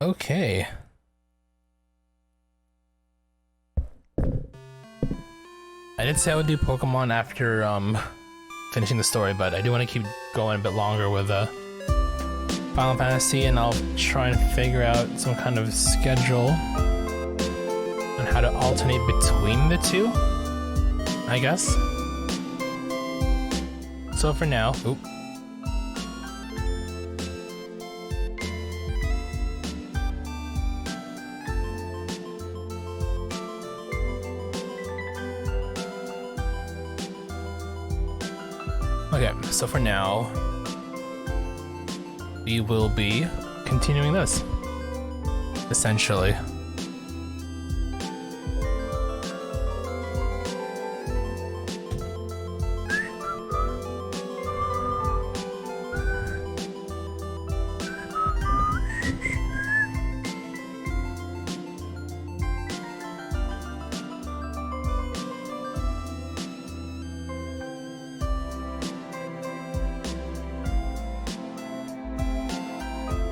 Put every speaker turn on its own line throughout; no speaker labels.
Okay. I did say I would do Pokemon after finishing the story, but I do want to keep going a bit longer with Final Fantasy, and I'll try and figure out some kind of schedule on how to alternate between the two, I guess. So for now, oop. Okay, so for now, we will be continuing this, essentially.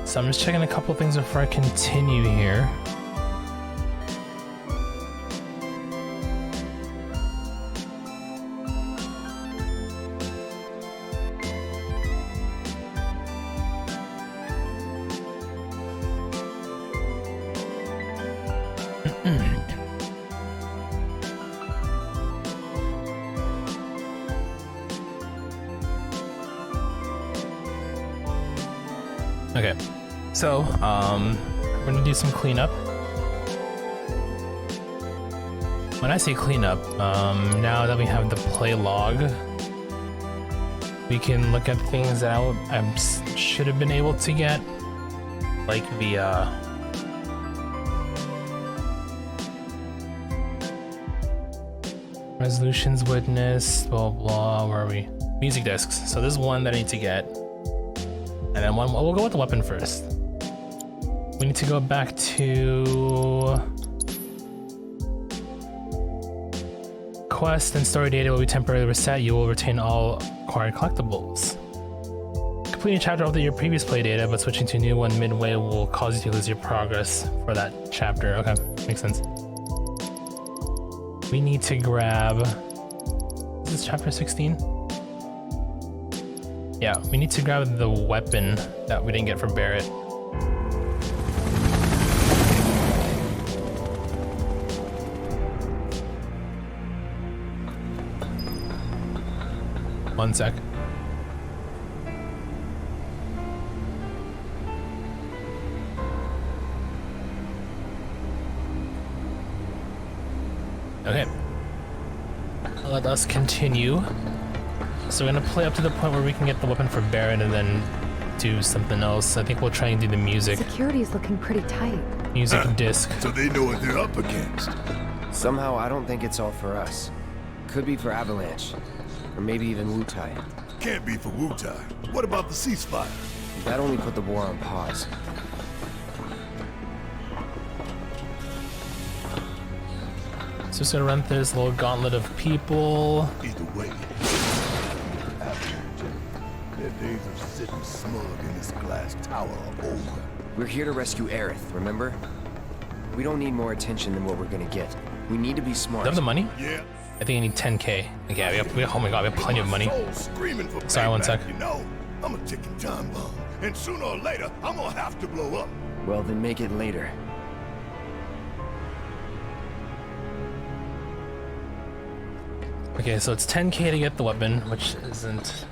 So I'm just checking a couple things before I continue here. Okay. So, we're gonna do some cleanup. When I say cleanup, now that we have the play log, we can look at things that I should have been able to get, like the, resolutions witnessed, blah blah, where are we? Music discs. So this is one that I need to get. And then we'll go with the weapon first. We need to go back to quest and story data will be temporarily reset. You will retain all acquired collectibles. Completing a chapter of your previous play data, but switching to a new one midway will cause you to lose your progress for that chapter. Okay, makes sense. We need to grab, is this chapter 16? Yeah, we need to grab the weapon that we didn't get from Barrett. One sec. Okay. Let us continue. So we're gonna play up to the point where we can get the weapon for Barrett and then do something else. I think we'll try and do the music.
Security's looking pretty tight.
Music disc.
So they know what they're up against.
Somehow I don't think it's all for us. Could be for Avalanche. Or maybe even Wutai.
Can't be for Wutai. What about the ceasefire?
That only put the war on pause.
So just gonna run through this little gauntlet of people.
Either way, their days of sitting smug in this glass tower are over.
We're here to rescue Aerith, remember? We don't need more attention than what we're gonna get. We need to be smart.
Do I have the money?
Yeah.
I think I need 10K. Okay, oh my god, we have plenty of money.
Screaming for
Sorry, one
payback,
sec.
You know, I'm a ticking time bomb, and sooner or later, I'm gonna have to blow up.
Well, then make it later.
Okay, so it's 10K to get the weapon, which isn't,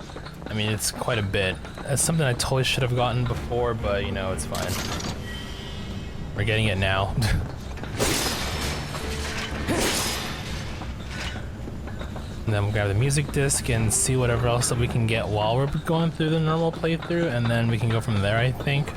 I mean, it's quite a bit. That's something I totally should have gotten before, but you know, it's fine. We're getting it now. And then we'll grab the music disc and see whatever else that we can get while we're going through the normal playthrough, and then we can go from there, I think.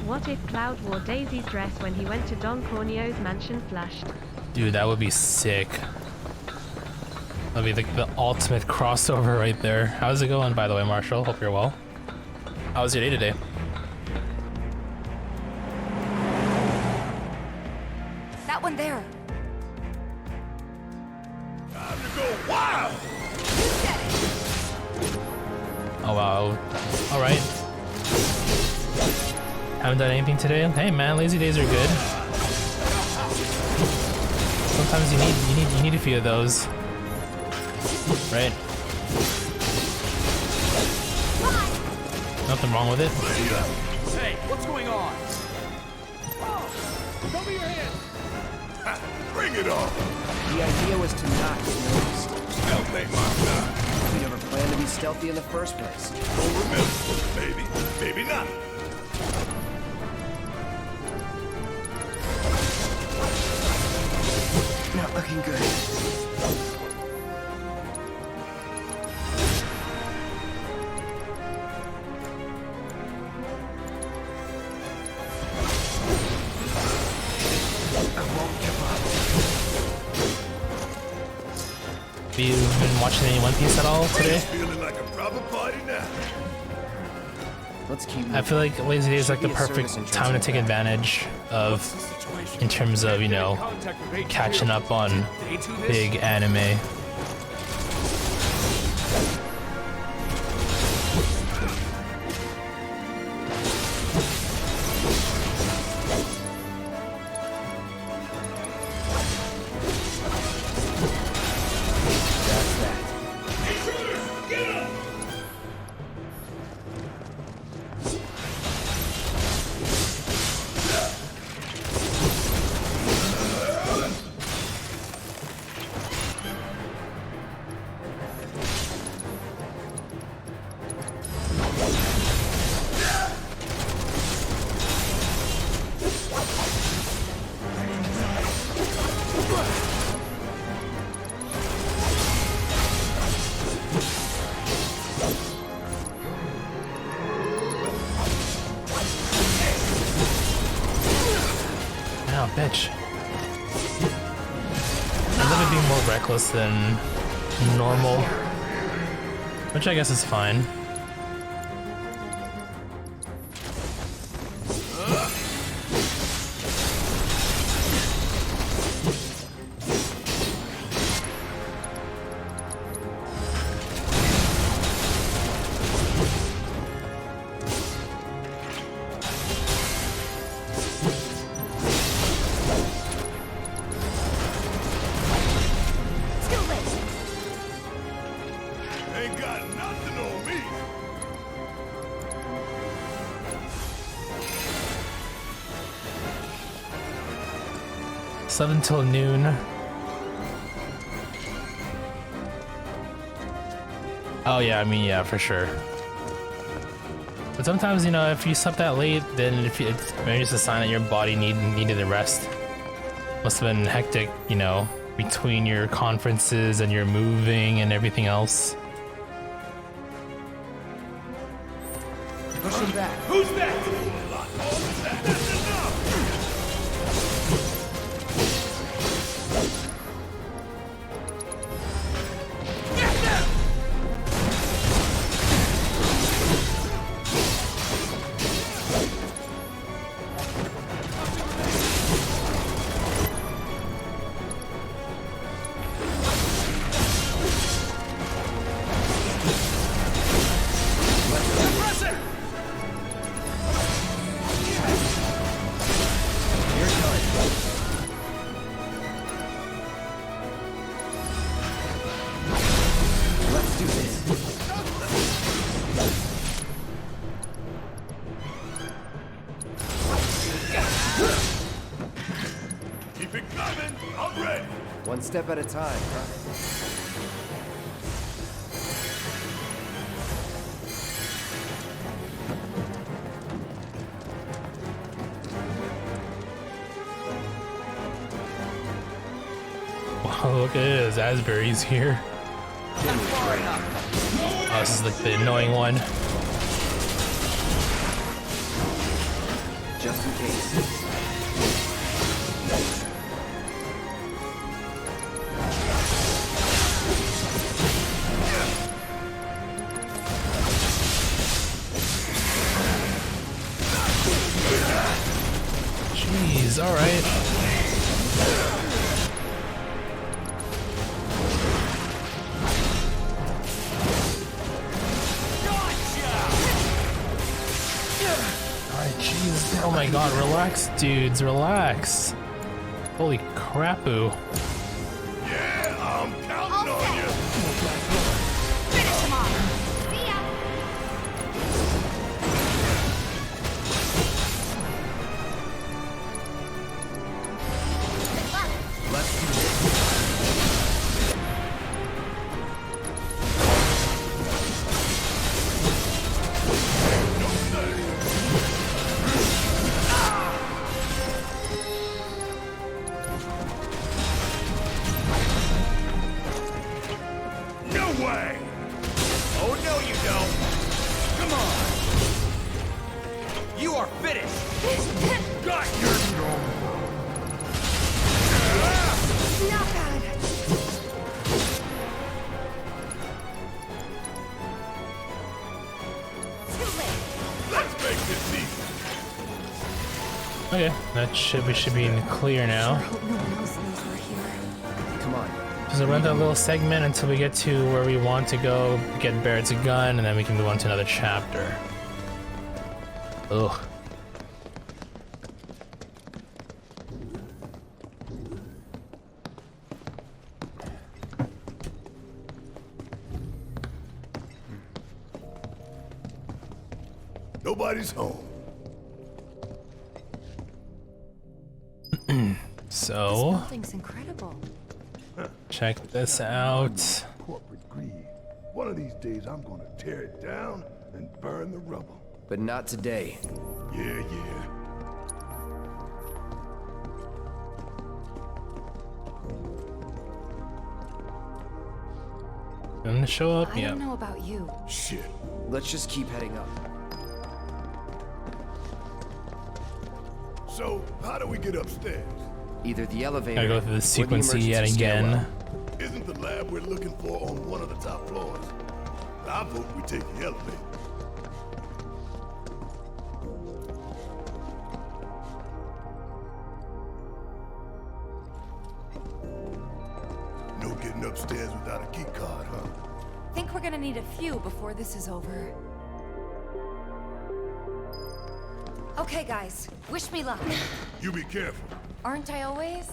What if Cloud wore Daisy's dress when he went to Don Corneo's mansion flushed?
Dude, that would be sick. That'd be the ultimate crossover right there. How's it going, by the way, Marshall? Hope you're well. How was your day today?
one there.
Time to go wild!
Oh wow. Alright. Haven't done anything today? Hey man, lazy days are good. Sometimes you need a few of those. Right? Nothing wrong with it.
Hey, what's going on? Cover your head!
Ha, bring it on!
The idea was to not get noticed.
Stealth ain't my style.
We never planned to be stealthy in the first place.
Don't remember. Maybe, maybe not.
Not looking good.
Have you been watching any One Piece at all today?
Feeling like a proper party now.
Let's keep moving.
I feel like lazy day is like the
Should be a
perfect
service
time to take advantage of, in terms of, you know, catching up on big anime.
That's that.
Ow, bitch. I love it being more reckless than normal, which I guess is fine.
Skill list.
Ain't got nothing on me.
Seven till noon. Oh yeah, I mean, yeah, for sure. But sometimes, you know, if you slept that late, then if it's maybe just a sign that your body needed a rest. Must have been hectic, you know, between your conferences and your moving and everything else.
Push him back.
Who's that? A lot more than that. That's enough.
Let's do this.
Keep it coming. I'm ready.
One step at a time, huh?
Wow, look at it, Asbury's here. Oh, this is like the annoying one.
Just in case.
Jeez, alright. Alright, jeez. Oh my god, relax, dudes, relax. Holy crapoo.
Yeah, I'm counting on you.
Finish him off. See ya.
Let's do this.
No way!
Oh, no, you don't. Come on. You are finished.
Got your number.
Not bad. Too late.
Let's make this easy.
Okay, we should be in the clear now.
Hope no one else knows we're here.
Come on.
Just run that little segment until we get to where we want to go, get Barrett's gun, and then we can move on to another chapter. Ugh.
Nobody's home.
So,
Thing's incredible.
check this out.
Corporate greed. One of these days I'm gonna tear it down and burn the rubble.
But not today.
Yeah, yeah.
Going to show up?
I
Yeah.
don't know about you.
Shit.
Let's just keep heading up.
So, how do we get upstairs?
Either the elevator
Gotta go through the
or
sequence
emergency
yet again.
stairwell.
Isn't the lab we're looking for on one of the top floors? I vote we take the elevator. No getting upstairs without a key card, huh?
Think we're gonna need a few before this is over. Okay, guys. Wish me luck.
You be careful.
Aren't I always?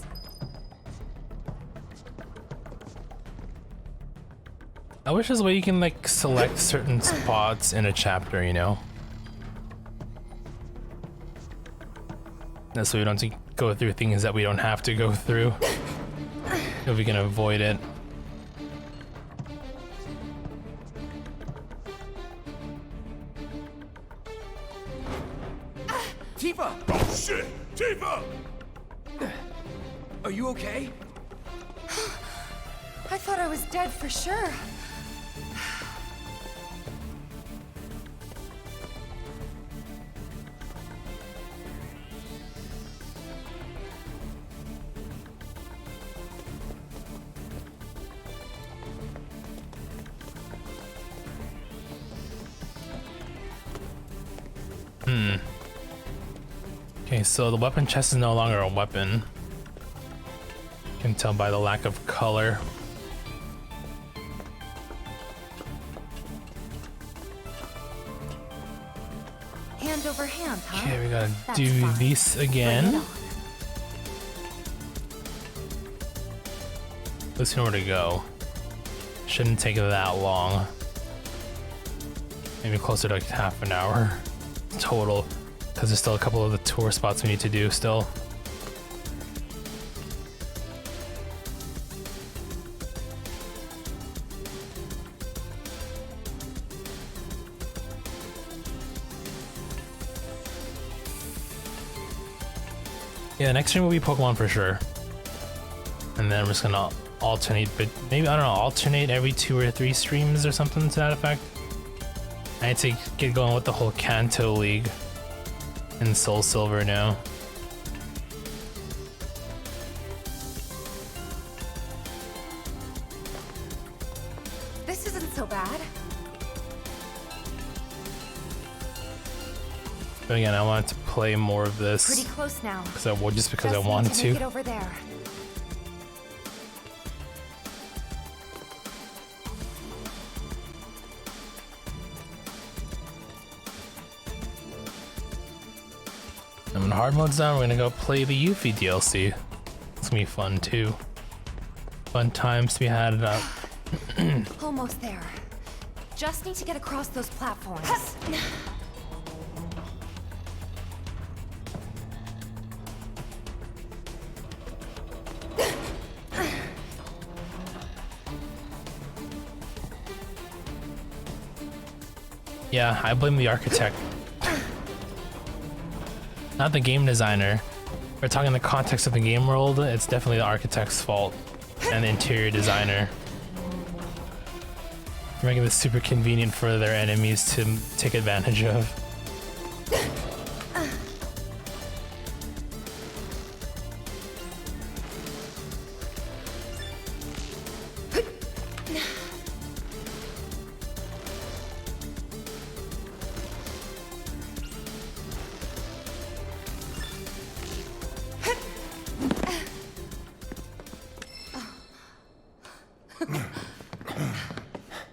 I wish there's a way you can like select certain spots in a chapter, you know? That's so we don't have to go through things that we don't have to go through. If we can avoid it.
Tifa!
Oh shit! Tifa!
Are you okay?
I thought I was dead for sure.
Okay, so the weapon chest is no longer a weapon. You can tell by the lack of color.
Hand over hand, huh?
Okay, we gotta
That's
do
fine.
this
Bring it
again.
on.
Let's know where to go. Shouldn't take that long. Maybe closer to like half an hour total, because there's still a couple of the tour spots we need to do still. Yeah, next stream will be Pokemon for sure. And then I'm just gonna alternate, but maybe, I don't know, alternate every 2 or 3 streams or something to that effect. I need to get going with the whole Kanto League and Soul Silver now.
This isn't so bad.
But again, I wanted to play more of
Pretty
this
close now.
because I
Just
wanted
need to make
to.
it over there.
And when hard mode's done, we're gonna go play the Yuffie DLC. It's gonna be fun too. Fun times to be had it up.
Almost there. Just need to get across those platforms.
Yeah, I blame the architect. Not the game designer. We're talking the context of the game world, it's definitely the architect's fault. And the interior designer. For making this super convenient for their enemies to take advantage of.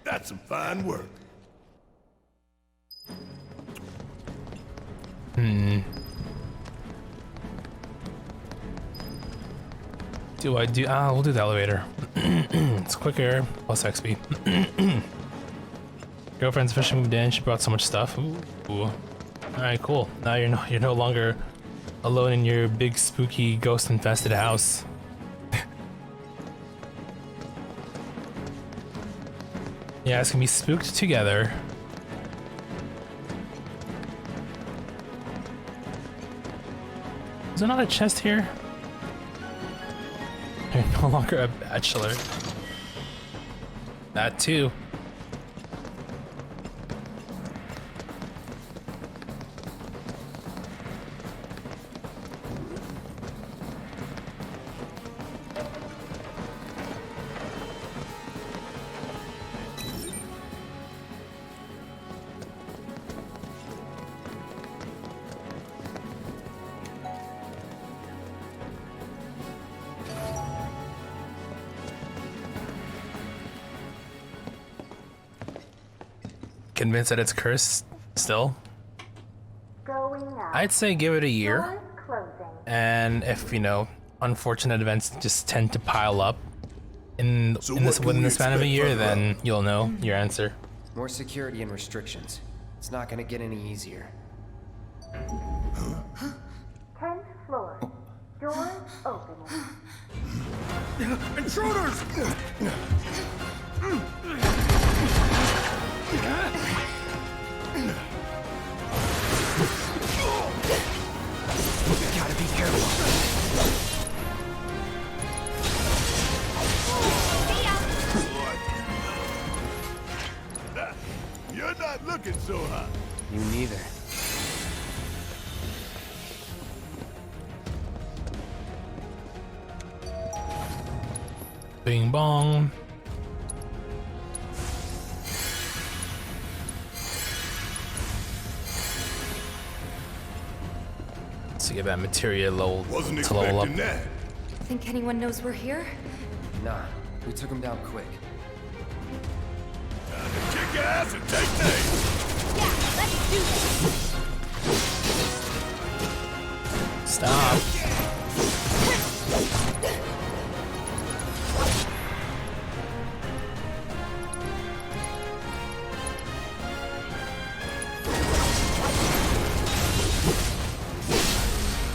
That's some fine work.
We'll do the elevator. It's quicker, plus XP. Girlfriend's officially moved in, she brought so much stuff. Ooh. Alright, cool. Now you're no longer alone in your big spooky ghost infested house. Yeah, it's gonna be spooked together. Is there not a chest here? You're no longer a bachelor. That too. Convinced that it's cursed still? I'd say give it a year. And if, unfortunate events just tend to pile up within the span of a year, then you'll know your answer.
More security and restrictions. It's not gonna get any easier.
10th floor. Doors opening.
Intruders!
Gotta be careful.
You're not looking so hot.
You neither.
Bing bong. To get that materia
Wasn't
to level up.
expecting that.
Think anyone knows we're here?
Nah, we took him down quick.
Time to kick ass and take names.
Yeah, let's do this.
Stop.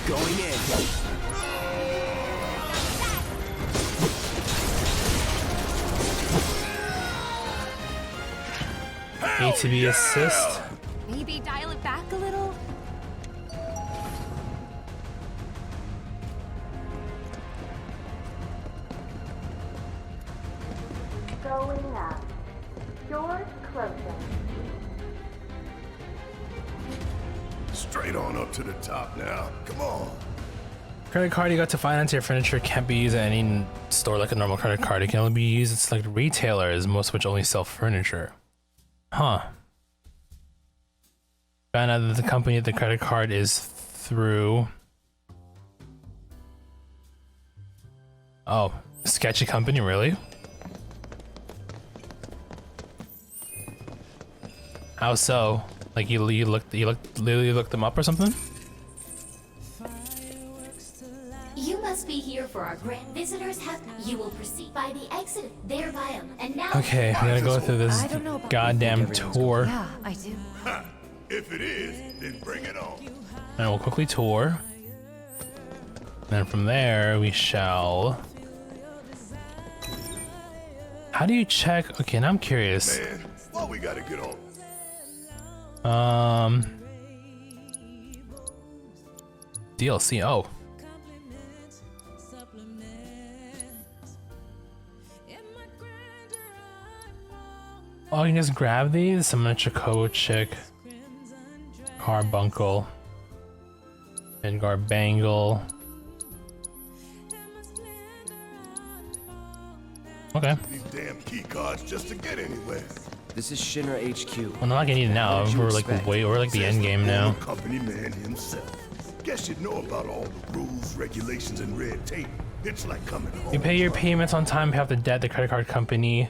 Going in.
ATB assist.
Maybe dial it back a little?
Going up. Doors closing.
Straight on up to the top now. Come on.
Credit card you got to finance your furniture can't be used at any store like a normal credit card. It can only be used at select retailers, most of which only sell furniture. Huh. Found out that the company the credit card is through. Oh, sketchy company, really? How so? Like you literally looked them up or something?
You must be here for our grand visitors. You will proceed by the exit there biome, and now.
Okay, I'm gonna go through this goddamn tour.
Yeah, I do.
Ha! If it is, then bring it on.
And we'll quickly tour. And then from there, we shall... How do you check? Okay, now I'm curious.
Man, why we gotta get on?
DLC, oh. Oh, you can just grab these? Summon a Chocobo chick. Carbuncle. Edgar Bangle. Okay.
These damn key cards just to get anywhere.
This is Shinra HQ.
Well, not like I need it now. We're like the end game now.
Company man himself. Guess you'd know about all the rules, regulations, and red tape. It's like coming home.
You pay your payments on time, pay off the debt. The credit card company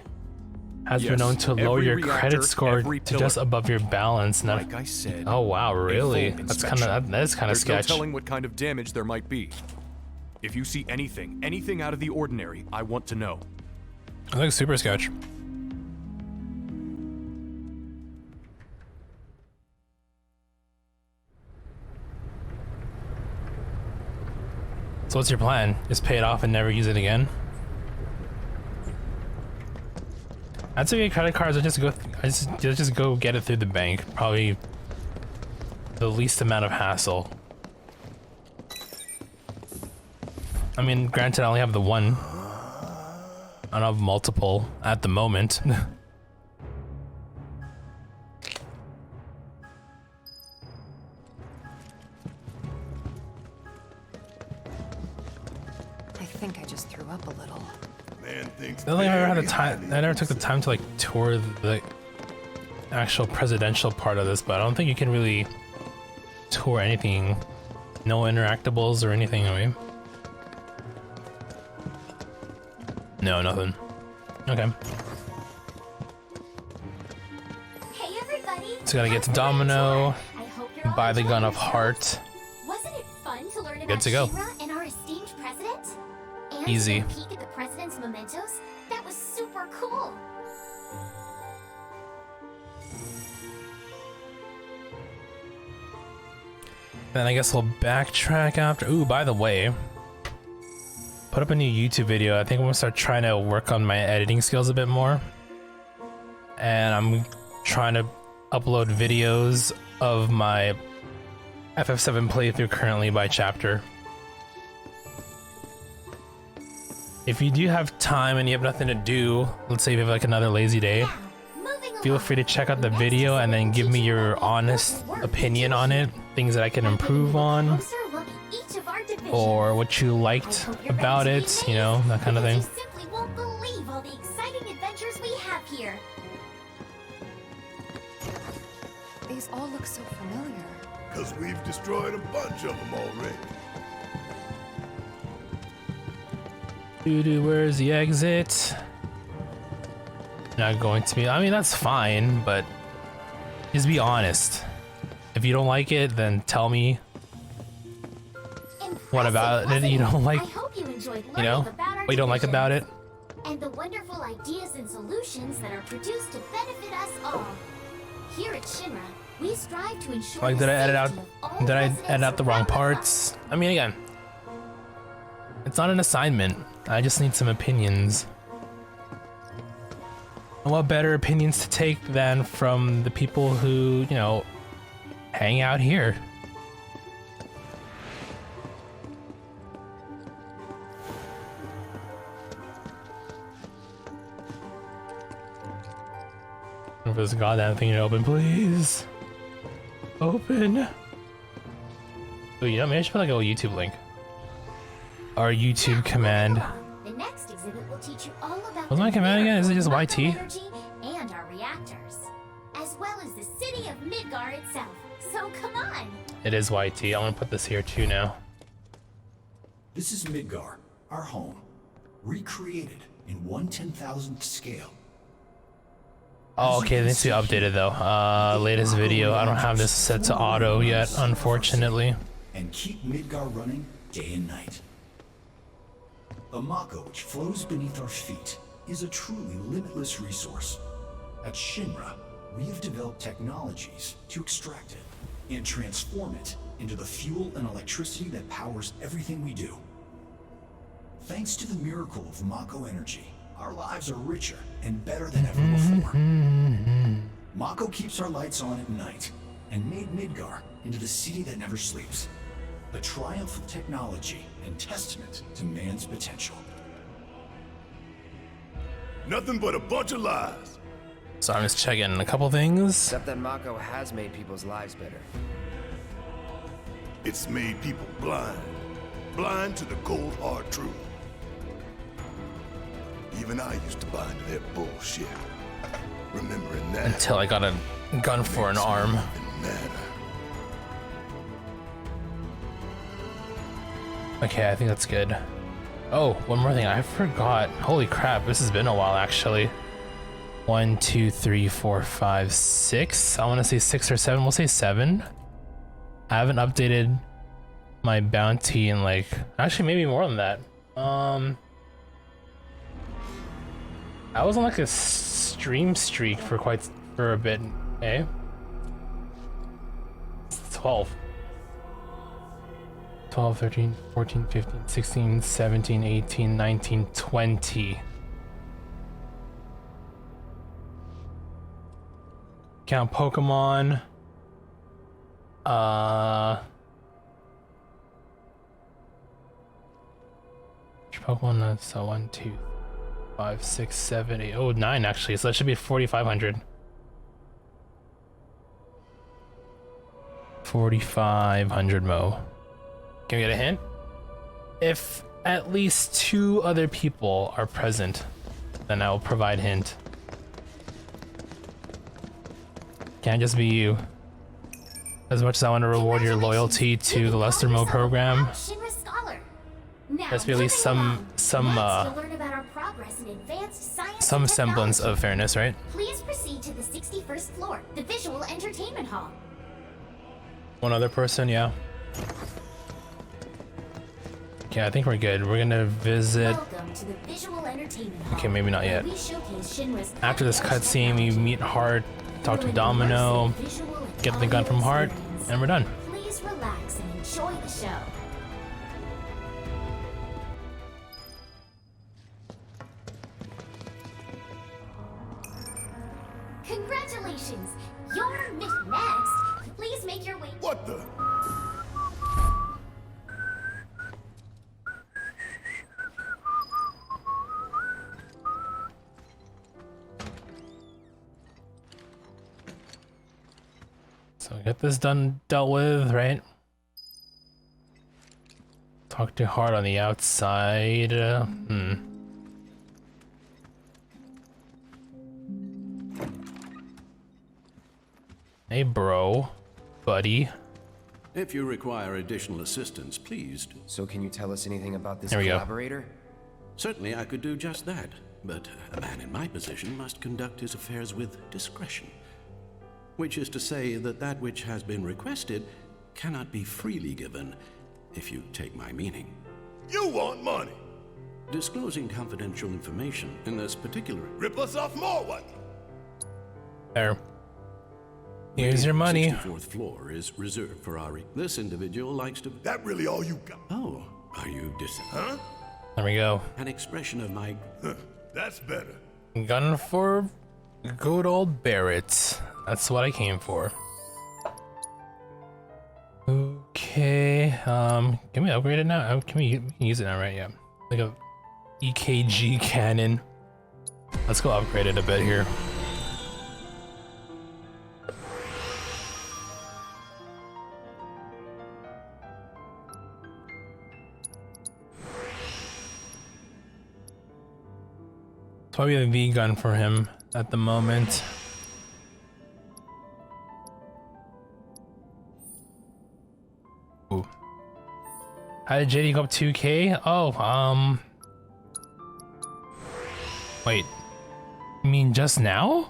has been known to lower your credit score to just above your balance. Now,
Like I said.
oh wow, really?
full
That's
inspection.
kind of
There's no
sketch.
telling what kind of damage there might be. If you see anything out of the ordinary, I want to know.
I think super sketch. So what's your plan? Just pay it off and never use it again? I'd say credit cards. I just go get it through the bank. Probably the least amount of hassle. I mean, granted, I only have the one. I don't have multiple at the moment.
I think I just threw up a little.
Man thinks
I don't think I ever had the
very
time.
highly
I never
of
took the time to like tour the actual presidential part of this, but I don't think you can really tour anything. No interactables or anything. I mean, no, nothing. Okay,
Hey everybody!
so gotta get to Domino,
I hope you're all
buy the gun
enjoying
of
yourselves.
heart.
Wasn't it fun to learn
Good
about
to go.
Shinra and our esteemed president? And
Easy.
get a peek at the president's mementos? That was super cool.
Then I guess we'll backtrack after. Ooh, by the way, put up a new YouTube video. I think I'm gonna start trying to work on my editing skills a bit more. And I'm trying to upload videos of my FF7 playthrough currently by chapter. If you do have time and you have nothing to do, let's say you have like another lazy day,
Moving
feel free to check out the video and then give me your honest opinion on it, things that I can improve on, or what you liked about it, you know, that kind of thing.
You simply won't believe all the exciting adventures we have here.
These all look so familiar.
Because we've destroyed a bunch of them already.
Doo-doo, where's the exit? Not going to be. I mean, that's fine, but just be honest. If you don't like it, then tell me what about it you don't like.
I hope you enjoyed
You know,
learning about our
what you don't like about it.
and the wonderful ideas and solutions that are produced to benefit us all. Here at Shinra, we strive to ensure
Like,
the
did I edit out?
safety of all
Did I
residents
edit out the wrong
around the
parts? I mean, again, it's not an assignment. I just need some opinions. And what better opinions to take than from the people who, you know, hang out here? For this goddamn thing to open, please. Open. Oh, you know, maybe I should put like a little YouTube link. Our YouTube command.
The next exhibit will teach you all about
What's my
the
command again? Is it just
miracle
YT?
of energy and our reactors, as well as the city of Midgar itself. so come on.
It is YT. I'm gonna put this here too now.
This is Midgar, our home, recreated in 1/10,000th scale.
Oh, okay, it needs to be updated though. Latest video. I don't have this set to auto yet, unfortunately.
And keep Midgar running day and night. The Mako, which flows beneath our feet, is a truly limitless resource. At Shinra, we have developed technologies to extract it and transform it into the fuel and electricity that powers everything we do. Thanks to the miracle of Mako energy, our lives are richer and better than ever before. Mako keeps our lights on at night and made Midgar into the city that never sleeps. A triumph of technology and testament to man's potential.
Nothing but a bunch of lies.
So I'm just checking a couple things.
Except that Mako has made people's lives better.
It's made people blind. Blind to the cold hard truth. Even I used to buy into their bullshit. Remembering that.
Until I got a gun for an arm. Okay, I think that's good. Oh, one more thing. I forgot. Holy crap, this has been a while actually. 1, 2, 3, 4, 5, 6. I want to say 6 or 7. We'll say 7. I haven't updated my bounty in like, actually maybe more than that. I was on like a stream streak for a bit, eh? 12. 12, 13, 14, 15, 16, 17, 18, 19, 20. Count Pokemon. Pokemon, that's 1, 2, 5, 6, 7, 8. Oh, 9 actually, so that should be 4,500. 4,500 Mo. Can we get a hint? If at least 2 other people are present, then I will provide hint. Can't just be you. As much as I want to reward your loyalty to the Lestermo program, there's at least some semblance of fairness, right?
Please proceed to the 61st floor, the Visual Entertainment Hall.
One other person, yeah. Okay, I think we're good. We're gonna visit.
Welcome to the Visual Entertainment Hall.
Okay, maybe not yet.
We showcase Shinra's
After this cutscene, we meet Hart, talk to Domino, get the gun from Hart, and we're done.
Please relax and enjoy the show. Congratulations! You're next. Please make your way.
What the?
So get this dealt with, right? Talk to Hart on the outside. Hey, bro, buddy.
If you require additional assistance, please.
So can you tell us anything about this
There we go.
collaborator?
Certainly I could do just that, but a man in my position must conduct his affairs with discretion. Which is to say that that which has been requested cannot be freely given, if you take my meaning.
You want money?
Disclosing confidential information in this particular...
Rip us off more, what?
There. Here's your money.
64th floor is reserved for Ari. This individual likes to...
That really all you got?
Oh, are you
Huh?
There we go.
An expression of my...
That's better.
Gun for good old Barrett. That's what I came for. Okay, can we upgrade it now? Can we use it now, right? Yeah. Like a EKG cannon. Let's go upgrade it a bit here. It's probably a V gun for him at the moment. How did JD go up 2K? Oh, wait. You mean just now?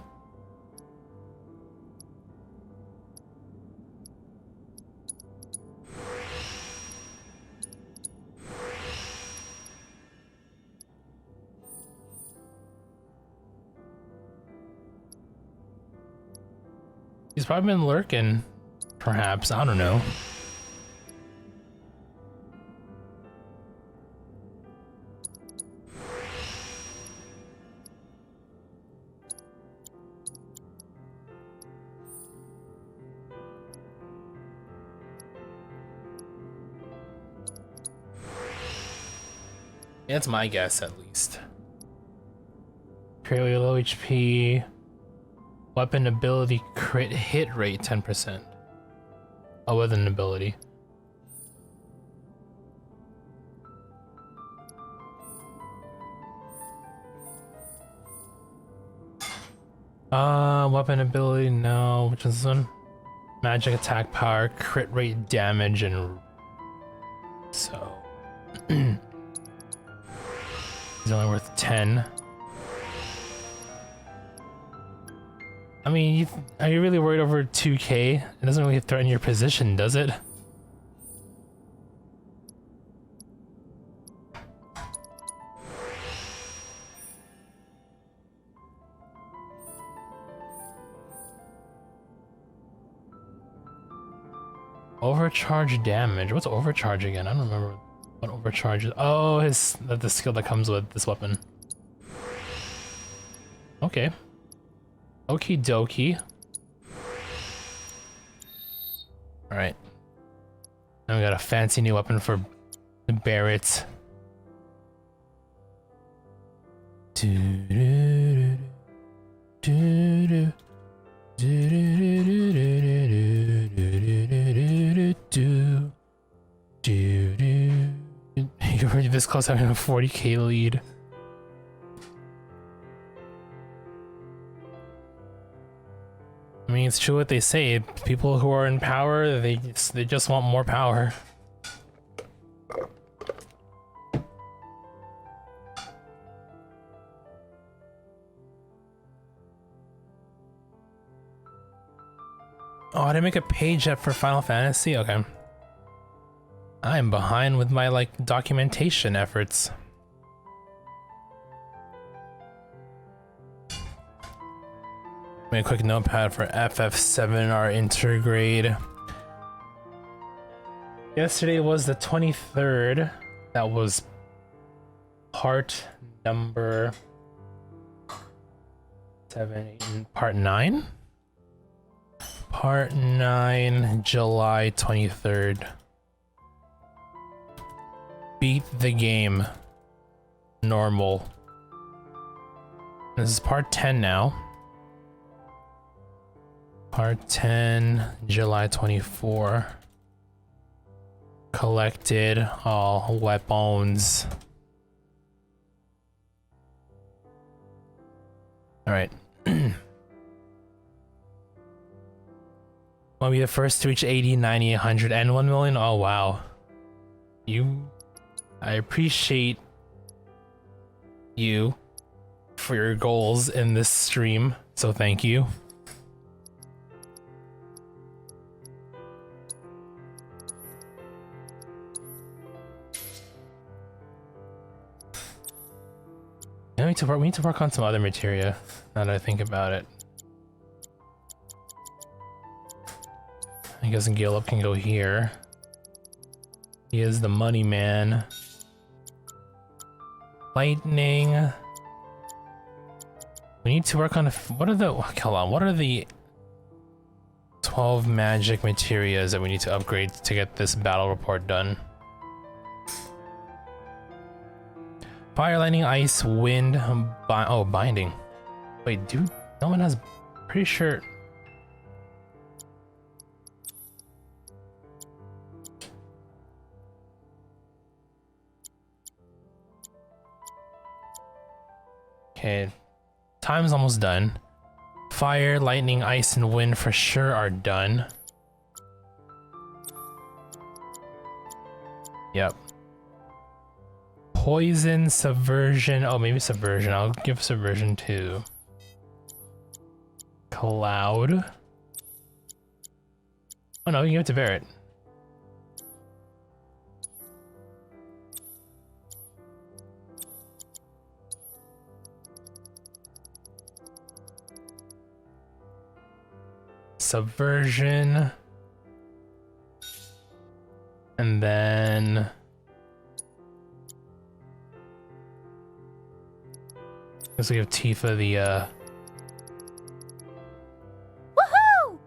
He's probably been lurking, perhaps. I don't know. That's my guess, at least. Fairly low HP. Weapon ability crit hit rate 10%. Oh, with an ability. Weapon ability, no. Which is this one? Magic attack power, crit rate damage, and so he's only worth 10. I mean, are you really worried over 2K? It doesn't really threaten your position, does it? Overcharge damage. What's overcharge again? I don't remember what overcharge is. Oh, the skill that comes with this weapon. Okay. Okie dokie. Alright. Now we got a fancy new weapon for the Barrett. You're already this close to having a 40k lead. I mean, it's true what they say. People who are in power, they just want more power. Oh, I didn't make a page yet for Final Fantasy? Okay. I am behind with my, like, documentation efforts. Make a quick notepad for FF7, our intergrade. Yesterday was the 23rd. That was part number 7, 8, and part 9? Part 9, July 23rd. Beat the game. Normal. This is part 10 now. Part 10, July 24. Collected all weapons. Alright. Want to be the first to reach 80, 90, 100, and 1 million? Oh, wow. I appreciate you for your goals in this stream, so thank you. We need to work on some other materia, now that I think about it. I guess Gillup can go here. He is the money man. Lightning. We need to work on what are the 12 magic materias that we need to upgrade to get this battle report done? Fire, lightning, ice, wind, binding. Wait, dude, no one has, pretty sure. Okay, time's almost done. Fire, lightning, ice, and wind for sure are done. Yep. poison, subversion. Oh, maybe subversion. I'll give subversion to Cloud. Oh no, you can give it to Barrett. Subversion. And then let's give Tifa the
Woohoo!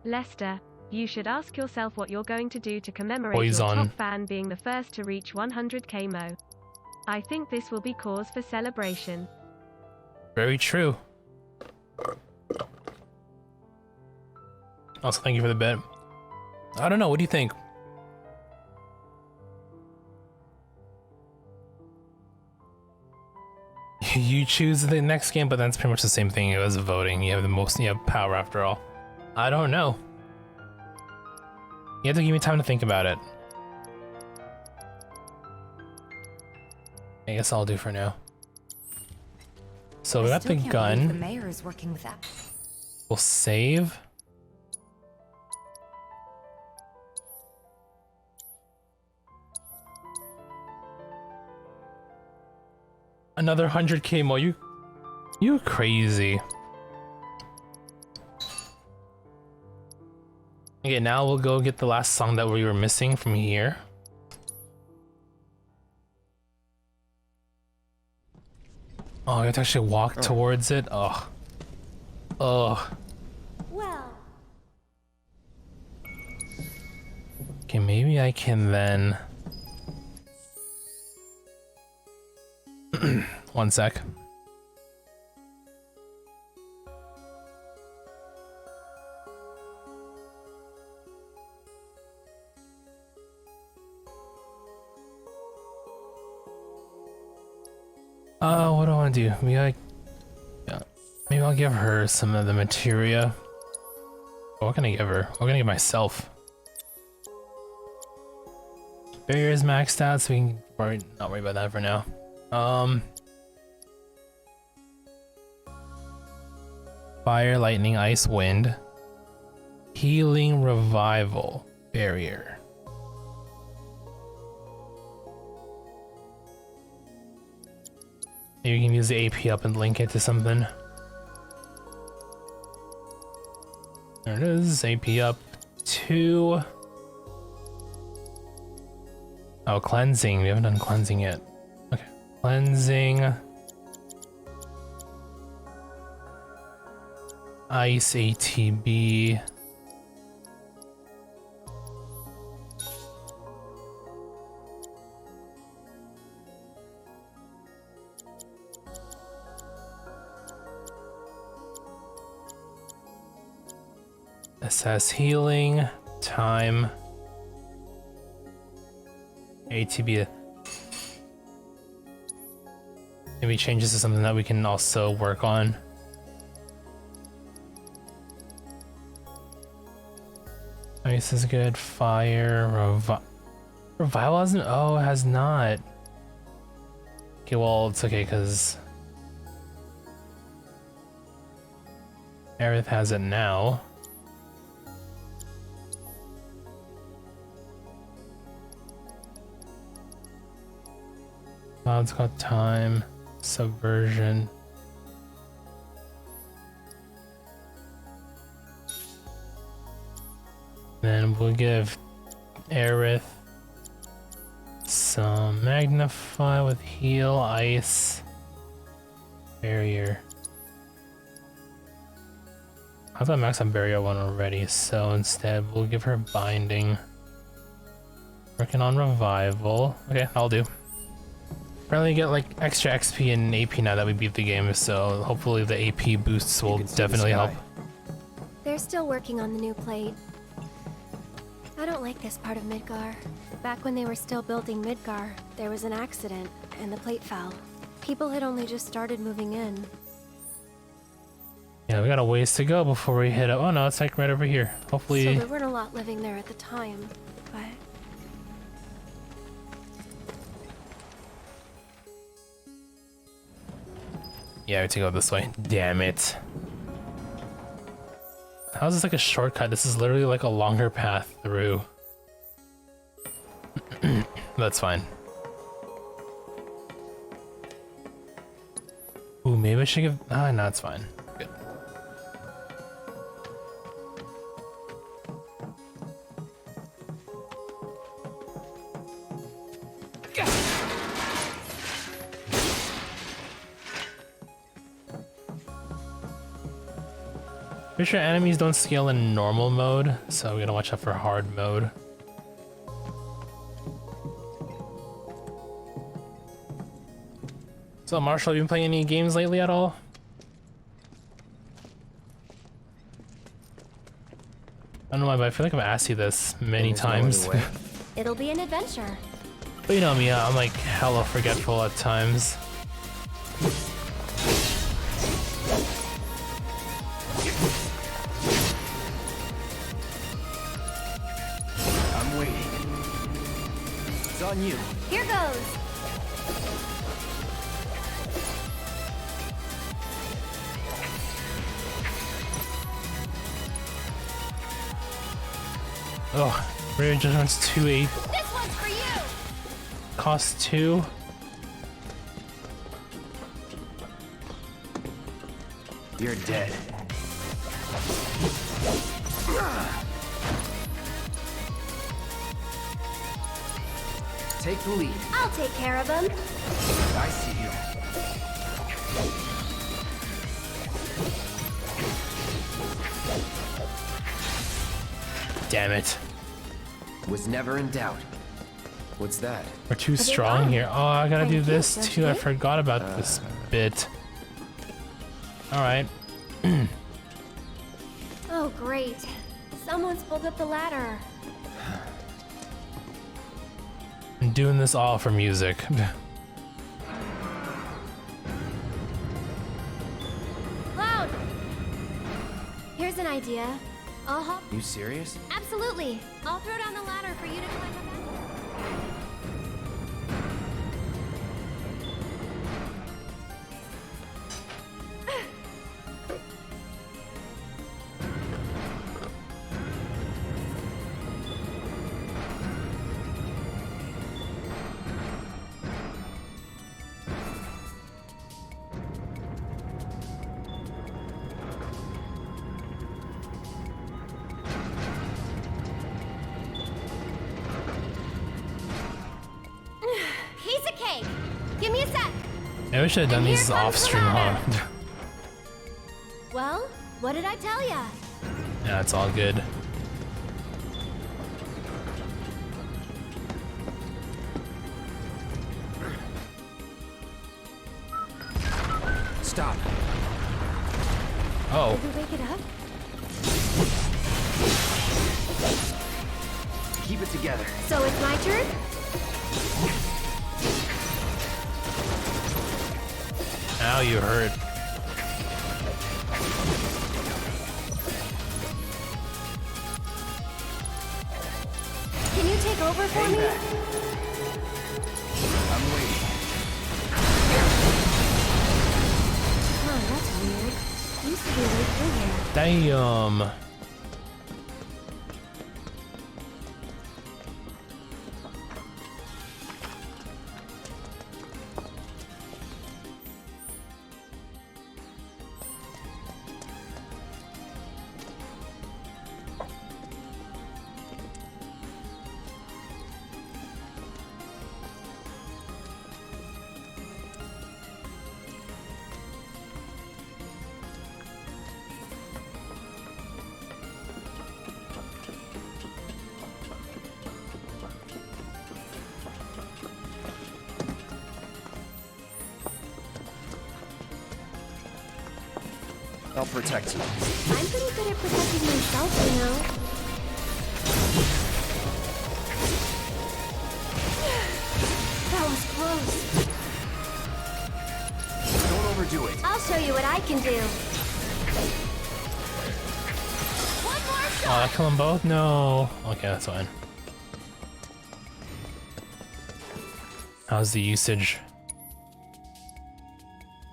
Lester, you should ask yourself what you're going to do to commemorate
Poison.
your top fan being the first to reach 100k mo. I think this will be cause for celebration.
very true. Also, thank you for the bet. I don't know, what do you think? You choose the next game, but that's pretty much the same thing as voting. You have the most, you have power after all. I don't know. You have to give me time to think about it. I guess I'll do for now. So we got the gun.
The mayor is working with that.
We'll save. Another 100k more. You crazy. Okay, now we'll go get the last song that we were missing from here. Oh, we have to actually walk towards it. Oh. Oh.
Well,
Okay, maybe I can then. One sec. What do I want to do? Maybe maybe I'll give her some of the materia. What can I give her? What can I give myself? Barrier is maxed out, so we can not worry about that for now. Fire, lightning, ice, wind. Healing, revival, barrier. Maybe you can use the AP up and link it to something. There it is, AP up 2. Oh, cleansing. We haven't done cleansing yet. Okay, cleansing. Ice ATB. Assess healing, time, ATB. Maybe changes to something that we can also work on. Ice is good. Fire, revival hasn't. Oh, it has not. Okay, well it's okay because Aerith has it now. Cloud's got time, subversion. Then we'll give Aerith some magnify with heal, ice, barrier. I thought max on barrier 1 already, so instead we'll give her binding. Working on revival. Okay, I'll do. Apparently you get like extra XP and AP now that we beat the game, so hopefully the AP boosts will definitely help.
They're still working on the new plate. I don't like this part of Midgar. Back when they were still building Midgar, there was an accident, and the plate fell. People had only just started moving in.
Yeah, we got a ways to go before we hit up. Oh no, it's like right over here. Hopefully.
So there weren't a lot living there at the time, but...
Yeah, we have to go this way. Damn it. How is this like a shortcut? This is literally like a longer path through. That's fine. Ooh, maybe I should give... Ah, no, it's fine. Good. Pretty sure enemies don't scale in normal mode, so we gotta watch out for hard mode. So Marshall, have you been playing any games lately at all? I don't know why, but I feel like I've asked you this many times.
It'll be an adventure.
But you know me, I'm like hella forgetful at times.
I'm waiting. It's on you.
Here goes.
Oh, Rare Judgment's 2-8.
This one's for you!
Cost 2.
You're dead. Take the lead.
I'll take care of him.
I see you.
Damn it.
Was never in doubt. What's that?
We're too strong here. Oh, I gotta do this too. I forgot about this bit. Alright.
Oh, great. Someone's pulled up the ladder.
I'm doing this all for music.
Cloud! Here's an idea. I'll hop.
You serious?
Absolutely. I'll throw down the ladder for you to climb up. Piece of cake. Give me a sec.
I wish I had done these off stream, huh?
Well, what did I tell ya?
Yeah, it's all good.
Stop.
Oh.
Did we wake it up?
Keep it together.
So it's my turn?
Ow, you hurt.
Can you take over for me?
I'm waiting.
Oh, that's weird. Used to be right through here.
Damn.
I'll protect you.
I'm pretty good at protecting myself, you know. That was close.
Don't overdo it.
I'll show you what I can do.
One more
Oh,
shot!
I kill them both? No. Okay, that's fine. How's the usage?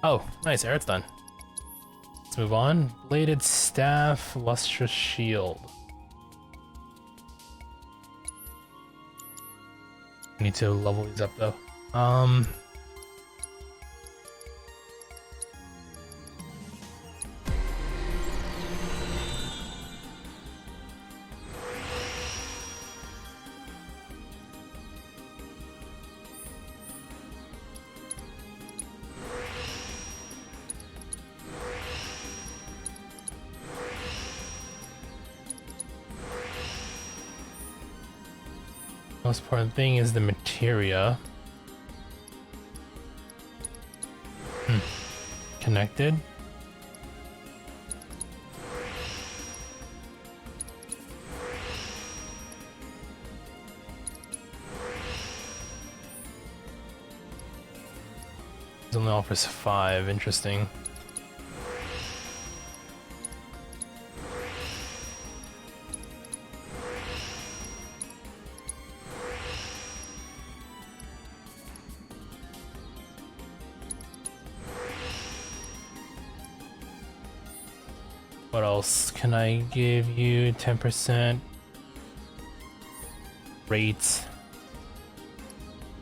Oh, nice, Aerith's done. Let's move on. Bladed staff, lustrous shield. I need to level these up though. Most important thing is the materia. Connected. It only offers 5. Interesting. What else can I give you? 10% rates.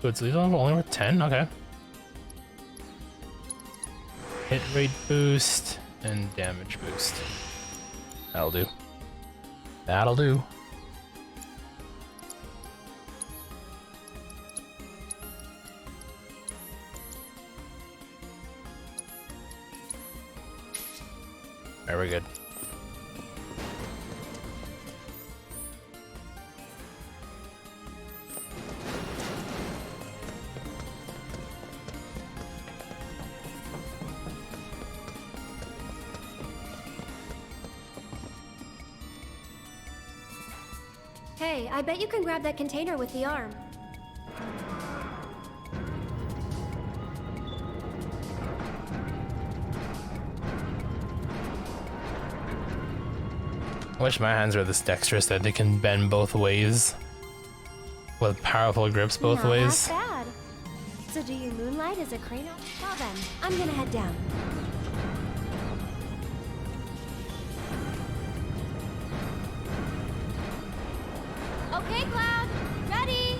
Good, so these are only worth 10? Okay. Hit rate boost and damage boost. That'll do. That'll do. Very good.
Hey, I bet you can grab that container with the arm.
I wish my hands were this dexterous that they can bend both ways. With powerful grips both ways.
Not bad. So do you moonlight as a crane? Well then, I'm gonna head down.
Okay, Cloud. Ready?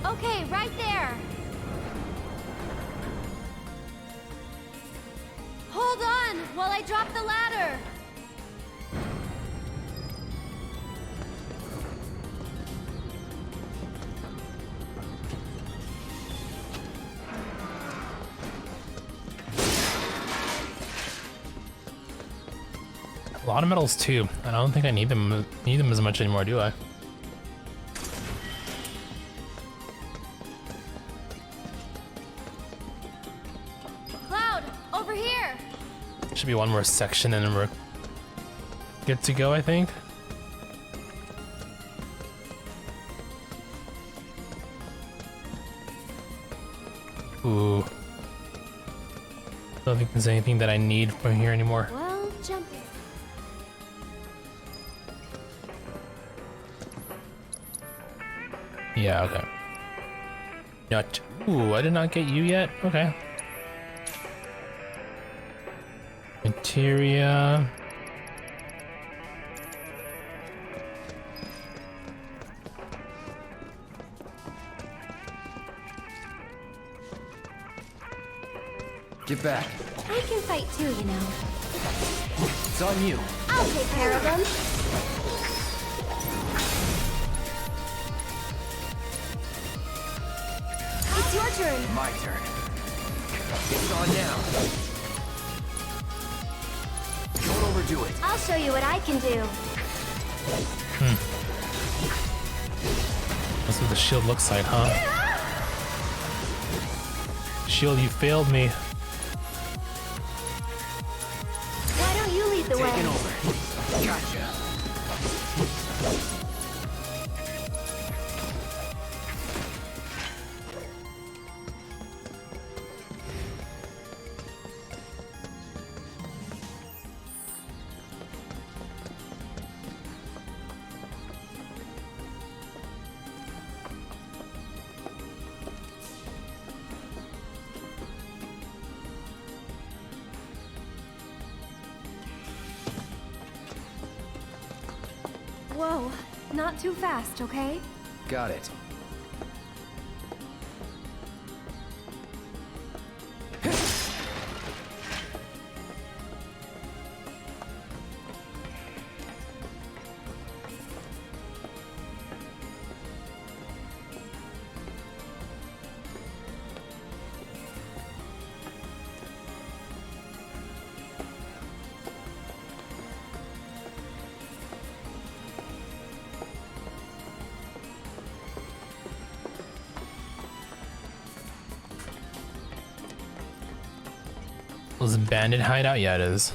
Okay, right there. Hold on while I drop the ladder.
A lot of metals too. I don't think I need them as much anymore, do I? Should be one more section and then we're good to go, I think. Ooh. Don't think there's anything that I need from here anymore.
Well, jump in.
Yeah, okay. Not. Ooh, I did not get you yet? Okay. Materia.
Get back.
I can fight too, you know.
It's on you.
I'll take care of them. It's your turn.
My turn. It's on now. Don't overdo it.
I'll show you what I can do.
That's what the shield looks like, huh? Shield, you failed me.
Whoa, not too fast, okay?
Got it.
Was it bandit hideout? Yeah, it is.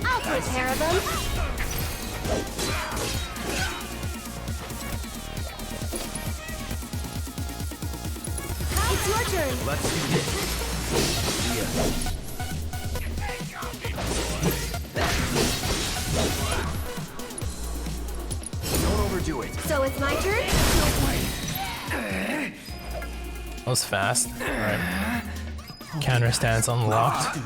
I'll take care of them. It's your turn.
Let's do this. Don't overdo it.
So it's my turn?
That was fast. Alright. Counter stance unlocked.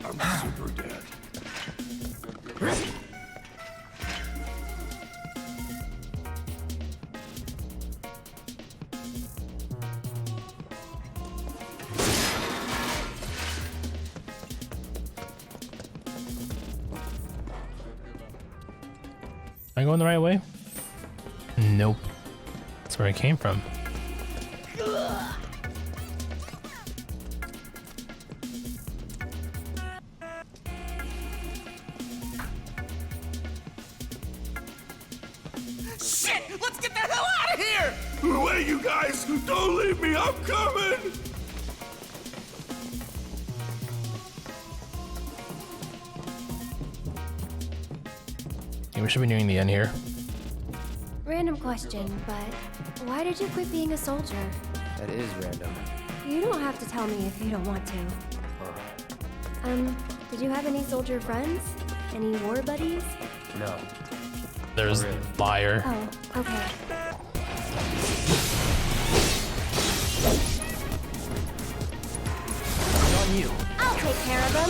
I'm super dead.
Am I going the right way? Nope. That's where I came from.
Shit! Let's get the hell out of here! Wait, you guys! Don't leave me! I'm coming!
Okay, we should be doing the end here.
Random question, but why did you quit being a soldier?
That is random.
You don't have to tell me if you don't want to. Did you have any soldier friends? Any war buddies?
No.
There's Liar.
Oh, okay.
On you.
I'll take care of them.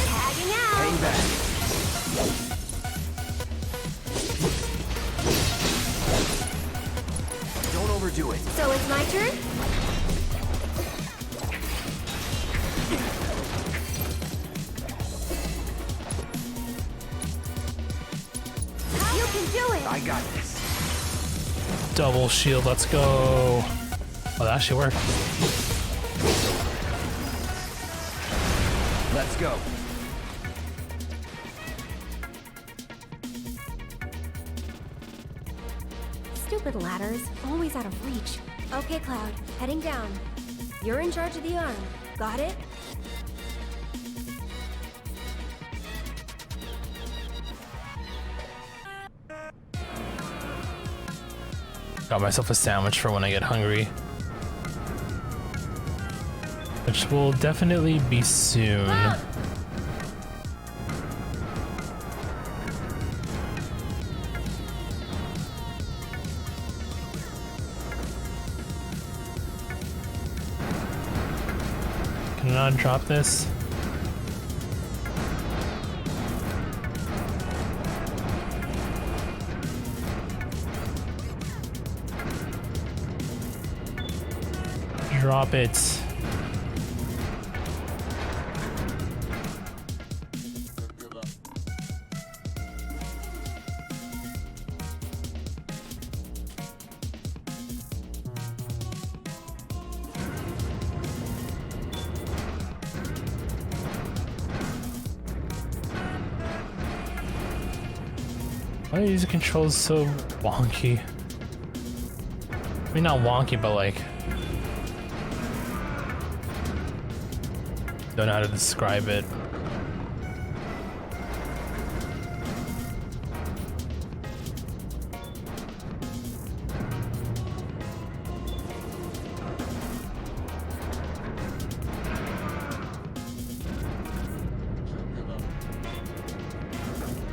Tagging out.
Hang back. Don't overdo it.
So it's my turn? You can do it.
I got this.
Double shield, let's go. Oh, that actually worked.
Let's go.
Stupid ladders, always out of reach. Okay, Cloud, heading down. You're in charge of the arm. Got it?
Got myself a sandwich for when I get hungry. Which will definitely be soon. Can I not drop this? Drop it. Why are these controls so wonky? I mean, not wonky, but like... Don't know how to describe it.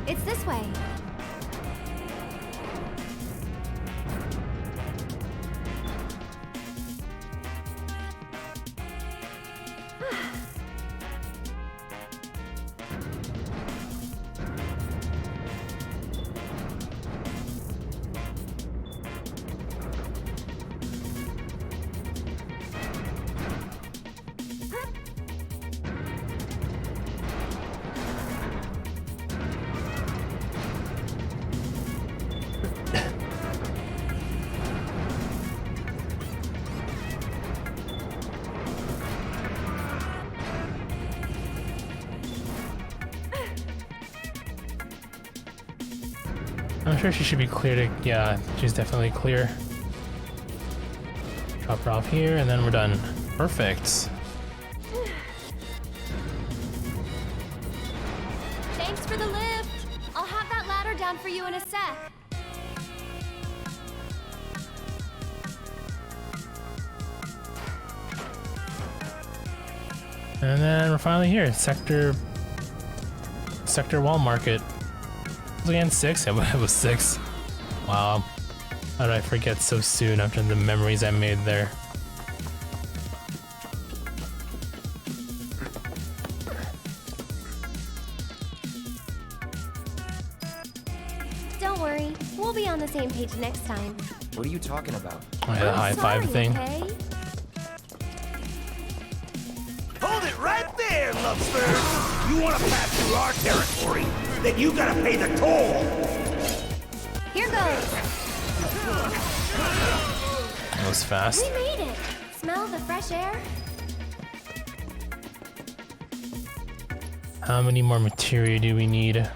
It's this way.
I'm sure she should be clear to, yeah, she's definitely clear. Drop her off here and then we're done. Perfect.
Thanks for the lift. I'll have that ladder down for you in a sec.
And then we're finally here. Sector Wall Market. Again, 6? Yeah, it was 6. Wow. How did I forget so soon after the memories I made there?
Don't worry, we'll be on the same page next time.
What are you talking about?
I had a high five thing.
Okay?
Hold it right there, Lovesford! You want to pass through our territory, then you gotta pay the toll!
Here goes.
That was fast.
We made it! Smell the fresh air?
How many more materia do we need?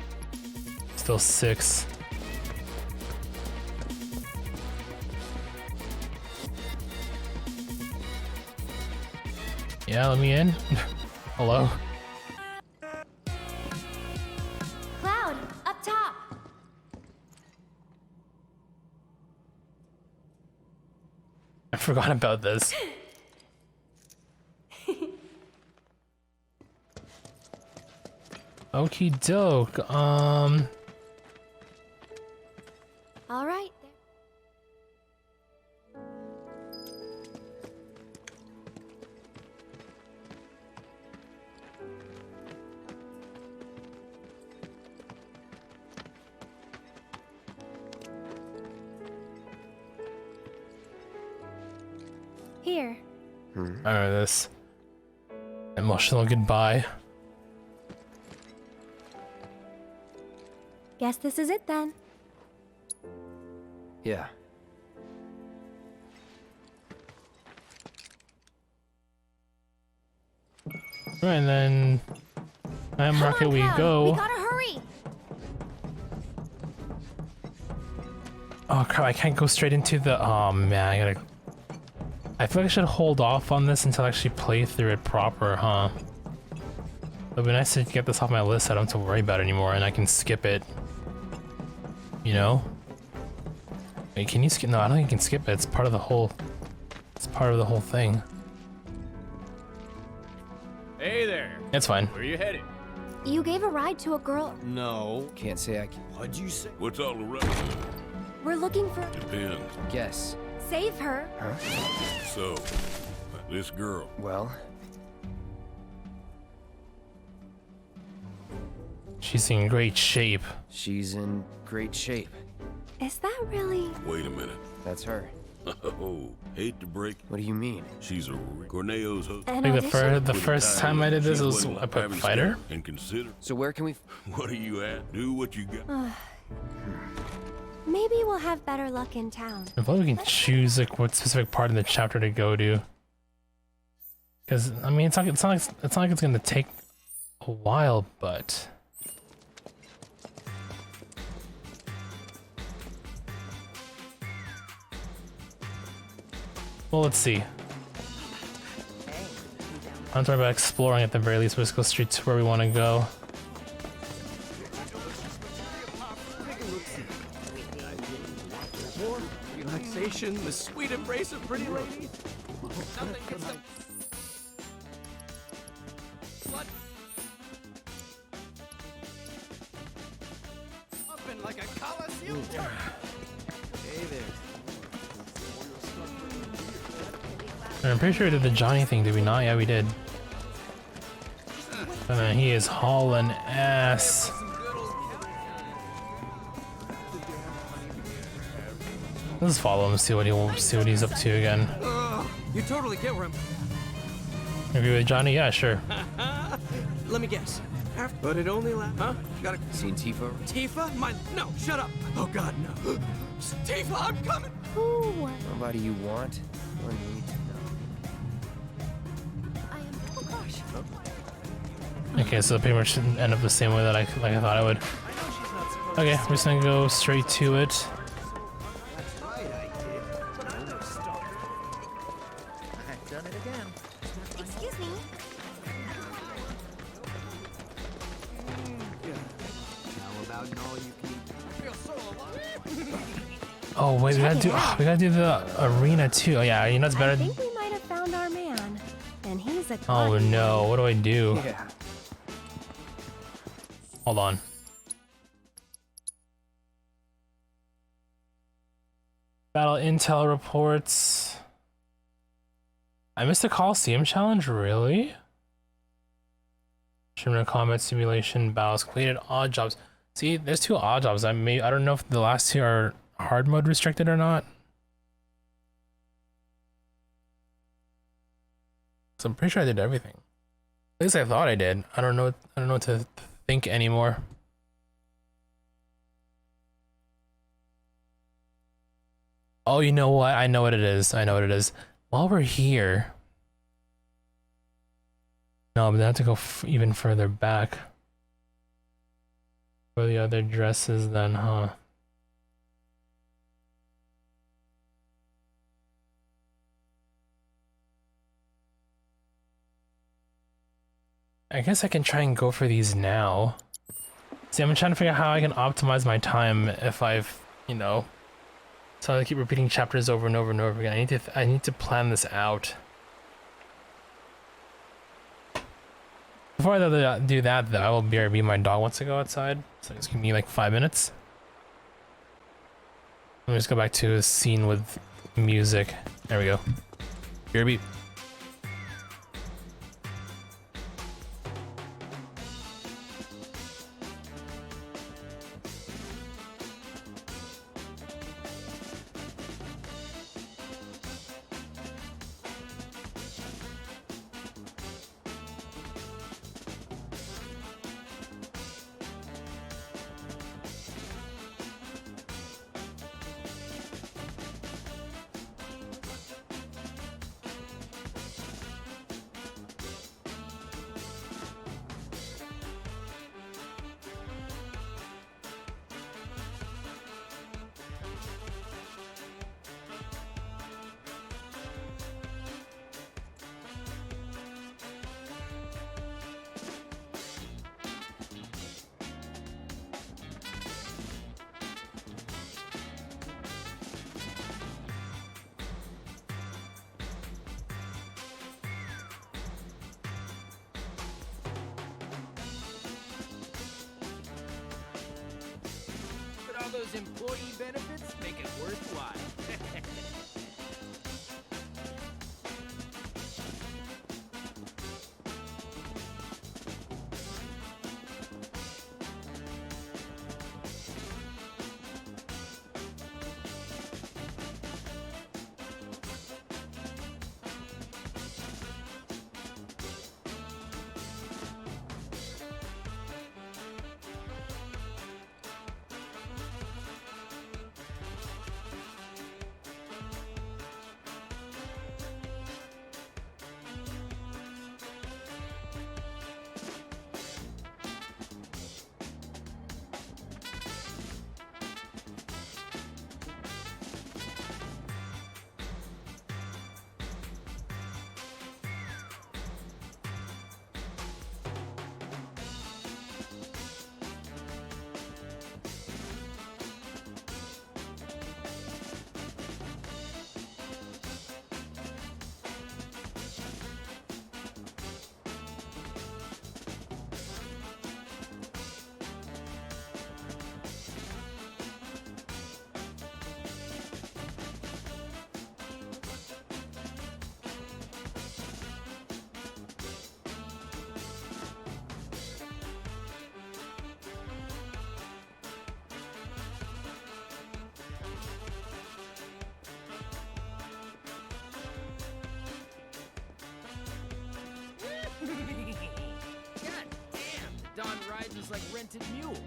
Still 6. Yeah, let me in. Hello?
Cloud, up top.
I forgot about this. Okie doke.
All right. Here.
Alright, this emotional goodbye.
Guess this is it then.
Yeah.
Right, and then Night Market we
Cloud,
go.
We gotta hurry.
Oh crap, I can't go straight into the, oh man, I feel like I should hold off on this until I actually play through it proper, huh? It'd be nice to get this off my list so I don't have to worry about it anymore and I can skip it. You know? Wait, can you skip? No, I don't think you can skip it. It's part of the whole thing.
Hey there.
It's fine.
Where you headed?
You gave a ride to a girl.
No.
Can't say I can.
What'd you say?
What's all the rest?
We're looking for.
Depends.
Guess.
Save her.
Huh?
So, this girl.
Well,
She's in great shape.
she's in great shape.
Is that really?
Wait a minute.
That's her.
Oh, hate to break.
What do you mean?
She's a Corneo's host.
An
I think
audition?
the first time I did this was I put fighter.
And consider.
So where can we?
What are you at? Do what you got.
Maybe we'll have better luck in town.
I thought we can choose like what specific part of the chapter to go to. Because I mean, it's not like it's gonna take a while, but Well, let's see. I'm talking about exploring at the very least. Let's go straight to where we want to go.
More relaxation, the sweet embrace of pretty ladies. Nothing gets them. Blood. Open like a coliseum. Hey there.
I'm pretty sure we did the Johnny thing, did we not? Yeah, we did. And then he is hauling ass. Let's follow him, see what he's up to again.
You totally get where I'm.
Maybe with Johnny? Yeah, sure.
Let me guess. But it only lasts. Huh? Got a
Seen Tifa?
Tifa? No, shut up. Oh God, no. Tifa, I'm coming.
Ooh.
Nobody you want or need to know.
Okay, so it pretty much didn't end up the same way that I thought I would. Okay, we're just gonna go straight to it.
Excuse me.
Oh wait, we gotta do the arena too. Oh yeah, you know it's better.
I think we might have found our man, and he's a.
Oh
con-
no, what do I do?
Yeah.
Hold on. Battle intel reports. I missed the Coliseum challenge, really? Shimmer combat simulation battles completed odd jobs. See, there's 2 odd jobs. I don't know if the last 2 are hard mode restricted or not. So I'm pretty sure I did everything. At least I thought I did. I don't know what to think anymore. Oh, you know what? I know what it is. While we're here. No, but I have to go even further back. For the other dresses then, huh? I guess I can try and go for these now. See, I'm trying to figure out how I can optimize my time if I've, you know... So I keep repeating chapters over and over and over again. I need to plan this out. Before I do that, though, I will BRB. My dog wants to go outside, so just give me like 5 minutes. Let me just go back to a scene with music. There we go. BRB.
All those employee benefits make it worthwhile. Don rides us like rented mules.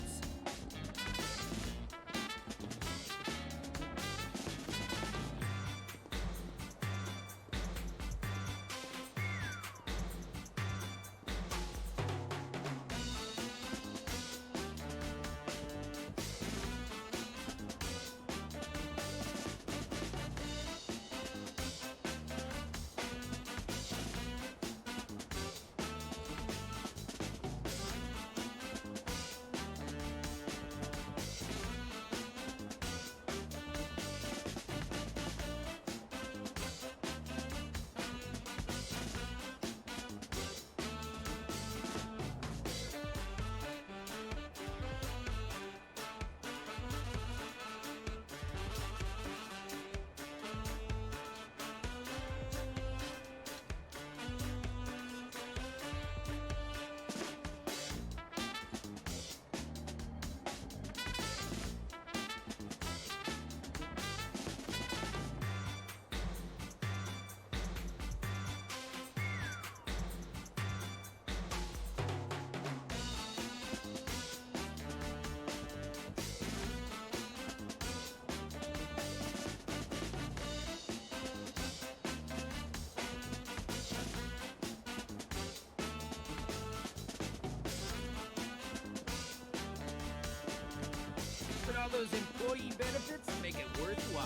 But all those employee benefits make it worthwhile.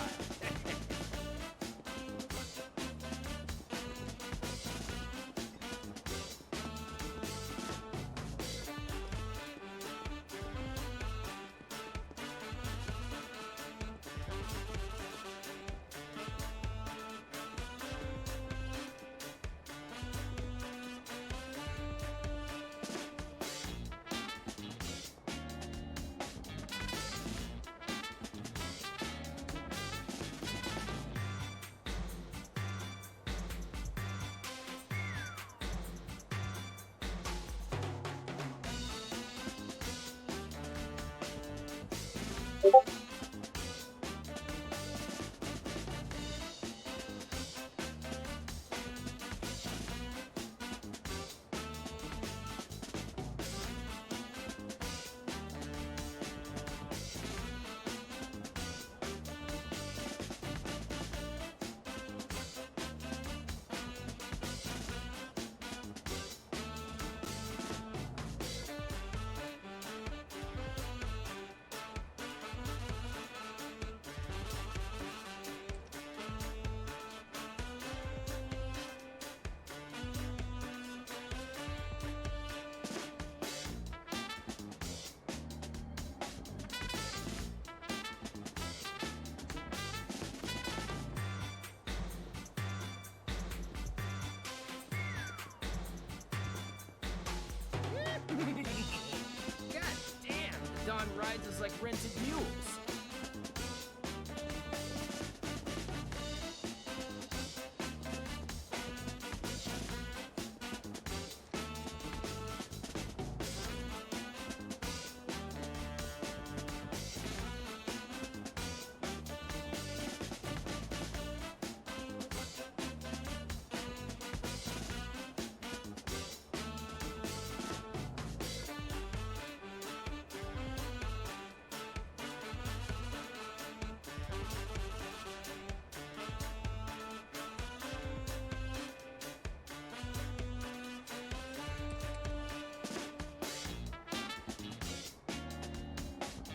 God damn, Don rides us like rented mules.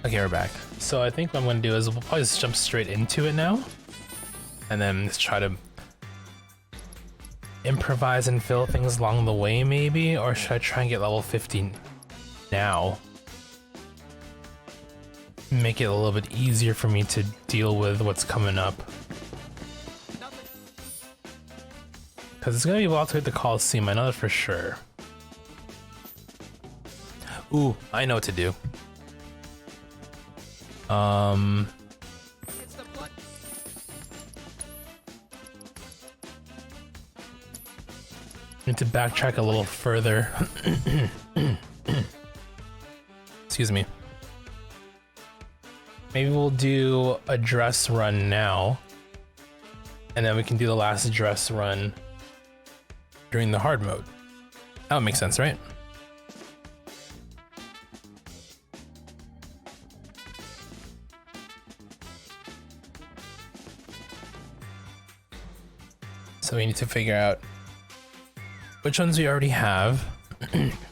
Okay, we're back. So I think what I'm gonna do is we'll probably just jump straight into it now, and then just try to improvise and fill things along the way, maybe? Or should I try and get level 15 now? Make it a little bit easier for me to deal with what's coming up. Because it's gonna be a while to hit the Coliseum, I know that for sure. Ooh, I know what to do. Need to backtrack a little further. Excuse me. Maybe we'll do a dress run now, and then we can do the last dress run during the hard mode. That would make sense, right? So we need to figure out which ones we already have,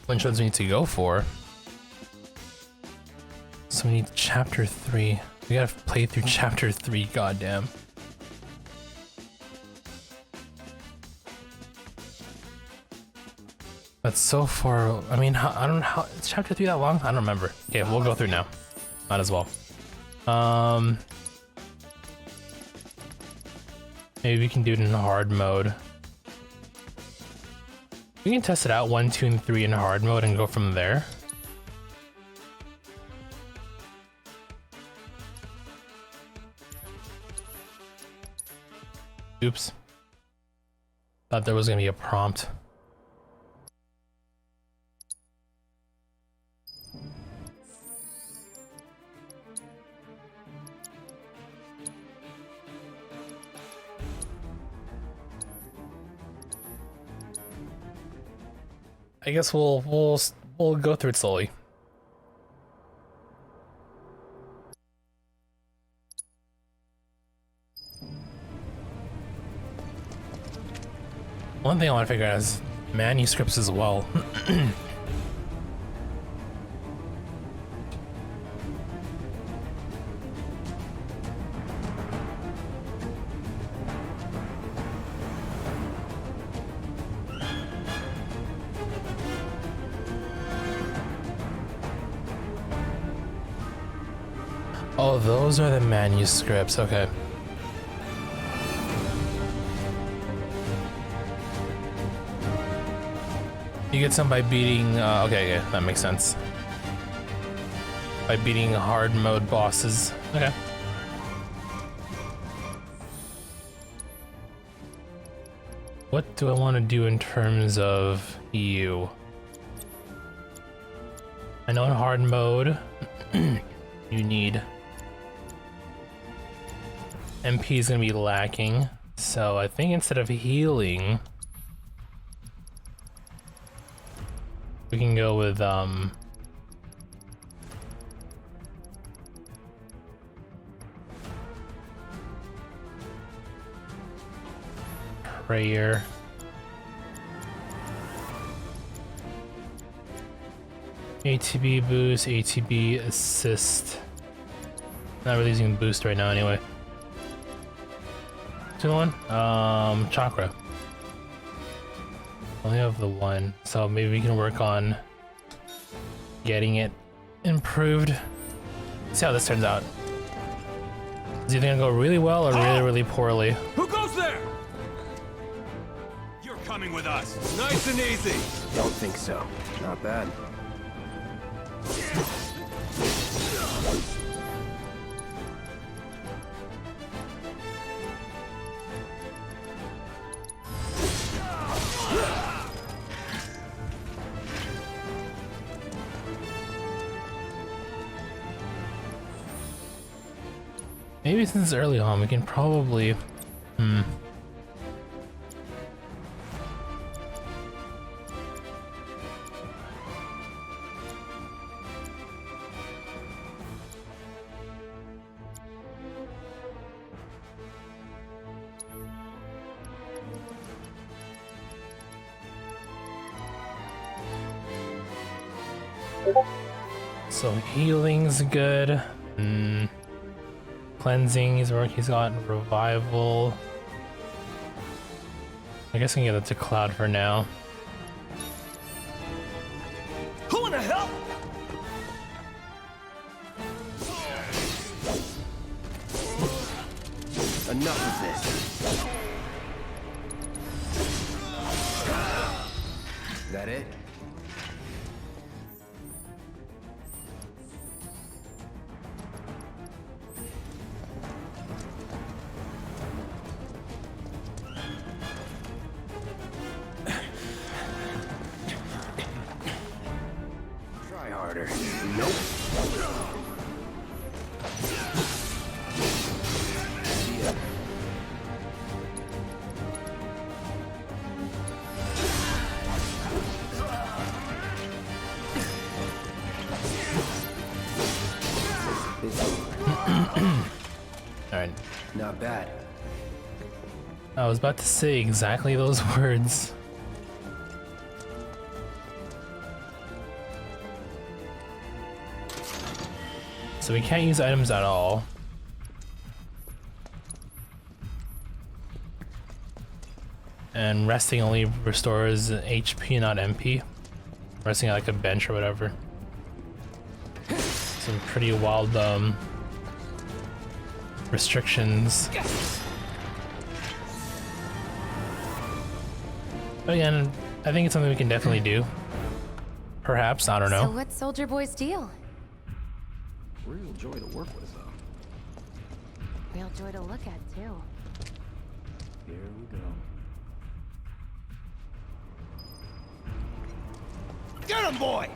which ones we need to go for. So we need chapter 3. We gotta play through chapter 3, goddamn. That's so far. I mean, I don't know how. Is chapter 3 that long? I don't remember. Okay, we'll go through now. Might as well. Maybe we can do it in hard mode. We can test it out 1, 2, and 3 in hard mode and go from there. Oops. Thought there was gonna be a prompt. I guess we'll go through it slowly. One thing I want to figure out is manuscripts as well. Oh, those are the manuscripts, okay. You get some by beating, okay, that makes sense. By beating hard mode bosses, okay. What do I want to do in terms of you? I know in hard mode, you need... MP is gonna be lacking, so I think instead of healing, we can go with prayer. ATB boost, ATB assist. Not really using boost right now anyway. 2-1? Chakra. Only have the 1, so maybe we can work on getting it improved. See how this turns out. Is it gonna go really well or really, really poorly?
Who goes there? You're coming with us. Nice and easy.
Don't think so. Not bad.
Maybe since it's early on, we can probably... So healing's good. Cleansing is working. He's got revival. I guess I can get it to Cloud for now.
Who in the hell?
Enough of this. That it? Try harder. Nope. See ya.
Alright.
Not bad.
I was about to say exactly those words. So we can't use items at all. And resting only restores HP, not MP. Resting on like a bench or whatever. Some pretty wild restrictions. But again, I think it's something we can definitely do. Perhaps, I don't know.
So what's Soldier Boy's deal?
Real joy to work with, though.
Real joy to look at, too.
Here we go.
Get him, boy!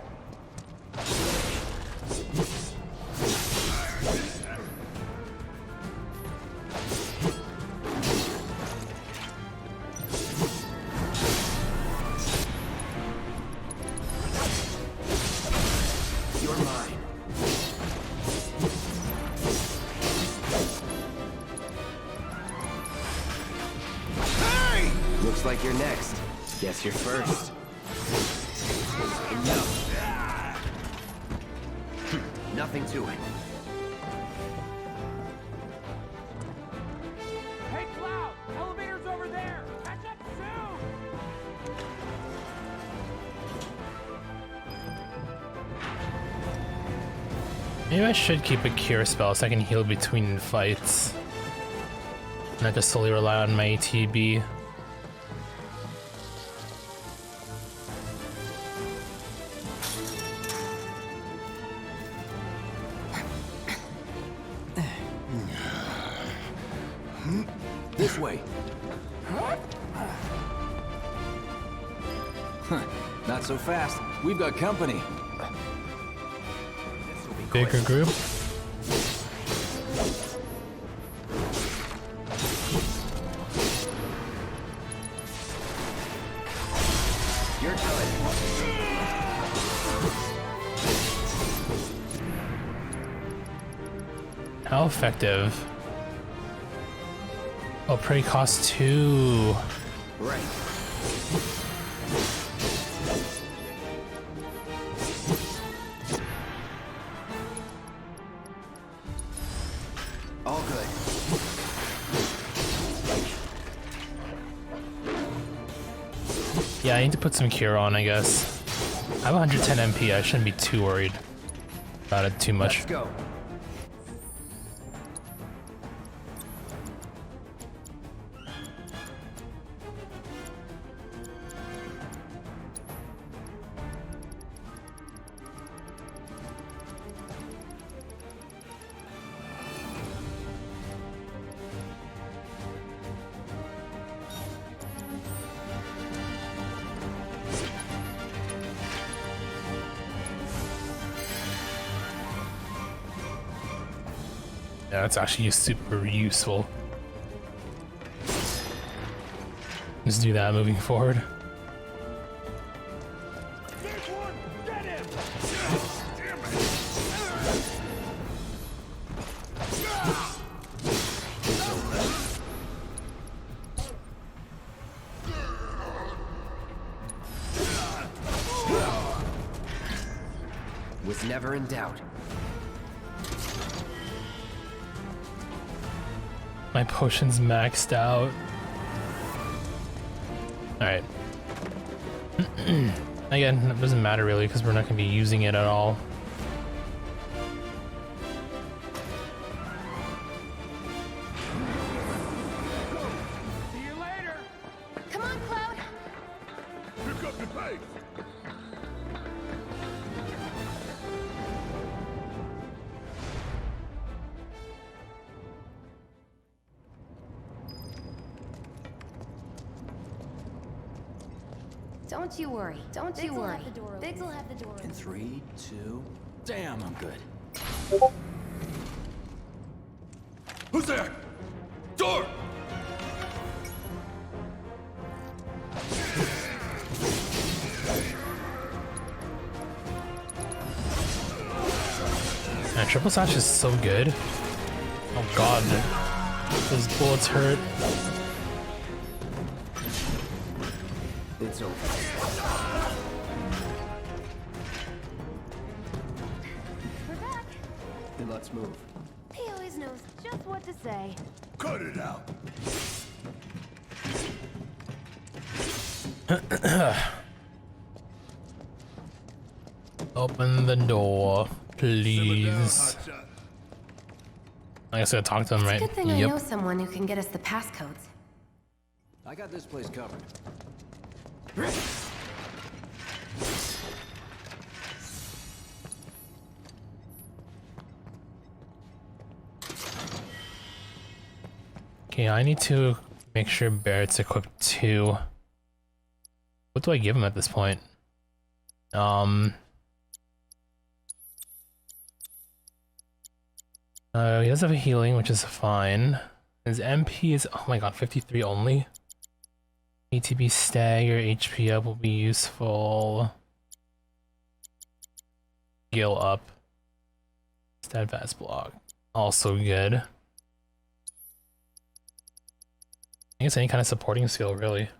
You're mine.
Hey!
Looks like you're next. Guess you're first. Enough. Nothing to it.
Hey, Cloud! Elevator's over there! Catch up soon!
Maybe I should keep a cure spell so I can heal between fights. Not just solely rely on my ATB.
This way.
Not so fast. We've got company.
Bigger group.
You're good.
How effective? Oh, pretty cost 2.
Right. All good.
Yeah, I need to put some cure on, I guess. I have 110 MP. I shouldn't be too worried about it too much.
Let's go.
Yeah, that's actually super useful. Just do that moving forward.
Was never in doubt.
My potion's maxed out. Alright. Again, it doesn't matter really because we're not going to be using it at all.
See you later!
Come on, Cloud!
Pick up the pace.
Don't you worry. Don't you worry. Biggs will have the door open.
In 3, 2... Damn, I'm good.
Who's there? Door!
Man, triple slash is so good. Oh god, those bullets hurt.
It's over.
We're back.
Then let's move.
He always knows just what to say.
Cut it out.
Open the door, please. I guess I gotta talk to him, right?
Good thing I know someone who can get us the passcodes.
I got this place covered.
Okay, I need to make sure Barrett's equipped too. What do I give him at this point? He does have a healing, which is fine. His MP is, oh my god, 53 only. ATB stagger, HP up will be useful. Heal up. Steadfast block, also good. I guess any kind of supporting skill, really.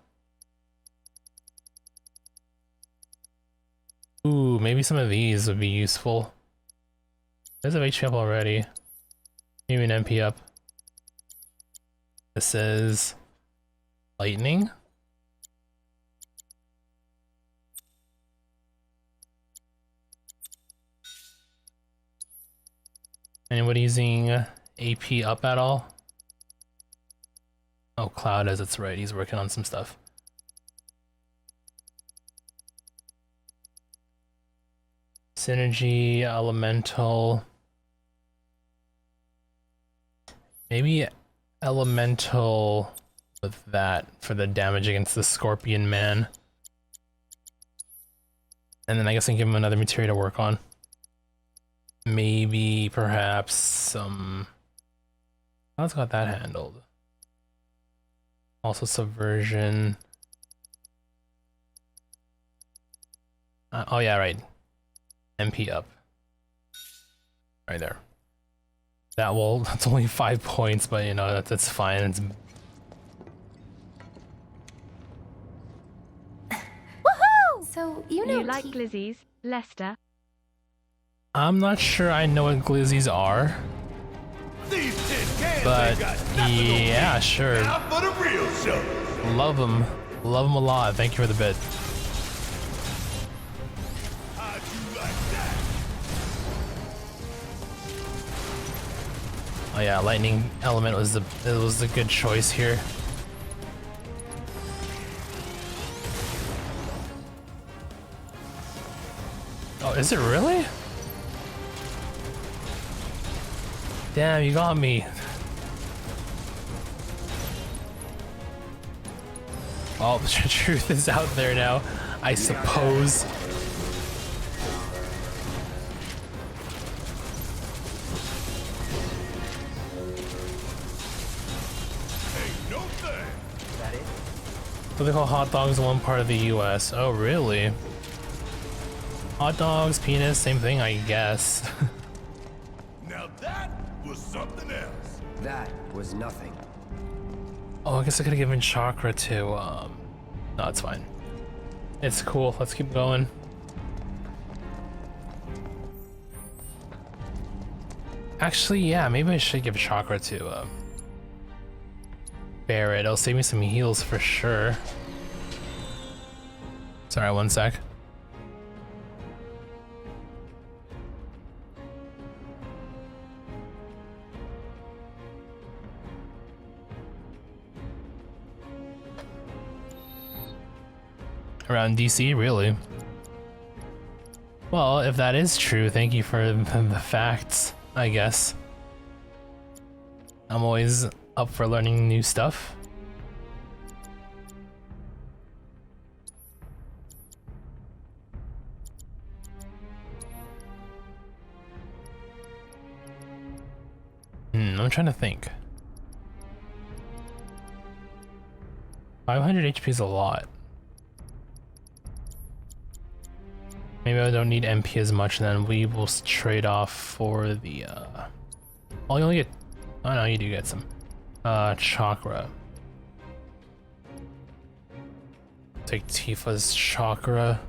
Ooh, maybe some of these would be useful. There's a HP up already. Maybe an MP up. This is lightning. Anybody using AP up at all? Oh, Cloud is, it's right, he's working on some stuff. Synergy, elemental. Maybe elemental with that for the damage against the Scorpion Man. And then I guess I can give him another materia to work on. Maybe, perhaps, some... How's got that handled? Also subversion. Oh yeah, right. MP up. Right there. That will, that's only 5 points, but you know, that's fine. It's...
Woohoo! So, you know
You like glizzies, Lester?
I'm not sure I know what glizzies are.
These tin cans
But
ain't got nothing on me.
yeah, sure.
Now for the real show.
Love them. Love them a lot. Thank you for the bit.
How'd you like that?
Oh yeah, lightning element was the good choice here. Oh, is it really? Damn, you got me. Oh, the truth is out there now, I suppose.
Ain't no thing.
That it?
What they call hot dogs in one part of the US. Oh, really? Hot dogs, penis, same thing, I guess.
Now that was something else.
That was nothing.
Oh, I guess I could have given chakra to, no, it's fine. It's cool, let's keep going. Actually, yeah, maybe I should give chakra to, Barrett. It'll save me some heals for sure. Sorry, one sec. Around DC, really? Well, if that is true, thank you for the facts, I guess. I'm always up for learning new stuff. I'm trying to think. 500 HP is a lot. Maybe I don't need MP as much, then we will trade off for the, oh, you only get, oh no, you do get some, chakra. Take Tifa's chakra.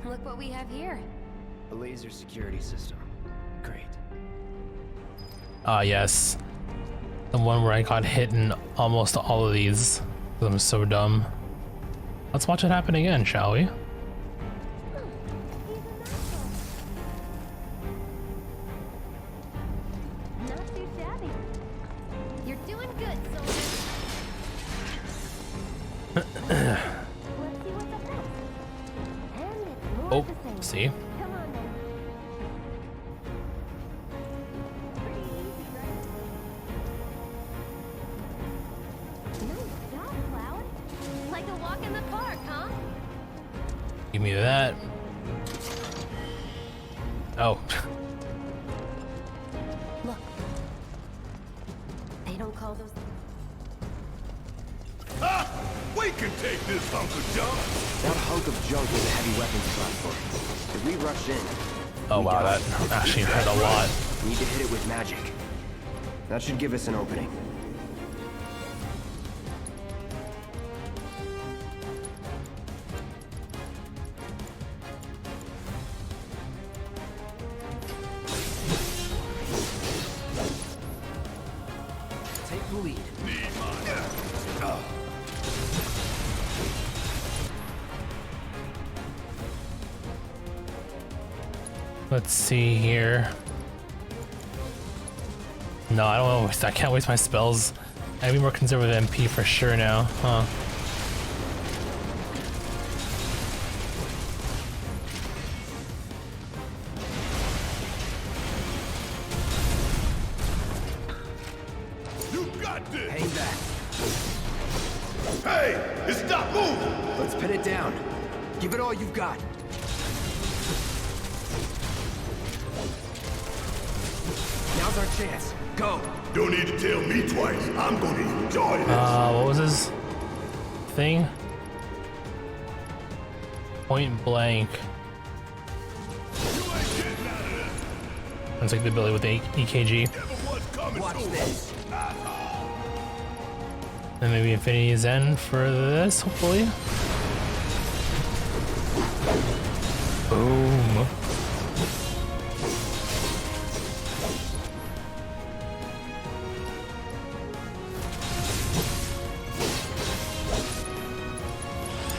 Look what we have here.
A laser security system. Great.
Ah, yes. The one where I got hit in almost all of these. I'm so dumb. Let's watch it happen again, shall we?
Not too shabby.
You're doing good, soldier.
Let's see what's up next. And it's more
Oh,
of the same.
see?
Come on then. Pretty easy, right? Nice job, Cloud.
Like a walk in the park, huh?
Give me that. Oh.
Look. They don't call those...
Ah! We can take this hunk of junk!
That hunk of junk is a heavy weapons platform. If we rush in...
Oh
we
wow,
die.
that actually hurt a lot.
We need to hit it with magic. That should give us an opening. Take the lead.
Let's see here. No, I don't know. I can't waste my spells. I gotta be more conservative with MP for sure now, huh?
You got this!
Hang back.
Hey! Stop moving!
Let's pin it down. Give it all you've got. Now's our chance. Go!
Don't need to tell me twice. I'm gonna enjoy this.
What was his thing? Point blank. Let's take the ability with the EKG.
Watch this.
Then maybe Infinity Zen for this, hopefully. Boom.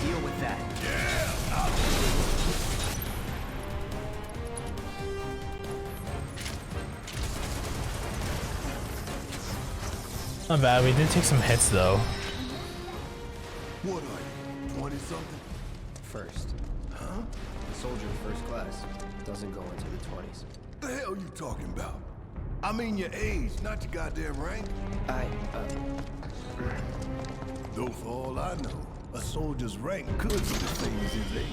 Deal with that.
Not bad, we did take some hits though.
What are you? 20-something?
First.
Huh?
A soldier first class doesn't go into the 20s.
The hell you talking about? I mean your age, not your goddamn rank. Though for all I know, a soldier's rank could be the same as his age.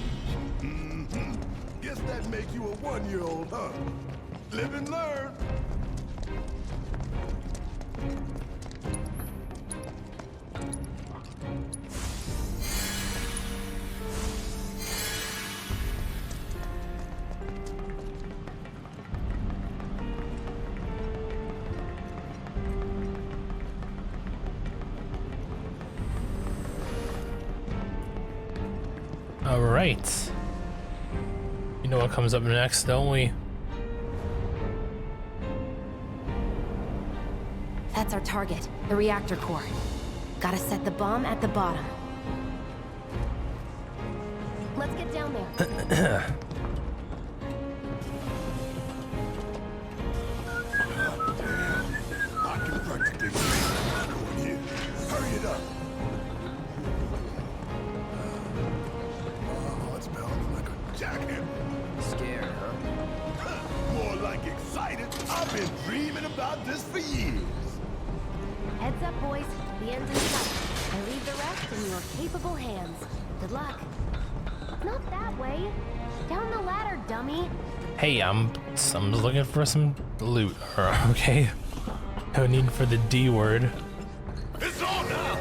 Mm-hmm. Guess that makes you a 1-year-old, huh? Live and learn.
Alright. You know what comes up next, don't we?
That's our target, the reactor core. Gotta set the bomb at the bottom. Let's get down there.
I can practically see going here. Hurry it up. Oh, it's pounding like a jackhammer.
Scared, huh?
More like excited. I've been dreaming about this for years.
Heads up, boys. The end's in sight. I leave the rest in your capable hands. Good luck. Not that way. Down the ladder, dummy.
Hey, I'm looking for some loot. Okay. No need for the D word.
It's on now.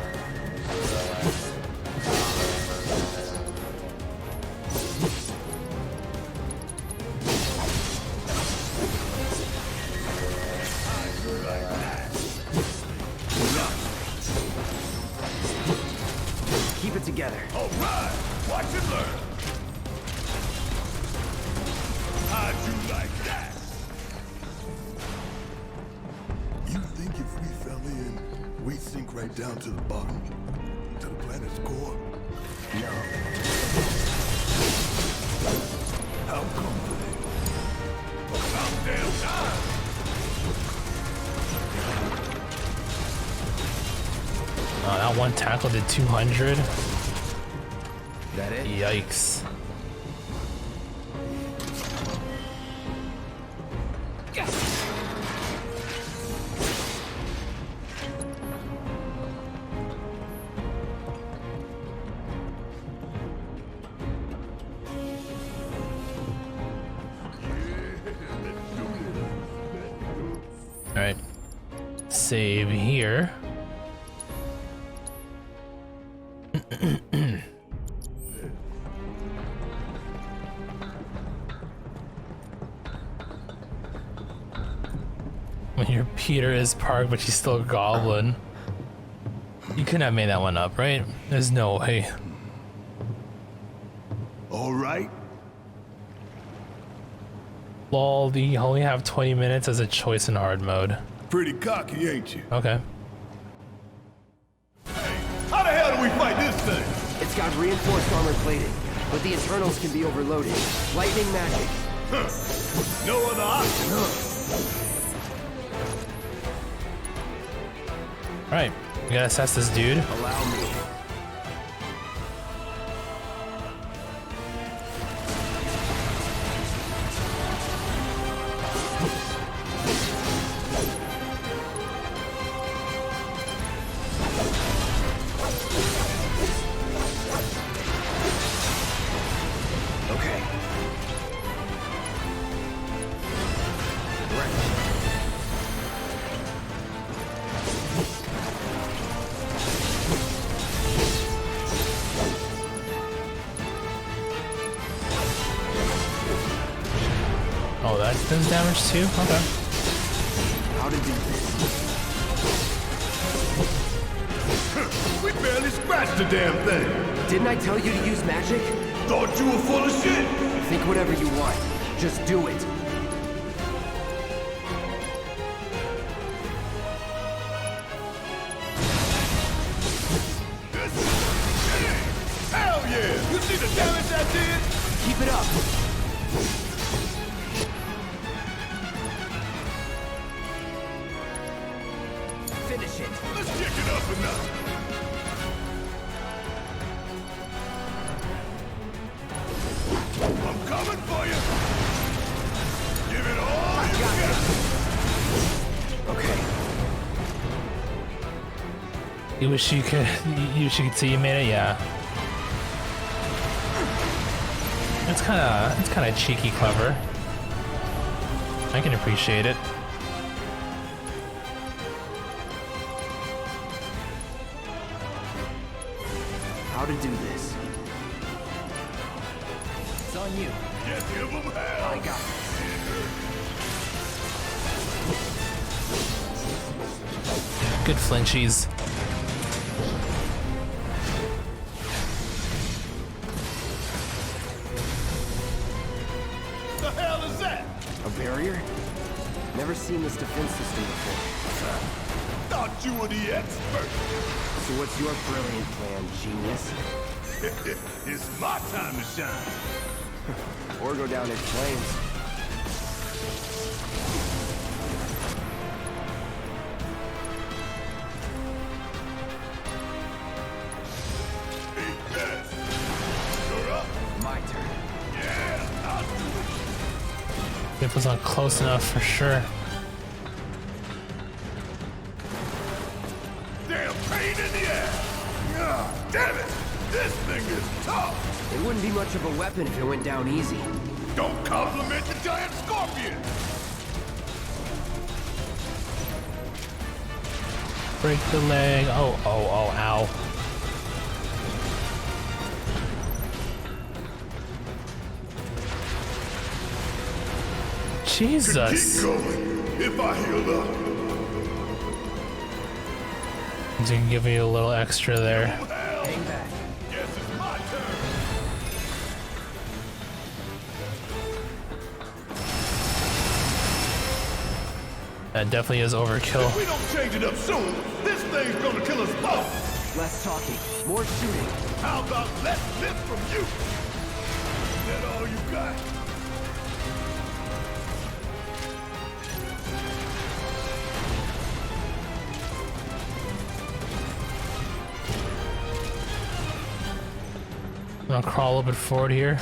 right down to the bottom? To the planet's core?
No.
How comforting.
About damn time!
Oh, that one tackle did 200.
That it?
Yikes. Alright. Save here. When your Peter is Park, but she's still a goblin. You couldn't have made that one up, right? There's no way.
All right.
Lol, you only have 20 minutes as a choice in hard mode.
Pretty cocky, ain't you?
Okay.
How the hell do we fight this thing?
It's got reinforced armor plating, but the internals can be overloaded. Lightning magic.
Huh. No other option, huh?
Alright, we gotta assess this dude.
Allow me. Okay. Right.
Oh, that does damage too? Okay.
How to do
We barely scratched the damn thing.
this? Didn't I tell you to use magic?
Thought you were full of shit.
Think whatever you want. Just do it.
Hell yeah! You see the damage I did?
Keep it up. Finish it.
Let's kick it up a notch. I'm coming for you. Give it all you got.
Okay.
You wish you could see you made it, yeah. It's kinda cheeky clever. I can appreciate it.
How to do this? It's on you.
Yes, give them hell.
I got this.
Good flinchies.
The hell is that?
A barrier? Never seen this defense system before.
Thought you were the expert.
So what's your brilliant plan, genius?
It's my time to shine.
Or go down in flames.
Eat this. You're up.
My turn.
Yeah, I'll do it.
If it was not close enough for sure.
Damn pain in the ass. Ah, damn it. This thing is tough.
It wouldn't be much of a weapon if it went down easy.
Don't compliment the giant scorpion.
Break the leg. Oh, ow. Jesus.
Keep going. If I healed up.
You can give me a little extra there.
Hang back.
Guess it's my turn.
That definitely is overkill.
If we don't change it up soon, this thing's gonna kill us both.
Less talking, more shooting.
How about less lift from you? Is that all you got?
I'm gonna crawl a little bit forward here.
You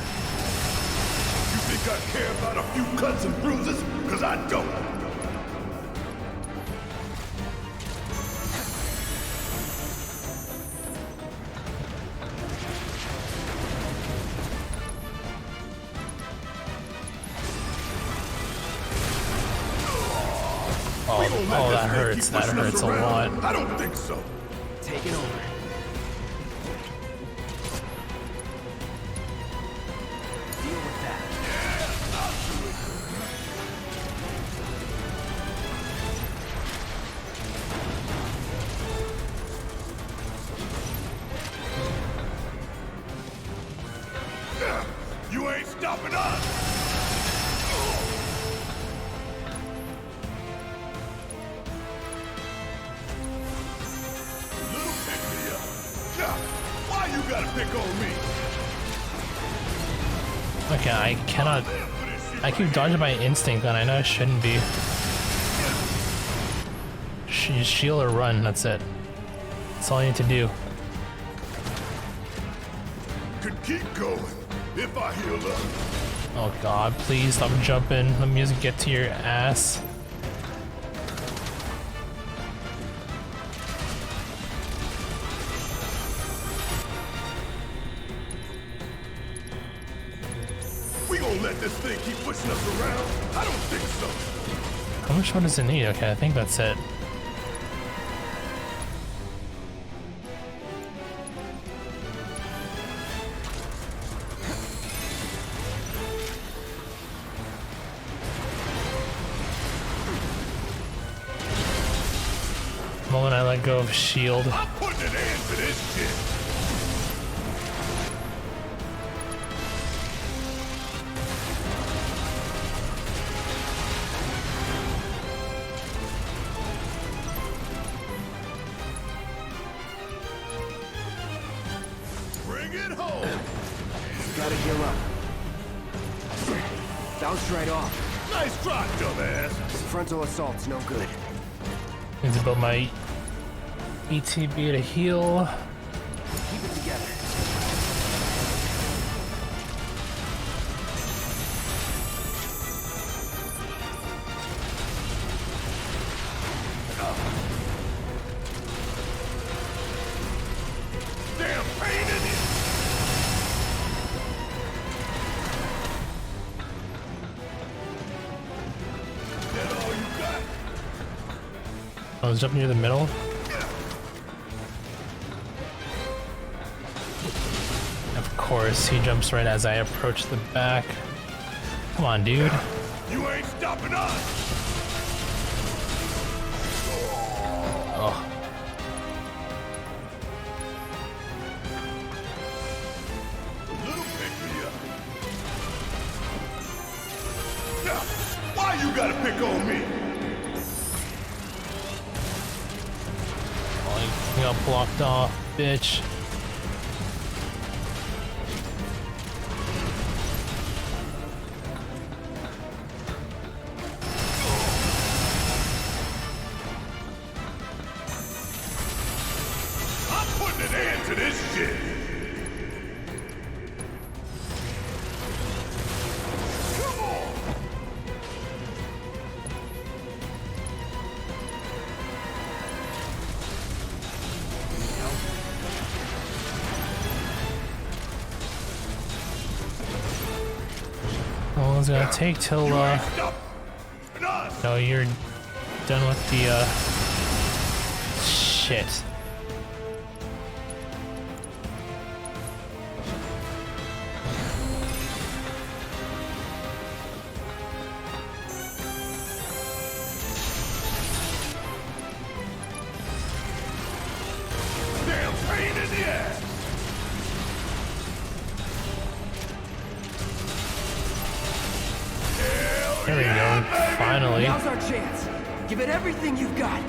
think I care about a few cuts and bruises? Because I don't.
Oh, that hurts. That hurts a lot.
I don't think so.
Take it over. Deal with that.
Yeah, I'll do it. Yeah, you ain't stopping us. Why you gotta pick on me?
Okay, I cannot. I keep dodging my instinct, and I know I shouldn't be. Shield or run, that's it. That's all I need to do.
Could keep going if I heal up.
Oh god, please stop jumping. Let the music get to your ass.
We gonna let this thing keep pushing us around? I don't think so.
How much more does it need? Okay, I think that's it. The moment I let go of shield.
I'm putting an end to this shit. Bring it home.
Gotta heal up. Bounced right off.
Nice try, dumbass.
Frontal assault's no good.
Need to build my ETB to heal.
Keep it together.
Damn pain in it. That all you got?
I was jumping near the middle. Of course, he jumps right as I approach the back. Come on, dude.
You ain't stopping us.
Oh.
Little pick me up. Now, why you gotta pick on me?
Oh, he got blocked off, bitch.
I'm putting an end to this shit. Come on.
How long is it gonna take till, no, you're done with the, shit.
Damn pain in the ass.
There we go, finally.
Now's our chance. Give it everything you've got.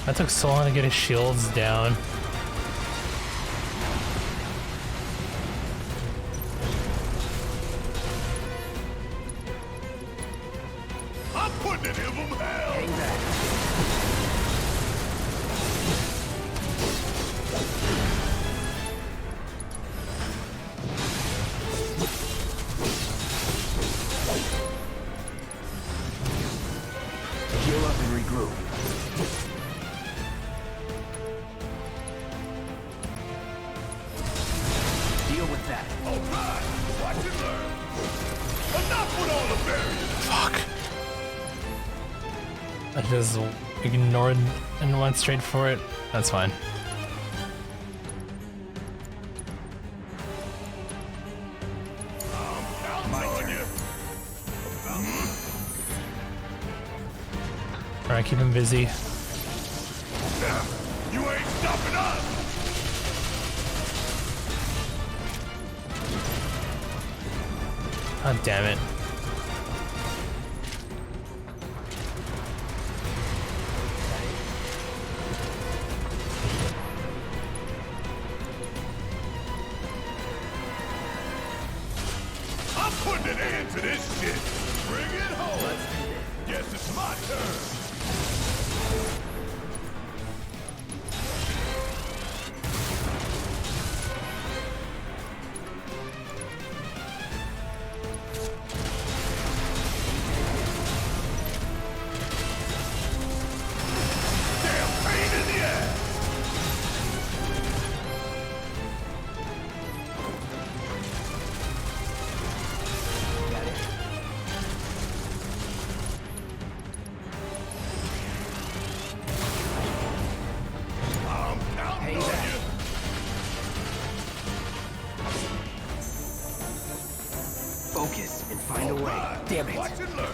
That took so long to get his shields down.
I'm putting it in them hell.
Hang back. Heal up and regroup. Deal with that.
All right, watch and learn. Enough with all the barriers.
Fuck. I just ignored and went straight for it. That's fine. Alright, keep him busy.
You ain't stopping us.
God damn it.
I'm putting an end to this shit. Bring it home. Guess it's my turn.
Focus and find a way. Damn it.
Watch and learn.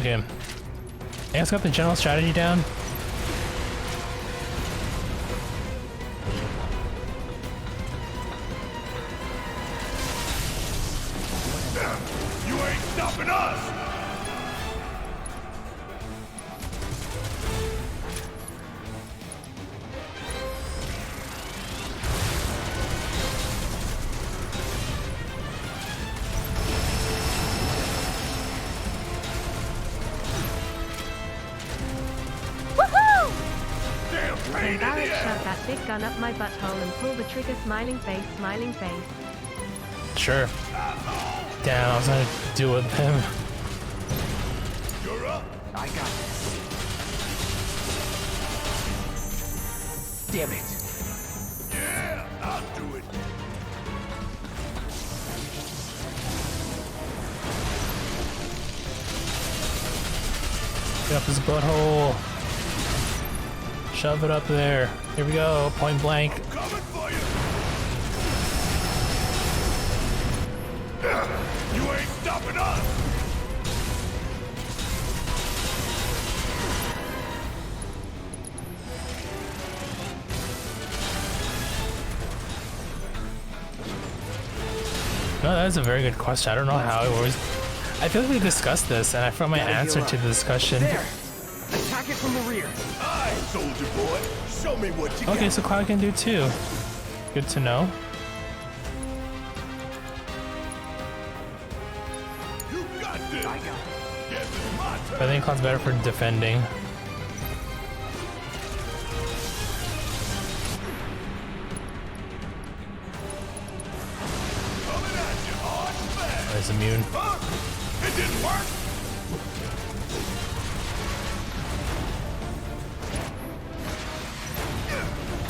Okay. You guys got the general strategy down?
You ain't stopping us.
When Barrett shoved that big gun up my butthole and pulled the trigger, smiling face, smiling face.
Sure. Damn, I was gonna do with him.
You're up.
I got this. Damn it.
Yeah, I'll do it.
Get up his butthole. Shove it up there. Here we go, point blank.
Coming for you. You ain't stopping us.
No, that is a very good question. I don't know how it was. I feel like we discussed this, and I found my answer to the discussion.
There. Attack it from the rear.
Aye, soldier boy. Show me what you got.
Okay, so Cloud can do too. Good to know.
You got this.
I got it.
Guess it's my turn.
I think Cloud's better for defending.
Coming at you hard and fast.
He's immune.
Huh? It didn't work.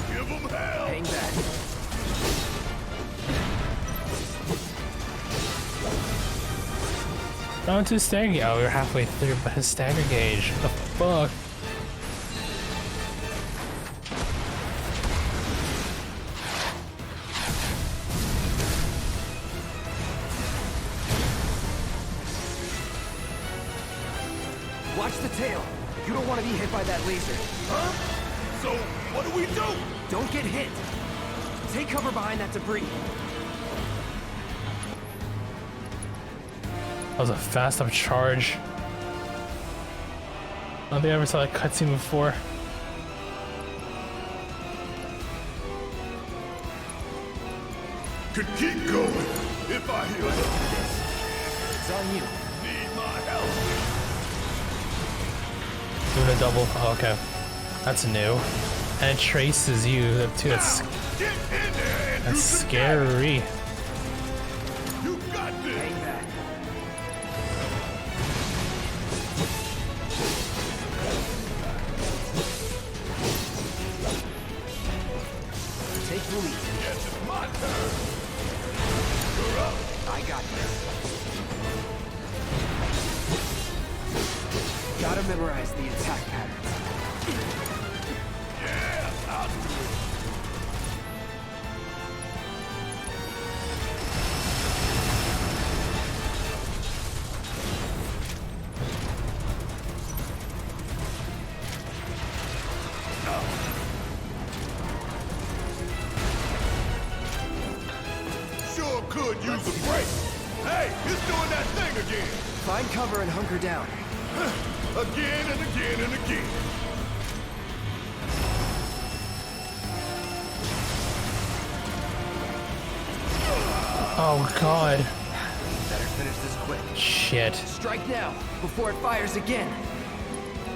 Give them hell.
Hang back.
Down to stagger. Oh, we were halfway through, but his stagger gauge. What the fuck?
Watch the tail. You don't want to be hit by that laser.
Huh? So, what do we do?
Don't get hit. Take cover behind that debris.
That was a fast up charge. I don't think I ever saw that cutscene before.
Could keep going if I heal up.
It's on you.
Need my help.
Doing a double. Oh, okay. That's new. And it traces you too. That's scary.
You got this.
Hang back. Take the lead.
Yes, it's my turn. You're up.
I got this. Gotta memorize the attack patterns.
Yeah, I'll do it. Sure could use a break. Hey, it's doing that thing again.
Find cover and hunker down.
Again and again and again.
Oh god.
Better finish this quick.
Shit.
Strike now, before it fires again.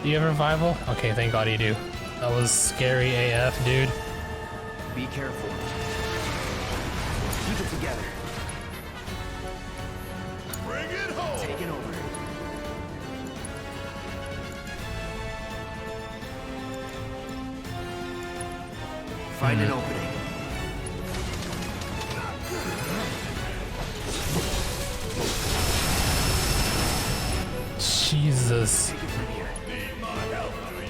Do you have revival? Okay, thank god you do. That was scary AF, dude.
Be careful. Keep it together.
Bring it home.
Take it over. Find an opening.
Jesus.
Take it from here.
Need my help, do you?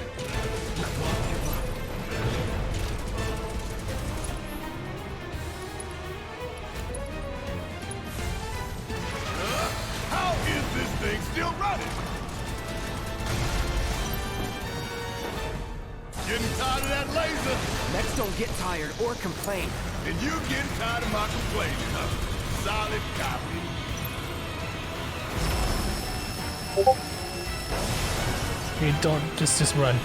How is this thing still running? Getting tired of that laser?
Mechs don't get tired or complain.
And you getting tired of my complaining, huh? Solid copy.
You don't just run.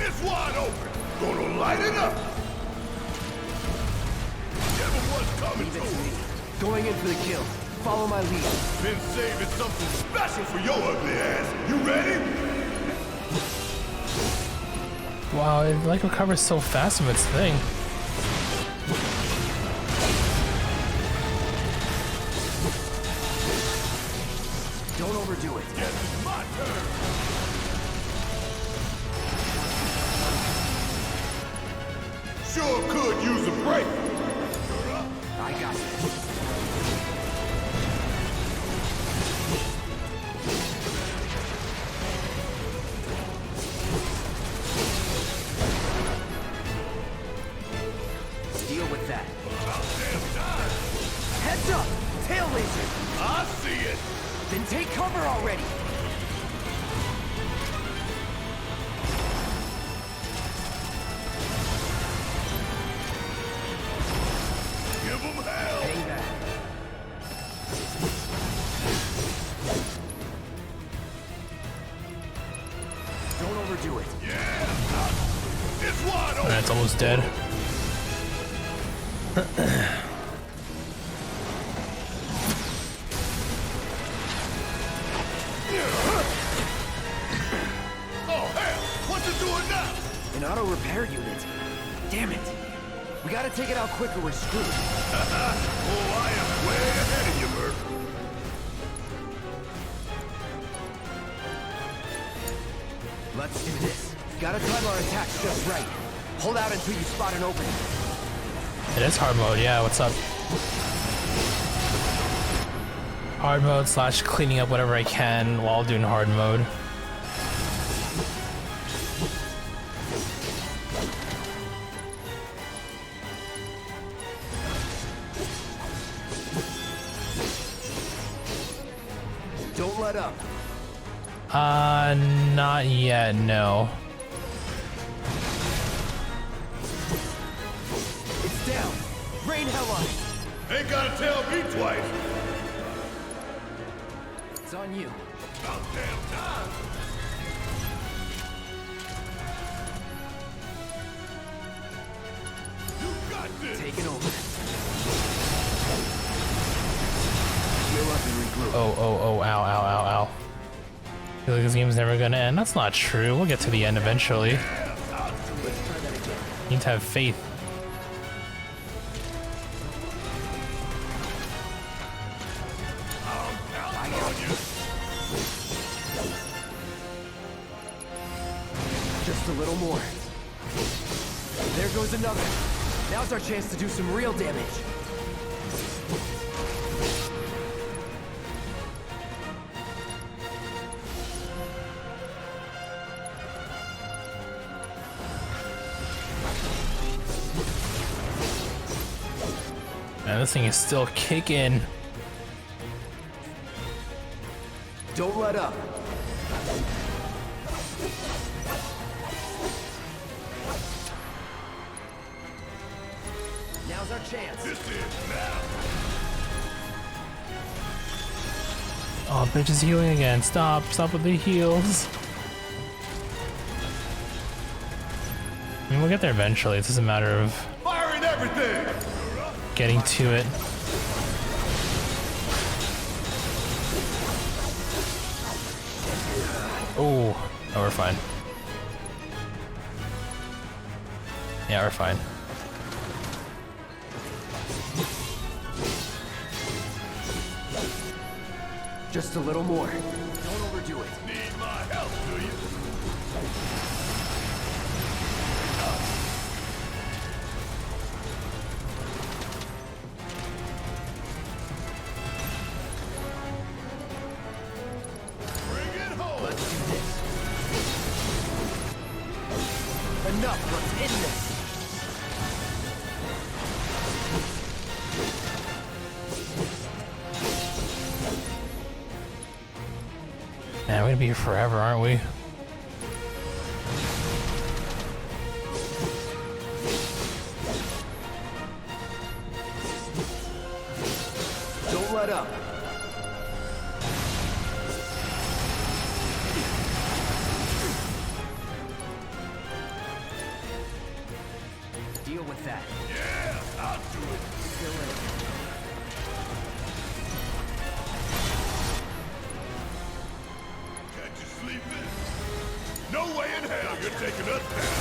It's wide open. Gonna light it up. Give him what's coming to him.
Going in for the kill. Follow my lead.
Been saving something special for your ugly ass. You ready?
Wow, it like recovers so fast from its thing.
Don't overdo it.
Yes, it's my turn. Sure could use a break. You're up.
I got this. Deal with that. Heads up! Tail laser!
I see it.
Then take cover already!
Give him hell.
Hang back. Don't overdo it.
Yeah. It's wide open.
That's almost dead.
Oh, hell! What's it doing now?
An auto repair unit. Damn it. We gotta take it out quick or we're screwed.
Oh, I am way ahead of you, Merc.
Let's do this. Gotta time our attacks just right. Hold out until you spot an opening.
It is hard mode, yeah, what's up? Hard mode / cleaning up whatever I can while doing hard mode.
Don't let up.
Not yet, no.
It's down. Rain hell on it.
Ain't gotta tell me twice.
It's on you.
About damn time. You got this.
Taking over. Heal up and regroup.
Oh, ow, ow, ow. I feel like this game's never gonna end. That's not true. We'll get to the end eventually. You need to have faith.
Just a little more. There goes another. Now's our chance to do some real damage.
Man, this thing is still kicking.
Don't let up. Now's our chance.
This is now.
Oh, bitch is healing again. Stop with the heals. I mean, we'll get there eventually. It's just a matter of
Firing everything.
getting to it. Oh, we're fine. Yeah, we're fine.
Just a little more. Don't overdo it.
Need my help, do you? Bring it home.
Let's do this. Enough. Let's end this.
Man, we're gonna be here forever, aren't we?
Don't let up. Deal with that.
Yeah, I'll do it.
Still in it.
Can't you sleep in? No way in hell you're taking us down.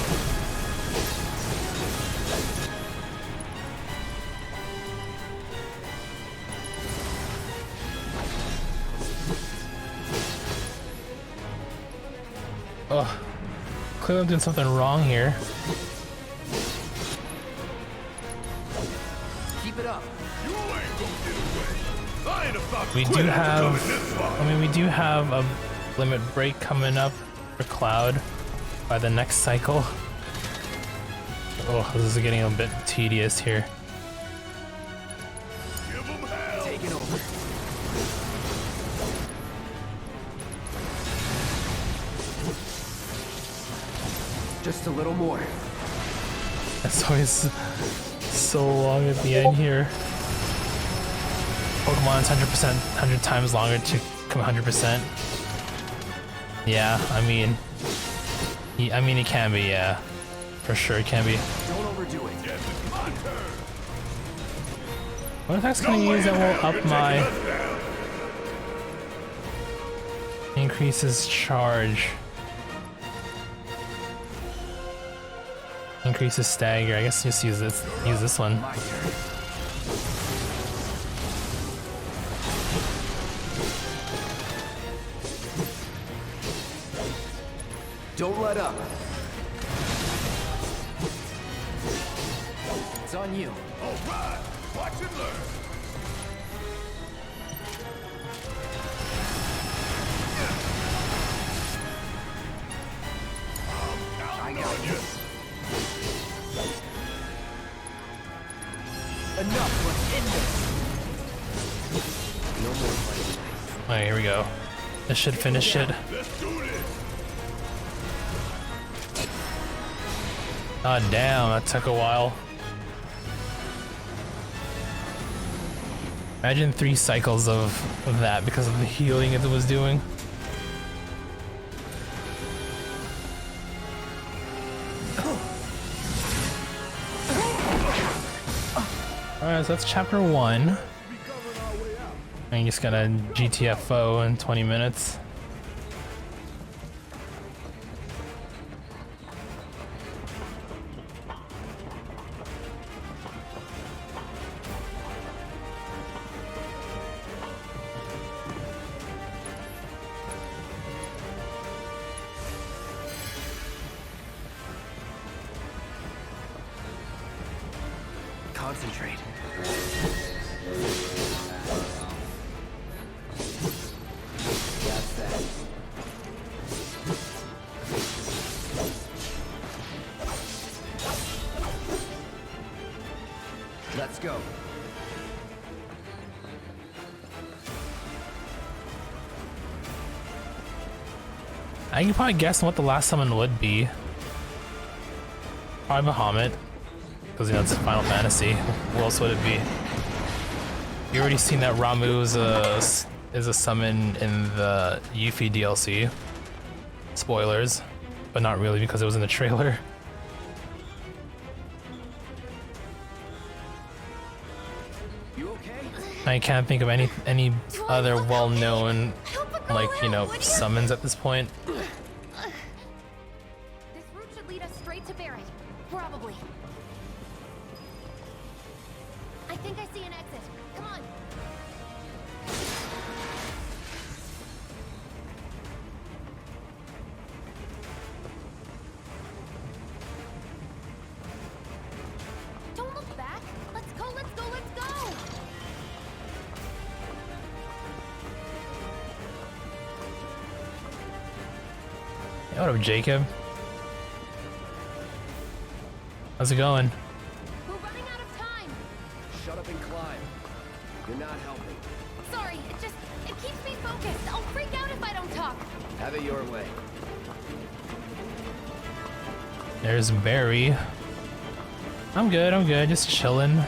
Ugh. Clearly I'm doing something wrong here.
Keep it up.
You ain't gonna get away. I ain't about to
We
quit
do
after
have,
coming this far.
I mean, we do have a limit break coming up for Cloud by the next cycle. Oh, this is getting a bit tedious here.
Give 'em hell.
Taking over. Just a little more.
It's always so long at the end here. Pokemon's 100%, 100 times longer to come 100%. Yeah, I mean, it can be, yeah. For sure it can be.
Don't overdo it.
Yes, it's my turn.
What effects can I use that will up my... Increases charge. Increases stagger. I guess just use this one.
My turn. Don't let up. It's on you.
All right, watch and learn.
I got you. Enough. Let's end this. No more fighting.
Alright, here we go. This should finish it. Oh damn, that took a while. Imagine 3 cycles of that because of the healing it was doing. Alright, so that's chapter 1. And you just gotta GTFO in 20 minutes.
Concentrate. That's that. Let's go.
I can probably guess what the last summon would be. Probably Bahamut. Because, you know, it's Final Fantasy. Who else would it be? You already seen that Ramu is a summon in the Yuffie DLC. Spoilers. But not really because it was in the trailer.
You okay?
I can't think of any other well-known, like, you know, summons at this point.
This route should lead us straight to Barret. Probably. I think I see an exit. Come on. Don't look back. Let's go, let's go, let's go.
Hey, what up, Jacob? How's it going?
We're running out of time.
Shut up and climb. You're not helping.
Sorry, it keeps me focused. I'll freak out if I don't talk.
Have it your way.
There's Barry. I'm good, just chilling.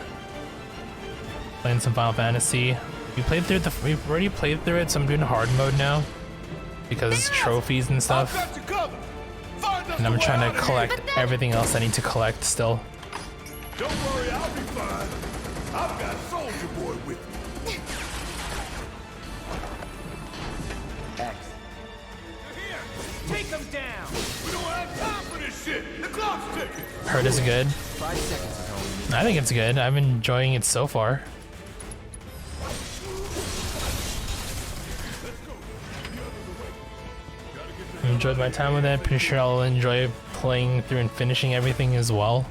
Playing some Final Fantasy. We've already played through it, so I'm doing hard mode now. Because trophies and stuff. And I'm trying to collect everything else I need to collect still.
Don't worry, I'll be fine. I've got Soldier Boy with me.
X.
Here, take them down.
We don't have time for this shit. The clock's ticking.
Heard it's good.
5 seconds is all we need.
I think it's good. I'm enjoying it so far. I enjoyed my time with it. Pretty sure I'll enjoy playing through and finishing everything as well.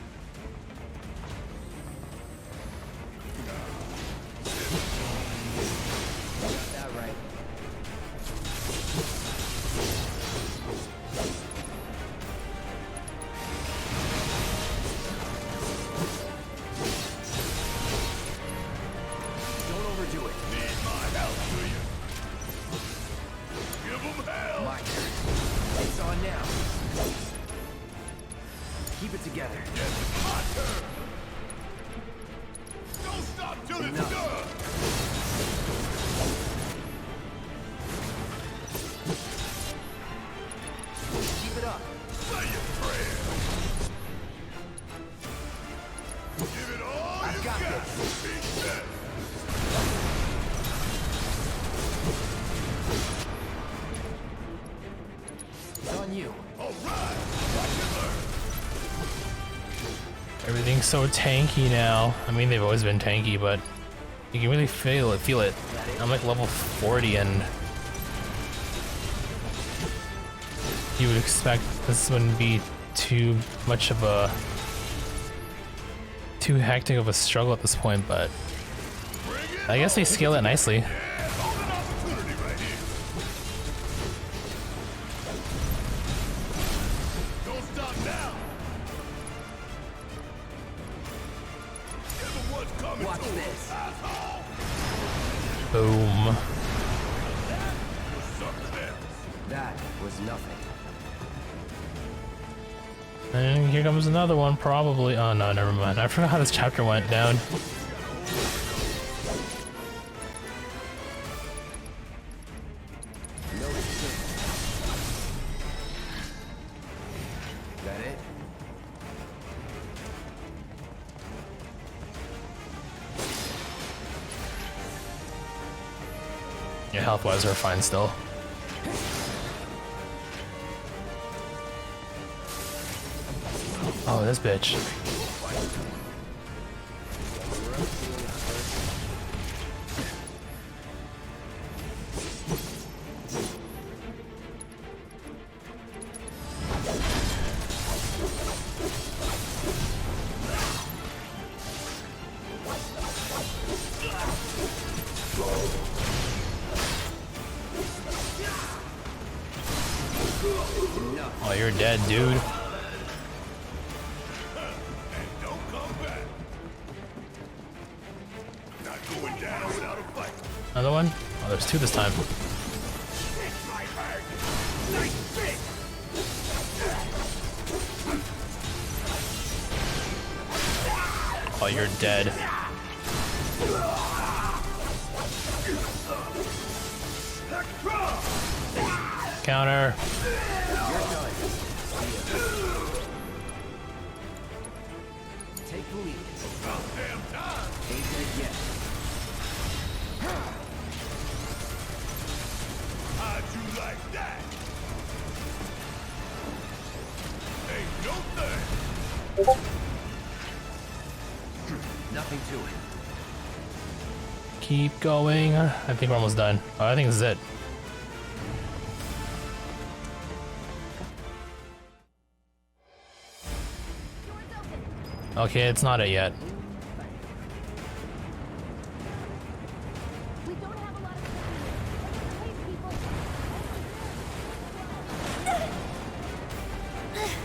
That right. Don't overdo it.
Need my help, do you? Give them hell.
My turn. It's on now. Keep it together.
Yes, it's my turn. Don't stop till it's done.
Keep it up.
Say your prayer. Give it all
I've
you
got
got.
this.
Be set.
It's on you.
All right. Watch and learn.
Everything's so tanky now. I mean, they've always been tanky, but you can really feel it. I'm like level 40 and you would expect this wouldn't be too much of a too hectic of a struggle at this point, but I guess they scale it nicely.
Golden opportunity right here. Don't stop now. Everyone's coming.
Watch
to
this.
us, asshole.
Boom.
Sucker
means nothing.
And here comes another one, probably. Oh no, never mind. I forgot how this chapter went down.
That it?
Yeah, health-wise, we're fine still. Oh, this bitch. Oh, you're dead, dude. Another one? Oh, there's two this time. Oh, you're dead. Counter.
Take the lead. Ain't dead yet.
How'd you like that? Ain't no thing.
Nothing to it.
Keep going. I think we're almost done. Oh, I think this is it. Okay, it's not it yet.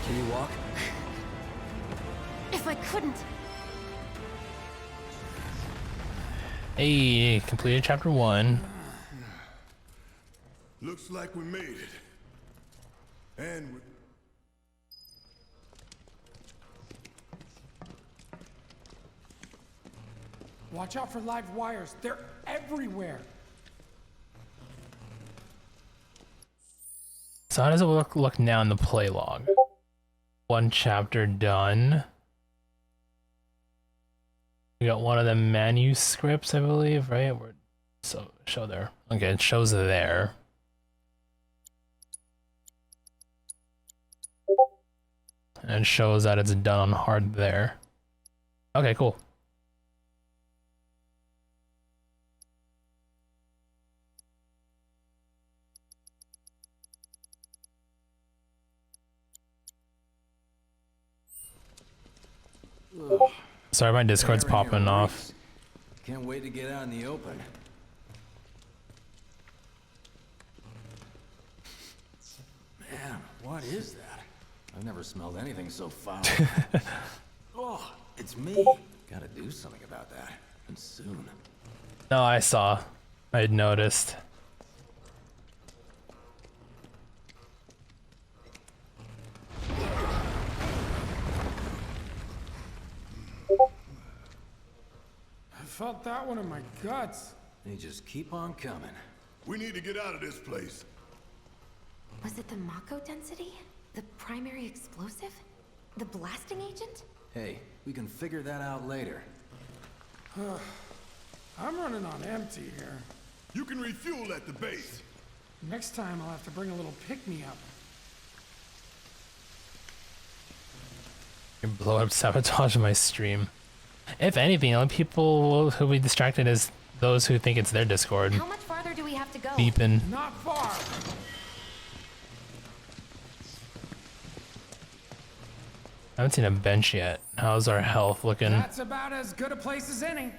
Can you walk?
If I couldn't.
Hey, completed chapter 1.
Looks like we made it. And we...
Watch out for live wires. They're everywhere.
So how does it look now in the play log? 1 chapter done. We got one of the manuscripts, I believe, right? So show there. Okay, it shows there. And it shows that it's done on hard there. Okay, cool. Sorry, my Discord's popping off.
Can't wait to get out in the open. Man, what is that? I've never smelled anything so foul. Oh, it's me. Gotta do something about that. And soon.
No, I saw. I had noticed.
I felt that one in my guts.
They just keep on coming.
We need to get out of this place.
Was it the Mako density? The primary explosive? The blasting agent?
Hey, we can figure that out later.
I'm running on empty here.
You can refuel at the base.
Next time I'll have to bring a little pick-me-up.
You blow up sabotage my stream. If anything, the only people who'll be distracted is those who think it's their Discord.
How much farther do we have to go?
Beeping.
Not far.
I haven't seen a bench yet. How's our health looking?
That's about as good a place as any.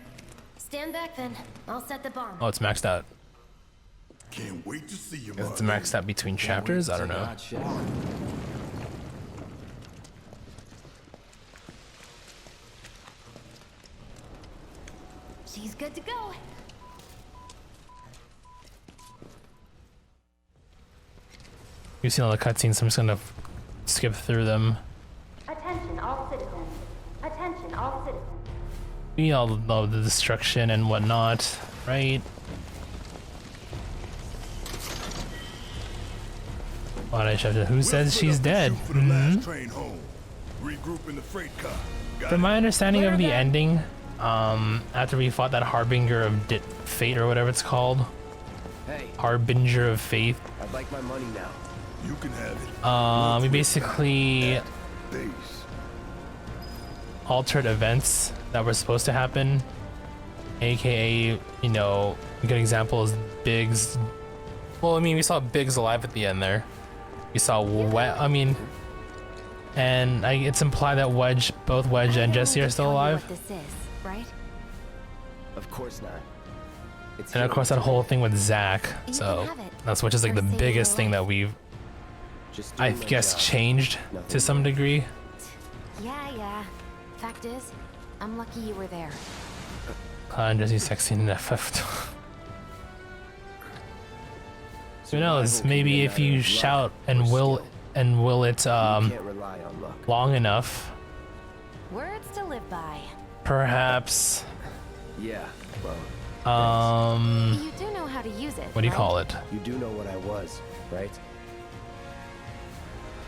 Stand back then. I'll set the bomb.
Oh, it's maxed out.
Can't wait to see you.
Is it maxed out between chapters? I don't know.
She's good to go.
You've seen all the cutscenes, so I'm just gonna skip through them.
Attention all citizens. Attention all citizens.
We all love the destruction and whatnot, right? Who says she's dead? From my understanding of the ending, after we fought that Harbinger of Fate or whatever it's called, Harbinger of Faith.
I'd like my money now.
You can have it.
We basically altered events that were supposed to happen, aka, you know, a good example is Biggs. Well, I mean, we saw Biggs alive at the end there. We saw and it's implied that both Wedge and Jesse are still alive.
What this is, right?
Of course not.
And of course that whole thing with Zach. So that's which is like the biggest thing that we've, I guess, changed to some degree.
Yeah. Fact is, I'm lucky you were there.
And Jesse's sexy in FF. Who knows? Maybe if you shout and will it long enough,
Words to live by.
perhaps.
Yeah, well.
You do know how to use it.
What do you call it?
You do know what I was, right?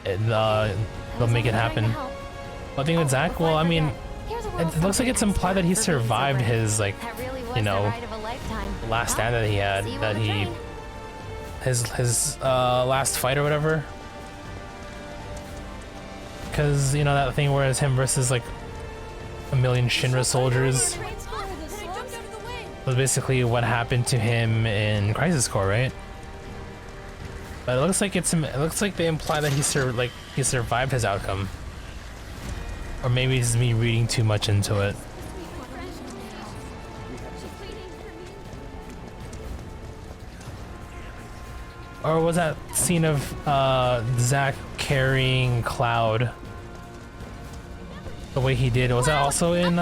They'll make it happen. One thing with Zach, well, I mean, it looks like it's implied that he survived his, like, you know, last stand that he had, his last fight or whatever. Because, you know, that thing where it's him versus like a million Shinra soldiers was basically what happened to him in Crisis Core, right? But it looks like they imply that he survived his outcome. Or maybe it's me reading too much into it. Or was that scene of Zach carrying Cloud the way he did? Was that also in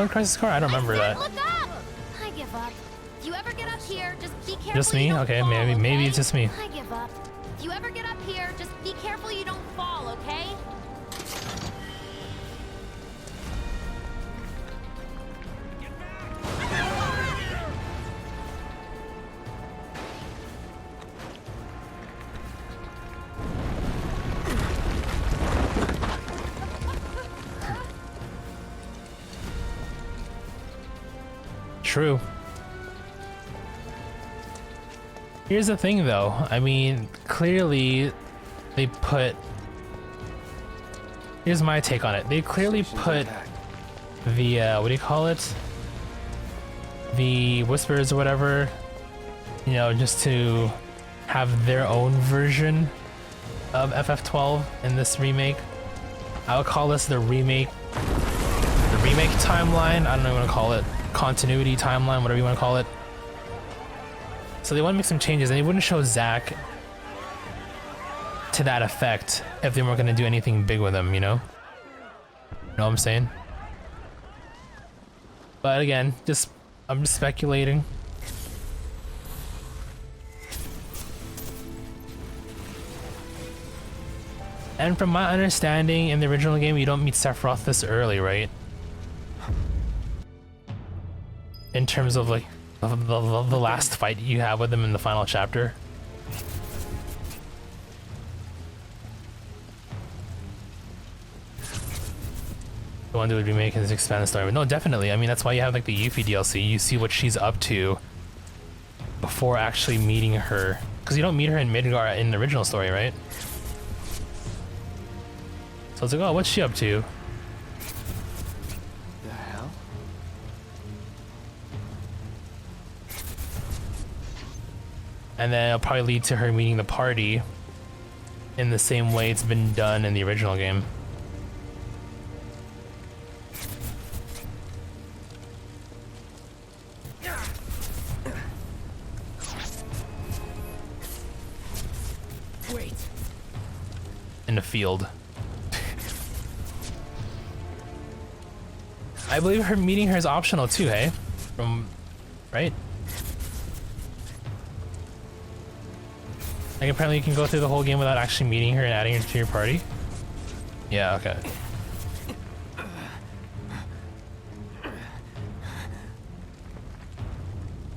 Crisis Core? I don't remember that.
I give up. If you ever get up here, just be careful.
Just me? Okay, maybe it's just me.
I give up. If you ever get up here, just be careful you don't fall, okay?
True. Here's the thing though, I mean, clearly they put, here's my take on it. They clearly put the, what do you call it? The Whispers or whatever, you know, just to have their own version of FF12 in this remake. I would call this the remake timeline. I don't know what to call it. Continuity timeline, whatever you want to call it. So they want to make some changes, and they wouldn't show Zach to that effect if they weren't going to do anything big with him, you know? Know what I'm saying? But again, I'm just speculating. And from my understanding, in the original game, you don't meet Sephiroth this early, right? In terms of like the last fight you have with him in the final chapter. The one that would remake his expanded story. But no, definitely. I mean, that's why you have like the Yuffie DLC. You see what she's up to before actually meeting her. Because you don't meet her in Midgar in the original story, right? So it's like, oh, what's she up to? And then it'll probably lead to her meeting the party in the same way it's been done in the original game.
Wait.
In the field. I believe her meeting her is optional too, hey? Right? Like apparently you can go through the whole game without actually meeting her and adding her to your party? Yeah, okay.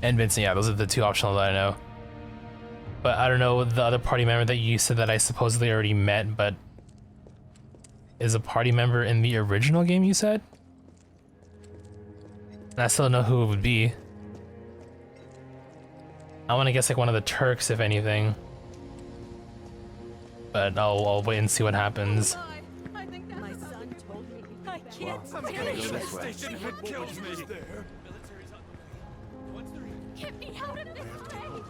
And Vincent, yeah, those are the two optional that I know. But I don't know the other party member that you said that I supposedly already met, but is a party member in the original game you said? And I still don't know who it would be. I want to guess like one of the Turks, if anything. But I'll wait and see what happens.
I think that my son told me I can't
I'm gonna go this way.
Get me out of this way!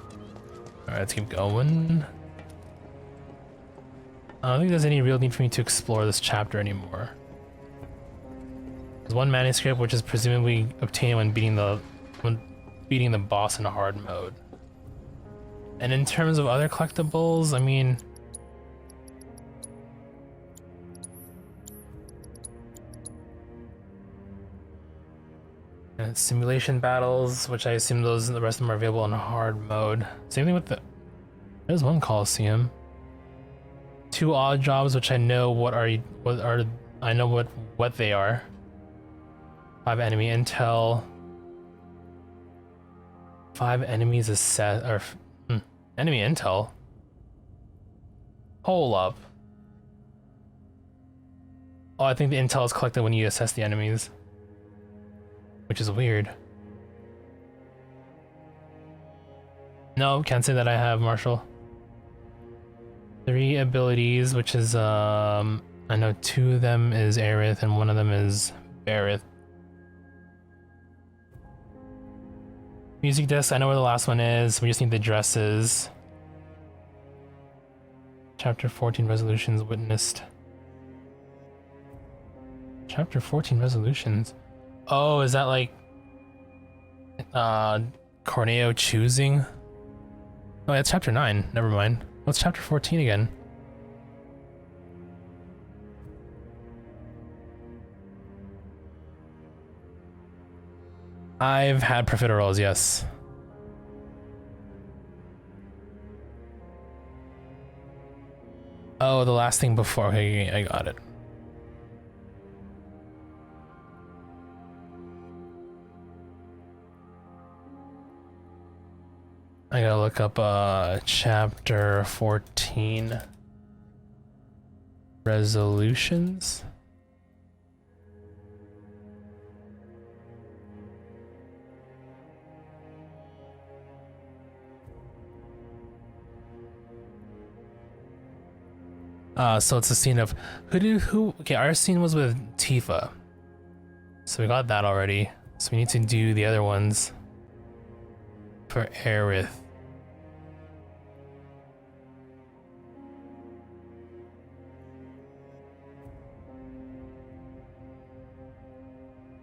Alright, let's keep going. I don't think there's any real need for me to explore this chapter anymore. There's one manuscript which is presumably obtained when beating the boss in a hard mode. And in terms of other collectibles, I mean, and simulation battles, which I assume the rest of them are available in hard mode. Same thing with there's one Coliseum. 2 odd jobs, which I know what they are. 5 enemy intel. 5 enemies assess or enemy intel. Hold up. Oh, I think the intel is collected when you assess the enemies, which is weird. No, can't say that I have, Marshall. 3 abilities, which is I know 2 of them is Aerith and 1 of them is Barith. Music disc, I know where the last one is. We just need the dresses. Chapter 14 resolutions witnessed. Chapter 14 resolutions. Oh, is that like Corneo choosing? Oh, that's chapter 9. Never mind. What's chapter 14 again? I've had profiteroles, yes. Oh, the last thing before. Okay, I got it. I gotta look up chapter 14 resolutions. So it's a scene of okay, our scene was with Tifa. So we got that already. So we need to do the other ones for Aerith.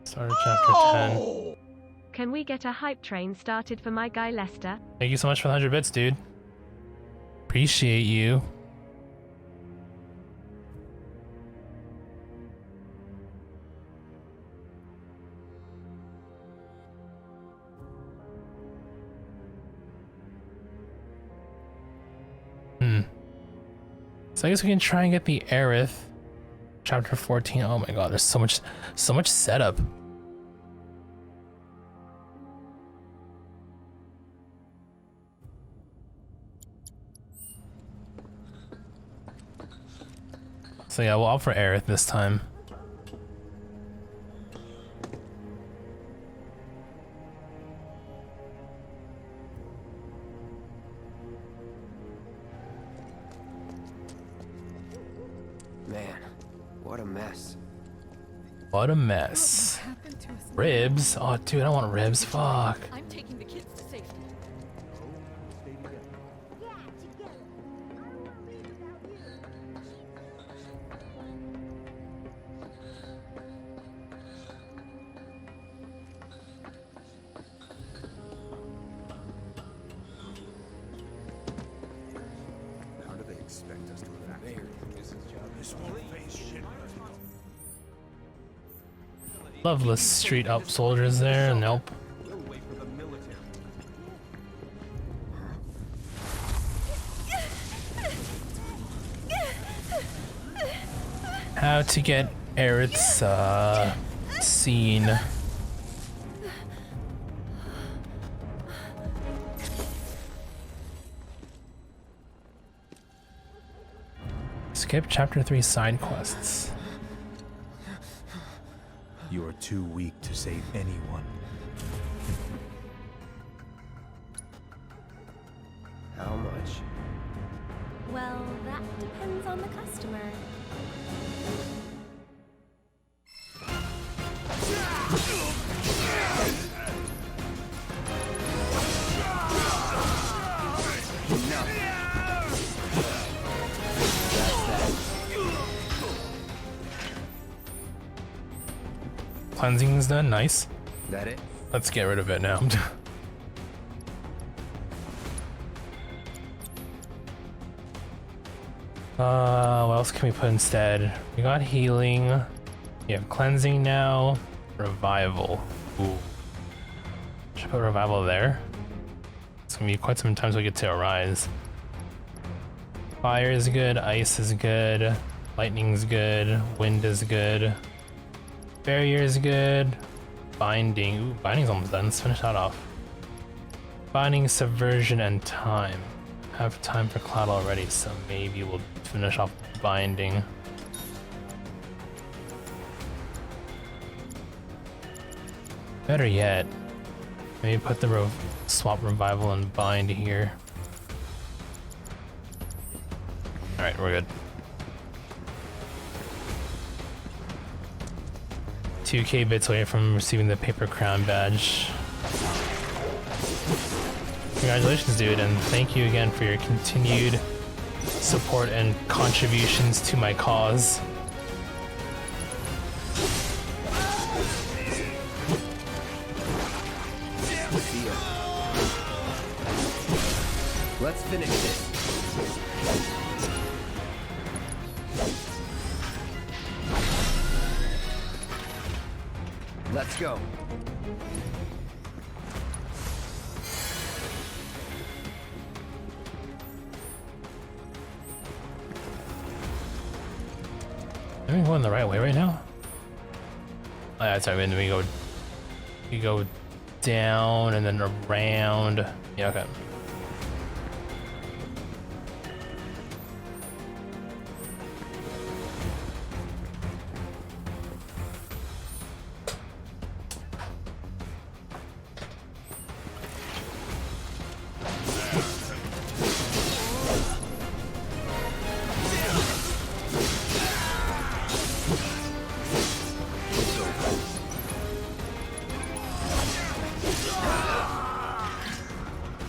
Start of chapter 10.
Can we get a hype train started for my guy Lester?
Thank you so much for the 100 bits, dude. Appreciate you. So I guess we can try and get the Aerith chapter 14. Oh my god, there's so much setup. So yeah, we'll opt for Aerith this time.
Man, what a mess.
What a mess. Ribs? Oh dude, I don't want ribs. Fuck.
I'm taking the kids to safety.
How do they expect us to evacuate? This won't face shit.
Loveless street up soldiers there. Nope.
We'll wait for the military.
how to get Aerith's scene. Skip chapter 3 side quests.
You are too weak to save anyone.
How much?
Well, that depends on the customer.
Cleansing is done, nice.
That it?
Let's get rid of it now. What else can we put instead? We got healing. You have cleansing now. Revival. Ooh. Should I put revival there? It's gonna be quite some time till we get to Arise. Fire is good, ice is good, lightning's good, wind is good. Barrier is good. Binding. Ooh, binding's almost done. Let's finish that off. Binding, subversion, and time. Have time for cloud already, so maybe we'll finish off binding. Better yet, maybe put the swap revival and bind here. Alright, we're good. 2k bits away from receiving the paper crown badge. Congratulations, dude, and thank you again for your continued support and contributions to my cause.
Let's finish this. Let's go.
Am I going the right way right now? Oh, yeah, sorry, we go down and then around. Yeah, okay.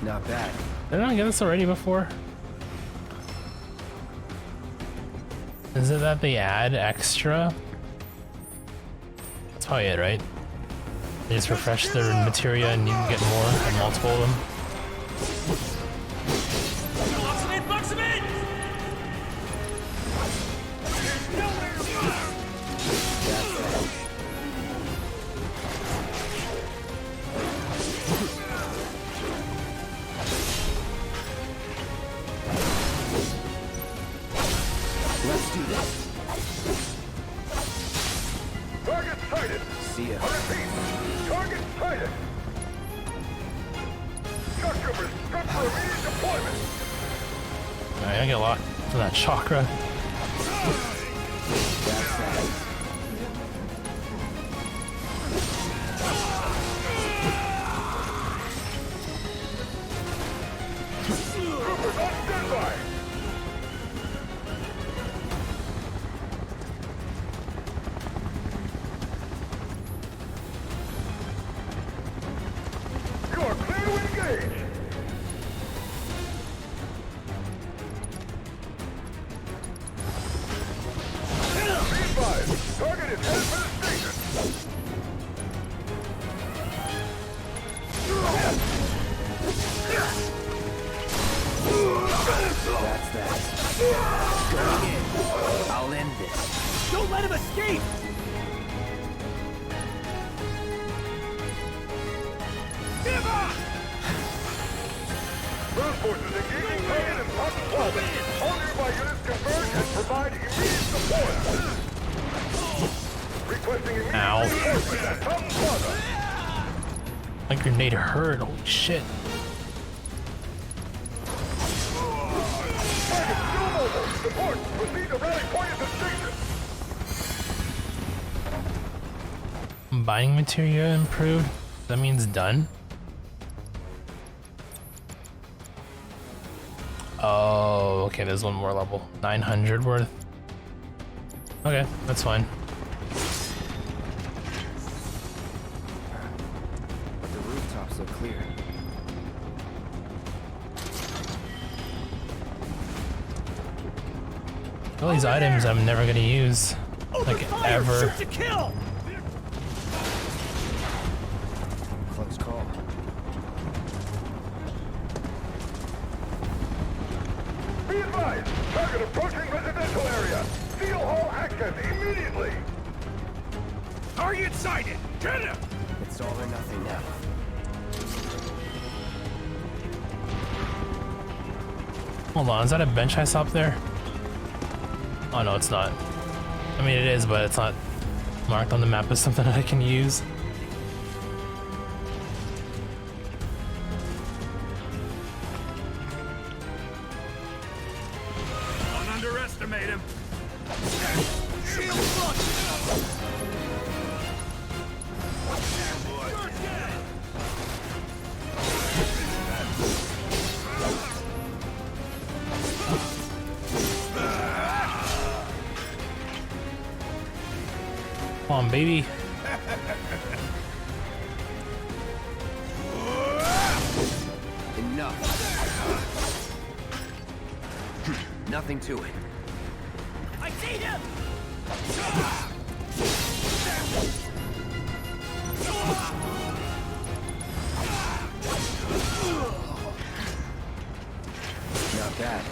Not bad.
Did I not get this already before? Is it that they add extra? That's probably it, right? They just refresh their materia and you can get more and multiple of them.
Let's do this.
Target sighted.
See ya.
Target sighted. Shock troopers, prep for immediate deployment.
Alright, I get a lot from that chakra.
That's that.
Troopers on standby. You are clear to engage. Be advised, target is headed for the station.
That's that. Going in. I'll end this.
Don't let him escape! Give up!
Ground forces engaging target in Pocket Plaza. All nearby units converge and provide immediate support.
Ow. My grenade hurt. Holy shit. Buying material improved? That means done? Oh, okay, there's one more level. 900 worth. Okay, that's fine.
But the rooftops look clear.
All these items I'm never gonna use. Like, ever.
Shoot to kill!
Close call.
Be advised! Target approaching residential area! Steel hall access immediately!
Target sighted! Get him!
It's all or nothing now.
Hold on, is that a bench I saw up there? Oh no, it's not. I mean, it is, but it's not marked on the map as something that I can use.
Don't underestimate him! Shield flush!
Come on, baby.
Enough. Nothing to it.
I see him!
Not bad.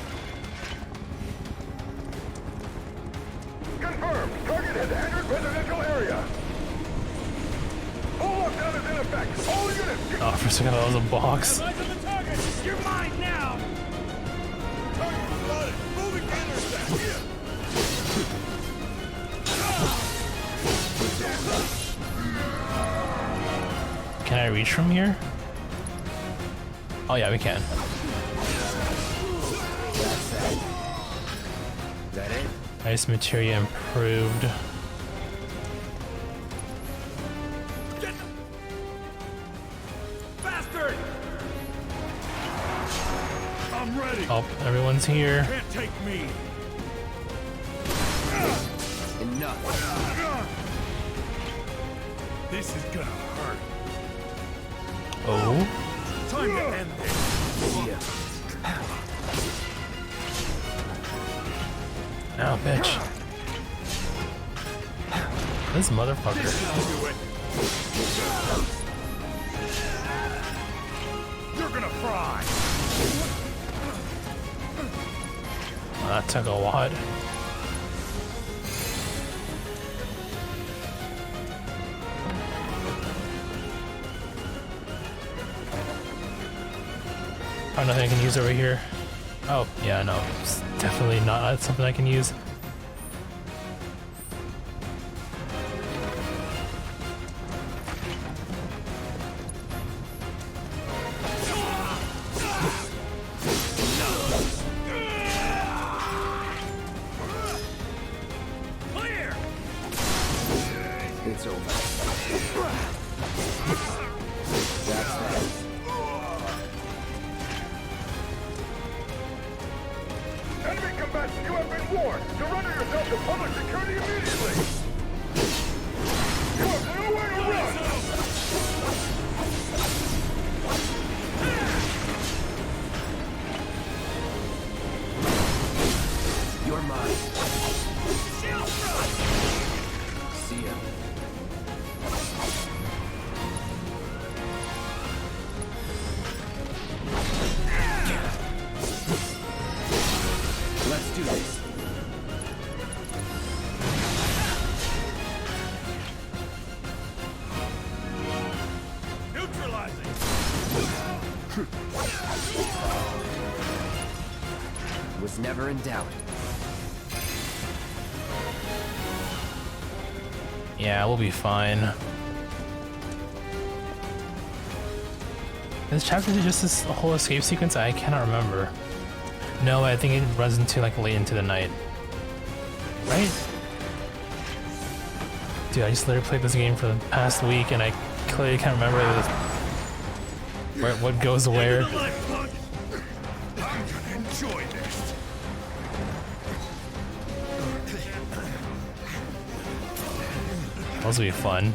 Confirmed! Target has entered residential area! All lockdown is in effect! All units!
Oh, for a second that was a box.
Eyes on the target! You're mine now!
Target spotted! Moving to intercept! Here!
Can I reach from here? Oh yeah, we can.
Is that it?
Nice material improved.
Bastard! I'm ready!
Oh, everyone's here.
Can't take me!
Enough.
This is gonna hurt.
Oh.
Time to end this.
Ow, bitch. This motherfucker.
You're gonna fry.
Oh, that took a lot. Oh, nothing I can use over here. Oh, yeah, no. It's definitely not something I can use.
Clear!
It's over. That's that.
Enemy combatants, you have been warned! Surrender yourself to public security immediately! You have nowhere to run!
You're mine. See ya. Let's do this.
Neutralizing!
Was never in doubt.
Yeah, we'll be fine. This chapter is just this whole escape sequence? I cannot remember. No, I think it runs into like late into the night. Right? Dude, I just literally played this game for the past week and I clearly can't remember what goes where.
I'm gonna enjoy this.
Those will be fun.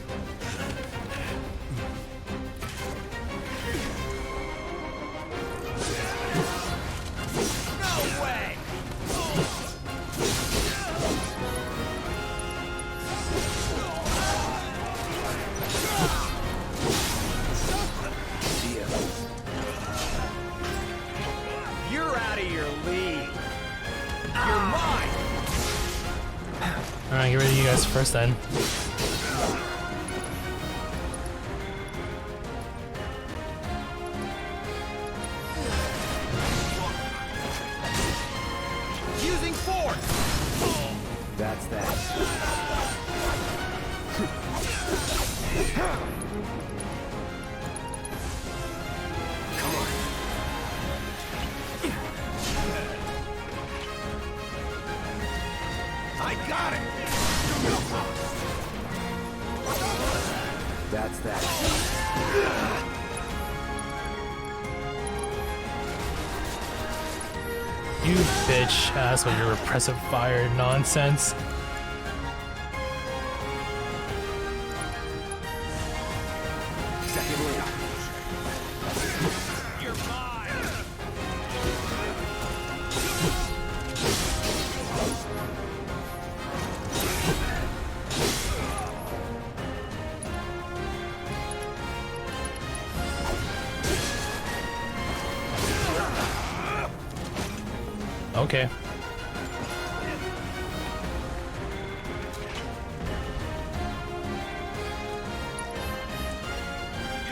No way. You're out of your league. You're mine.
Alright, get rid of you guys first then.
Using force.
That's that. Come on.
I got it.
That's that.
You bitch ass with your repressive fire nonsense.
Second win.
You're mine.
Okay.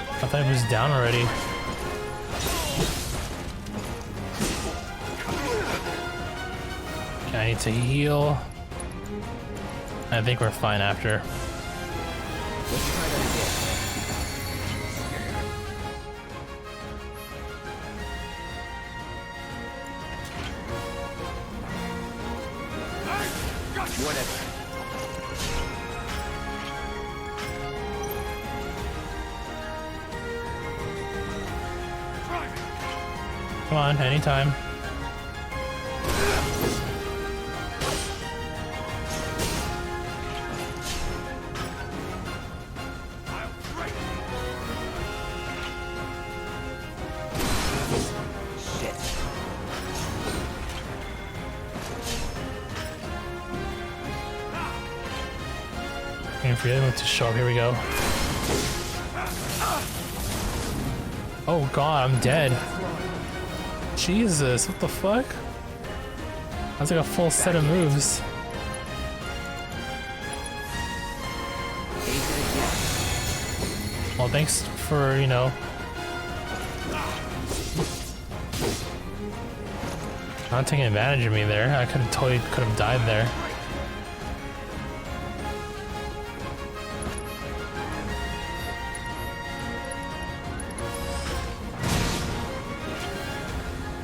I thought he was down already. Okay, I need to heal. I think we're fine after.
Let's try that again. Whatever.
Come on, anytime. Waiting for the other one to show up. Here we go. Oh god, I'm dead. Jesus, what the fuck? That's like a full set of moves. Well, thanks for, you know, not taking advantage of me there. I could have died there.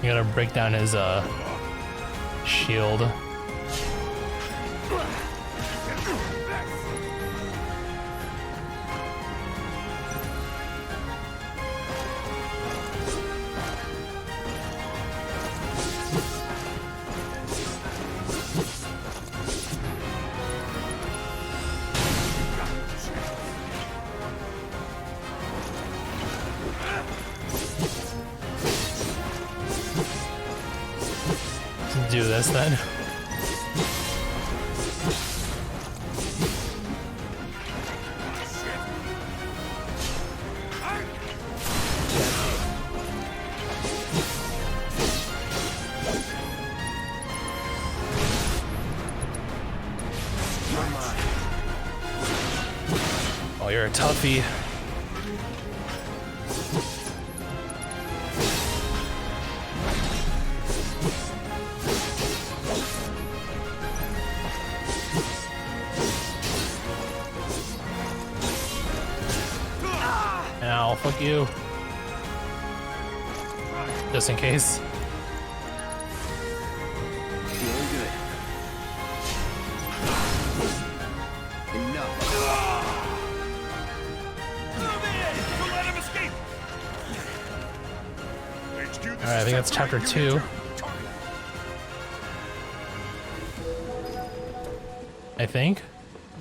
You gotta break down his shield. Do this then. Oh, you're a toughie. you. Just in case.
Feeling good. Enough.
Don't let him escape.
Alright, I think that's chapter 2. I think.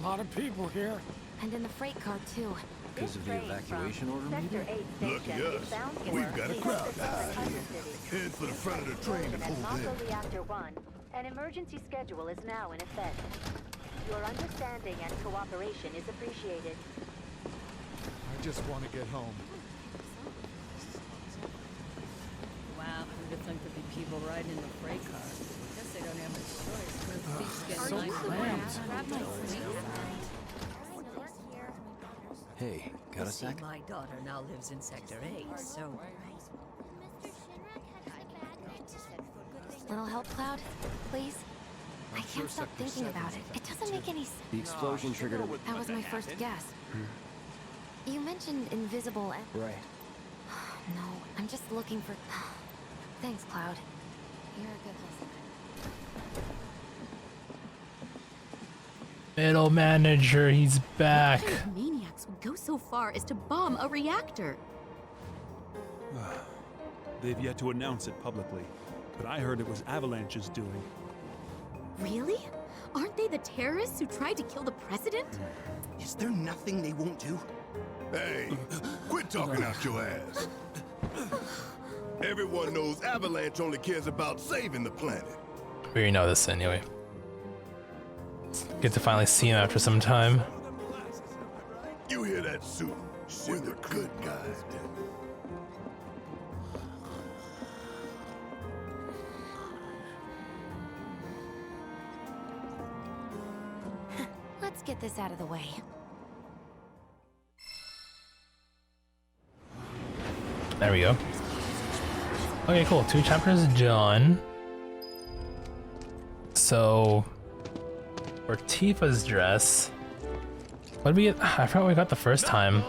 A lot of people here.
And in the freight car, too.
Because of the evacuation order, maybe?
Lucky us. We've got a crowd to hide here. Head for the front of the train and hold in.
Reactor 1, an emergency schedule is now in effect. Your understanding and cooperation is appreciated.
I just want to get home.
Wow, who'd have thunk there'd be people riding in the freight car? Guess they don't have much choice.
So cramped.
Hey, got a sec?
My daughter now lives in Sector 8, so...
Little help, Cloud? Please? I can't stop thinking about it. It doesn't make any sense.
The explosion triggered a...
That was my first guess. You mentioned invisible and...
Right.
No, I'm just looking for... Thanks, Cloud. You're a good listener.
Middle manager, he's back.
What kind of maniacs would go so far as to bomb a reactor?
They've yet to announce it publicly, but I heard it was Avalanche's doing.
Really? Aren't they the terrorists who tried to kill the president?
Is there nothing they won't do?
Hey, quit talking out your ass. Everyone knows Avalanche only cares about saving the planet.
We already know this anyway. Get to finally see him after some time.
You hear that, Sue? We're the good guys.
Let's get this out of the way.
There we go. Okay, cool. 2 chapters done. So, for Tifa's dress, what did we get? I forgot what we got the first time.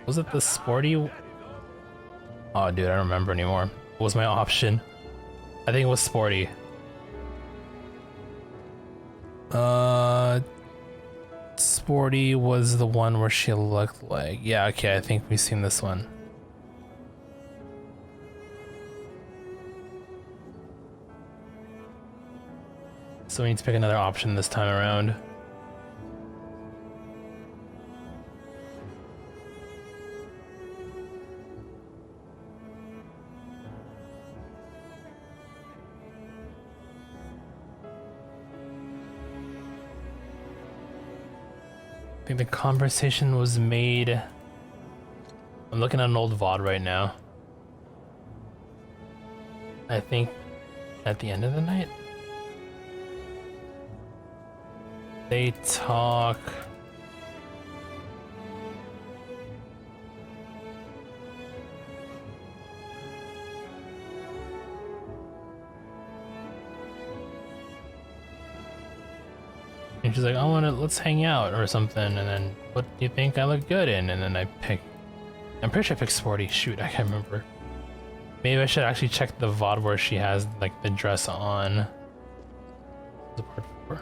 Was it the sporty? Oh, dude, I don't remember anymore. What was my option? I think it was sporty. Sporty was the one where she looked like... Yeah, okay, I think we've seen this one. So we need to pick another option this time around. I think the conversation was made... I'm looking at an old VOD right now. I think at the end of the night? They talk... And she's like, let's hang out or something, and then, what do you think I look good in? And then I'm pretty sure I picked sporty. Shoot, I can't remember. Maybe I should actually check the VOD where she has, like, the dress on. Was it part 4?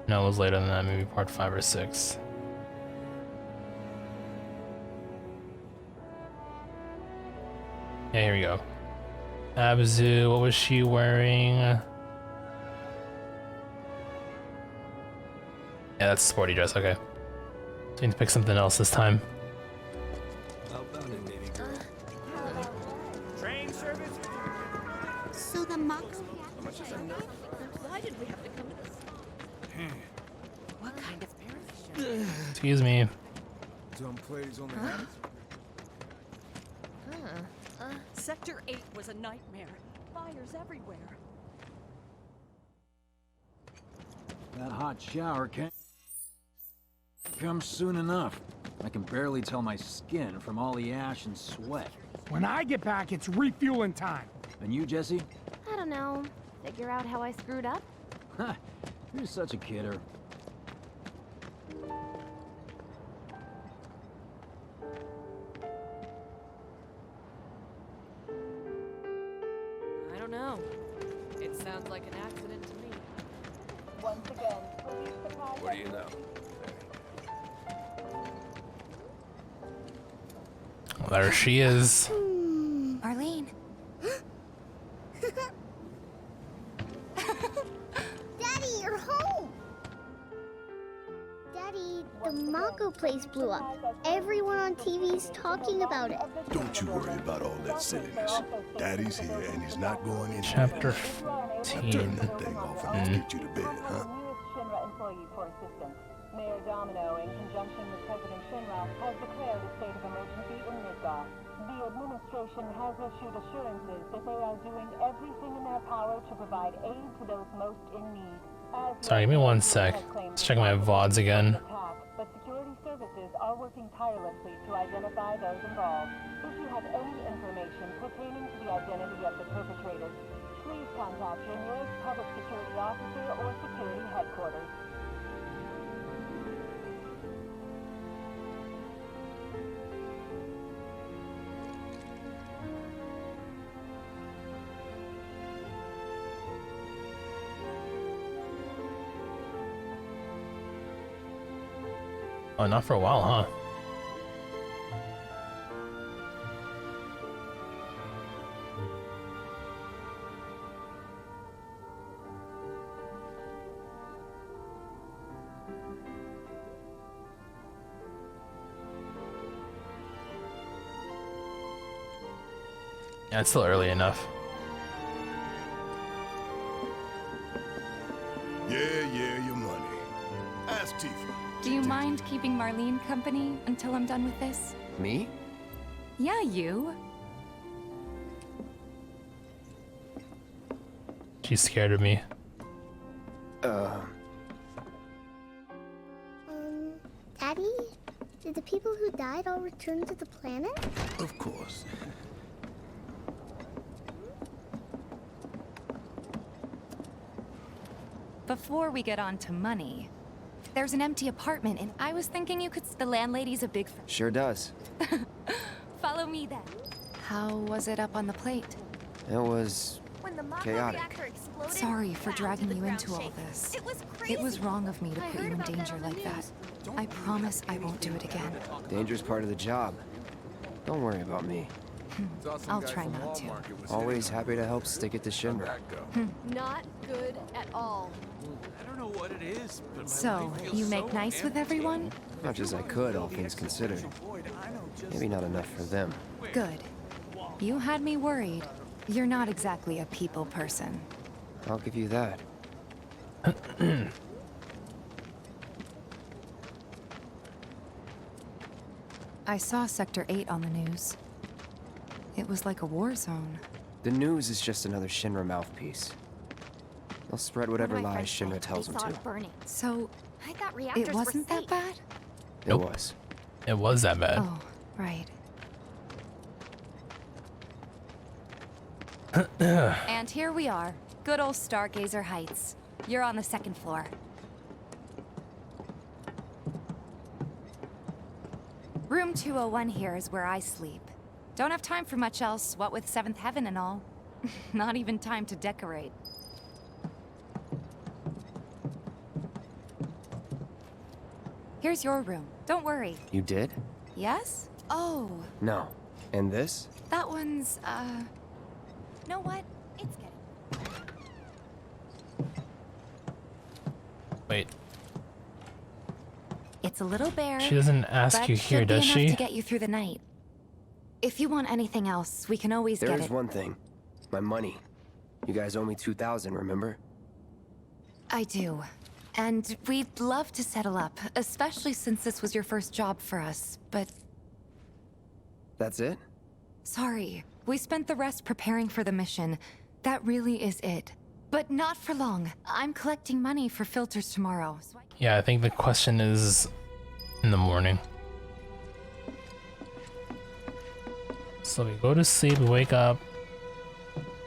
No, it was later than that, maybe part 5 or 6. Yeah, here we go. Abzu, what was she wearing? Yeah, that's a sporty dress, okay. So we need to pick something else this time.
Train service?
So the Mako...
Why did we have to come to this?
What kind of...
Excuse me.
Dumb plays on the
Sector 8 was a nightmare. Fires everywhere.
That hot shower can't come soon enough. I can barely tell my skin from all the ash and sweat.
When I get back, it's refueling time.
And you, Jesse?
I don't know. Figure out how I screwed up?
You're such a kidder.
don't know. It sounds like an accident to me.
Once again, police supply.
What do you know?
Well, there she is.
Arlene.
Daddy, you're home! Daddy, the Mako place blew up. Everyone on TV's talking about it.
Don't you worry about all that silliness. Daddy's here and he's not going in.
Chapter
Now
15.
turn that thing off and let's get you to bed, huh?
Shinra employee for assistance. Mayor Domino, in conjunction with President Shinra, has declared a state of emergency in Midgar. The administration has issued assurances that they are doing everything in their power to provide aid to those most in need.
Sorry, give me 1 sec. Let's check my VODs again.
But security services are working tirelessly to identify those involved. If you have any information pertaining to the identity of the perpetrators, please contact your nearest public security officer or security headquarters.
Oh, not for a while, huh? Yeah, it's still early enough.
Yeah, your money. Ask Tifa.
Do you mind keeping Marlene company until I'm done with this?
Me?
Yeah, you.
She's scared of me.
Daddy? Did the people who died all return to the planet?
Of course.
Before we get on to money, there's an empty apartment and I was thinking you could... The landlady's a big...
Sure does.
Follow me then. How was it up on the plate?
It was chaotic.
Sorry for dragging you into all this. It was wrong of me to put you in danger like that. I promise I won't do it again.
Danger's part of the job. Don't worry about me.
I'll try not to.
Always happy to help stick it to Shinra.
Not good at all.
I don't know what it is, but my
So,
life feels
you make
so
nice with
empty.
everyone?
Much as I could, all things considered. Maybe not enough for them.
Good. You had me worried. You're not exactly a people person.
I'll give you that.
I saw Sector 8 on the news. It was like a war zone.
The news is just another Shinra mouthpiece. They'll spread whatever lies Shinra tells them to.
So,
I thought reactors
it wasn't
were
that
safe.
bad?
It was.
It was that bad.
Oh, right. And here we are. Good old Stargazer Heights. You're on the 2nd floor. Room 201 here is where I sleep. Don't have time for much else, what with 7th Heaven and all. Not even time to decorate. Here's your room. Don't worry.
You did?
Yes? Oh,
No. And this?
that one's, know what? It's getting...
Wait.
It's a little bare.
She doesn't ask
but
you here,
should be
does
enough
she?
to get you through the night. If you want anything else, we can always
There
get
is
it.
one thing. My money. You guys owe me 2,000, remember?
I do. And we'd love to settle up, especially since this was your first job for us, but
That's it?
sorry. We spent the rest preparing for the mission. That really is it. But not for long. I'm collecting money for filters tomorrow. So
Yeah, I think the question is in the morning. So we go to sleep, we wake up,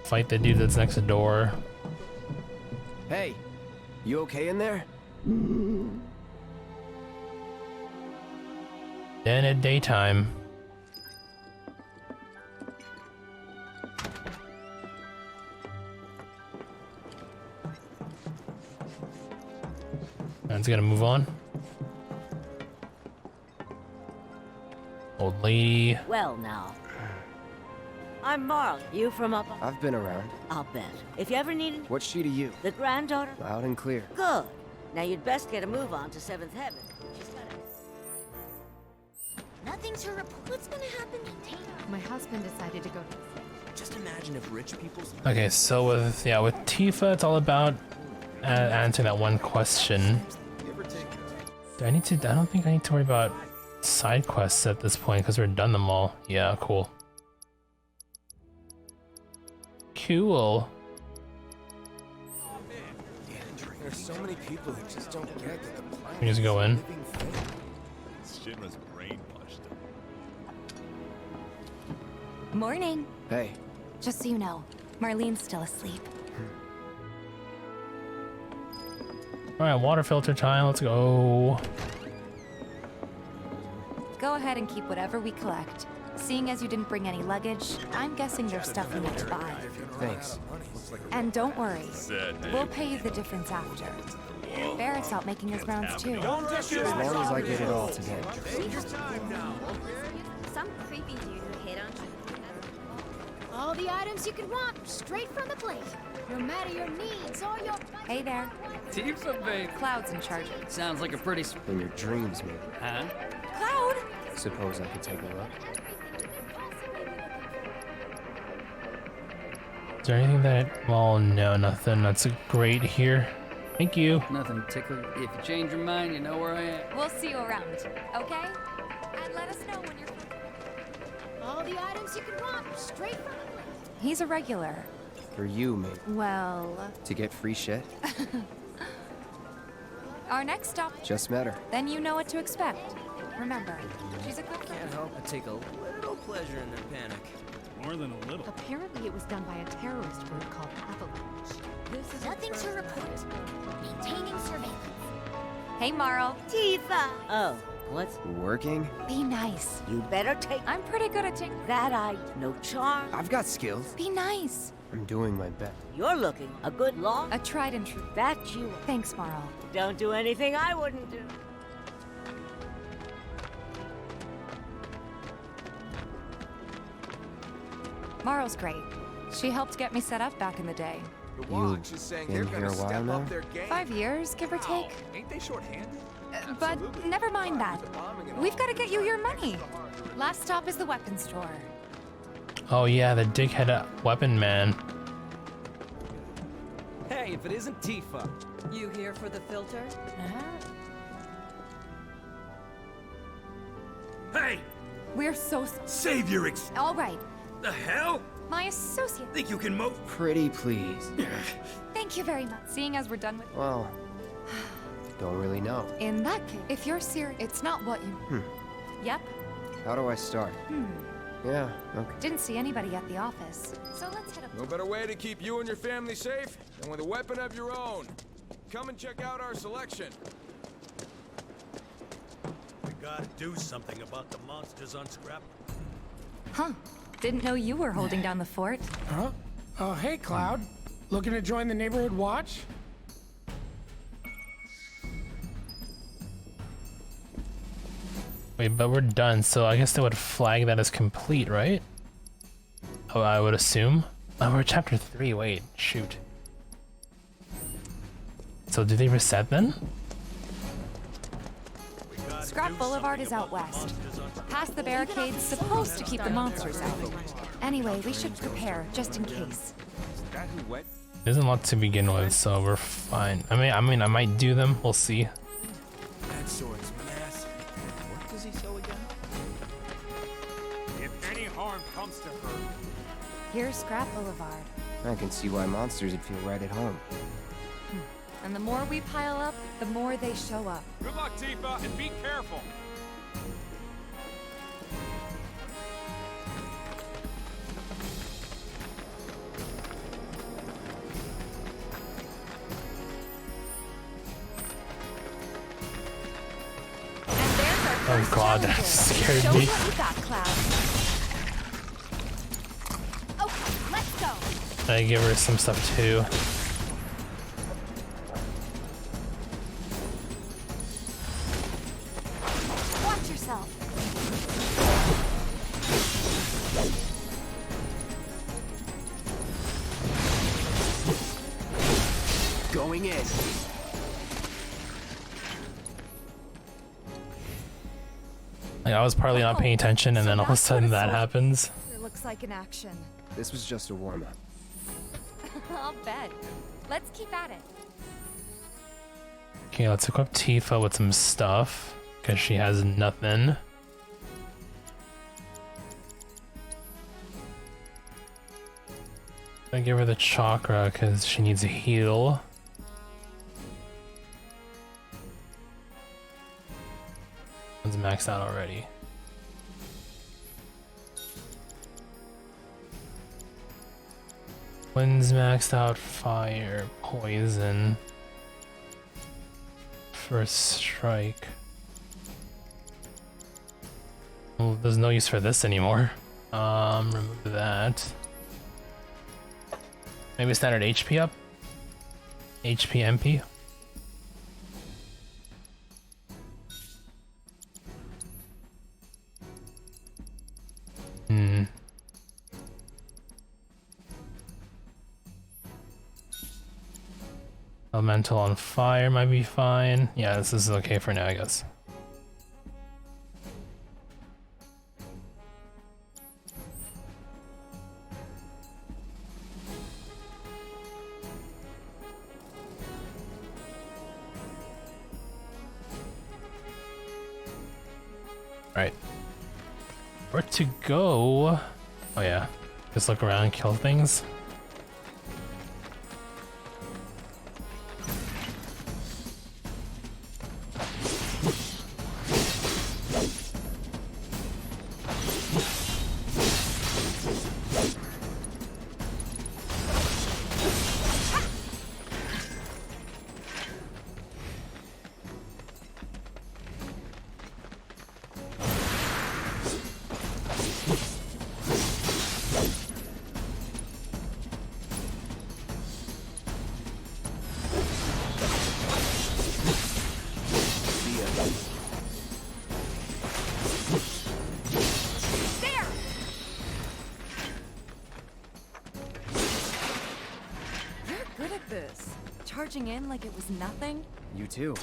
fight the dude that's next door.
Hey, you okay in there?
Then at daytime. Let's gotta move on. Old lady.
Well, now. I'm Marl. You from up?
I've been around.
I'll bet. If you ever needed...
What's she to you?
The granddaughter?
Loud and clear.
Good. Now you'd best get a move on to 7th Heaven. She's got
Nothing to report. What's gonna happen to Taylor?
My husband decided to go to
Just imagine if rich people...
Okay, so with Tifa, it's all about answering that one question. Do I need to? I don't think I need to worry about side quests at this point because we've done them all. Yeah, cool. Cool.
There's so many people who just don't get that the planet
We just go in.
Shinra's brainwashed them.
Morning.
Hey.
Just so you know, Marlene's still asleep.
Alright, water filter time, let's go.
Go ahead and keep whatever we collect. Seeing as you didn't bring any luggage, I'm guessing there's stuff we need to buy.
Thanks.
And don't worry, we'll pay you the difference after. Barrett's out making his rounds too.
As long as I get it all today.
Some creepy dude who hit on you. All the items you could want, straight from the plate. No matter your needs or your...
Hey there.
Tifa, babe.
Cloud's in charge.
Sounds like a pretty...
In your dreams, maybe.
Huh?
Cloud!
Suppose I could take a look.
Is there anything that... Well, no, nothing. That's great here. Thank you.
Nothing tickle. If you change your mind, you know where I am.
We'll see you around, okay? And let us know when you're...
All the items you could want, straight from the plate.
He's a regular.
For you, maybe.
Well...
To get free shit?
Our next stop...
Just met her.
Then you know what to expect. Remember, she's a good friend.
Can't help but take a little pleasure in their panic.
More than a little.
Apparently it was done by a terrorist group called Avalanche.
This is nothing to report. Maintaining surveillance.
Hey, Marl.
Tifa! Oh, what's...
Working?
Be nice.
You better take...
I'm pretty good at taking...
That no charm.
I've got skills.
Be nice.
I'm doing my best.
You're looking a good law.
A tried and true.
That you are.
Thanks, Marl.
Don't do anything I wouldn't do.
Marl's great. She helped get me set up back in the day.
The Watch is saying they're gonna step up their game.
5 years, give or take.
Ain't they short-handed?
But never mind that. We've got to get you your money. Last stop is the weapons store.
Oh yeah, the dickhead weapon man.
Hey, if it isn't Tifa.
You here for the filter?
Hey!
We're so...
Save your
All right.
The hell?
My associate.
Think you can mope?
Pretty please.
Thank you very much. Seeing as we're done with...
Well, don't really know.
In that case, if you're serious, it's not what you... Yep.
How do I start? Yeah, okay.
Didn't see anybody at the office. So let's hit up...
No better way to keep you and your family safe than with a weapon of your own. Come and check out our selection.
We gotta do something about the monsters on Scrap.
Huh. Didn't know you were holding down the fort.
Huh? Oh, hey, Cloud. Looking to join the neighborhood watch?
Wait, but we're done, so I guess they would flag that as complete, right? Oh, I would assume. Oh, we're at chapter 3, wait, shoot. So did they reset then?
Scrap Boulevard is out west. Past the barricades, supposed to keep the monsters out. Anyway, we should prepare, just in case.
There's a lot to begin with, so we're fine. I mean, I might do them, we'll see.
That sword's massive. What does he sell again?
If any harm comes to her.
Here's Scrap Boulevard.
I can see why monsters would feel right at home.
And the more we pile up, the more they show up.
Good luck, Tifa, and be careful.
Oh god, that scared
Show
me.
what you got, Cloud. Okay, let's go.
I give her some stuff too.
Going in.
Like, I was partly not paying attention, and then all of a sudden that happens.
It looks like an action.
This was just a warm-up.
I'll bet. Let's keep at it.
Okay, let's equip Tifa with some stuff, because she has nothing. I give her the chakra, because she needs a heal. One's maxed out already. One's maxed out fire, poison. First strike. Well, there's no use for this anymore. Remove that. Maybe standard HP up? HP MP? Elemental on fire might be fine. Yeah, this is okay for now, I guess. Alright. Where to go? Oh yeah. Just look around and kill things.
Charging in like it was nothing?
You too.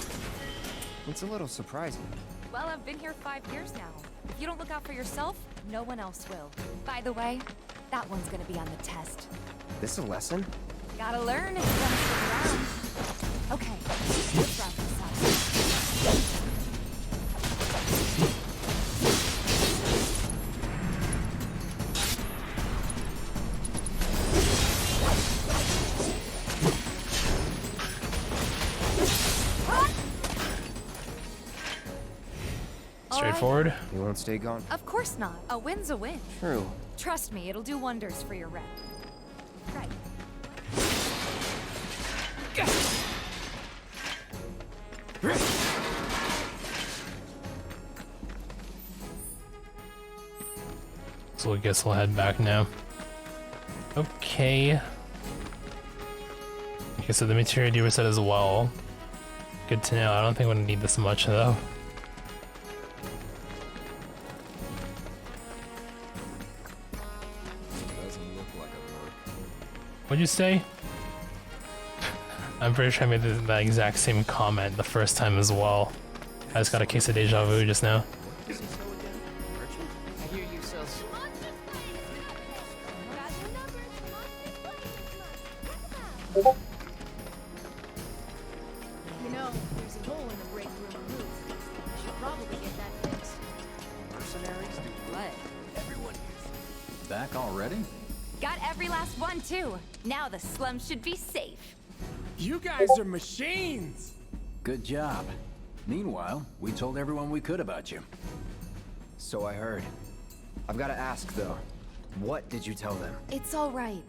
It's a little surprising.
Well, I've been here 5 years now. If you don't look out for yourself, no one else will. By the way, that one's gonna be on the test.
This a lesson?
Gotta learn if you wanna stick around. Okay, let's wrap this up.
Straightforward.
You won't stay gone?
Of course not. A win's a win.
True.
Trust me, it'll do wonders for your rep. Right.
So I guess we'll head back now. Okay. Okay, so the materia do reset as well. Good to know. I don't think we're gonna need this much though. What'd you say? I'm pretty sure I made that exact same comment the first time as well. I just got a case of deja vu just now.
I hear you sell.
You know, there's a hole in the break room roof. I should probably get that fixed.
Mercenaries do what? Everyone here's
back already?
Got every last one too. Now the slum should be safe.
You guys are machines!
Good job. Meanwhile, we told everyone we could about you.
So I heard. I've got to ask though. What did you tell them?
It's all right.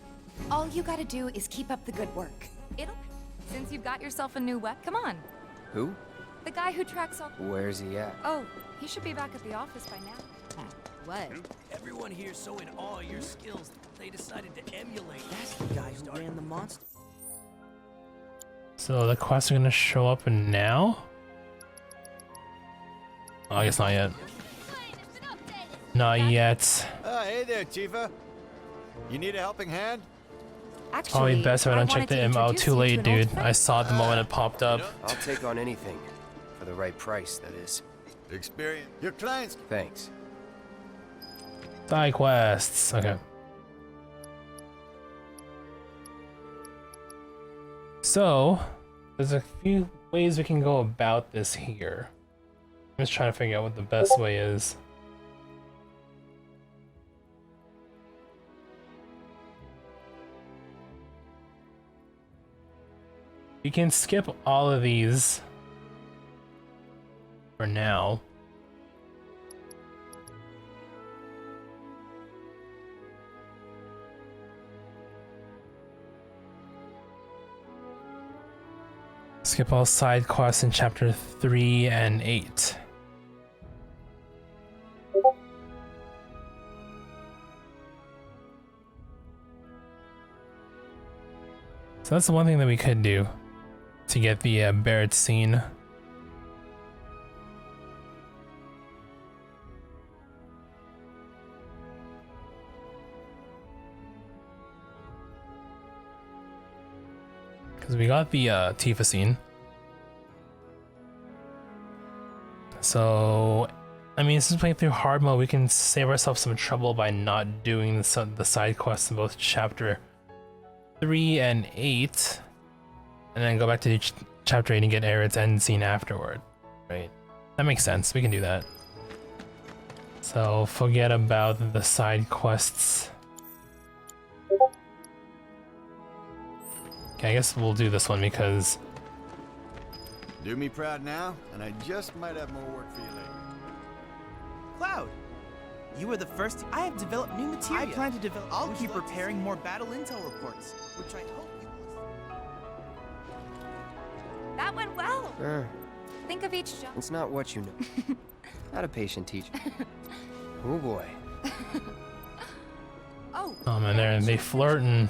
All you gotta do is keep up the good work. It'll... Since you've got yourself a new wep, come on.
Who?
The guy who tracks all...
Where's he at?
Oh, he should be back at the office by now.
What?
Everyone here's so in awe of your skills, they decided to emulate. That's the guy who ran the monster.
So the quests are gonna show up now? Oh, I guess not yet. Not yet.
Hey there, Tifa. You need a helping hand?
Actually,
Probably best if I don't check
wanted
the
to
MO.
introduce
Too
you to
late,
an old
dude.
friend.
I saw it the moment it popped up.
I'll take on anything. For the right price, that is.
Experience. Your clients.
Thanks.
Side quests. Okay. So, there's a few ways we can go about this here. I'm just trying to figure out what the best way is. You can skip all of these for now. Skip all side quests in chapter 3 and 8. So that's the one thing that we could do to get the Barrett scene. Because we got the Tifa scene. So, I mean, since playing through hard mode, we can save ourselves some trouble by not doing the side quests in both chapter 3 and 8, and then go back to chapter 8 and get Aerith's end scene afterward, right? That makes sense. We can do that. So forget about the side quests. Okay, I guess we'll do this one because
Do me proud now, and I just might have more work for you later.
Cloud, you were the first. I have developed new material. I plan to develop. I'll keep preparing more battle intel reports, which I hope you will.
That went well. Think of each job.
It's not what you know. Not a patient teacher. Oh boy.
Oh
man, they flirting.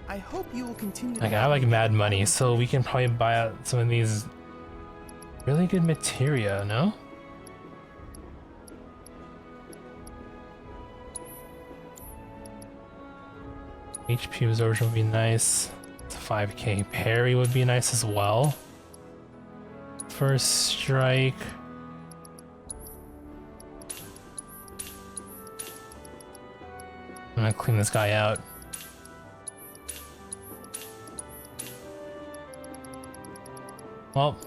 I hope you will continue.
Like, I like mad money, so we can probably buy out some of these really good materia, no? HP absorption would be nice. It's a 5k. Parry would be nice as well. First strike. I'm gonna clean this guy out. Well,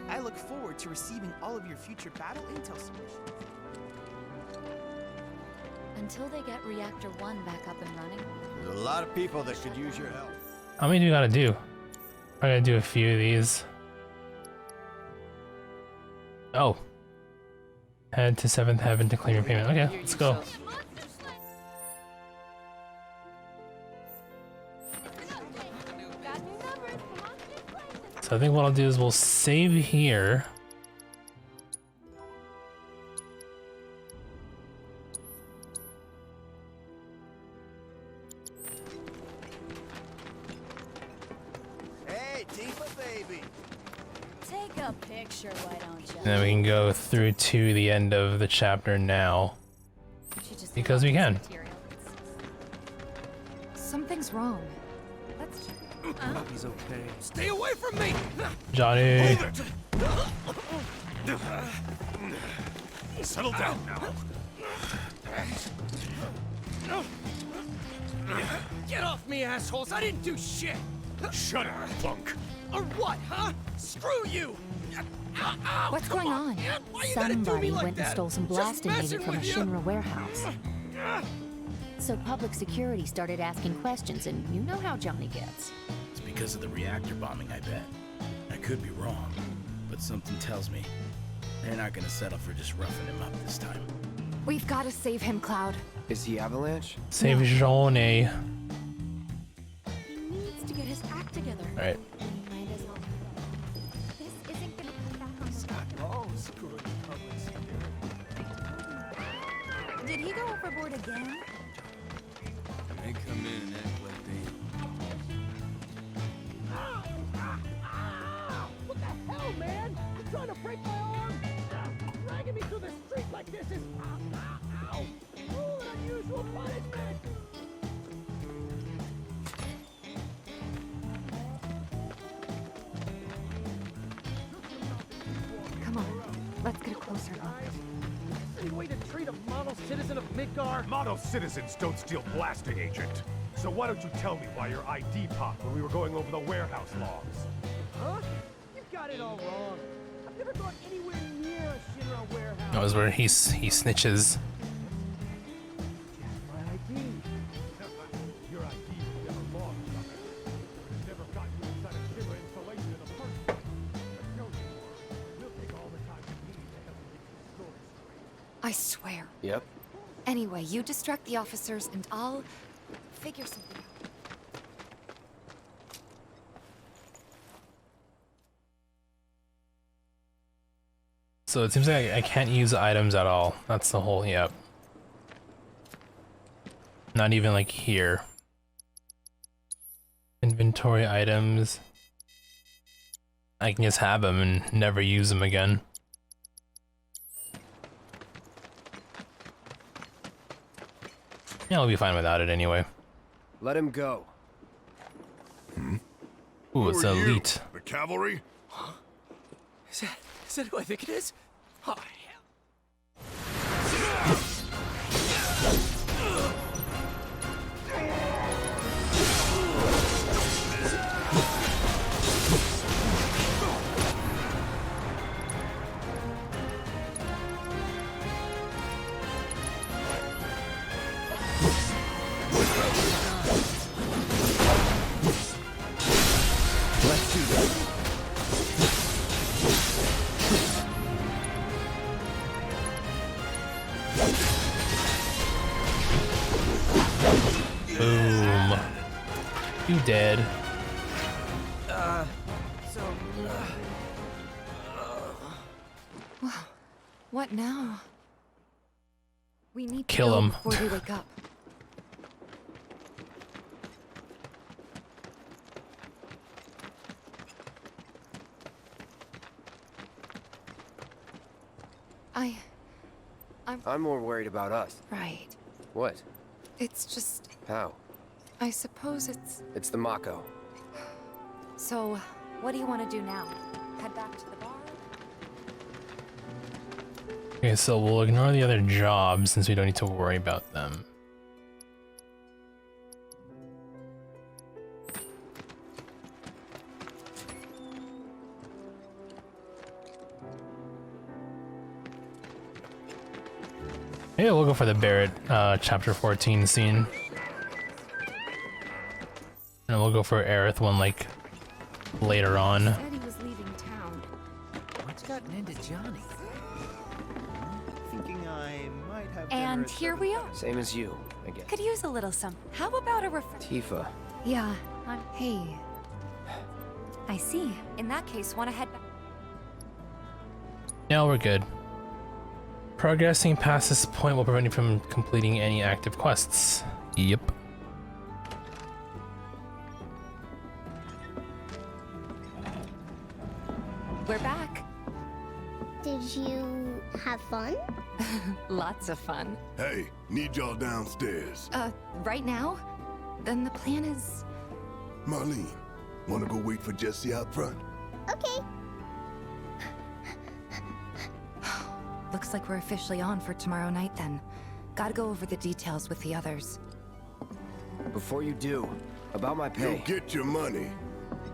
I look forward to receiving all of your future battle intel submissions.
Until they get Reactor 1 back up and running.
There's a lot of people that could use your help.
how many do we gotta do? I gotta do a few of these. Oh. Head to 7th Heaven to claim your payment. Okay, let's go. So I think what I'll do is we'll save here.
Hey, Tifa baby.
Take a picture, why don't you?
And then we can go through to the end of the chapter now. Because we can.
Something's wrong. Let's check.
He's okay.
Stay away from me!
Johnny.
Settle down now. Get off me, assholes! I didn't do shit! Shut up, punk! Or what, huh? Screw you! Ow,
What's going on?
Why you gotta do
Somebody
me like
went and
that?
stole some
Just
blasting
messing
data from a
with you.
Shinra warehouse. So public security started asking questions, and you know how Johnny gets.
It's because of the reactor bombing, I bet. I could be wrong, but something tells me they're not gonna settle for just roughing him up this time.
We've got to save him, Cloud.
Is he Avalanche?
Save Johnny.
He needs to get his act together.
Alright.
Might as well. This isn't gonna come back on the rocket.
Oh, screw it.
Did he go overboard again?
They come in and act like they...
What the hell, man? You trying to break my arm? Dragging me through the street like this is... Ow, ow, ow. Cruel and unusual
Come on, let's get a closer look.
Any way to treat a model citizen of Midgar? Model citizens don't steal blasting agent. So why don't you tell me why your ID popped when we were going over the warehouse logs? Huh? You got it all wrong. I've never gone anywhere near a Shinra warehouse.
That was where he snitches.
My ID. Your ID was never lost, sucker. It's never got you inside a Shinra installation in the first place. But don't you worry. We'll take all the time we need to help you get your story straight.
I swear.
Yep.
Anyway, you distract the officers and I'll figure something out.
So it seems like I can't use items at all. That's the whole, yep. Not even like here. Inventory items. I can just have them and never use them again. Yeah, I'll be fine without it anyway.
Let him go.
Ooh, it's elite.
The cavalry?
Huh? Is that who I think it is? Oh, hell.
Let's do this.
Boom. You dead.
Wow. What now? We need to
Kill
go
him.
before we wake up.
I'm more worried about us.
Right.
What?
It's just...
How?
I suppose it's...
It's the Mako.
So, what do you want to do now? Head back to the bar?
Okay, so we'll ignore the other jobs since we don't need to worry about them. Yeah, we'll go for the Barrett chapter 14 scene. And we'll go for Aerith one like later on.
Said he was leaving town.
What's gotten into Johnny? Thinking I might have.
And here we are.
Same as you, I guess.
Could use a little something. How about a
Tifa.
Yeah, hey. I see. In that case, want to head back?
No, we're good. Progressing past this point will prevent you from completing any active quests. Yep.
We're back.
Did you have fun?
Lots of fun.
Hey, need y'all downstairs.
Right now? Then the plan is...
Marlene, wanna go wait for Jesse out front?
Okay.
Looks like we're officially on for tomorrow night then. Gotta go over the details with the others.
Before you do, about my pay.
You'll get your money.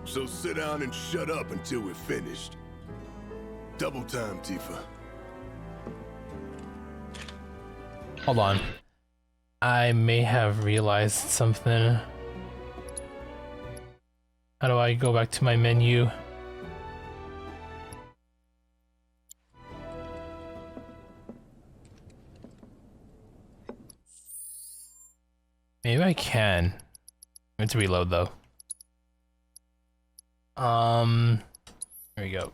So sit down and shut up until we're finished. Double time, Tifa.
Hold on. I may have realized something. How do I go back to my menu? Maybe I can. I need to reload though. Here we go.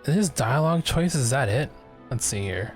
Is dialogue choice, is that it? Let's see here.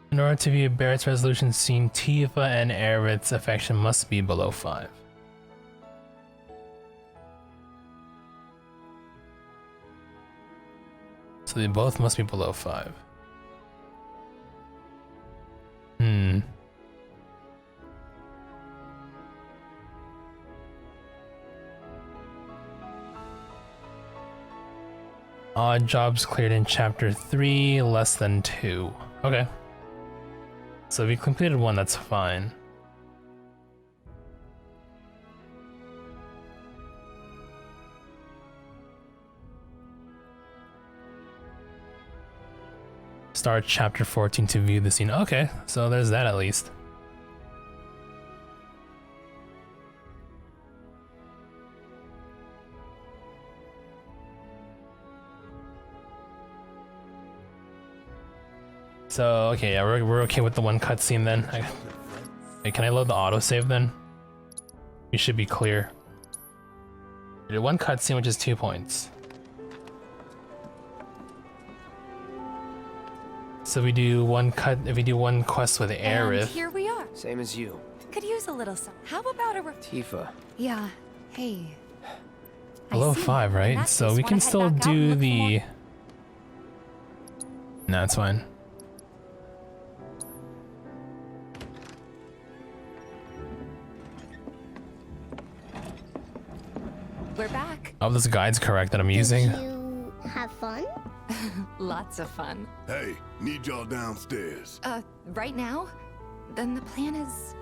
In order to view Barrett's resolution scene, Tifa and Aerith's affection must be below 5. So they both must be below 5. Odd jobs cleared in chapter 3, less than 2. Okay. So if you completed 1, that's fine. Start chapter 14 to view the scene. Okay, so there's that at least. So, okay, yeah, we're okay with the 1 cutscene then. Wait, can I load the autosave then? We should be clear. We did 1 cutscene, which is 2 points. So we do 1 if we do 1 quest with Aerith.
And here we are.
Same as you.
Could use a little How about a
Tifa.
Yeah. Hey.
Below 5, right? So we can still do the... No, it's fine.
We're back.
Oh, this guide's correct that I'm using.
Did you have fun?
Lots of fun.
Hey, need y'all downstairs.
Right now? Then the plan is...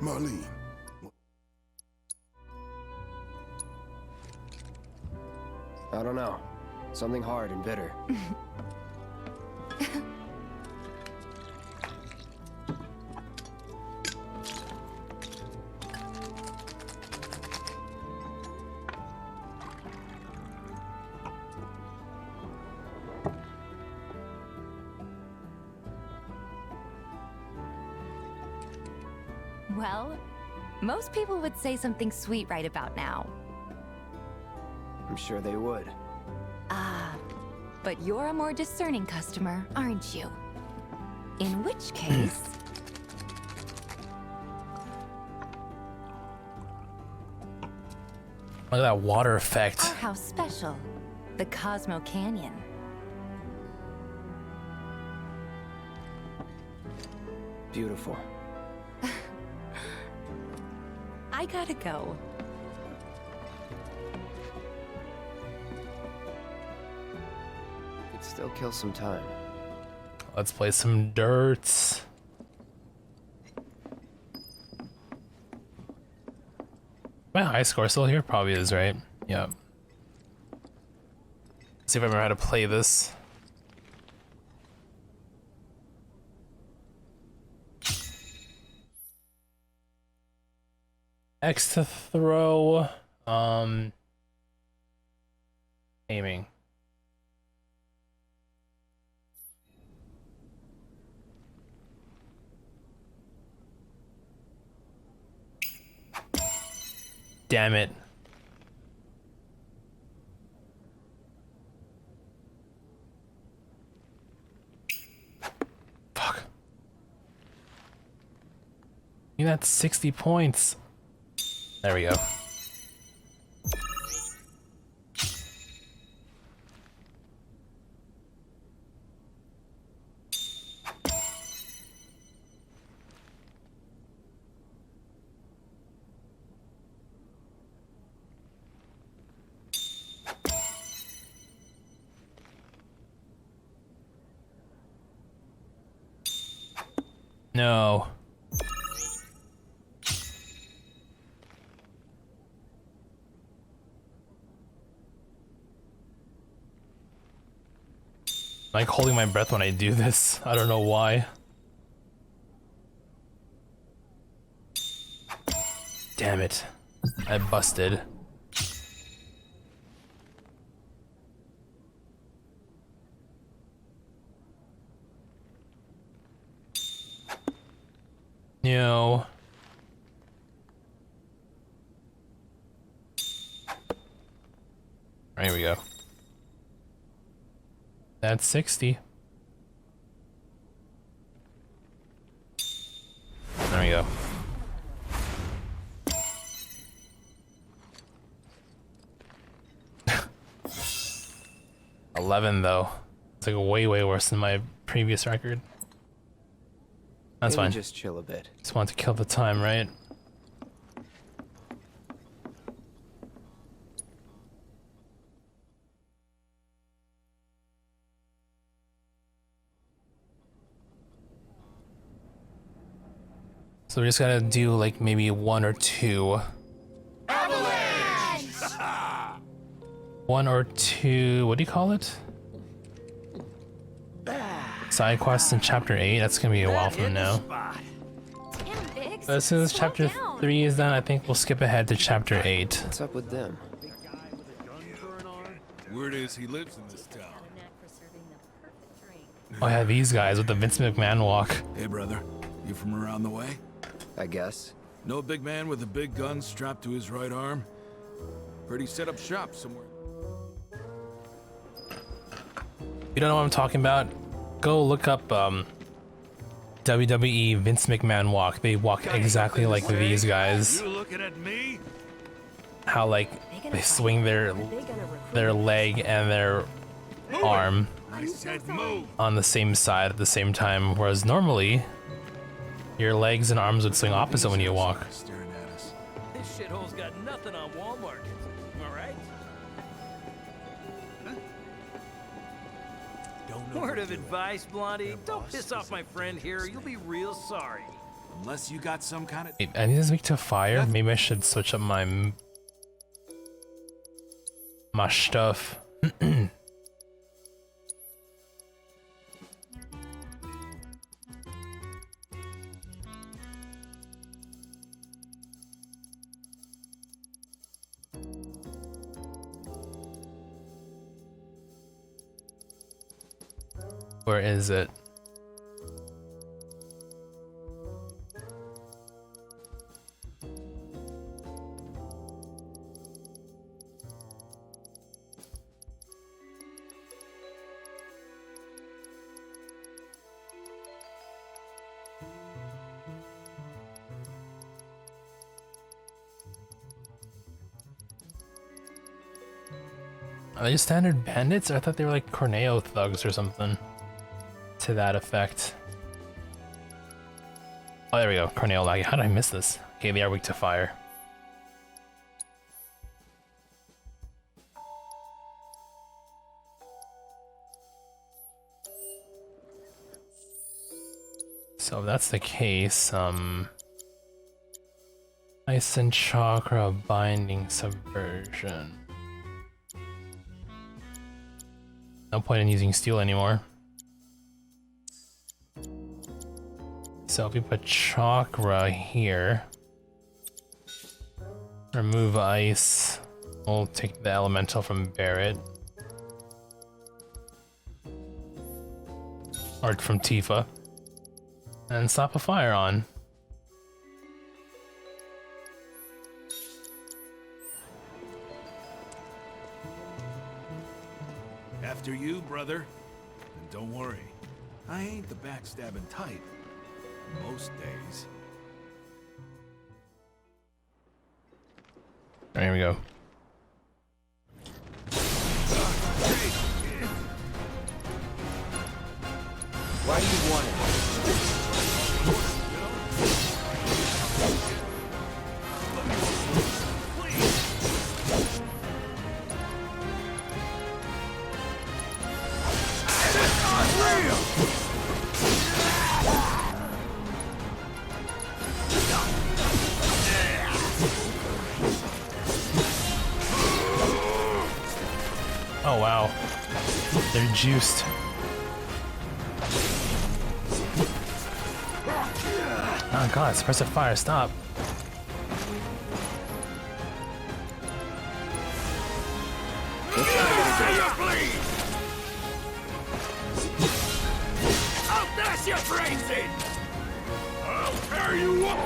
Marlene.
I don't know. Something hard and bitter.
Well, most people would say something sweet right about now.
I'm sure they would.
Ah, but you're a more discerning customer, aren't you? In which case...
Look at that water effect.
Our house special, the Cosmo Canyon.
Beautiful.
I gotta go.
Could still kill some time.
Let's play some dirts. My high score still here? Probably is, right? Yeah. See if I remember how to play this. X to throw, aiming. Damn it. Fuck. You got 60 points. There we go. No. like holding my breath when I do this. I don't know why. Damn it. I busted. No. There we go. That's 60. There we go. $11 though. It's like way worse than my previous record. That's
Maybe
fine.
Just chill a bit.
Just want to kill the time, right? So we just gotta do like maybe 1 or 2.
Avalanche!
1 or 2, what do you call it? Side quests in chapter 8, that's gonna be a while from now. But as soon as chapter 3 is done, I think we'll skip ahead to chapter 8.
What's up with them?
Word is he lives in this town.
Oh yeah, these guys with the Vince McMahon walk.
Hey brother, you from around the way?
I guess.
Know a big man with a big gun strapped to his right arm? Heard he set up shop somewhere.
You don't know what I'm talking about? Go look up WWE Vince McMahon walk. They walk exactly like these guys.
You looking at me?
How like they swing their leg and their arm
I said move.
on the same side at the same time, whereas normally your legs and arms would swing opposite when you walk.
This shithole's got nothing on Walmart. All right? Word of advice, Blondie. Don't piss off my friend here. You'll be real sorry.
Unless you got some kind of...
Wait, I need this weak to fire. Maybe I should switch up my stuff. Where is it? Are they standard bandits? I thought they were like Corneo thugs or something. To that effect. Oh, there we go. Corneo laggy. How did I miss this? Okay, they are weak to fire. So if that's the case, Ice and Chakra Binding Subversion. No point in using steel anymore. So if we put Chakra here, remove Ice, we'll take the Elemental from Barret. Or from Tifa. And slap a fire on.
After you, brother. And don't worry, I ain't the backstabbing type. Most days.
There we go.
Why do you want it?
Oh wow, they're juiced. god, suppressive fire, stop.
I'll dash your brains in! I'll tear you up!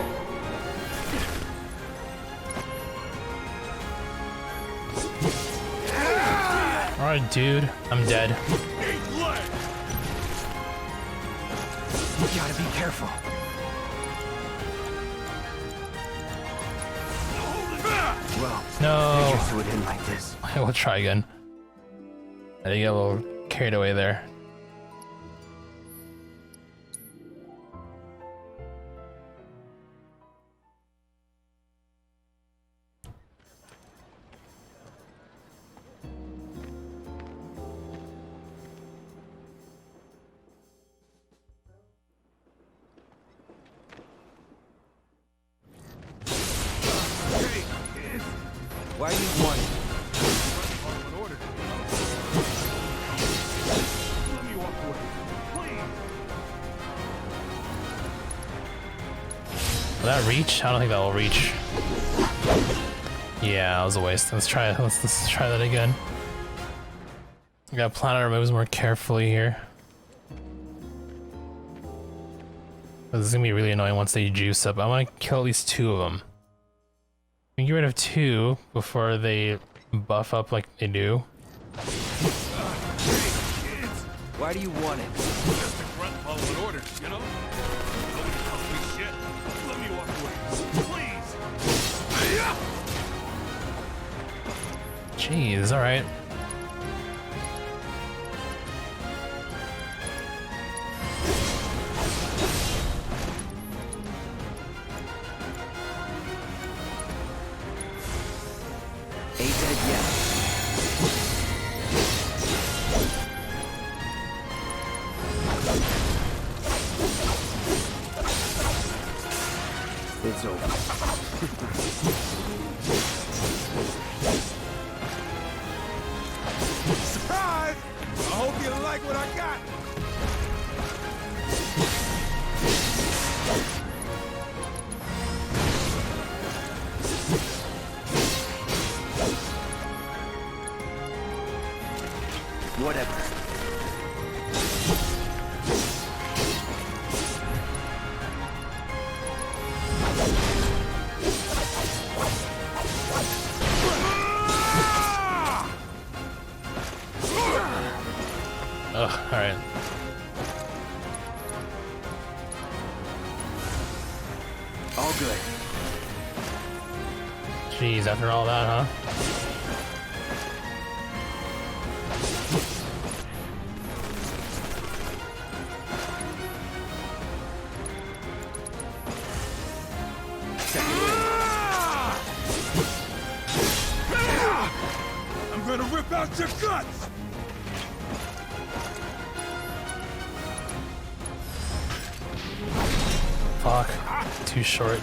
Alright, dude, I'm dead.
You gotta be careful. Well,
no.
figures would end like this.
We'll try again. I think I get a little carried away there.
Why do you want it?
Will that reach? I don't think that will reach. Yeah, that was a waste. Let's try that again. We gotta plan our moves more carefully here. This is gonna be really annoying once they juice up. I want to kill at least 2 of them. We can get rid of 2 before they buff up like they do.
Why do you want it?
Just a grunt following orders, you know? Nobody tells me shit. Let me walk away. Please!
Jeez, alright.
Ain't dead yet. It's over.
Surprise! I hope you like what I got.
Whatever.
Ugh, alright.
All good.
Jeez, after all that, huh?
I'm gonna rip out your guts!
Fuck. Too short.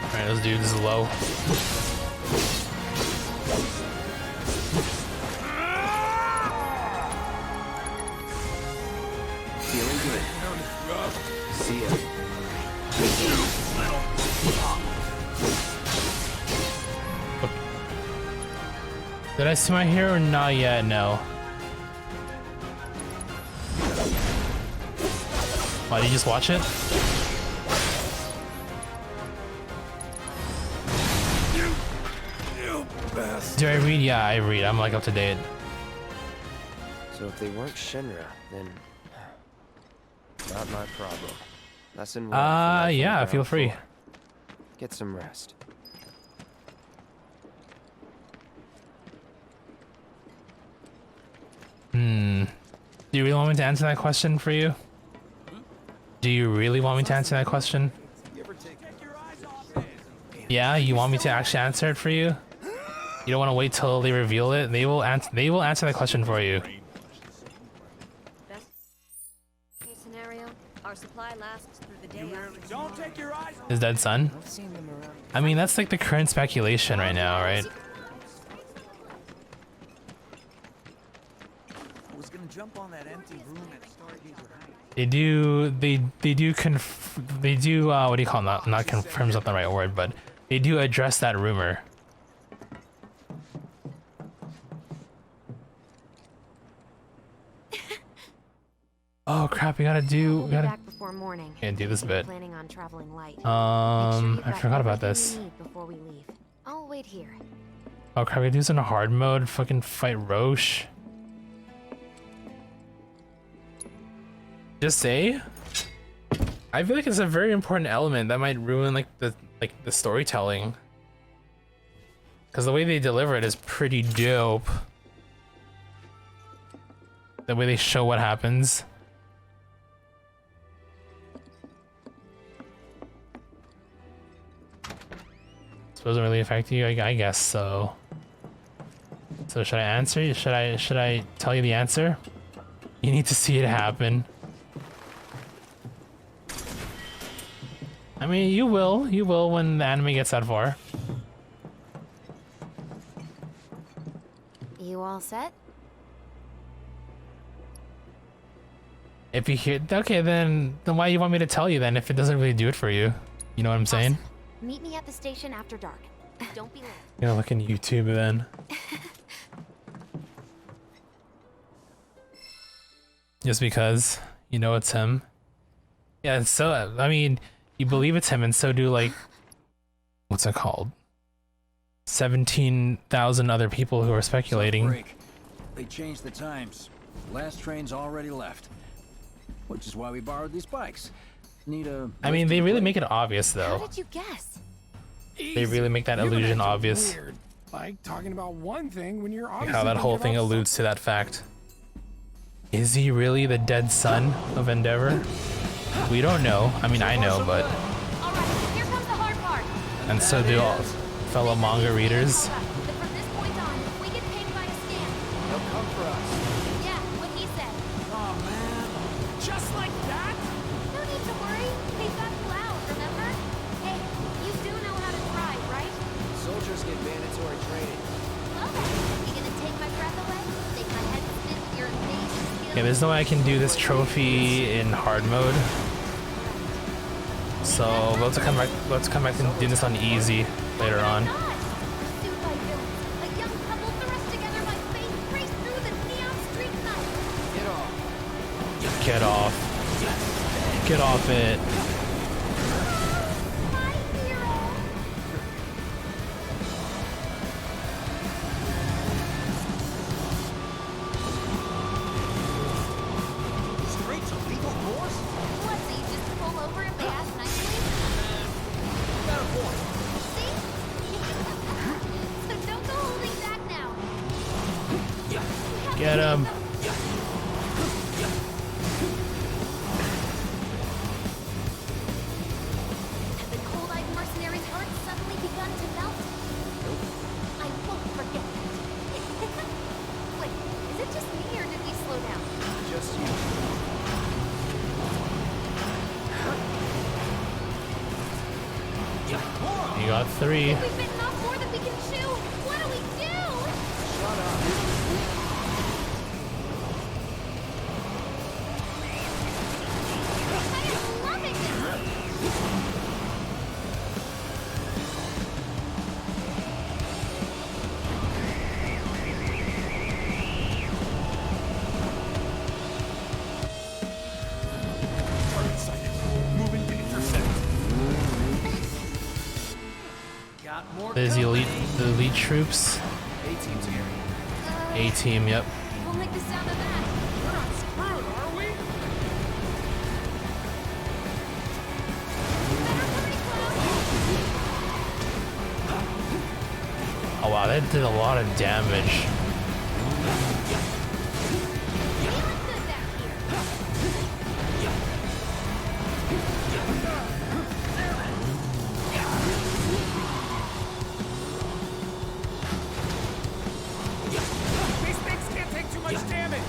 Alright, those dudes is low.
Feeling good. See ya.
Did I see my hero or not yet? No. Why, did you just watch it?
You bastard.
Do I read? Yeah, I read. I'm like up to date.
So if they weren't Shinra, then not my problem. Lesson 1.
Yeah, feel free.
Get some rest.
Do you really want me to answer that question for you? Do you really want me to answer that question? Yeah, you want me to actually answer it for you? You don't want to wait till they reveal it? They will answer that question for you.
Best case scenario, our supply lasts through the day after.
Don't take your eyes off.
His dead son? I mean, that's like the current speculation right now, right?
jump on that empty room at Stargazer Heights.
They do what do you call it? Not confirm's not the right word, but they do address that rumor. Oh crap, we gotta
back before morning.
Can't do this bit.
Planning on traveling light.
I forgot about this.
Before we leave. I'll wait here.
Oh crap, we do this in a hard mode, fucking fight Roche. Just say, I feel like it's a very important element that might ruin like the storytelling. Cause the way they deliver it is pretty dope. The way they show what happens. Suppose it really affect you? I guess so. So should I answer? Should I tell you the answer? You need to see it happen. I mean, you will when the anime gets that far.
You all set?
If you hear, okay, then why you want me to tell you then if it doesn't really do it for you? You know what I'm saying?
Meet me at the station after dark. Don't be late.
You know, look in YouTube then. Just because you know it's him. Yeah, so I mean, you believe it's him, and so do like, what's it called? 17,000 other people who are speculating.
They changed the times. Last train's already left, which is why we borrowed these bikes. Need a.
I mean, they really make it obvious though.
How did you guess?
They really make that illusion obvious.
Weird. Like talking about one thing when you're obviously
How that whole thing alludes to that fact. Is he really the dead son of Endeavor? We don't know. I mean, I know, but...
Alright, here comes the hard part.
And so do all fellow manga readers.
But from this point on, if we get pinged by a scam...
They'll come for us.
Yeah, what he said.
Oh man. Just like that?
No need to worry. They got loud, remember? Hey, you do know how to drive, right?
Soldiers get mandatory training.
Well then, you gonna take my breath away? Make my head spin with your amazing skills?
Yeah, there's no way I can do this trophy in hard mode. So let's come back and do this on easy later on.
Pursued by villains, a young couple thrust together by fate race through the neon street night.
Get off.
Get off. Get off it.
My hero.
Streets of legal force?
What, so you just pull over if they ask nicely?
Got a point.
See? So don't go holding back now.
Get him.
Have the cold-eyed mercenary's heart suddenly begun to melt? I won't forget that. Wait, is it just me or did we slow down?
Just you.
You got 3.
We've bitten off more than we can chew. What do we do?
Shut up.
I am loving this.
Target sighted. Moving to intercept.
Got more.
There's the elite troops.
A-team's here.
A-team, yep.
We'll make the sound of that.
We're not screwed, are we?
Oh wow, that did a lot of damage.
These things can't take too much damage.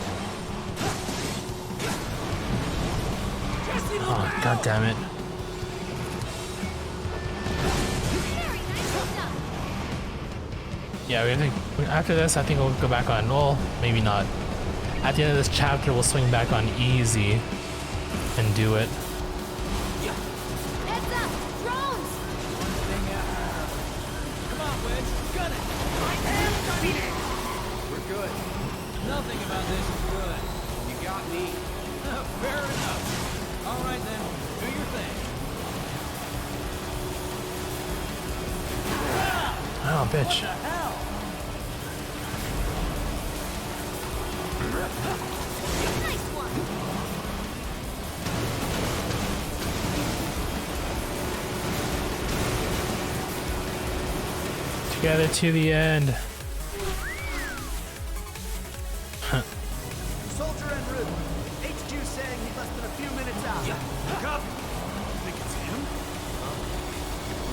Jesse, look
Oh,
out!
god damn it. Yeah, after this, I think we'll go back on. Well, maybe not. At the end of this chapter, we'll swing back on easy and do it.
Heads up! Drones!
Come on, Wedge. Gun it. I am gunning it. We're good. Nothing about this is good. You got me. Fair enough. All right then. Do your thing.
Oh, bitch.
What the hell?
Nice one!
Together to the end.
Soldier en route. HQ saying he's less than a few minutes out.
Copy. Think it's him?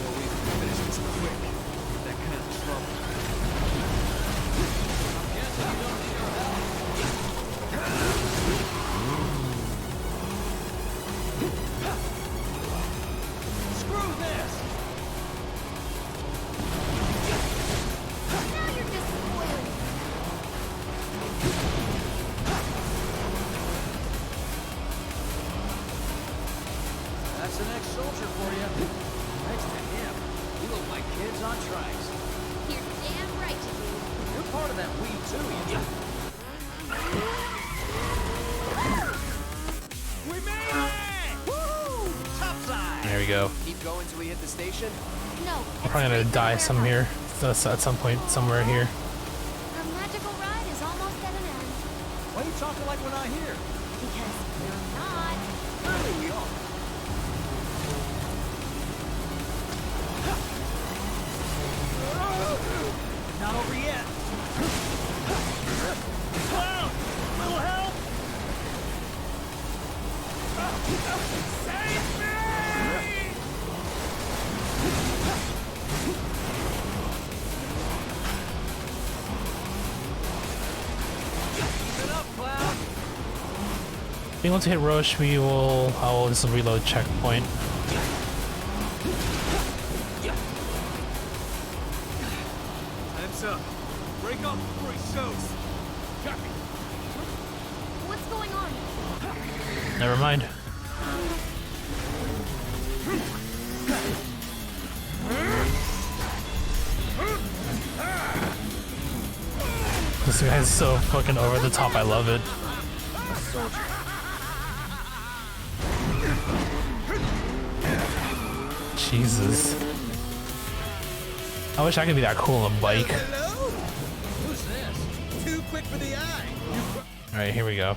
No reason to finish this quick. That kind of trouble.
Guessing you don't need our help. Screw this!
Now you're just spoiled.
That's the next soldier for you. Next to him, you look like kids on trikes.
You're damn right you do.
You're part of that we too, you. We made it! Woo! Topside!
There we go.
Keep going till we hit the station?
No.
I'm probably gonna die some here. So at some point, somewhere here.
The magical ride is almost at an end.
Why are you talking like we're not here?
Because you're not.
Clearly we are. Not over yet. Clown! Little help! Save me! Keep it up, Clown!
Being able to hit Roche, I will just reload checkpoint.
Heads up. Break off before he shows. Copy.
What's going on?
Never mind. This guy's so fucking over the top, I love it. Jesus. I wish I could be that cool on a bike.
Hello? Who's this? Too quick for the eye.
Alright, here we go.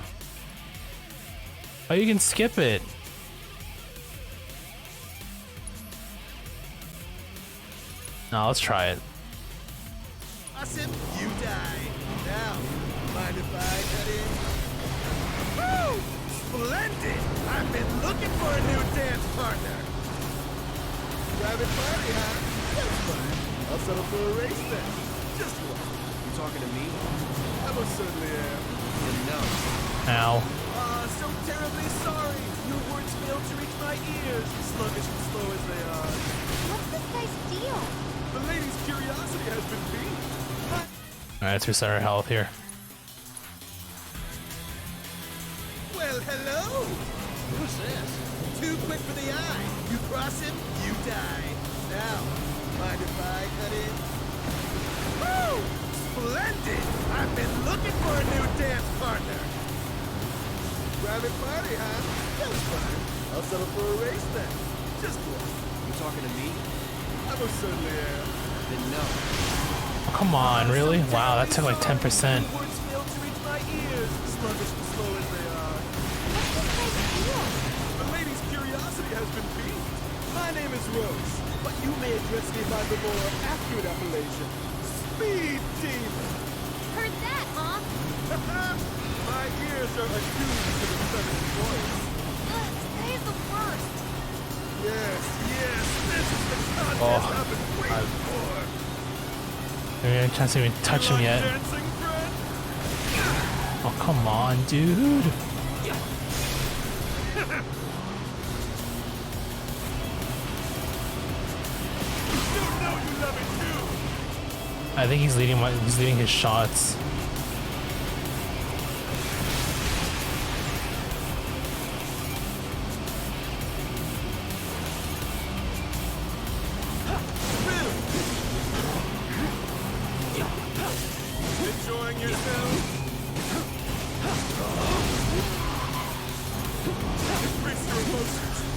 Oh, you can skip it. No, let's try it.
Awesome, you die. Now, mind if I cut in? Woo! Splendid! I've been looking for a new dance partner. Private party, huh? That's fine. I'll settle for a race then. Just one.
You talking to me?
I most certainly am.
Then no.
Ow.
So terribly sorry. Your words failed to reach my ears, sluggish and slow as they are.
What's this guy's deal?
The lady's curiosity has been piqued.
Alright, let's restart our health here.
Well, hello!
Who's this?
Too quick for the eye. You cross him, you die. Now, mind if I cut in? Woo! Splendid! I've been looking for a new dance partner. Private party, huh? That's fine. I'll settle for a race then. Just one.
You talking to me?
I most certainly am.
Then no.
Oh, come on, really? Wow, that took like 10%.
Words failed to reach my ears, sluggish and slow as they are.
What's this guy's deal?
The lady's curiosity has been piqued. My name is Rose, but you may address me by the more accurate appellation, Speed Demon.
Heard that, huh?
My ears are attuned to the feminine voice.
Today's the worst.
Yes, this is the contest I've been waiting for.
Maybe I can't even touch him yet.
Dancing friend?
Oh, come on, dude. I think he's leading his shots.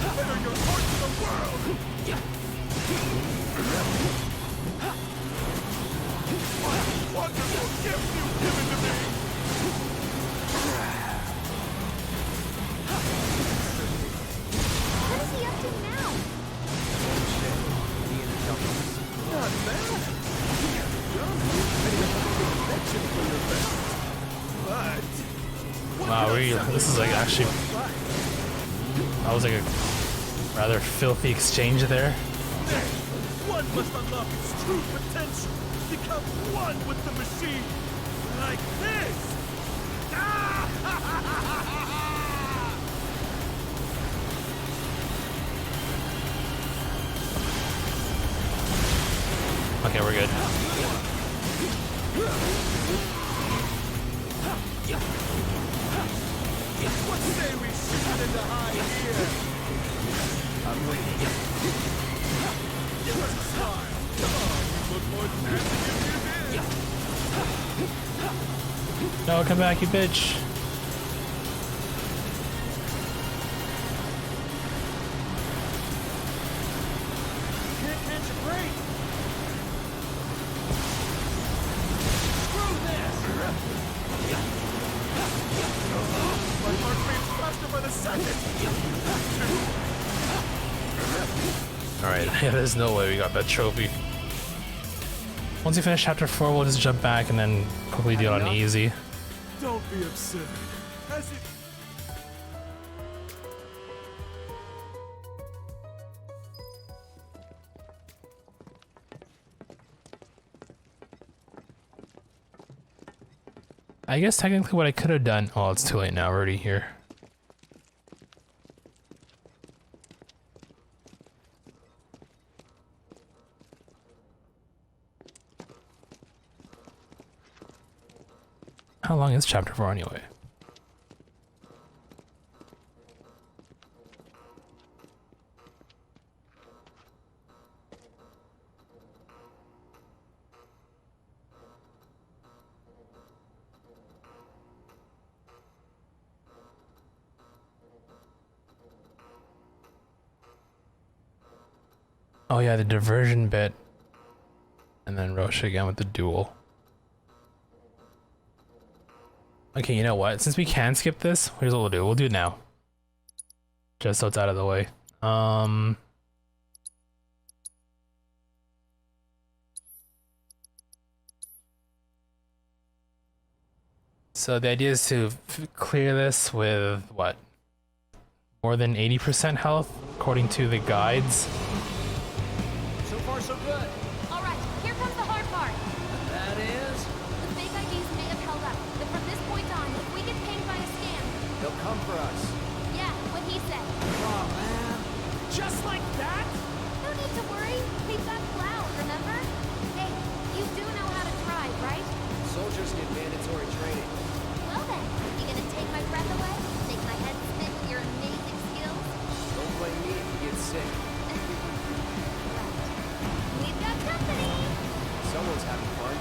Better your heart to the world! What a wonderful gift you've given to me!
What is he up to now?
Not bad! But...
Wow, this is like actually... That was like a rather filthy exchange there.
One must unlock its true potential. Become one with the machine. Like this.
Okay, we're good.
What say we shoot it into high gear? I'm waiting. Give us a smile. Come on, you look more dancing than you did.
No, come back, you bitch.
Can't catch a break. Screw this.
My heart beats faster by the second.
Alright, yeah, there's no way we got that trophy. Once we finish chapter 4, we'll just jump back and then quickly deal on easy.
Don't be absurd. Has it...
I guess technically what I could have done... Oh, it's too late now, we're already here. How long is chapter 4 anyway? Oh yeah, the diversion bit. And then Roche again with the duel. Okay, you know what? Since we can skip this, here's what we'll do. We'll do it now. Just so it's out of the way. So the idea is to clear this with, what? More than 80% health, according to the guides.
So far, so good.
All right, here comes the hard part.
That is...
The fake IDs may have held up, but from this point on, if we get pinged by a scam...
They'll come for us.
Yeah, what he said.
Oh, man.
Just like that?
No need to worry. We've got cloud, remember? Hey, you do know how to drive, right?
Soldiers get mandatory training.
Well then, you gonna take my breath away? Make my head spin with your amazing skills?
Don't blame me if you get sick.
We've got company!
Someone's having fun.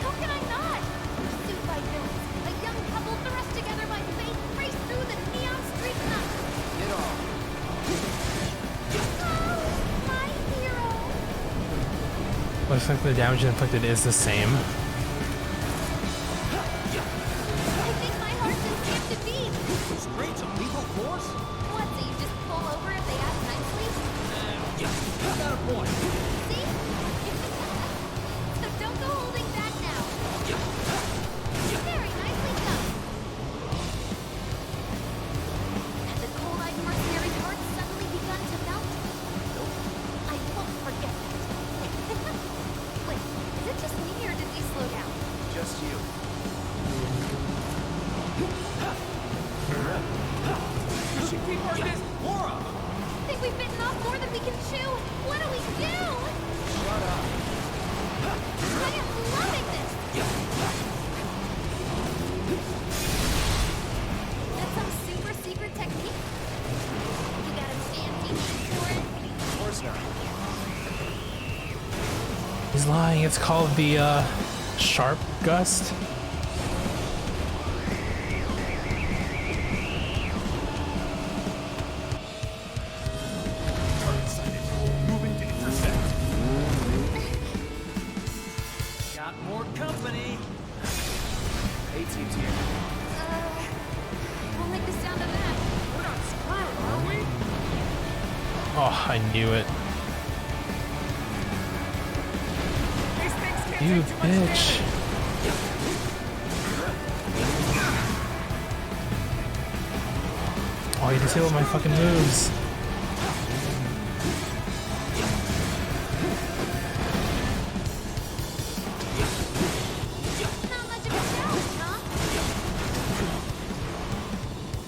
How can I not? Pursued by villains, a young couple thrust together by fate race through the neon street night.
Get off.
Oh, my hero!
Looks like the damage inflicted is the same.
I think my heart's in skipped a beat.
Straight to lethal force?
What, so you just pull over if they ask nicely?
You got a point.
See? So don't go holding back now. Very nicely done. Had the cold-eyed mercenary's heart suddenly begun to melt?
Nope.
I won't forget that. Wait, is it just me or did we slow down?
Just you.
We should keep our distance. Laura!
I think we've bitten off more than we can chew. What do we do?
Shut up.
I am loving this. That's some super secret technique? You got a fancy name for it?
Of course not.
He's lying. It's called the Sharp Gust. Oh, I knew it. You bitch. Oh, you disabled my fucking moves.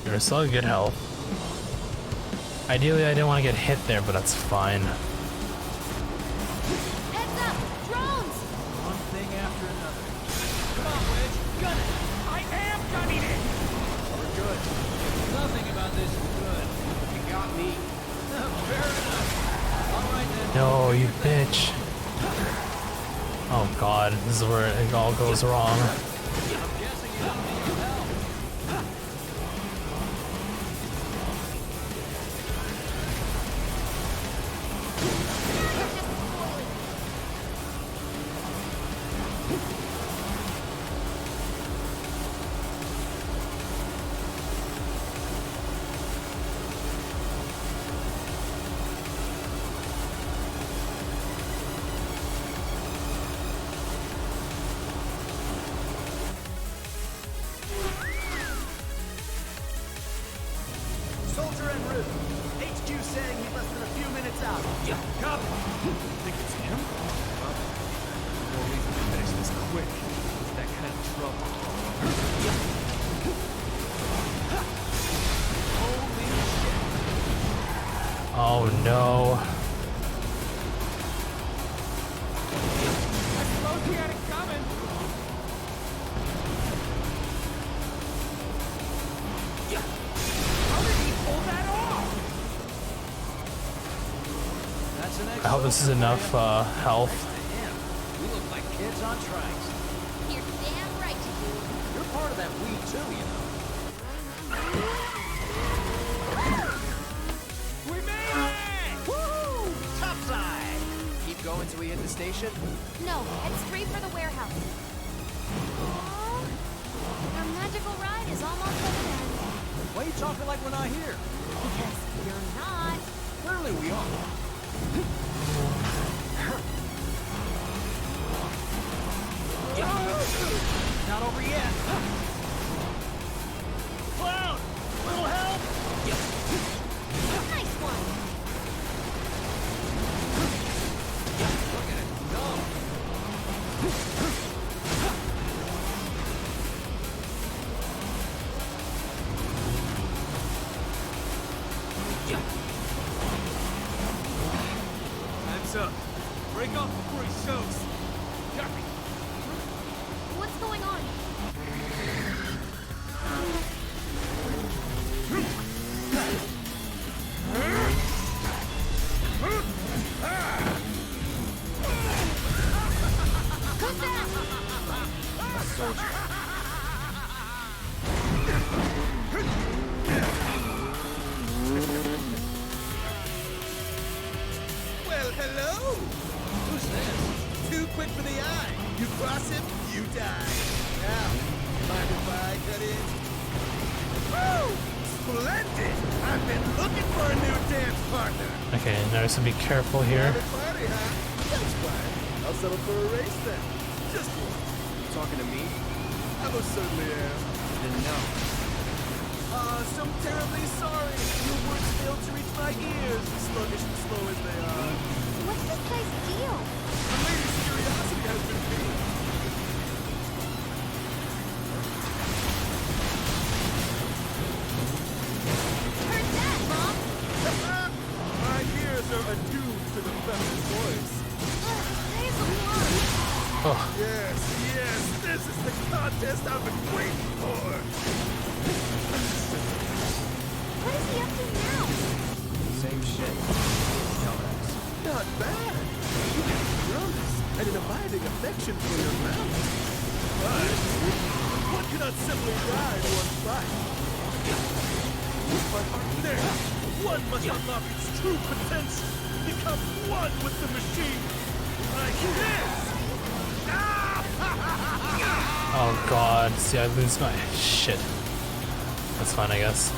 You're still at good health. Ideally, I didn't want to get hit there, but that's fine.
Heads up! Drones!
One thing after another. Come on, Wedge. Gun it! I am gunning it! We're good. Nothing about this is good. You got me. Fair enough. All right then.
No, you bitch. Oh god, this is where it all goes wrong.
I'm guessing you don't need help.
Soldier en route. HQ saying he's less than a few minutes out.
Yeah, copy. Think it's him? Well, no reason to finish this quick. It's that kind of trouble. Holy shit.
Oh no.
Loki had it coming. How did he pull that off? That's an
I hope this is enough health.
We look like kids on trikes.
You're damn right you do.
You're part of that we too, you know. We made it! Woo! Topside!
Keep going till we hit the station?
No, head straight for the warehouse. Our magical ride is almost at an end.
Why are you talking like we're not here?
Because you're not.
Clearly we are. Not over yet. Cloud! Little help!
Nice one.
Look at it go.
Time's up. Break off before he shows. Copy.
What's going on? Who's that?
A soldier.
Well, hello!
Who's this?
Too quick for the eye. You cross him, you die. Now, mind if I cut in? Woo! Splendid! I've been looking for a new dance partner.
Okay, notice to be careful here.
Private party, huh? That's fine. I'll settle for a race then. Just one.
Talking to me?
I most certainly am.
Then no.
So terribly sorry. Your words failed to reach my ears, sluggish and slow as they are.
What's this guy's deal?
A lady's curiosity has been piqued.
Heard that, Mom?
My ears are attuned to the feminine voice.
There's the one.
Oh.
Yes, yes, this is the contest I've been waiting for.
What is he up to now?
Same shit. Dumbass.
Not bad. You have promise and an abiding affection for your mouth. But one cannot simply ride one bite. With my partner, one must unlock its true potential. Become one with the machine. Like this.
Oh god, see I lose my shit. That's fine, I guess.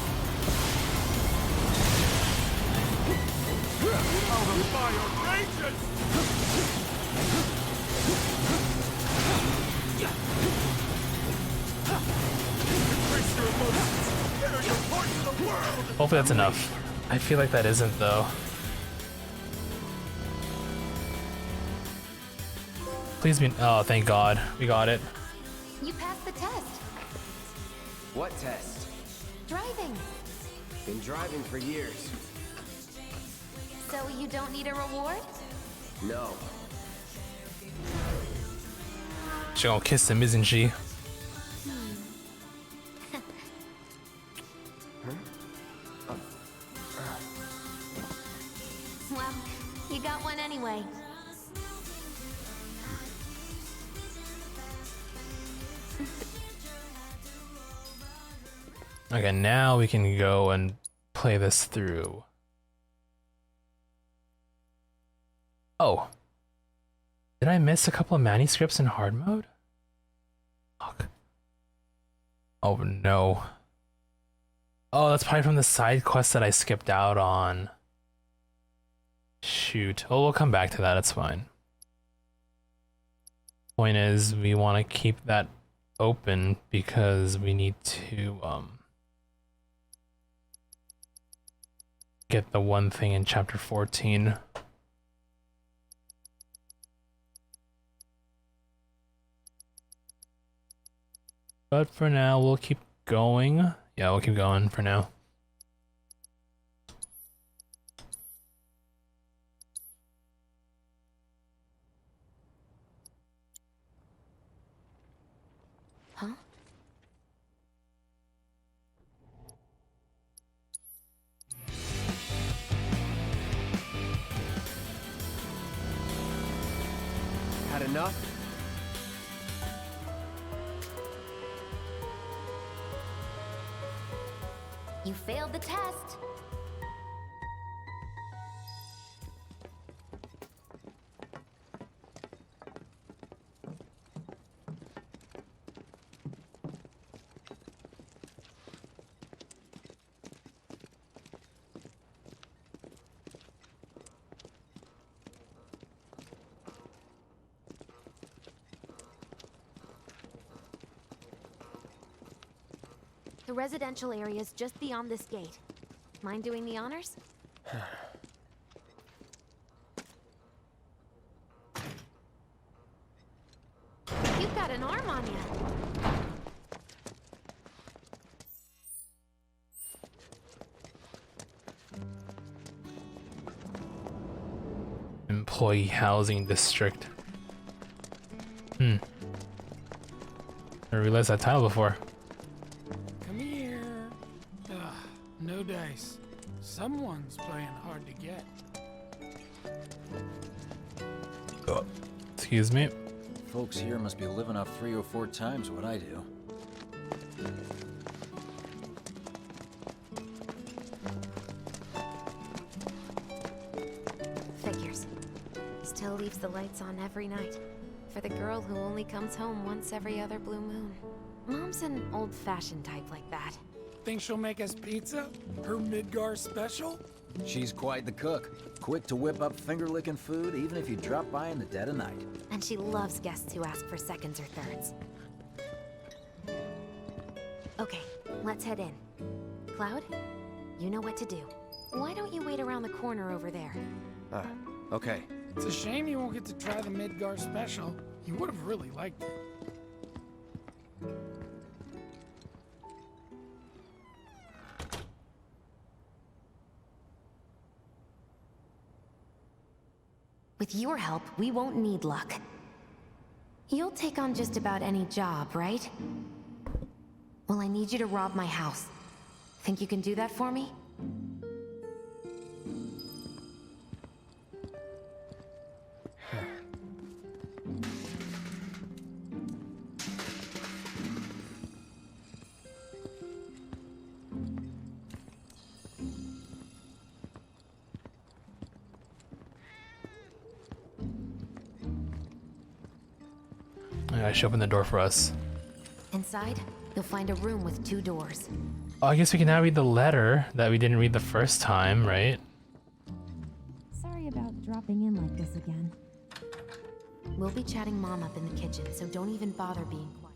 How the fire rages! Embrace your emotions. Enter your part to the world.
Hopefully that's enough. I feel like that isn't though. Please be. Oh, thank God, we got it.
You passed the test.
What test?
Driving.
Been driving for years.
So you don't need a reward?
No.
She gonna kiss him, isn't she?
Well, you got one anyway.
Okay, now we can go and play this through. Oh. Did I miss a couple of manuscripts in hard mode? Fuck. Oh no. Oh, that's probably from the side quest that I skipped out on. Shoot. Oh, we'll come back to that, it's fine. Point is, we want to keep that open because we need to, get the one thing in chapter 14. But for now, we'll keep going. Yeah, we'll keep going for now.
Huh?
Had enough?
You failed the test. The residential area is just beyond this gate. Mind doing the honors? You've got an arm on you.
Employee housing district. I realized that title before.
Come here. Ugh, no dice. Someone's playing hard to get.
Excuse me.
Folks here must be living off 3 or 4 times what I do.
Figures. Still leaves the lights on every night. For the girl who only comes home once every other blue moon. Mom's an old-fashioned type like that.
Think she'll make us pizza? Her Midgar special?
She's quite the cook. Quick to whip up finger-licking food, even if you drop by in the dead of night.
And she loves guests who ask for seconds or thirds. Okay, let's head in. Cloud, you know what to do. Why don't you wait around the corner over there?
Okay.
It's a shame you won't get to try the Midgar special. You would have really liked it.
With your help, we won't need luck. You'll take on just about any job, right? Well, I need you to rob my house. Think you can do that for me?
Yeah, she opened the door for us.
Inside, you'll find a room with 2 doors.
Oh, I guess we can now read the letter that we didn't read the first time, right?
dropping in like this again. We'll be chatting Mom up in the kitchen, so don't even bother being quiet.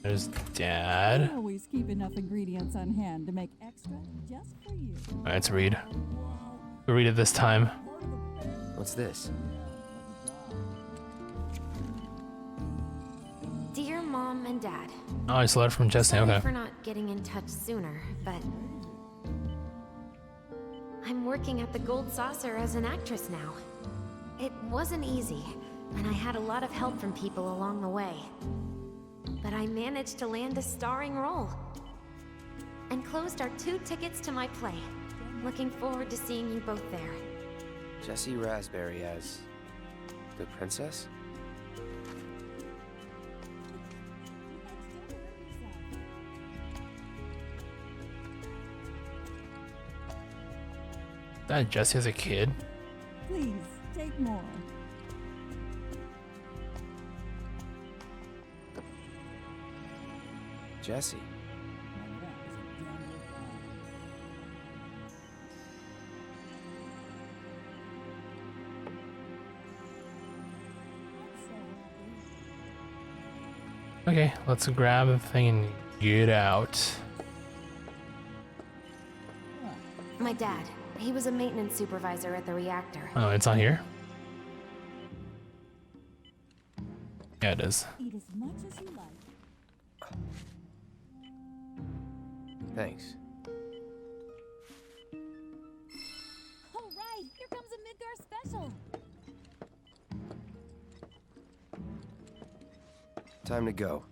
There's Dad.
I always keep enough ingredients on hand to make extra just for you.
Alright, let's read. We'll read it this time.
What's this?
Dear Mom and Dad.
Oh, it's a letter from Jesse.
Sorry
Okay.
for not getting in touch sooner, but I'm working at the Gold Saucer as an actress now. It wasn't easy, and I had a lot of help from people along the way. But I managed to land a starring role. Enclosed are 2 tickets to my play. Looking forward to seeing you both there.
Jessie Raspberry as the princess?
That Jesse as a kid.
Please, take more.
Jessie.
Okay, let's grab the thing and get out.
My dad. He was a maintenance supervisor at the reactor.
Oh, it's on here? Yeah, it is.
Eat as much as you like.
Thanks.
All right, here comes a Midgar special.
Time to go.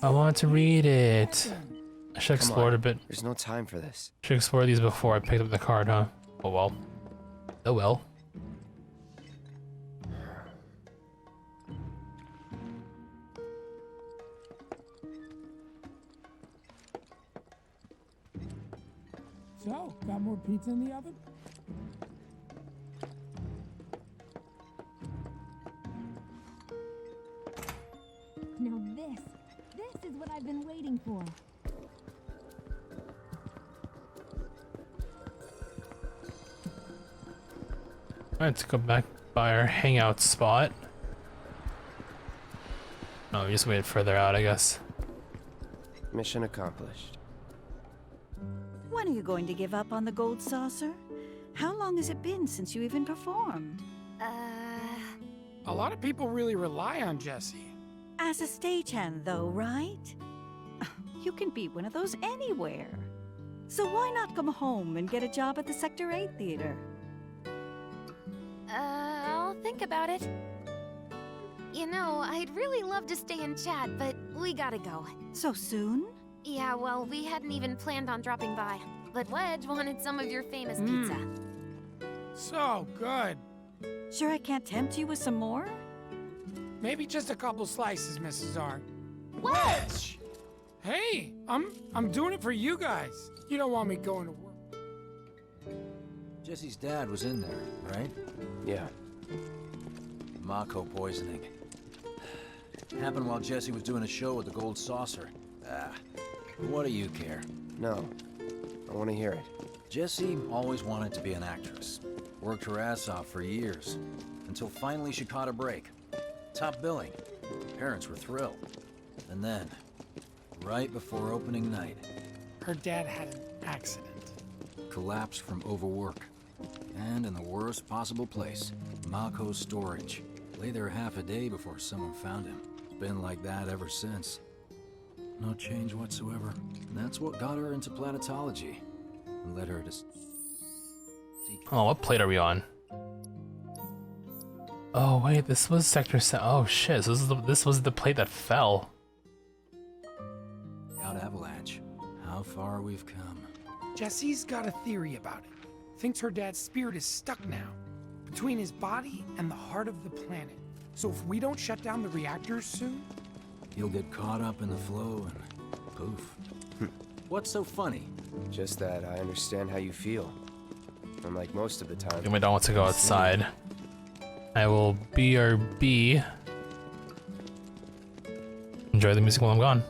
I want to read it. I should
Come
explore
on,
it a bit.
There's no time for this.
Should explore these before I picked up the card, huh? Oh well. Oh well.
So, got more pizza in the oven?
Now this is what I've been waiting for.
Let's go back by our hangout spot. Oh, we just waited further out, I guess.
Mission accomplished.
When are you going to give up on the Gold Saucer? How long has it been since you even performed?
A lot of people really rely on Jesse.
As a stagehand, though, right? You can be one of those anywhere. So why not come home and get a job at the Sector 8 Theater?
I'll think about it. You know, I'd really love to stay and chat, but we gotta go.
So soon?
Yeah, well, we hadn't even planned on dropping by. But Wedge wanted some of your famous pizza.
So good.
Sure I can't tempt you with some more?
Maybe just a couple slices, Mrs. R.
Wedge!
Hey, I'm doing it for you guys. You don't want me going to work.
Jesse's dad was in there, right?
Yeah.
Mako poisoning. Happened while Jesse was doing a show at the Gold Saucer. What do you care?
No. I want to hear it.
Jessie always wanted to be an actress. Worked her ass off for years. Until finally she caught a break. Top billing. Parents were thrilled. And then, right before opening night...
Her dad had an accident.
Collapsed from overwork. And in the worst possible place, Mako's storage. Lay there half a day before someone found him. Been like that ever since. No change whatsoever. That's what got her into planetology. And led her to...
Oh, what plate are we on? Oh wait, this was Sector 7. Oh shit, so this was the plate that fell.
Out Avalanche. How far we've come.
Jesse's got a theory about it. Thinks her dad's spirit is stuck now, between his body and the heart of the planet. So if we don't shut down the reactors soon...
He'll get caught up in the flow and poof. What's so funny?
Just that I understand how you feel. Unlike most of the time.
We don't want to go outside. I will BRB. Enjoy the music while I'm gone.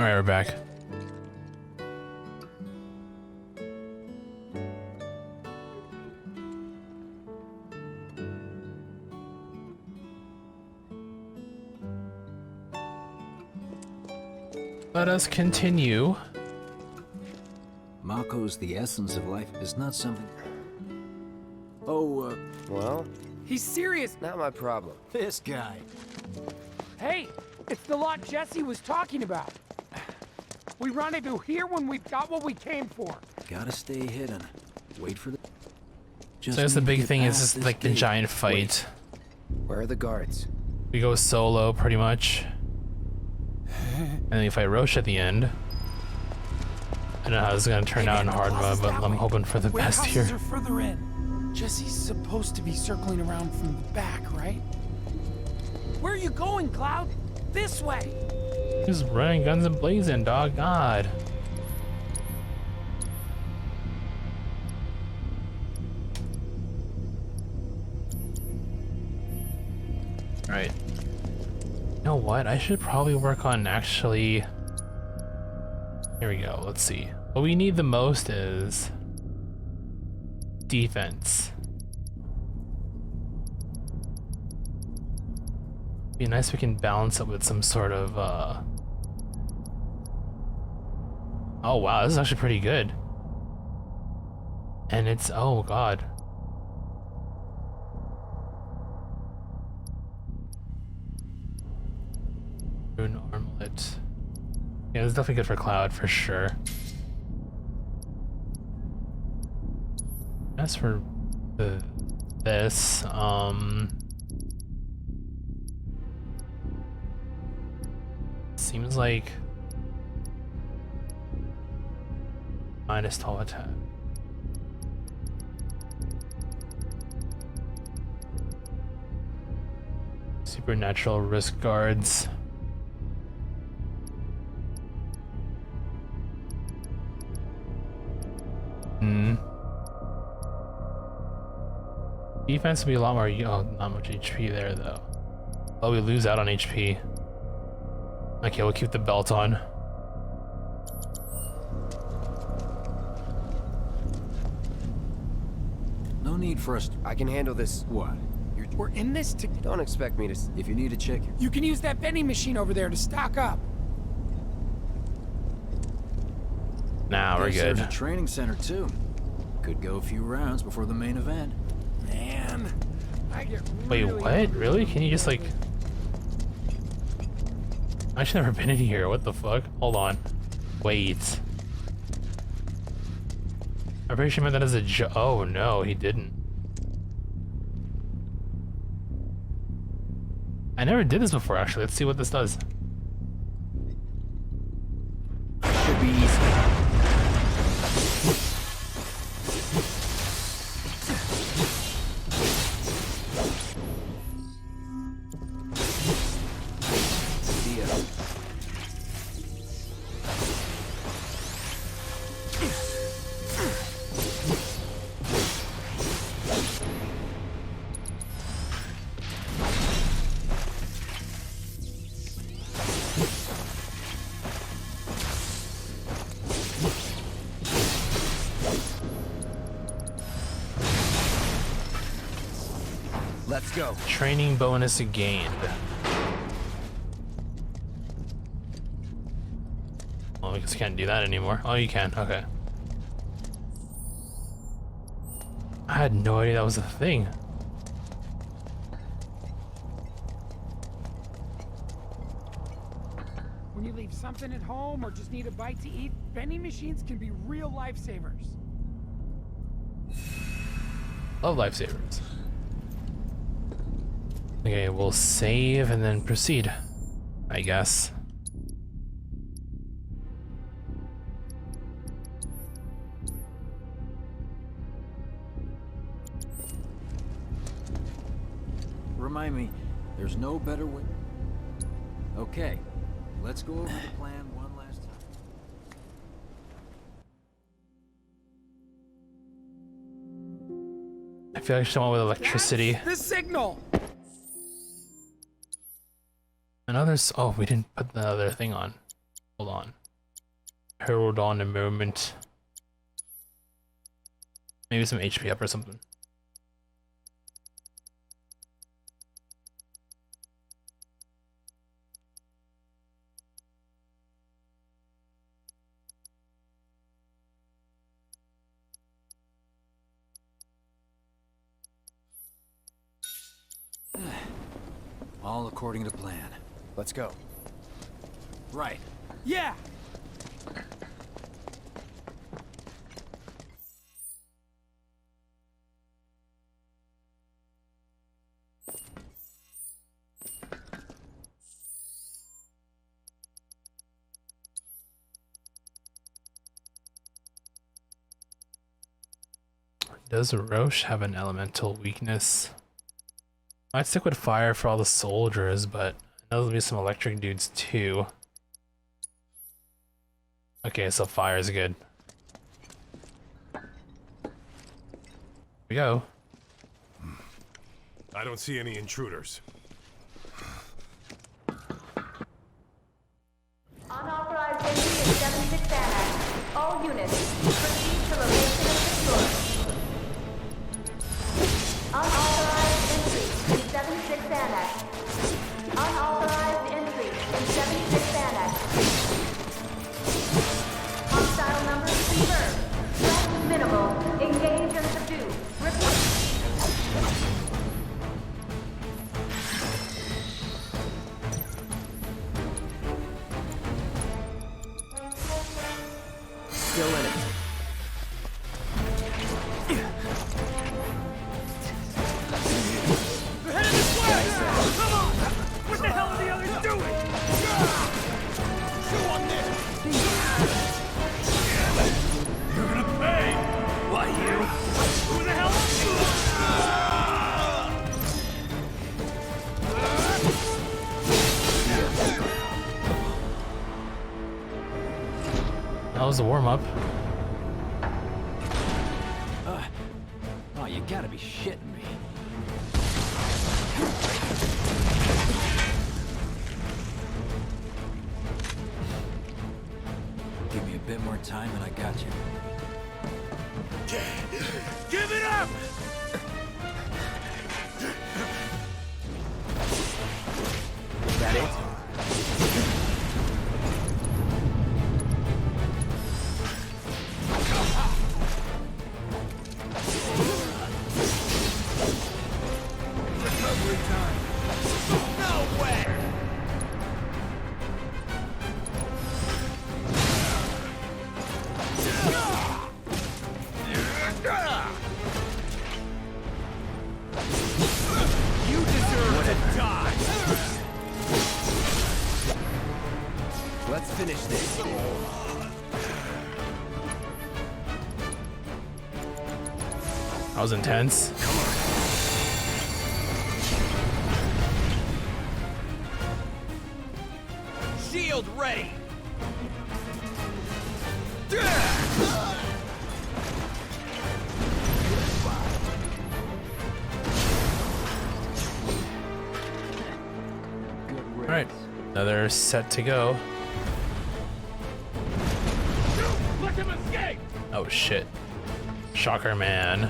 Alright, we're back. Let us continue.
Mako's the essence of life is not something... Oh,
well?
He's serious.
Not my problem.
This guy.
Hey, it's the lot Jesse was talking about. We rendezvous here when we've got what we came for.
Gotta stay hidden. Wait for the...
So I guess the big thing is just like the giant fight.
Where are the guards?
We go solo pretty much. And then we fight Roche at the end. I don't know how this is gonna turn out in hard mode, but I'm hoping for the best here.
Warehouses are further in. Jesse's supposed to be circling around from the back, right? Where are you going, Cloud? This way!
He's running guns and blazing, dog. God. Right. You know what? I should probably work on actually... Here we go. Let's see. What we need the most is... defense. Be nice if we can balance it with some sort of, Oh wow, this is actually pretty good. And it's... oh god. Rune armlet. Yeah, this is definitely good for Cloud, for sure. As for this, seems like minus tall attack. Supernatural risk guards. Defense would be a lot more. Oh, not much HP there though. Oh, we lose out on HP. Okay, we'll keep the belt on.
No need for us to...
I can handle this.
What?
We're in this to...
Don't expect me to...
If you need a chicken...
You can use that vending machine over there to stock up.
Nah, we're good.
There's a training center too. Could go a few rounds before the main event.
Man, I get
Wait,
really...
what? Really? Can you just like... I've actually never been in here. What the fuck? Hold on. Wait. I'm pretty sure he meant that as a oh no, he didn't. I never did this before actually. Let's see what this does.
Should be easy. Let's go.
Training bonus gained. Well, I guess you can't do that anymore. Oh, you can. Okay. I had no idea that was a thing.
When you leave something at home or just need a bite to eat, vending machines can be real lifesavers.
Love lifesavers. Okay, we'll save and then proceed, I guess.
Remind me, there's no better way. Okay, let's go over the plan one last time.
I feel like someone with electricity.
That's the signal!
Another. Oh, we didn't put the other thing on. Hold on. Hold on a moment. Maybe some HP up or something.
All according to plan.
Let's go.
Right.
Yeah!
Does Roche have an elemental weakness? I'd stick with fire for all the soldiers, but I know there'll be some electric dudes too. Okay, so fire is good. Here we go.
I don't see any intruders.
Unauthorized entry in 76 Annex. All units, proceed to location and secure. Unauthorized entry in 76 Annex. Unauthorized entry in 76 Annex. Hostile numbers confirmed. Threat minimal. Engage and subdue. Report.
Still in it.
They're headed this way! Come on! What the hell are the others doing? Chew on this! You're gonna pay! What, you? Who the hell are you?
That was the warm-up.
Oh, you gotta be shitting me. Give me a bit more time and I got you.
Give it up!
Is that it?
Recovery time. No way! You deserve to die!
Let's finish this.
That was intense.
Shield ready!
Alright, another set to go.
Let him escape!
Oh shit. Shocker man.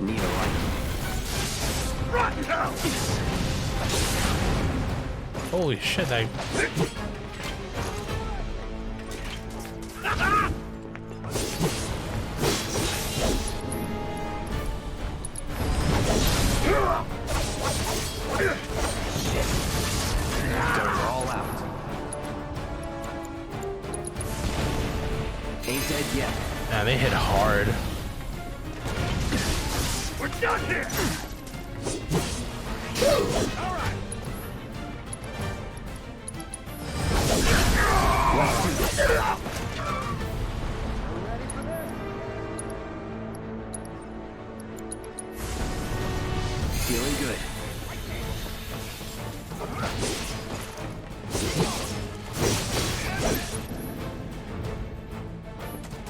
Need a light.
Run now!
Holy shit, that...
They're all out. Ain't dead yet.
Man, they hit hard.
We're done here! All right.
Let's do this. Feeling good.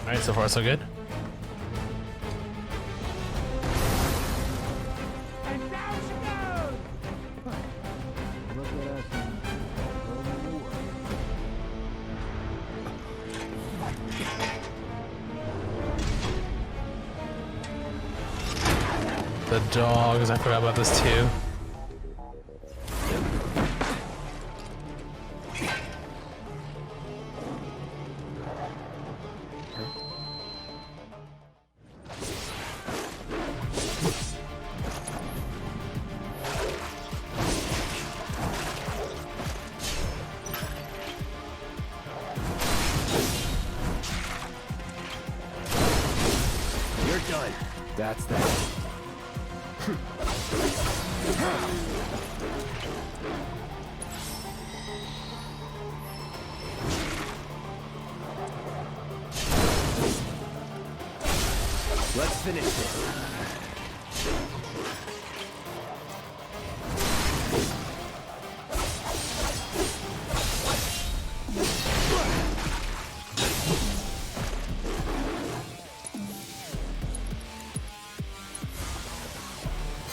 Alright, so far so good. dogs. I forgot about this too.
You're done.
That's that.
Let's finish this.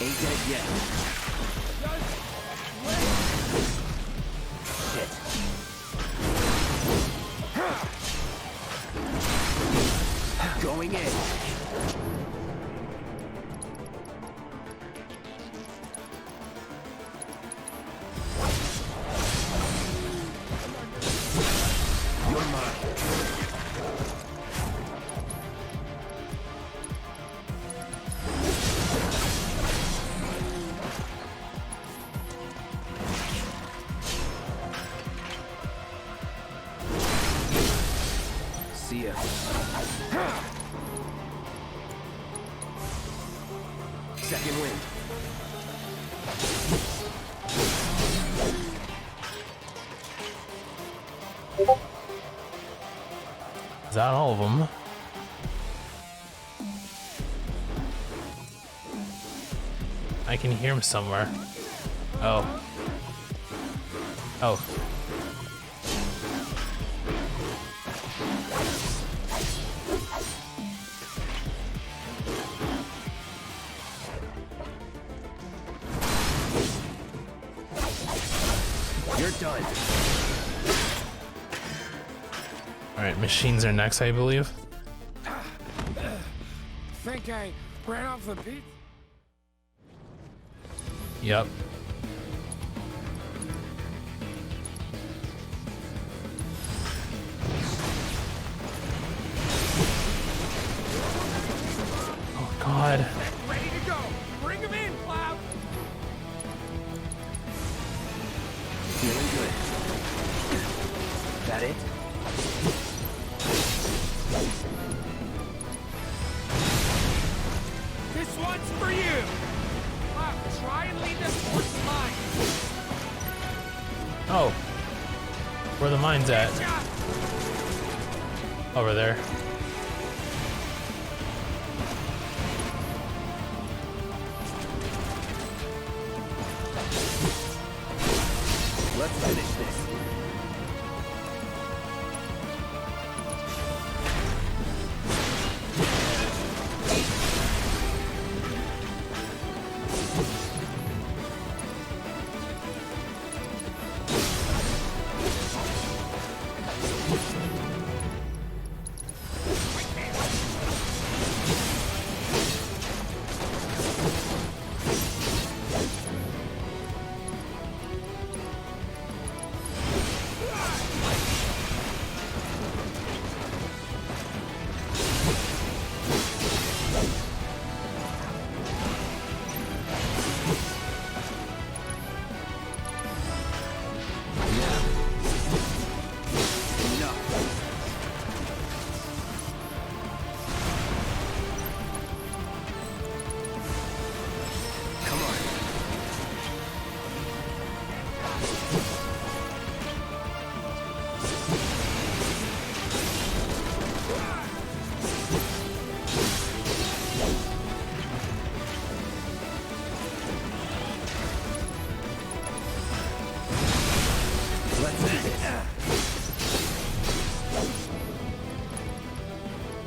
Ain't dead yet. Shit. Going in. You're mine. See ya. Second wind.
Is that all of them? I can hear him somewhere. Oh. Oh.
You're done.
Alright, machines are next, I believe.
Think I ran off the beat?
Yep. Oh God.
Ready to go. Bring him in, Cloud.
Feeling good. That it?
This one's for you. Cloud, try and lead them towards the mine.
Oh. Where are the mines at? Over there.
Let's finish this.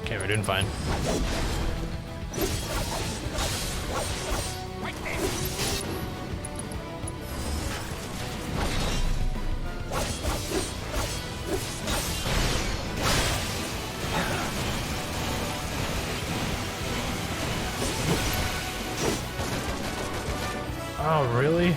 Okay, we're doing fine. Oh, really?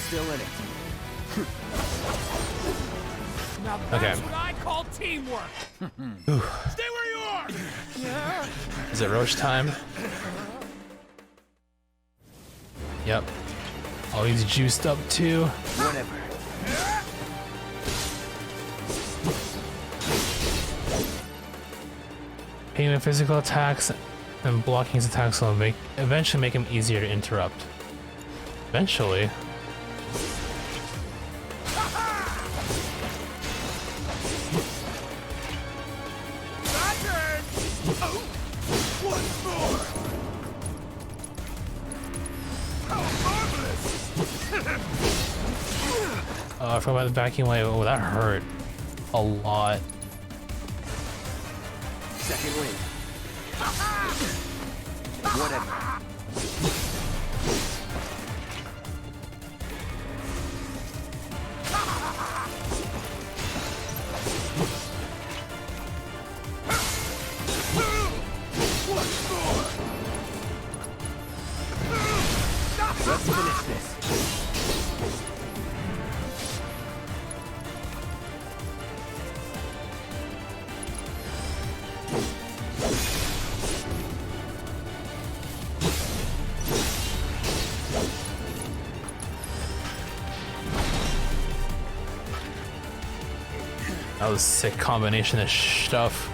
Still in it.
Now
Okay.
that's what I call teamwork. Stay where you are. Yeah.
Is it Roche time? Yep. Oh, he's juiced up too.
Whatever.
Hitting with physical attacks and blocking his attacks will eventually make him easier to interrupt. Eventually. Oh, I forgot about the backing wave. Oh, that hurt a lot.
Second win. Whatever. Let's finish this.
That was a sick combination of stuff.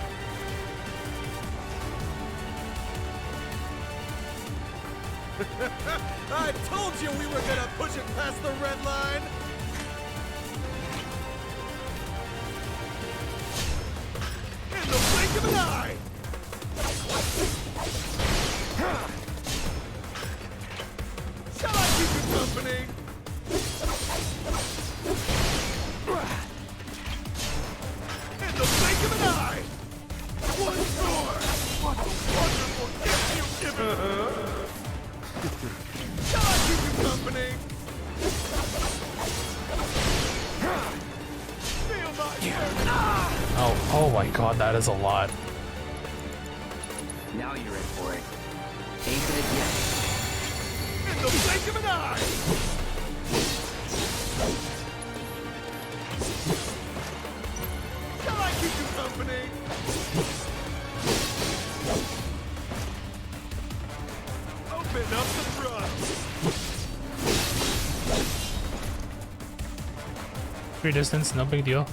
I told you we were gonna push it past the red line. In the blink of an eye. Shall I keep you company? In the blink of an eye. Once more. What a wonderful gift you've given me. Shall I keep you company? Feel my
Oh my god, that is a lot.
Now you're in for it. Ain't dead yet.
In the blink of an eye! Shall I keep you company? Open up the front.
Free distance, no big deal.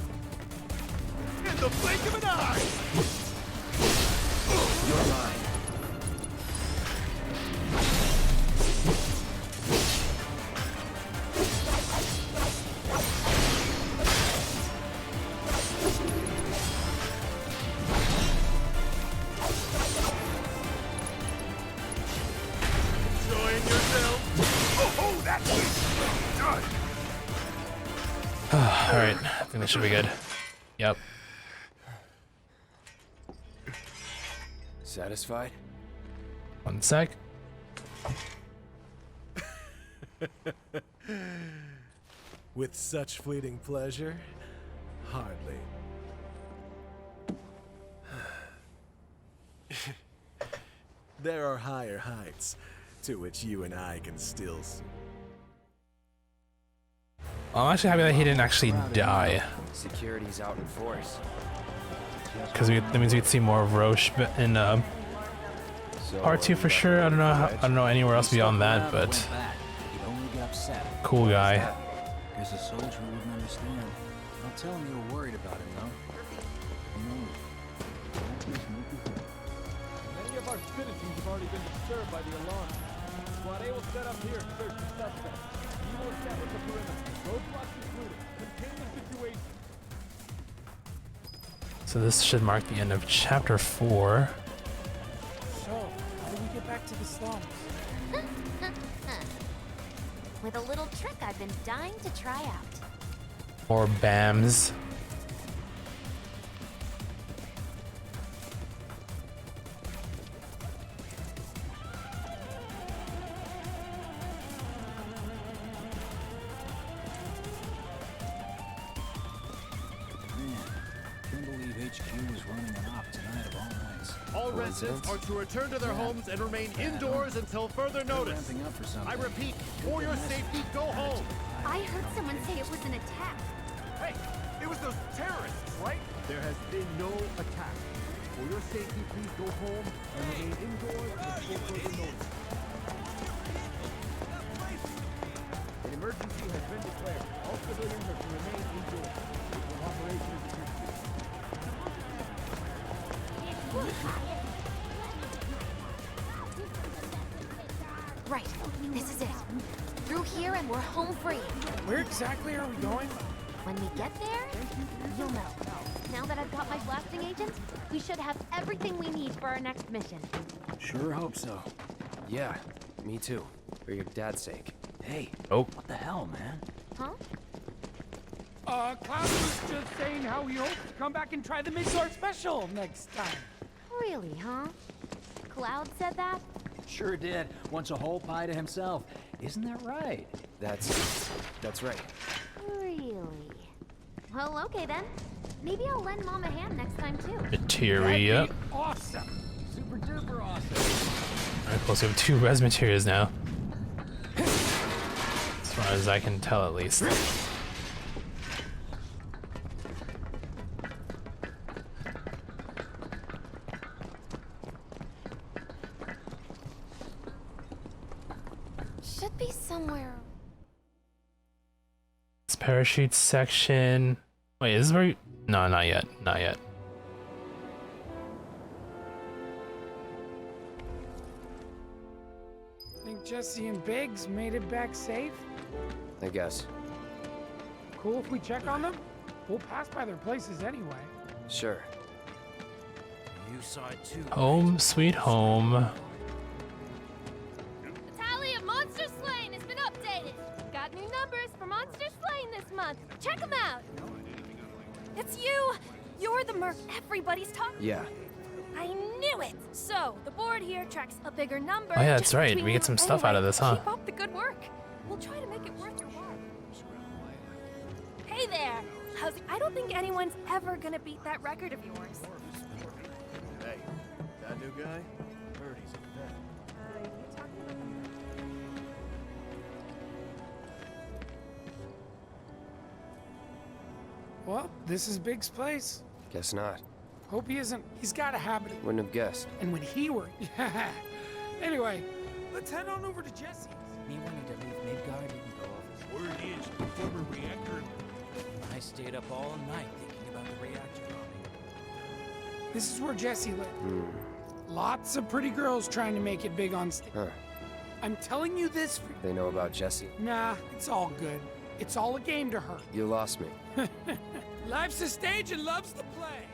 In the blink of an eye!
You're mine.
Enjoying yourself? Oh, that's done!
Alright, I think that should be good. Yep.
Satisfied?
One sec.
With such fleeting pleasure? Hardly. There are higher heights to which you and I can still see.
I'm actually happy that he didn't actually die.
Security's out in force.
Because that means we could see more of Roche in part 2 for sure. I don't know anywhere else beyond that, but cool guy.
Guess a soldier wouldn't understand. I'll tell him you're worried about him, though.
Many of our citizens have already been disturbed by the alarm. Squad A will set up here and search the suspect. You will establish a perimeter. Roadblocks included. Contain the situation.
So this should mark the end of chapter 4.
So, how do we get back to the slums?
With a little trick I've been dying to try out.
More BAMs.
All residents are to return to their homes and remain indoors until further notice. I repeat, for your safety, go home.
I heard someone say it was an attack.
Hey, it was those terrorists, right? There has been no attack. For your safety, please go home and remain indoors until further notice. An emergency has been declared. All civilians are to remain indoors. The operation is
Right, this is it. Through here and we're home free.
Where exactly are we going?
When we get there, you'll know. Now that I've got my blasting agent, we should have everything we need for our next mission.
Sure hope so.
Yeah, me too. For your dad's sake.
Hey,
oh,
what the hell, man?
Huh?
Cloud was just saying how he hopes to come back and try the Midgard special next time.
Really, huh? Cloud said that?
Sure did. Wants a whole pie to himself. Isn't that right?
That's right.
Really? Well, okay then. Maybe I'll lend Mom a hand next time too.
Materia.
Awesome.
Super duper awesome.
Alright, cool. So we have 2 res materials now. As far as I can tell, at least.
Should be somewhere.
This parachute section. Wait, is this where you... No, not yet. Not yet.
Think Jesse and Biggs made it back safe?
I guess.
Cool if we check on them? We'll pass by their places anyway.
Sure.
You saw it too.
Home sweet home.
The tally of monster slain has been updated. Got new numbers for monster slain this month. Check them out.
It's you! You're the merc everybody's talking.
Yeah.
I knew it! So, the board here tracks a bigger number.
Oh yeah,
just
that's right.
between
We get
you.
some stuff out of this, huh?
Keep up the good work. We'll try to make it worth your while. Hey there! I don't think anyone's ever gonna beat that record of yours.
Hey, that new guy? Heard he's a vet.
Well, this is Biggs' place.
Guess not.
Hope he isn't. He's got a habit of...
Wouldn't have guessed.
And when he worked... Anyway, let's head on over to Jesse's.
Me wanting to leave Midgard didn't go off.
Word is, the former reactor.
I stayed up all night thinking about the reactor bombing.
This is where Jesse lived. Lots of pretty girls trying to make it big on stage.
Huh.
I'm telling you this for...
They know about Jesse.
Nah, it's all good. It's all a game to her.
You lost me.
Life's a stage and love's the play.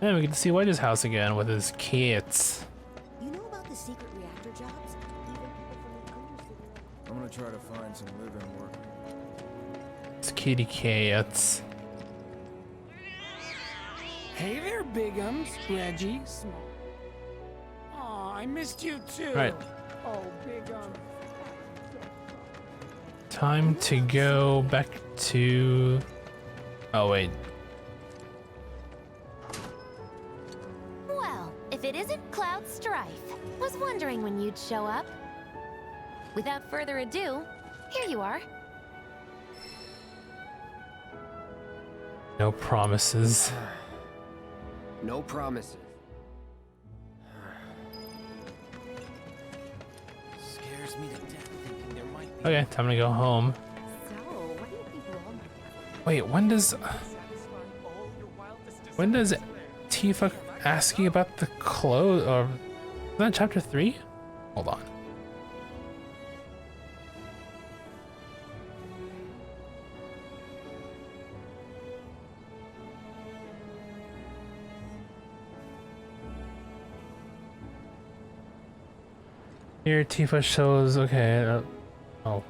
And we get to see Wedge's house again with his kids.
You know about the secret reactor jobs?
I'm gonna try to find some live-in work.
It's kitty cats.
Hey there, Bigums, Reggie. Aw, I missed you too.
Right.
Oh, Bigums.
Time to go back to... Oh, wait.
Well, if it isn't Cloud Strife. Was wondering when you'd show up. Without further ado, here you are.
No promises.
No promises.
Scares me to death thinking there might be...
Okay, time to go home. Wait, when does Tifa ask you about the clothes? Or is that chapter 3? Hold on. Here, Tifa shows. Okay. Oh,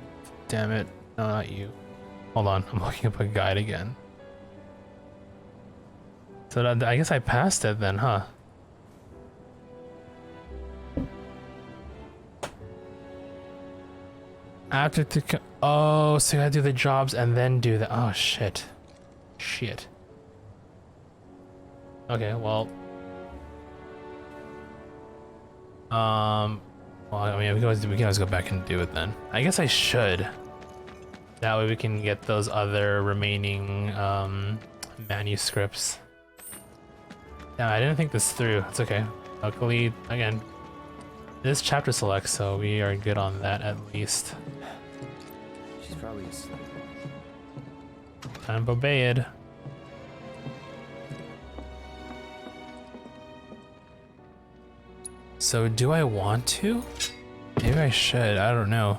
damn it. No, not you. Hold on. I'm looking up a guide again. So that, I guess I passed it then, huh? After to. Oh, so you gotta do the jobs and then do the. Oh, shit. Shit. Okay, well. Well, I mean, we can always go back and do it then. I guess I should. That way we can get those other remaining manuscripts. Yeah, I didn't think this through. It's okay. Luckily, again, this chapter select, so we are good on that at least.
She's probably asleep.
Time to obey it. So do I want to? Maybe I should, I don't know.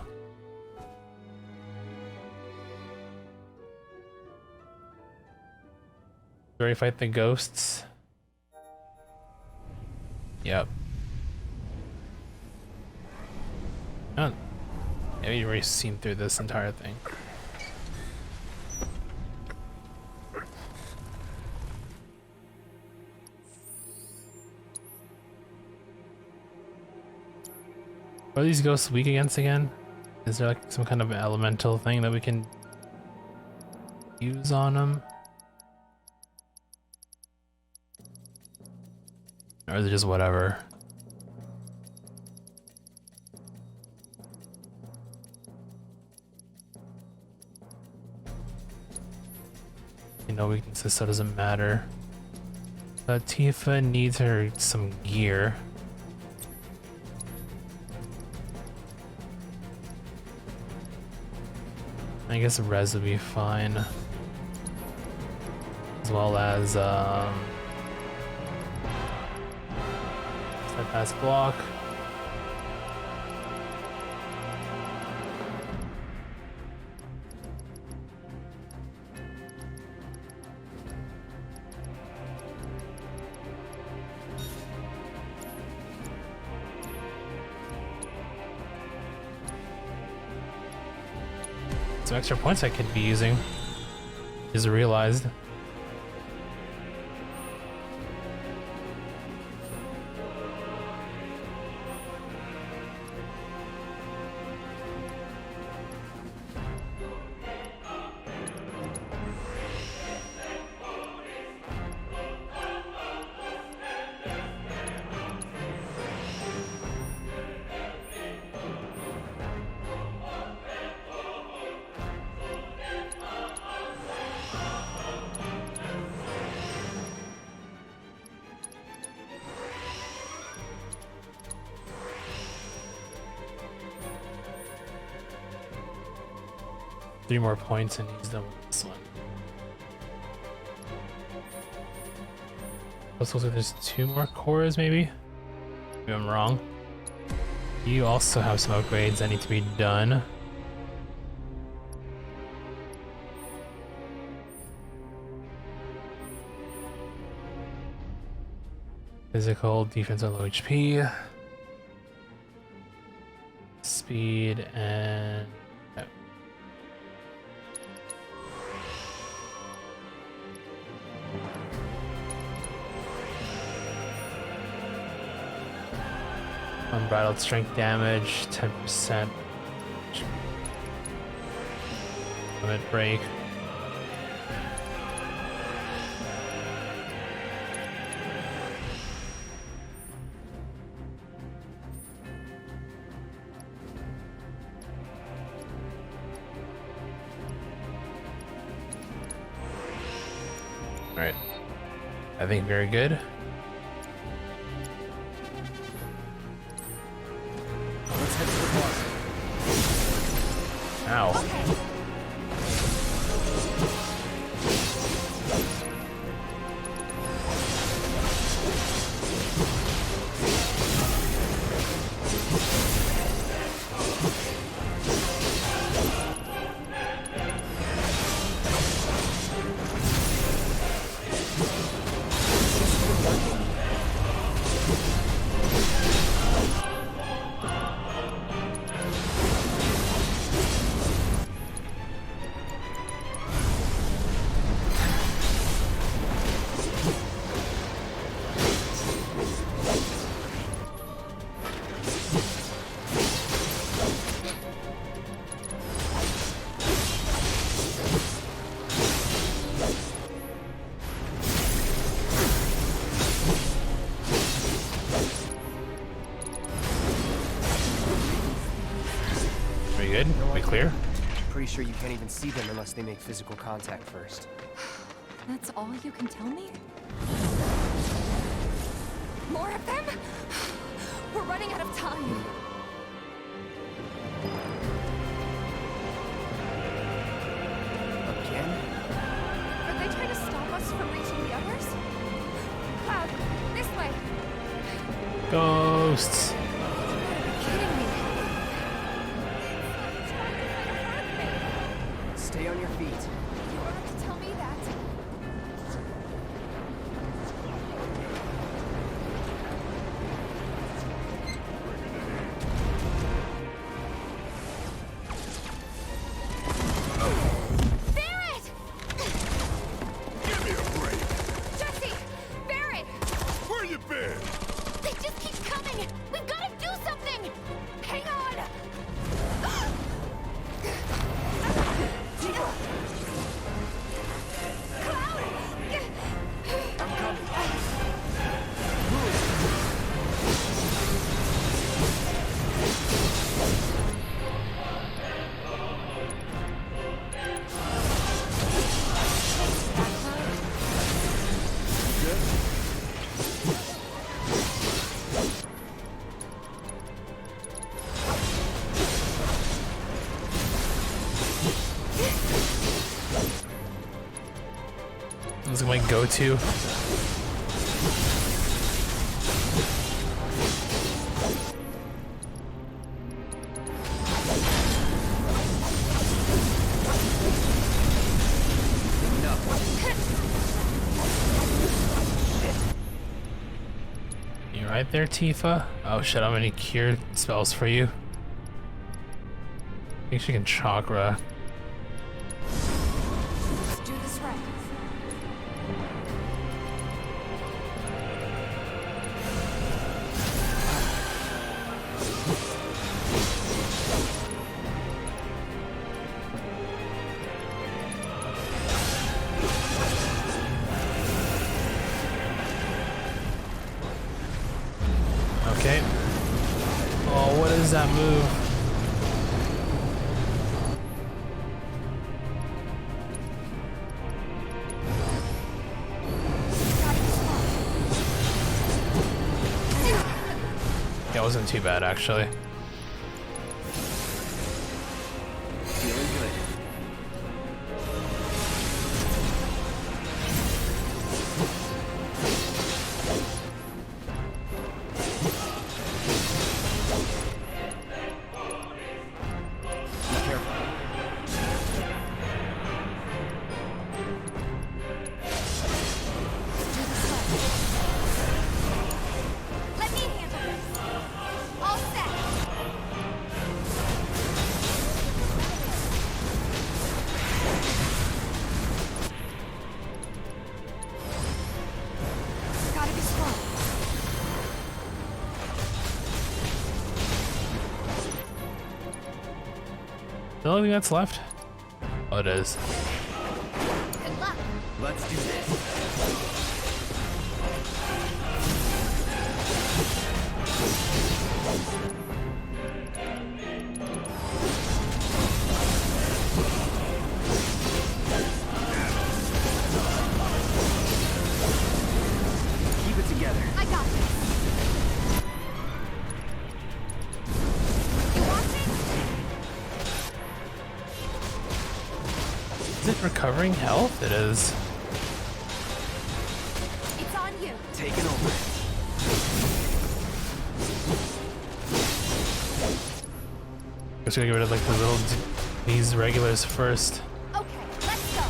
Do I fight the ghosts? Yep. Oh, yeah, we've already seen through this entire thing. What are these ghosts weak against again? Is there like some kind of elemental thing that we can use on them? Or is it just whatever? No weaknesses, so it doesn't matter. But Tifa needs her some gear. I guess res would be fine. As well as steadfast block. Some extra points I could be using. Just realized. Three more points and use them with this one. Looks like there's 2 more cores, maybe? Maybe I'm wrong. You also have some upgrades that need to be done. Physical, defense on low HP. Speed and... Unbridled strength damage, 10%. Limit break. Alright. I think very good. Ow. good? We clear?
Pretty sure you can't even see them unless they make physical contact first.
That's all you can tell me? More of them? We're running out of time.
Again?
Are they trying to stop us from reaching the others? Cloud, this way.
Ghosts.
Stay on your feet.
You don't have to tell me that. Barrett!
Give me a break.
Jesse! Barrett!
Where you been?
They just keep coming! We've got to do something! Hang on!
This is my go-to. You right there, Tifa? Oh shit, how many cure spells for you? I think she can chakra.
Let's do this right.
Okay. Oh, what is that move? Yeah, it wasn't too bad actually.
Feeling good. Be careful.
Let me handle this. All set. Gotta be strong.
The only thing that's left? Oh, it is.
Good luck.
Let's do this. Keep it together.
I got this. You watching?
Is it recovering health? It is.
It's on you.
Taking over.
Just gonna get rid of like the little these regulars first.
Okay, let's go.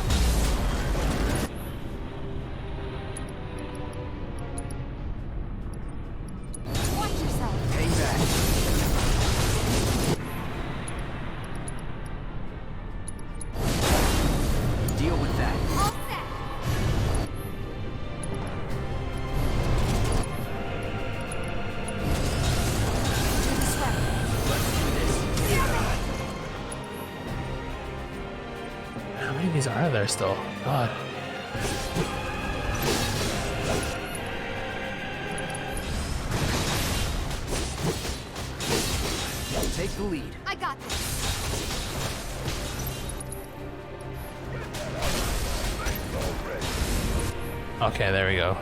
Watch yourself.
Hang back. Deal with that.
All set. Do this right.
Let's do this.
How many of these are there still? God.
Take the lead.
I got this.
Okay, there we go.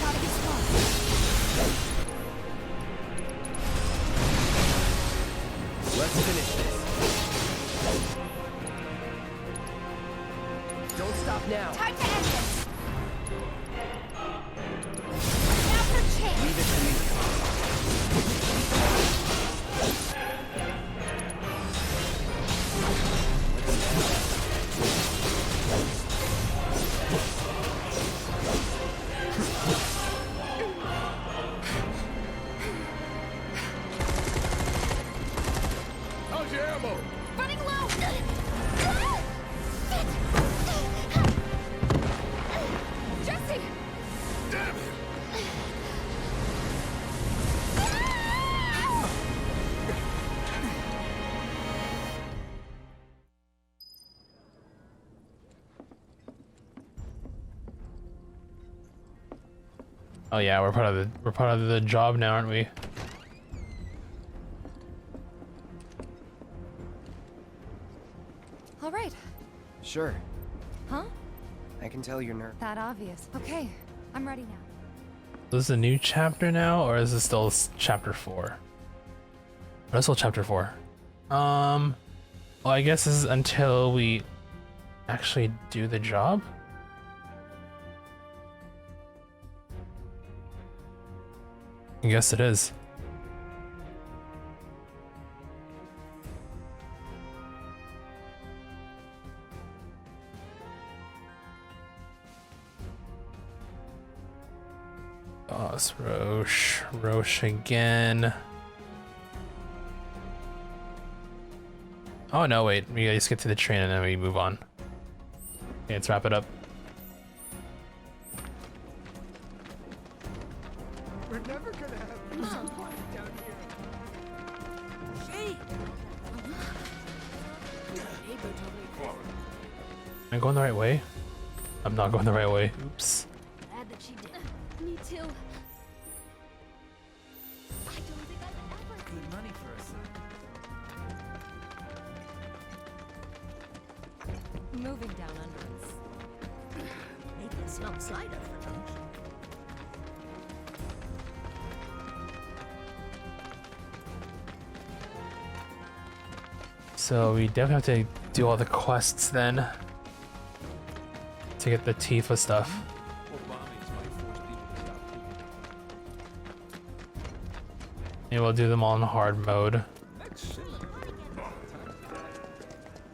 Gotta be smart.
Let's finish this. Don't stop now.
Time to end this. Now for a chance.
Leave it to me.
How's your ammo?
Running low. Jesse.
Damn it!
Oh yeah, we're part of the job now, aren't we?
All right.
Sure.
Huh?
I can tell you're nervous.
That obvious. Okay, I'm ready now.
Is this a new chapter now, or is this still chapter 4? Oh, it's still chapter 4. Well, I guess this is until we actually do the job. I guess it is. Boss Roche again. Oh no, wait, we just get to the train and then we move on. Okay, let's wrap it up.
We're never gonna have peace and quiet down here.
Am I going the right way? I'm not going the right way. Oops.
Glad that she did. Me too. I don't think I've ever
Good money for a second.
Moving down underwards.
making some cider for lunch.
So we definitely have to do all the quests then to get the Tifa stuff. Maybe we'll do them all in hard mode.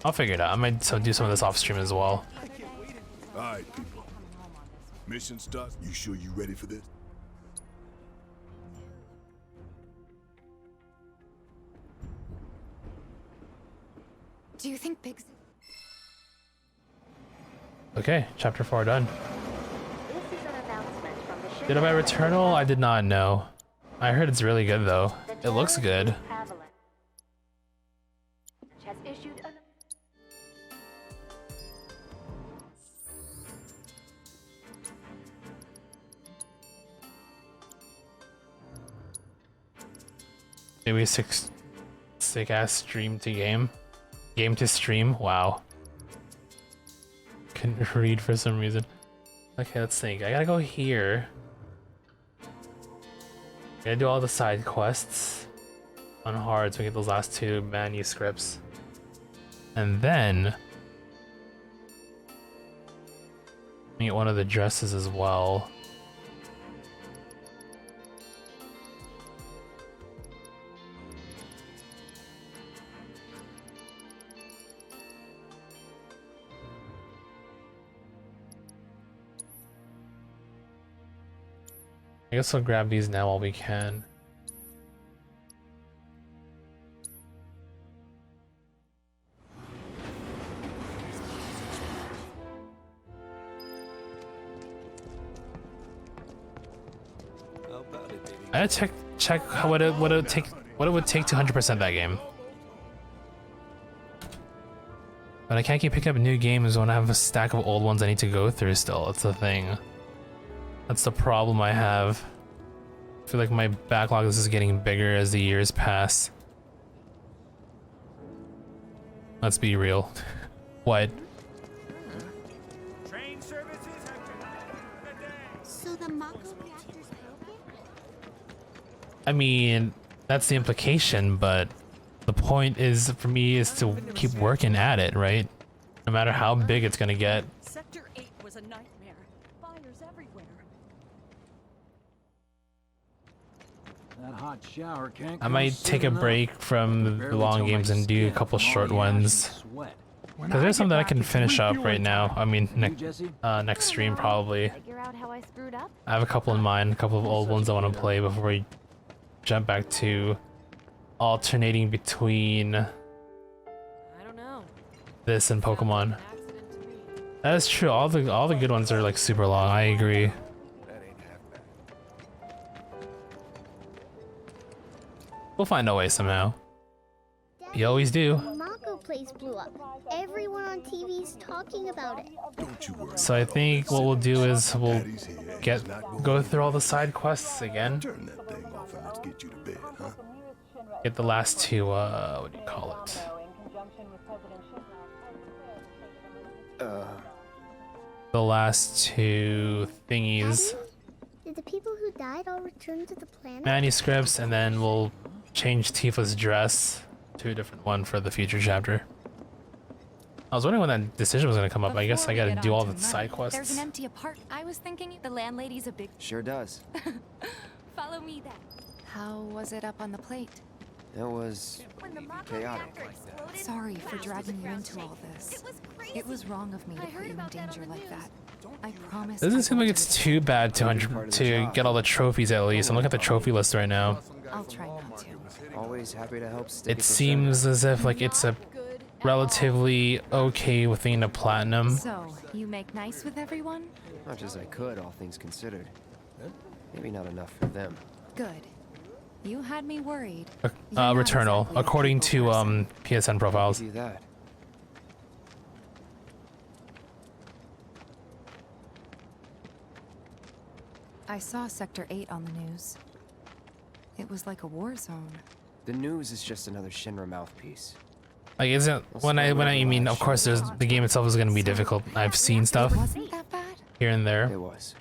I'll figure it out. I might do some of this off stream as well.
Alright, people. Mission starts. You sure you ready for this?
Do you think Biggs...
Okay, chapter 4 done.
This is an announcement from the
Did I buy Returnal? I did not know. I heard it's really good though. It looks good.
Avalanche has issued an
Maybe sick ass stream to game. Game to stream. Wow. Couldn't read for some reason. Okay, let's think. I gotta go here. Gotta do all the side quests on hard so we get those last 2 manuscripts. And then get one of the dresses as well. I guess I'll grab these now while we can. I had to check what it would take to 100% that game. But I can't keep picking up new games when I have a stack of old ones I need to go through still. That's the thing. That's the problem I have. feel like my backlog is just getting bigger as the years pass. Let's be real. What?
Train services have been
So the Mako reactor's broken?
I mean, that's the implication, but the point is, for me, is to keep working at it, right? No matter how big it's gonna get.
Sector 8 was a nightmare. Fires everywhere.
That hot shower can't
I
come
might
soon
take a
enough.
break from the
Barely
long
tell my
games and do a
skin
couple
from all
short
the ash and
ones.
sweat.
Because there's some that I can finish up right now. I mean,
Jesse?
next stream probably.
Figure out how I screwed up?
I have a couple in mind, a couple of old ones I want to play before we jump back to alternating between this and Pokemon. That is true. All the good ones are like super long. I agree. We'll find a way somehow. You always do.
The Mako place blew up. Everyone on TV's talking about it.
So I think what we'll do is we'll go through all the side quests again. Get the last two, what do you call it? The last two thingies.
Did the people who died all return to the planet?
Manuscripts, and then we'll change Tifa's dress to a different one for the future chapter. I was wondering when that decision was gonna come up. I guess I gotta do all the side quests.
There's an empty apartment. I was thinking the landlady's a big...
Sure does.
Follow me then. How was it up on the plate?
It was chaotic.
Sorry for dragging you into all this. It was wrong of me to put you in danger like that. I promise.
Doesn't seem like it's too bad to get all the trophies at least. I'm looking at the trophy list right now.
I'll try not to.
Always happy to help.
It seems as if like it's a relatively okay within a platinum.
So, you make nice with everyone?
Much as I could, all things considered. Maybe not enough for them.
Good. You had me worried.
Returnal, according to PSN profiles.
Do that.
I saw Sector 8 on the news. It was like a war zone.
The news is just another Shinra mouthpiece.
Like, isn't when I mean, of course, there's the game itself is gonna be difficult. I've seen stuff here and there.
It was.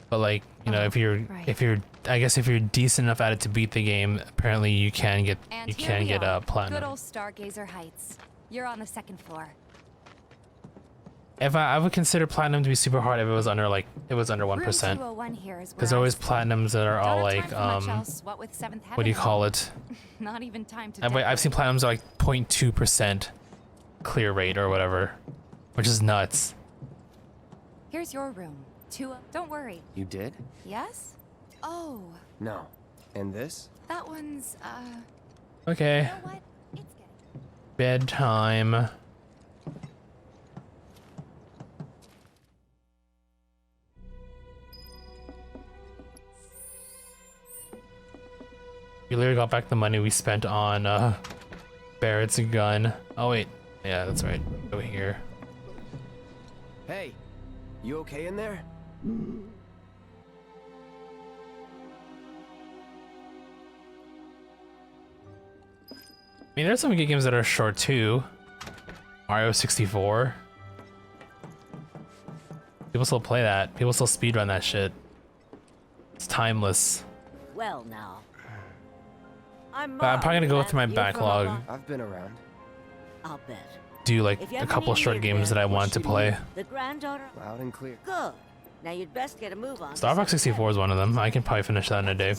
But like, you know, if you're I guess if you're decent enough at it to beat the game, apparently you can get platinum.
Good old Stargazer Heights. You're on the second floor.
If I would consider platinum to be super hard if it was under 1%. Because there are always platinums that are all like what do you call it?
Not even time to
I've seen platinums are like 0.2% clear rate or whatever, which is nuts.
Here's your room. Don't worry.
You did?
Yes? Oh.
No. And this?
That one's
Okay.
You know what? It's
Bedtime. We literally got back the money we spent on Barrett's gun. Oh wait, yeah, that's right. Go here.
Hey, you okay in there?
I mean, there's some good games that are short too. Mario 64. People still play that. People still speedrun that shit. It's timeless.
Well now.
I'm probably gonna go through my backlog.
I've been around.
I'll bet.
Do like a couple short games that I want to play.
The granddaughter?
Loud and clear.
Good. Now you'd best get a move on.
Star Fox 64 is one of them. I can probably finish that in a day.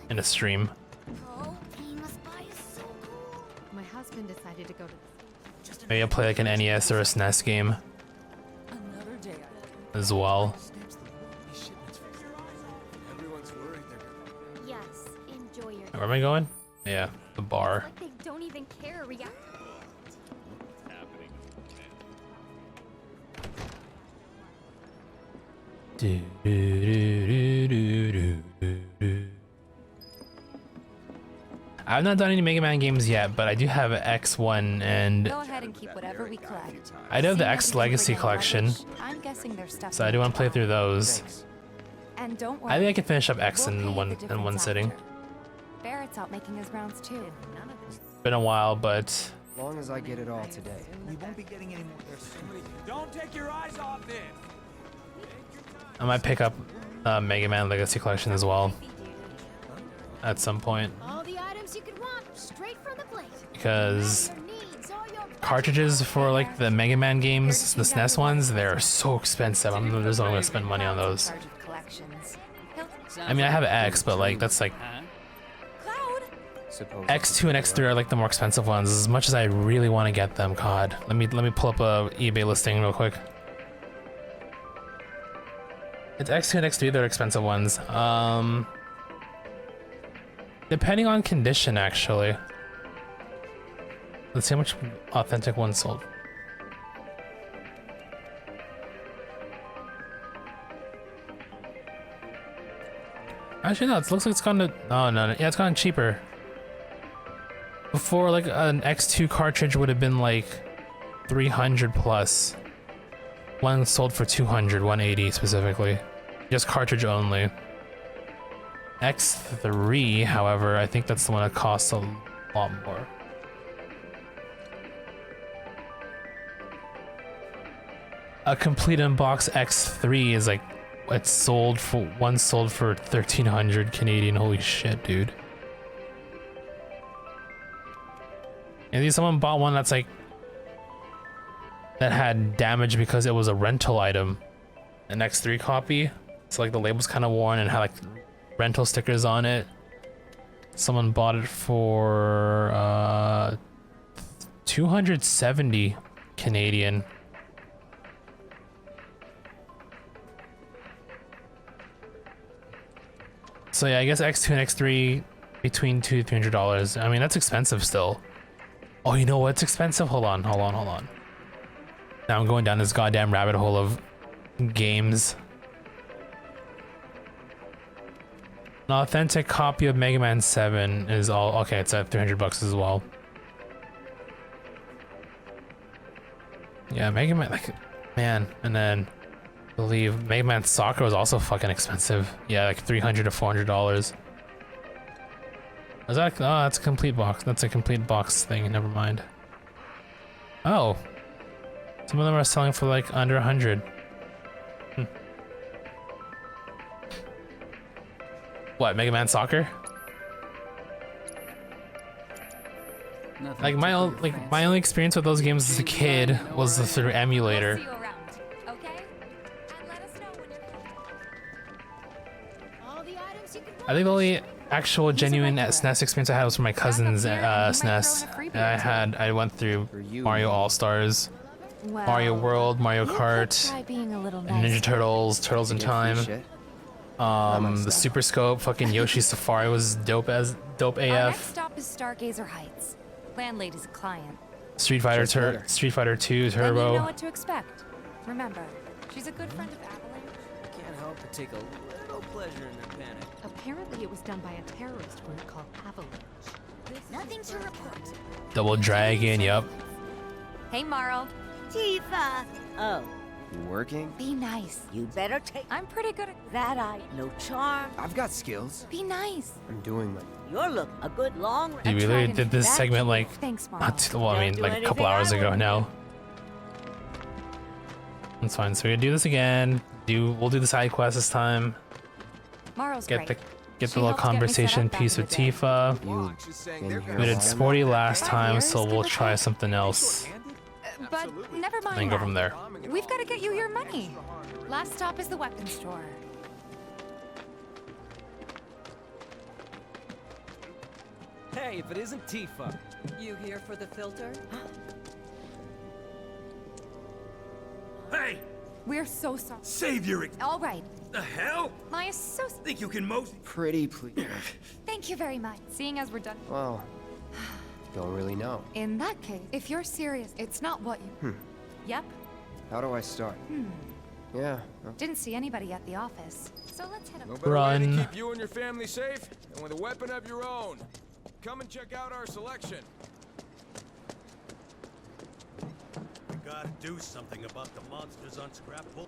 In a stream.
My husband decided to go to
Maybe I'll play like an NES or a SNES game as well.
Yes, enjoy your
Where am I going? Yeah, the bar.
Like they don't even care, react.
Do, do, do, do, do, do, do. I've not done any Mega Man games yet, but I do have X1 and
Go ahead and keep whatever we collect.
I do have the X Legacy collection,
I'm guessing there's stuff.
so I do want to play through those.
And don't worry.
I think I can finish up X
we'll
in
pay
one
the difference
in one sitting.
after. Barrett's out making his rounds too.
Been a while, but
As long as I get it all today.
We won't be getting any more. Don't take your eyes off this.
I might pick up Mega Man Legacy Collection as well at some point,
All the items you could want, straight from the plate.
because cartridges for like the Mega Man games, the SNES ones, they're so expensive. I'm just not gonna spend money on those. I mean, I have X, but like that's like X2 and X3 are like the more expensive ones. As much as I really want to get them, God, let me pull up a eBay listing real quick. It's X2 and X3, they're expensive ones. Depending on condition, actually. Let's see how much authentic ones sold. Actually, no, it looks like it's gone to. Oh, no, yeah, it's gone cheaper. Before, like, an X2 cartridge would have been like 300 plus. One sold for 200, 180 specifically. Just cartridge only. X3, however, I think that's the one that costs a lot more. A complete unbox X3 is like, it's sold for, one sold for 1,300 Canadian. Holy shit, dude. And someone bought one that's like, that had damage because it was a rental item. An X3 copy. So like the label's kind of worn and had like rental stickers on it. Someone bought it for 270 Canadian. So yeah, I guess X2 and X3 between $200 to $300. I mean, that's expensive still. Oh, you know what's expensive? Hold on. Now I'm going down this goddamn rabbit hole of games. An authentic copy of Mega Man 7 is all okay. It's at $300 as well. Yeah, Mega Man, like, man, and then I believe Mega Man Soccer was also fucking expensive. Yeah, like $300 to $400. Is that? Oh, that's a complete box. That's a complete box thing. Never mind. Oh, some of them are selling for like under 100. What, Mega Man Soccer? Like my only experience with those games as a kid was through emulator. I think the only actual genuine SNES experience I had was from my cousin's SNES. I went through Mario All-Stars, Mario World, Mario Kart, Ninja Turtles, Turtles in Time. The Super Scope, fucking Yoshi's Safari was dope AF.
Our next stop is Stargazer Heights. Landlady's a client.
Street Fighter 2
Then you
Turbo.
know what to expect. Remember, she's a good friend of Avalanche.
Can't help but take a little pleasure in their panic.
Apparently it was done by a terrorist group called Avalanche.
Nothing to report.
Double Dragon, yup.
Hey, Marl.
Tifa! Oh,
You working?
Be nice.
you better take
I'm pretty good at
that eye. No charm.
I've got skills.
Be nice.
I'm doing my...
You're look a good long
We literally did this segment like,
Thanks, Marl.
not too, well, I mean, like a couple hours ago now. That's fine. So we're gonna do this again. We'll do the side quest this time.
Marl's
Get
great.
the
She
little
helped get me set
conversation
up back
piece
in
with
the day.
Tifa. We did Sporty last time, so we'll try something else
But never mind
and go
that.
from there.
We've got to get you your money. Last stop is the weapons store.
Hey, if it isn't Tifa.
You here for the filter?
Hey!
We're so sorry.
Save your...
All right.
The hell?
My so...
Think you can most...
Pretty please.
Thank you very much. Seeing as we're done.
Well, don't really know.
In that case, if you're serious, it's not what you... Yep.
How do I start? Yeah.
Didn't see anybody at the office. So let's head up.
No better way to keep you and your family safe than with a weapon of your own. Come and check out our selection.
We gotta do something about the monsters on Scrap Bowl.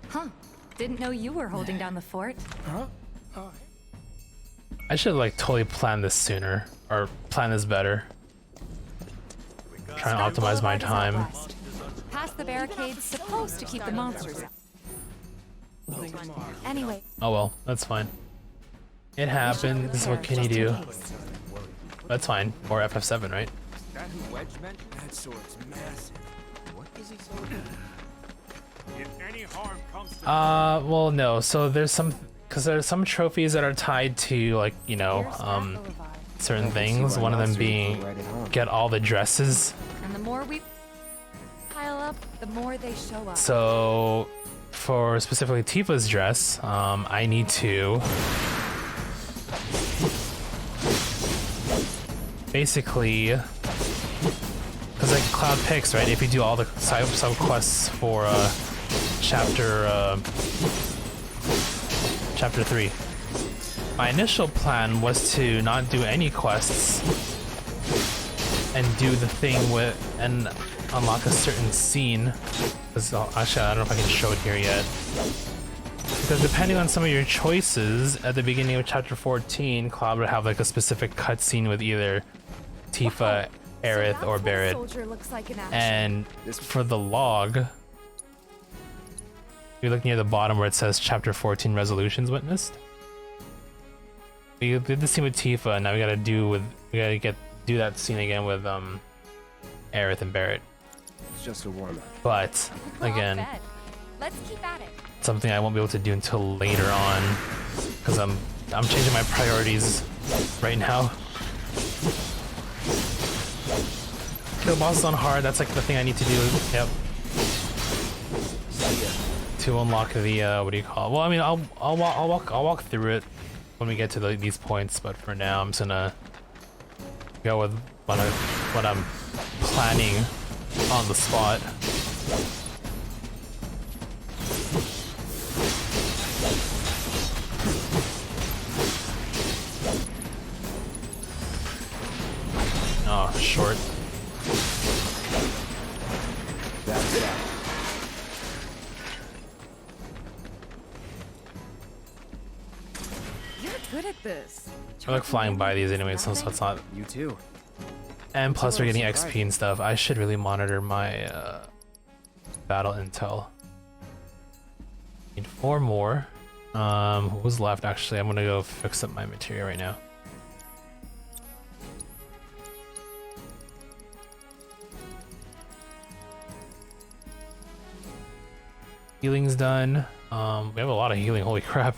Huh. Didn't know you were holding down the fort.
Huh? Oh.
I should like totally plan this sooner, or plan this better. Trying to optimize my time.
Past the barricades, supposed to keep the monsters out. Anyway.
Oh well, that's fine. It happens. What can you do? That's fine. Or FF7, right?
That who Wedge meant? That sword's massive. What is he so If any harm comes to
Well, no. So there's some, because there's some trophies that are tied to, like, you know, certain things. One of them being get all the dresses.
And the more we pile up, the more they show up.
So for specifically Tifa's dress, I need to basically, because like Cloud picks, right? If you do all the sub quests for chapter 3. My initial plan was to not do any quests and do the thing with and unlock a certain scene. Actually, I don't know if I can show it here yet. Because depending on some of your choices at the beginning of chapter 14, Cloud would have like a specific cutscene with either Tifa, Aerith, or Barrett. And for the log, you look near the bottom where it says chapter 14 resolutions witnessed. We did the scene with Tifa, and now we gotta do that scene again with Aerith and Barrett.
It's just a warm-up.
But again,
Let's keep at it.
something I won't be able to do until later on, because I'm changing my priorities right now. Kill bosses on hard. That's like the thing I need to do. Yep. To unlock the what do you call it? Well, I mean, I'll walk through it when we get to these points. But for now, I'm just gonna go with what I'm planning on the spot. Oh, short.
That's that.
You're good at this.
I like flying by these anyway, so it's not.
You too.
And plus, we're getting XP and stuff. I should really monitor my battle intel. Need 4 more. Who's left? Actually, I'm gonna go fix up my material right now. Healing's done. We have a lot of healing. Holy crap!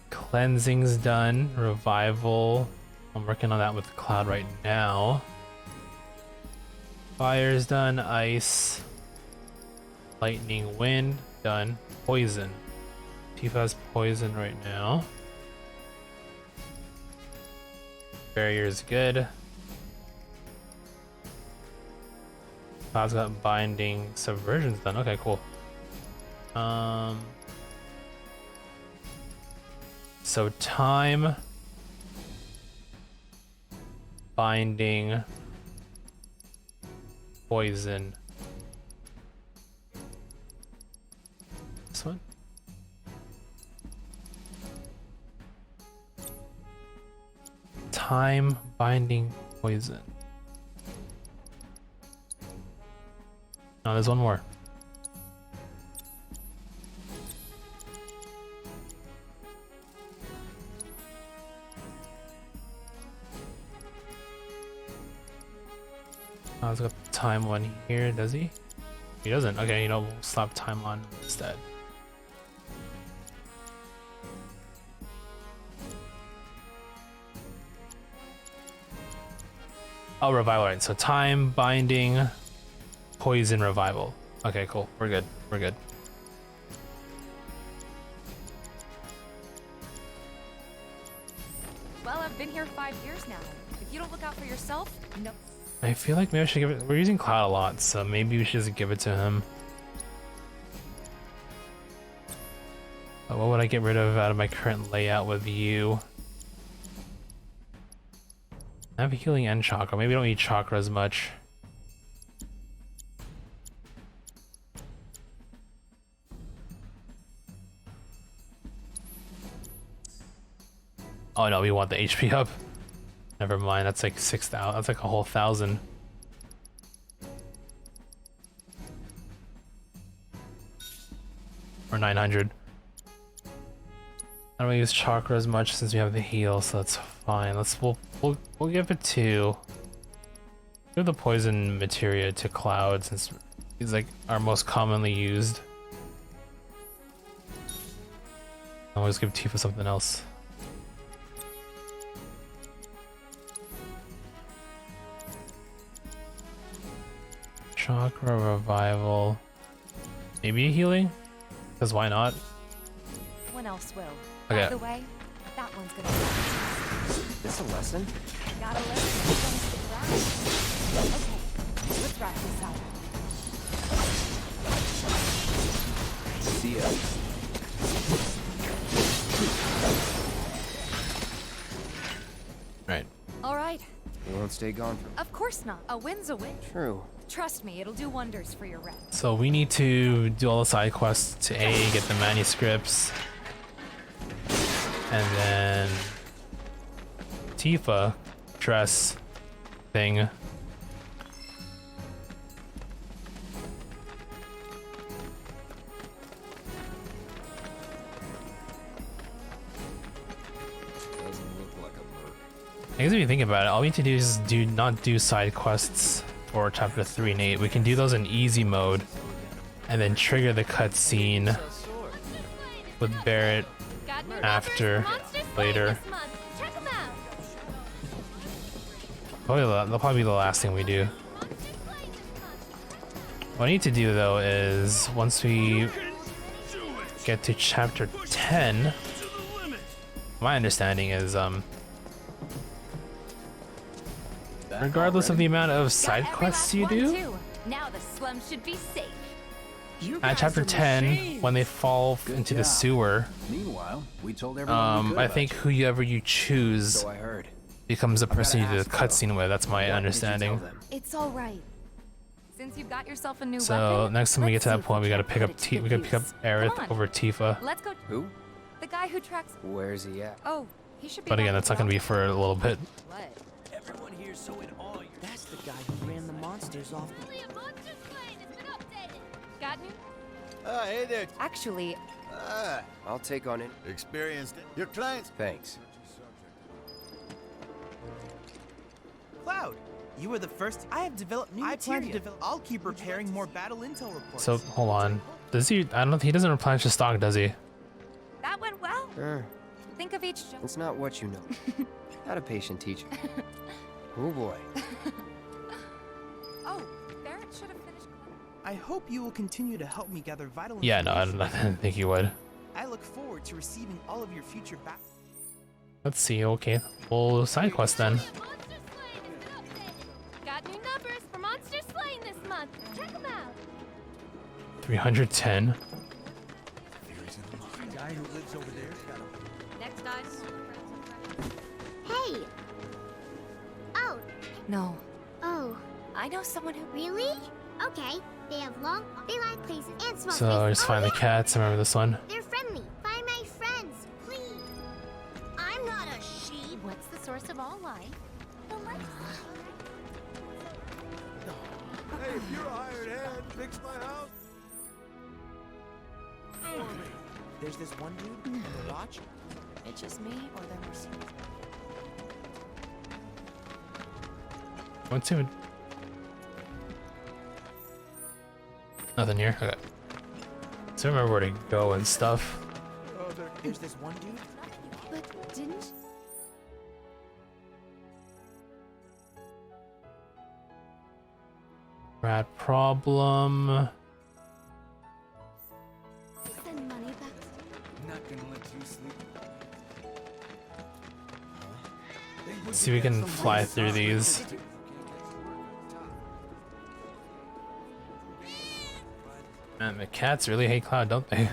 Cleansing's done. Revival. I'm working on that with Cloud right now. Fire's done. Ice. Lightning, wind, done. Poison. Tifa has poison right now. Barrier's good. Cloud's got binding. Subversion's done. Okay, cool. So time, binding, poison. This one? Time, binding, poison. No, there's one more. He's got the time one here, does he? He doesn't. Okay, you know, we'll slap time on instead. Oh, revival, right. So time, binding, poison, revival. Okay, cool. We're good. We're good.
Well, I've been here 5 years now. If you don't look out for yourself, no.
I feel like maybe I should give it. We're using Cloud a lot, so maybe we should just give it to him. But what would I get rid of out of my current layout with you? I have healing and chakra. Maybe I don't need chakra as much. Oh no, we want the HP up. Never mind, that's like 6,000. That's like a whole 1,000. Or 900. I don't use chakra as much since we have the heal, so that's fine. We'll give it to. Give the poison materia to Cloud since he's like our most commonly used. I'll always give Tifa something else. Chakra revival. Maybe a healing? Because why not?
One else will.
Okay.
By the way, that one's gonna be
Is this a lesson?
gotta let it Okay, let's wrap this up.
See ya.
Right.
All right.
You won't stay gone for.
Of course not. A win's a win.
True.
Trust me, it'll do wonders for your rep.
So we need to do all the side quests to get the manuscripts. And then Tifa dress thing. I guess if you think about it, all we need to do is not do side quests for chapter 3 and 8. We can do those in easy mode and then trigger the cutscene with Barrett after later. That'll probably be the last thing we do. What I need to do though is once we get to chapter 10, my understanding is regardless of the amount of side quests you do,
Now the slum should be safe.
at chapter 10, when they fall into the sewer,
Meanwhile, we told everyone we could
I
about
think whoever you choose
So I heard.
becomes the person you do the cutscene with. That's my understanding.
It's all right. Since you've got yourself a new
So
weapon,
next time we get
let's
to
see
that
if
point, we
can
gotta pick
put
up
it to
we gotta
good
pick up
use.
Aerith
Come on.
over Tifa.
Let's go.
Who?
The guy who tracks.
Where's he at?
Oh, he should be.
But again,
back
that's not gonna be for a little bit.
What?
Everyone here's so in awe.
That's the guy who ran the monsters off the...
Got new?
Hey there.
Actually,
I'll take on it.
Experienced it. Your clients.
Thanks.
Cloud, you were the first. I have developed new material. I'll keep preparing more battle intel reports.
So hold on. Does he? I don't. He doesn't replenish his stock, does he?
that went well.
Sure.
Think of each joke.
It's not what you know. Not a patient teacher. Oh boy.
Oh, Barrett should have finished.
I hope you will continue to help me gather vital
Yeah, no, I
information.
didn't think he would.
I look forward to receiving all of your future battles.
Let's see. Okay, full side quest then.
Got new numbers for monster slaying this month. Check them out.
310.
The guy who lives over there's got a...
Next item.
Hey! Oh,
No,
oh,
I know someone who.
really? Okay. They have long, they like places and small
So
spaces.
just find the cats. Remember this one.
They're friendly. Find my friends, please. I'm not a sheep.
What's the source of all life? The life.
Hey, if you're a hired hand, fix my house.
There's this one dude on the watch.
It's just me or there were some.
What's soon? Nothing here. Okay. So remember where to go and stuff.
There's this one dude.
But didn't.
Rat problem.
Send money back.
Not gonna let you sleep.
Let's see if we can fly through these. Man, the cats really hate Cloud, don't they?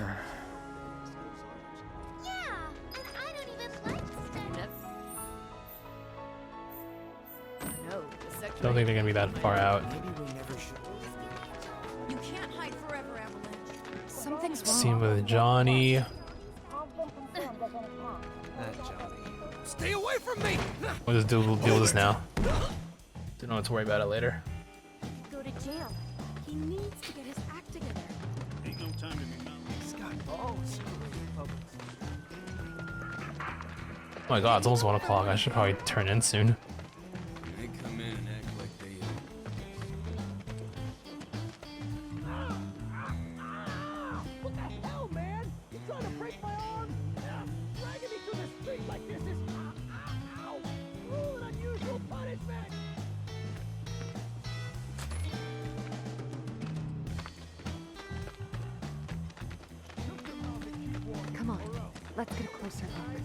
Don't think they're gonna be that far out.
You can't hide forever, Avalanche. Something's wrong.
Scene with Johnny.
Johnny.
Stay away from me!
We'll just deal with this now. Don't have to worry about it later.
Go to jail. He needs to get his act together.
Ain't no time to be found.
Scott balls.
Oh my god, it's almost 1 o'clock. I should probably turn in soon.
They come in and act like they
What the hell, man? You trying to break my arm? Dragging me through the street like this is ow, cruel and unusual punishment.
Come on, let's get a closer look.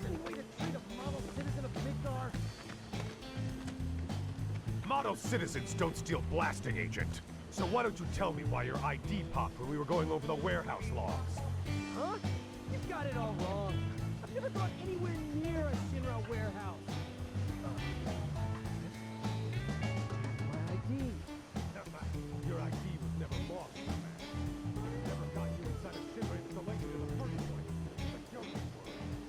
Any way to treat a model citizen of Midgar? Model citizens don't steal blasting, Agent. So why don't you tell me why your ID popped when we were going over the warehouse logs?
Huh? You've got it all wrong. I've never gone anywhere near a Shinra warehouse. My ID.
Your ID was never lost, my man. Never got you inside a Shinra installation in the first place. But you're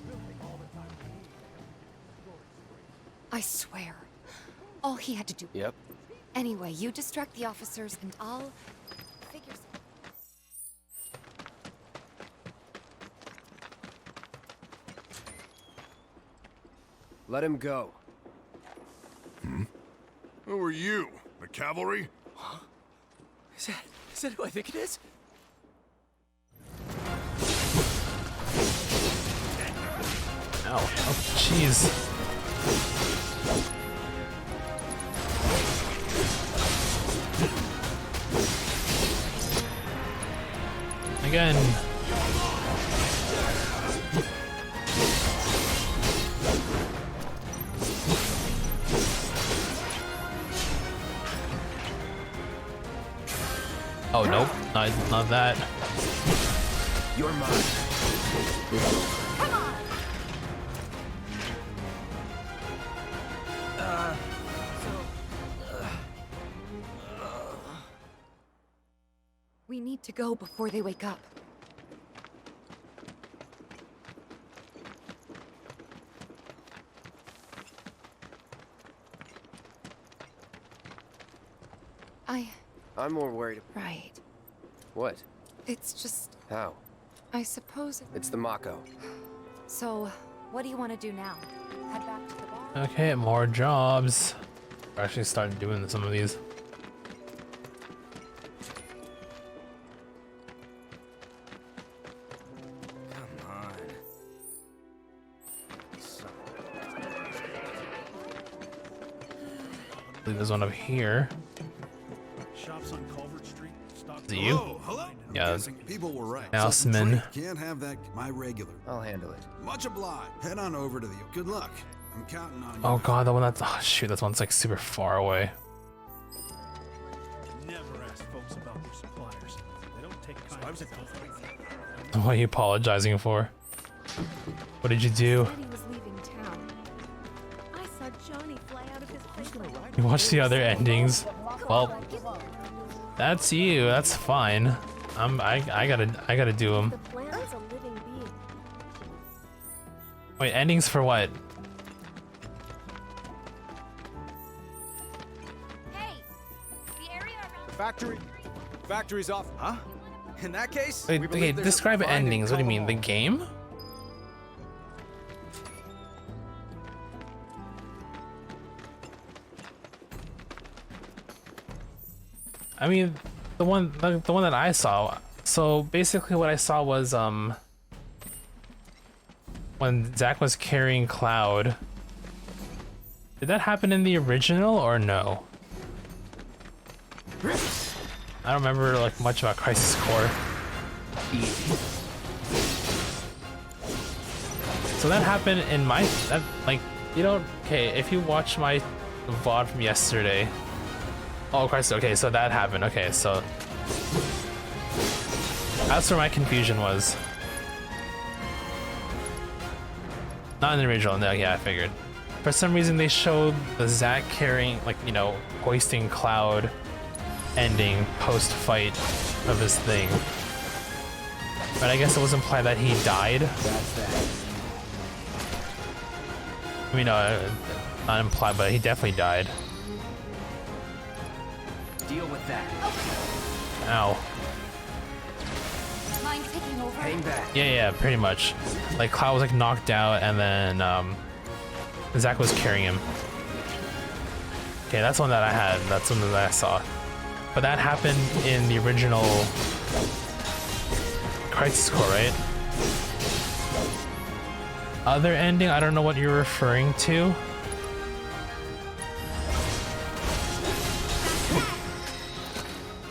we'll take all the time we need to get storage straight.
I swear. All he had to do.
Yep.
Anyway, you distract the officers and I'll figure something.
Let him go.
Who are you? The cavalry?
Is that who I think it is?
Ow. Oh, jeez. Again. Oh, nope. Not that.
You're mine.
We need to go before they wake up.
I'm more worried.
Right.
What?
It's just,
How?
I suppose.
It's the Mako.
So, what do you want to do now? Head back to the bar?
Okay, more jobs. We're actually starting doing some of these.
Come on.
I believe there's one up here.
Shops on Culvert Street.
Is it you?
Hello?
Yeah.
People were right.
Houseman.
Can't have that. My regular.
I'll handle it.
Much obliged. Head on over to the. Good luck. I'm counting on you.
Oh god, the one that's, oh shoot, that one's like super far away.
Never ask folks about their suppliers. They don't take kindness to
What are you apologizing for? What did you do?
He was leaving town. I saw Johnny fly out of his place.
You watched the other endings? Well, that's you. That's fine. I gotta do them.
The plant is a living being.
Wait, endings for what?
Factory's off. Huh? In that case,
Wait,
we
okay,
believe there's a
describe
finding
endings. What do you mean? The
going
game? I mean, the one that I saw. So basically, what I saw was when Zack was carrying Cloud. Did that happen in the original or no? I don't remember like much about Crisis Core. So that happened in my you don't, okay, if you watch my VOD from yesterday. Oh Christ, okay, so that happened. Okay, so that's where my confusion was. Not in the original, no, yeah, I figured. For some reason they showed the Zack carrying, like, you know, hoisting Cloud ending post-fight of his thing. But I guess it was implied that he died.
That's that.
I mean, not implied, but he definitely died.
Deal with that.
Ow.
Mind taking over?
Hang back.
Yeah, pretty much. Like, Cloud was like knocked out, and then Zack was carrying him. Okay, that's one that I had. That's one that I saw. But that happened in the original Crisis Core, right? Other ending, I don't know what you're referring to.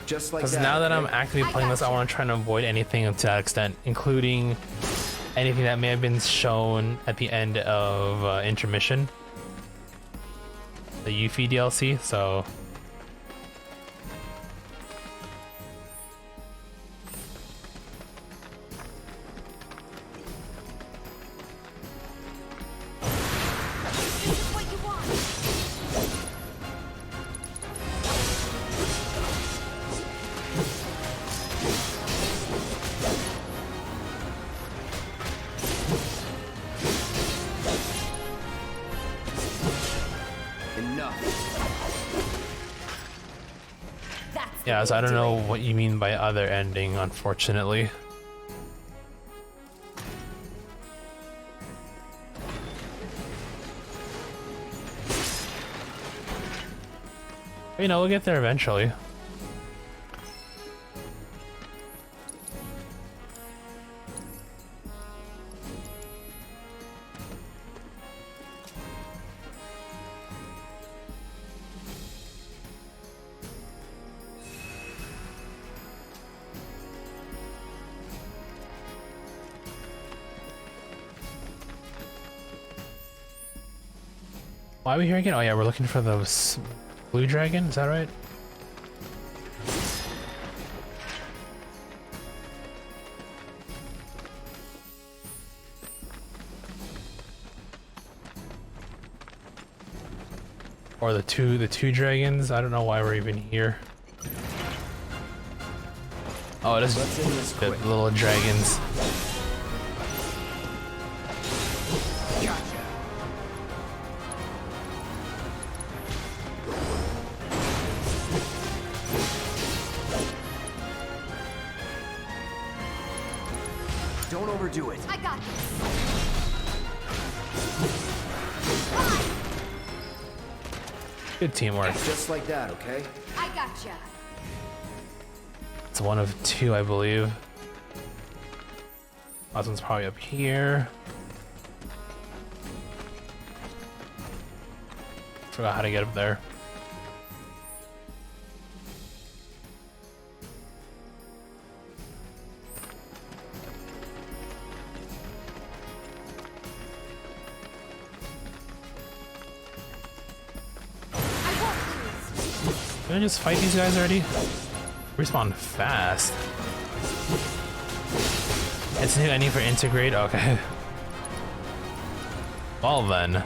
Just like that.
Because now that I'm actively playing this, I want to try and avoid anything to that extent, including anything that may have been shown at the end of Intermission, the Yuffie DLC. So yeah, so I don't know what you mean by other ending, unfortunately. You know, we'll get there eventually. Why are we here again? Oh yeah, we're looking for those blue dragon, is that right? Or the two dragons? I don't know why we're even here. Oh, it is the little dragons.
Don't overdo it.
I got this.
Good teamwork.
Just like that, okay?
I gotcha.
It's one of two, I believe. Last one's probably up here. Forgot how to get up there. Did I just fight these guys already? Respawn fast. It's a new ending for Intergrade? Okay. Well then.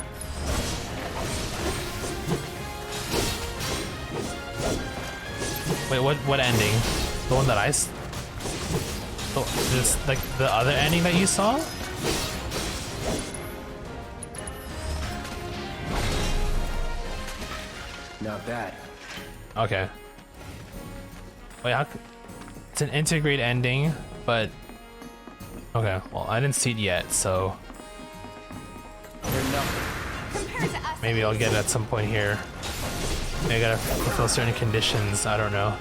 Wait, what ending? The one that just like the other ending that you saw?
Not bad.
Okay. Wait, it's an Intergrade ending, but okay. Well, I didn't see it yet, so maybe I'll get it at some point here. Maybe I gotta fulfill certain conditions. I don't know.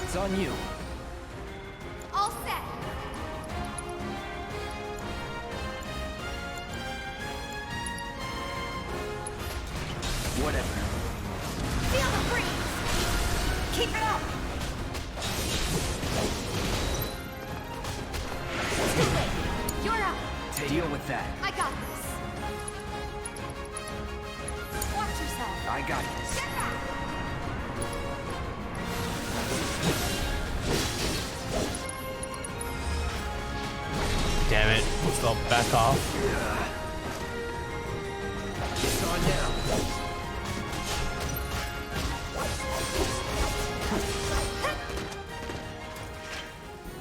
It's on you.
All set.
Whatever.
Feel the breeze. Keep it up. Too late. You're up.
Deal with that.
I got this. Watch yourself.
I got this.
Get back.
Damn it. Still back off.
on now.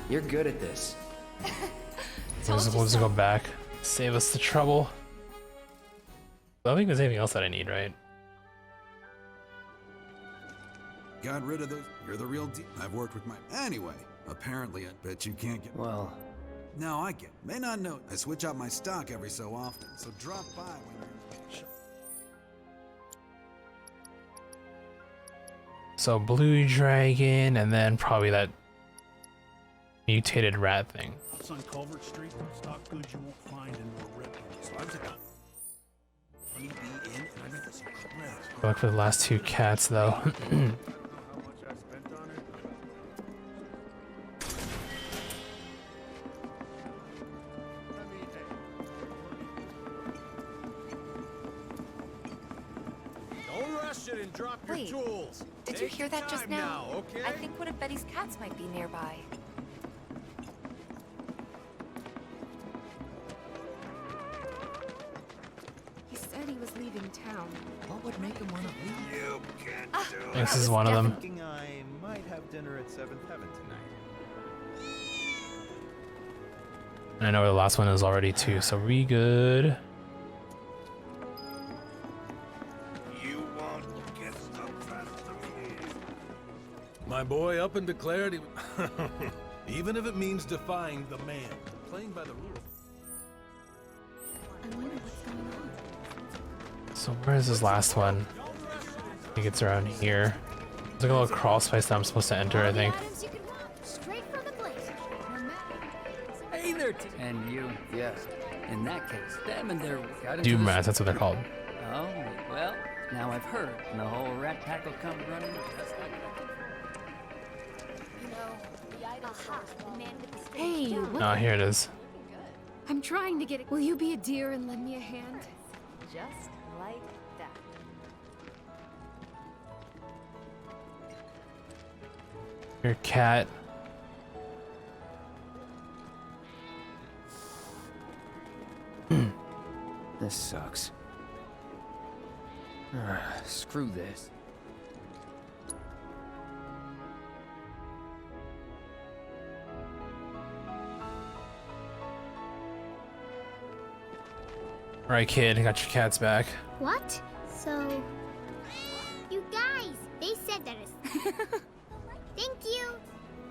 You're good at this.
We'll just go back. Save us the trouble. I don't think there's anything else that I need, right?
Got rid of those. You're the real deal. I've worked with my. Anyway, apparently, I bet you can't get.
Well.
No, I get. May not know. I switch out my stock every so often, so drop by when you're.
So blue dragon, and then probably that mutated rat thing.
It's on Culvert Street. Stock goods you won't find in more red ones. So I was like, honey bee in, and I got this crap.
Look for the last two cats, though.
Don't rush it and drop your
Wait,
tools.
did you hear that just
Time
now?
okay?
I think one of Betty's cats might be nearby. He said he was leaving town.
What would make him want to leave?
You can't do
This is one of them.
Thinking I might have dinner at Seventh Heaven tonight.
I know where the last one is already too, so we good.
You won't get so fast to me.
My boy up and declared he even if it means defying the man, playing by the rules.
I wonder what's going on.
So where is this last one? I think it's around here. There's like a little crawl space that I'm supposed to enter, I think.
Straight from the blade.
Hey there, and you.
Yeah.
In that case, them and their got into
Doom
this-
rats, that's what they're called.
Oh, well, now I've heard, and the whole rat pack will come running just like
Hey, what?
Oh, here it is.
I'm trying to get it. Will you be a dear and lend me a hand?
Just like that.
Your cat.
This sucks. Screw this.
Alright, kid, got your cats back.
What? So, you guys, they said that is. Thank you.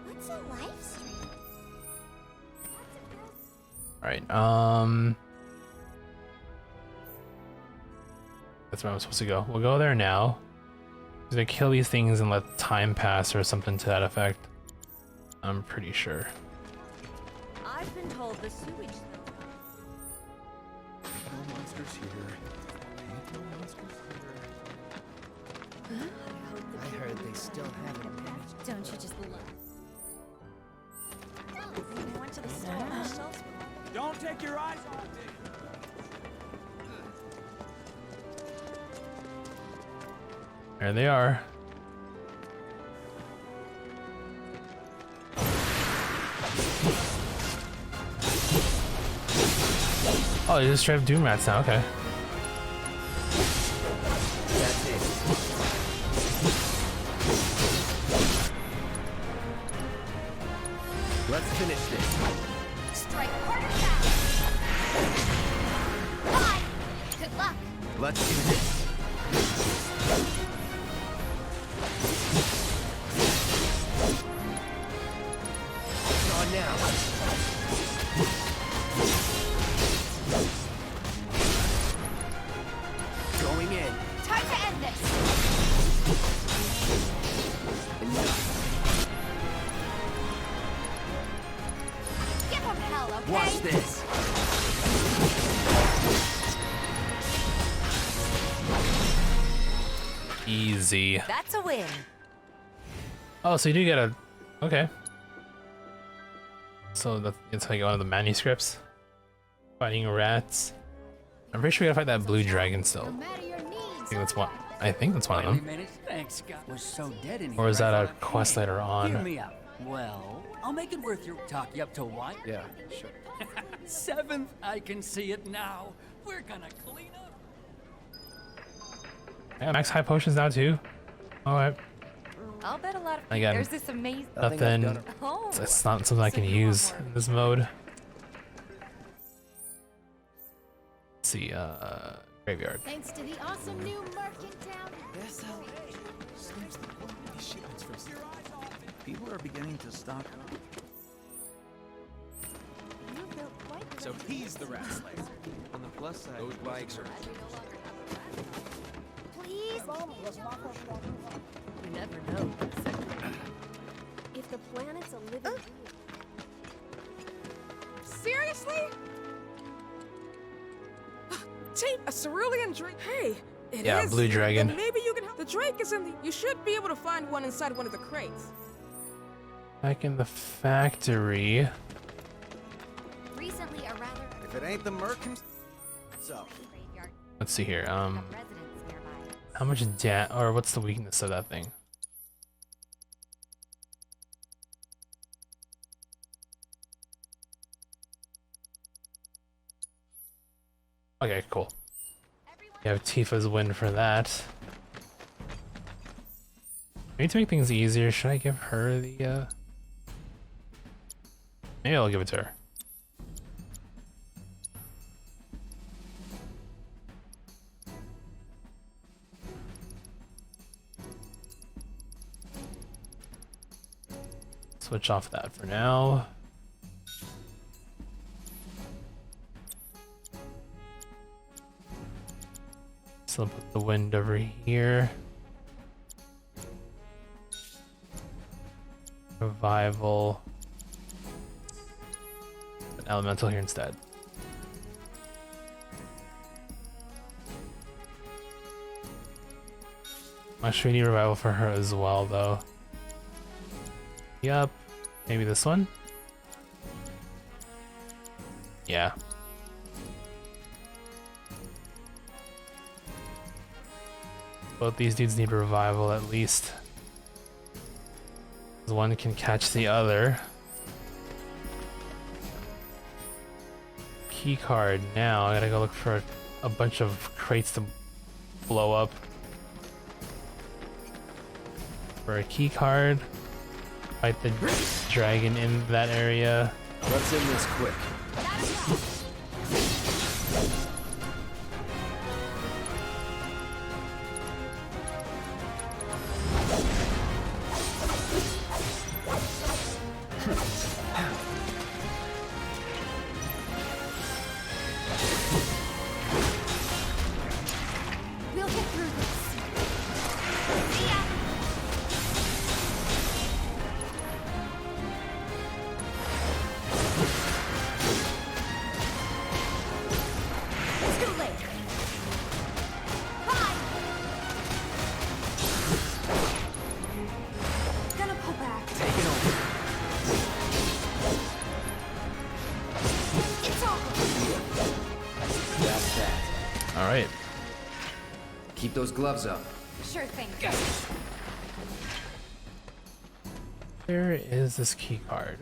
What's a live stream?
Alright, that's where I'm supposed to go. We'll go there now. They kill these things and let time pass or something to that effect. I'm pretty sure.
I've been told the sewage.
No monsters here. Ain't no monsters here. I heard they still have it.
Don't you just love?
I went to the store. The shelves were
Don't take your eyes off it.
There they are. Oh, you just straight up Doom Rats now, okay.
That's it. Let's finish this.
Strike harder now. Bye. Good luck.
Let's do this. It's on now. Going in.
Time to end this.
Enough.
Give him hell, okay?
Watch this.
Easy.
That's a win.
Oh, so you do get a... Okay. So it's like one of the manuscripts. Fighting rats. I'm pretty sure we gotta fight that blue dragon still. I think that's one of them.
Thanks, God. Was so dead in here.
Or is that
I
a
thought,
quest
hey,
later on?
Hear me out. Well, I'll make it worth your talk you up to what?
Yeah, sure.
7th, I can see it now. We're gonna clean up.
I got max high potions now too. Alright.
I'll bet a lot of
Again,
there's this amazing
nothing.
Oh.
It's not something I can use in this mode. Let's see, graveyard.
Thanks to the awesome new market town.
People are beginning to stock up.
So he's the rat slayer. On the plus side, those bikes are.
Please.
You never know. If the planet's a living
Seriously? Tape a cerulean drake. Hey, it is.
Yeah, blue dragon.
Then maybe you can help. The drake is in the. You should be able to find one inside one of the crates.
Back in the factory.
Recently, a rather.
If it ain't the Merc himself.
Let's see here. How much or what's the weakness of that thing? Okay, cool. You have Tifa's win for that. Maybe to make things easier, should I give her the maybe I'll give it to her. Switch off that for now. So I'll put the wind over here. Revival. Put elemental here instead. I'm sure we need revival for her as well, though. Yup. Maybe this one? Yeah. Both these dudes need revival at least. One can catch the other. Key card now. I gotta go look for a bunch of crates to blow up. For a key card. Fight the dragon in that area.
Let's end this quick.
We'll get through this. See ya. Too late. Bye. Gonna pull back.
Take it over.
It's over.
That's that.
All right.
Keep those gloves up.
Sure thing.
Where is this key card?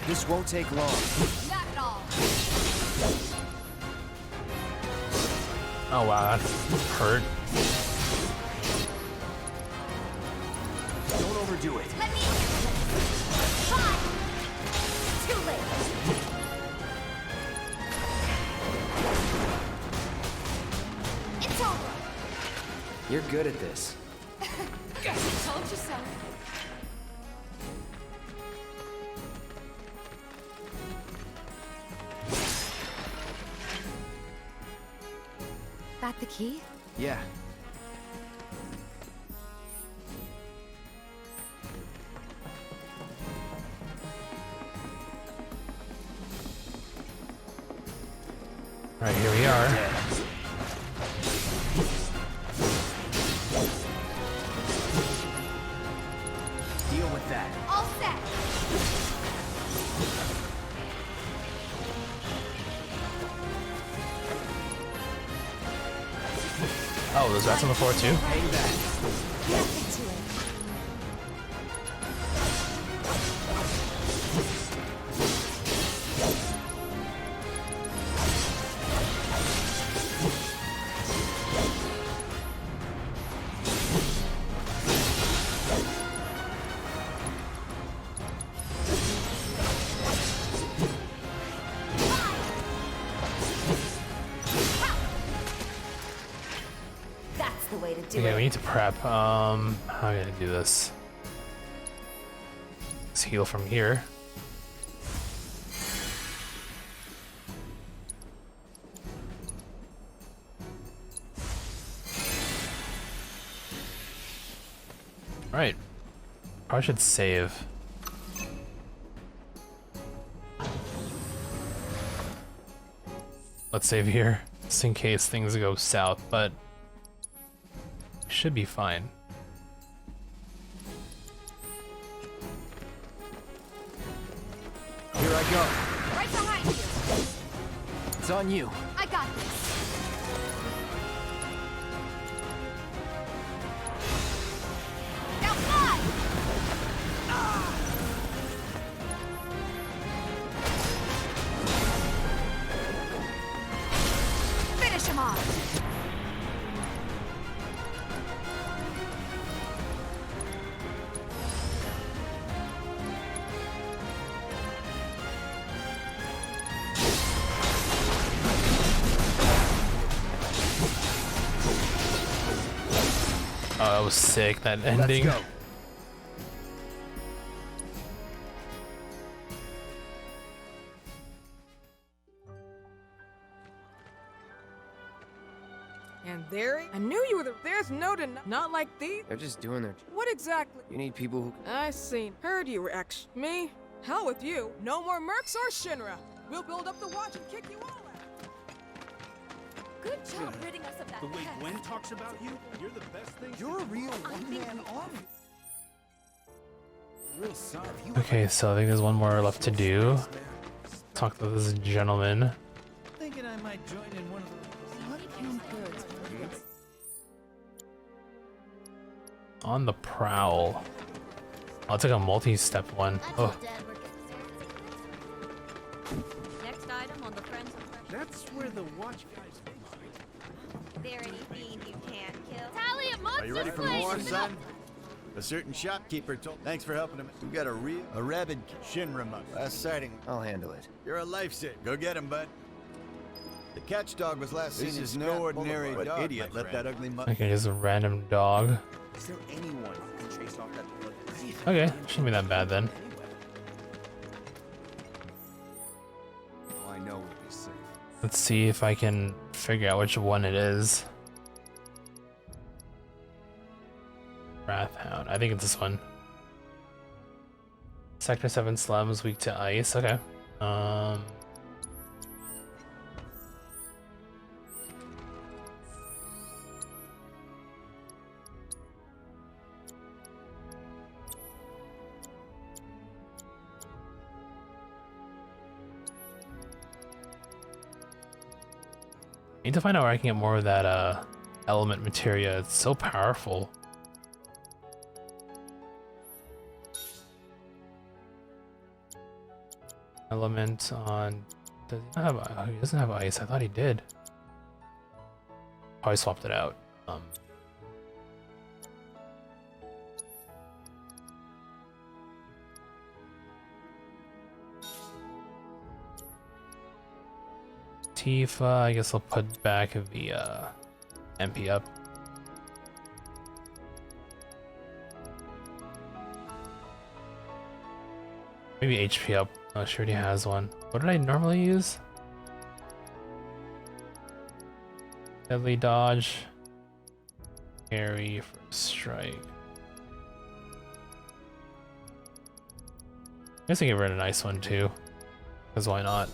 This won't take long.
Not at all.
Oh wow, that hurt.
Don't overdo it.
Let me. Bye. Too late. It's over.
You're good at this.
Told you so.
the key?
Yeah.
Alright, here we are.
Deal with that.
All set.
Oh, there's rats on the floor too?
Hang back.
Nothing to it. That's the way to do
Okay,
it.
we need to prep. How am I gonna do this? Let's heal from here. Right. Probably should save. Let's save here, just in case things go south, but should be fine.
Here I go.
Right behind you.
It's on you.
I got this. Now fly! Finish him off.
Oh, that was sick, that ending.
Let's go.
And there, I knew you were the. There's no not like these.
They're just doing their...
What exactly?
You need people who...
I seen, heard you were me. Hell with you. No more mercs or Shinra. We'll build up the watch and kick you all out.
Good job ridding us of that
The way
pest.
Gwen talks about you, you're the best thing.
You're a real one-man army.
Real sorry.
Okay, so I think there's one more left to do. Talk to this gentleman.
Thinking I might join in one of
On the prowl. Oh, it's like a multi-step one. Oh,
Next item on the Friends of
That's where the watch guys make.
There any fiend you can't kill. Tally of monster
Are you ready for more, son? A certain shopkeeper told. Thanks for helping him. We got a rabid Shinra monk. Last sighting.
I'll handle it.
You're a lifesaver. Go get him, bud. The catch dog was last seen.
This
in
is
Scrap
no ordinary
Boulevard.
dog,
What idiot
my
let that ugly mutt?
okay, just a random dog.
Is there anyone who can trace off that blood?
Okay, shouldn't be that bad then.
Oh, I know we'll be safe.
Let's see if I can figure out which one it is. Wrathhound. I think it's this one. Sector 7 slums, weak to ice. Okay. Need to find out where I can get more of that element materia. It's so powerful. Element on. Does he not have? Oh, he doesn't have ice. I thought he did. Probably swapped it out. Tifa, I guess I'll put back the MP up. Maybe HP up. Oh, she already has one. What did I normally use? Deadly dodge. Carry for strike. I guess I can get rid of a nice one too. Because why not?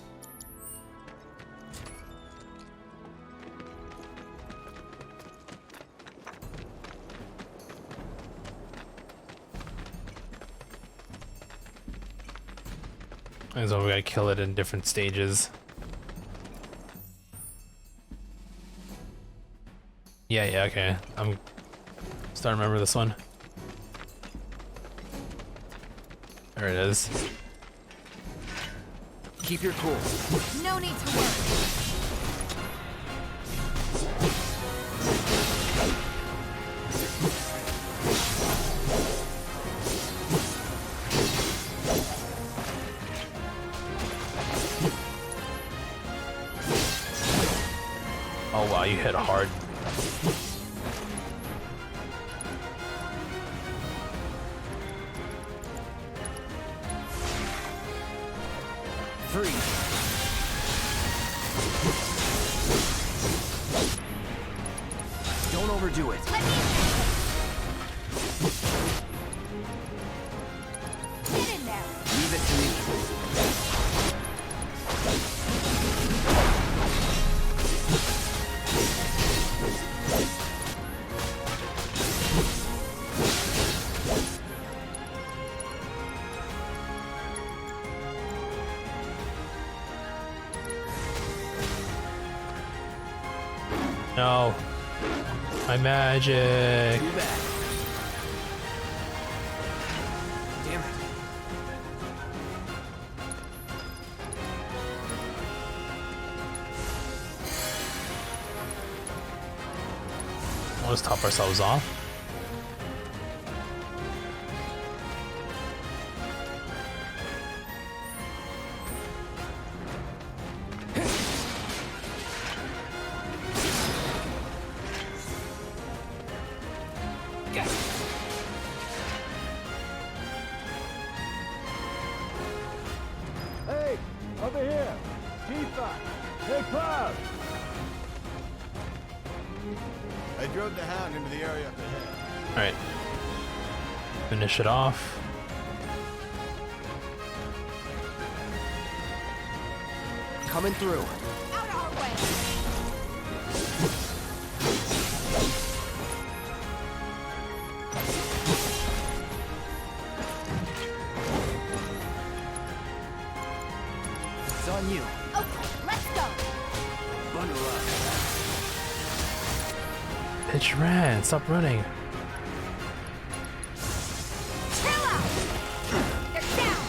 And so we gotta kill it in different stages. Yeah, okay. I'm starting to remember this one. There it is.
Keep your cool.
No need to worry.
Oh wow, you hit hard.
Don't overdo it.
Get in there.
Leave it to me.
No. My magic.
Too bad. Damn it.
We'll just top ourselves off.
Hey, over here. Tifa. Hey, Cloud.
I drove the hound into the area up ahead.
Alright. Finish it off.
Coming through.
Out our way.
It's on you.
Okay, let's go.
Bundle up.
Bitch ran. Stop running.
Chill out. They're down.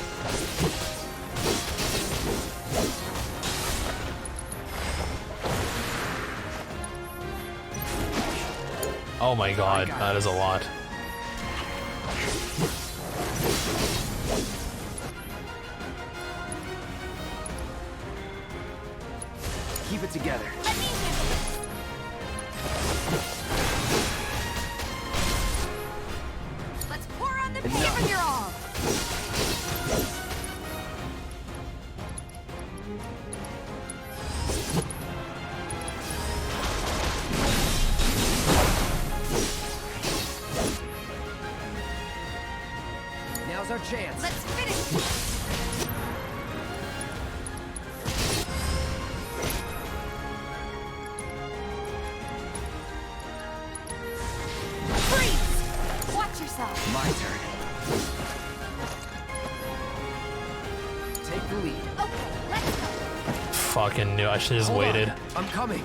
Oh my god, that is a lot.
Keep it together.
Let me handle this. Let's pour on the pain when you're all.
Now's our chance.
Let's finish. Freeze! Watch yourself.
My turn. Take the lead.
Okay, let's go.
Fucking knew I should have just
Hold on.
waited.
I'm coming.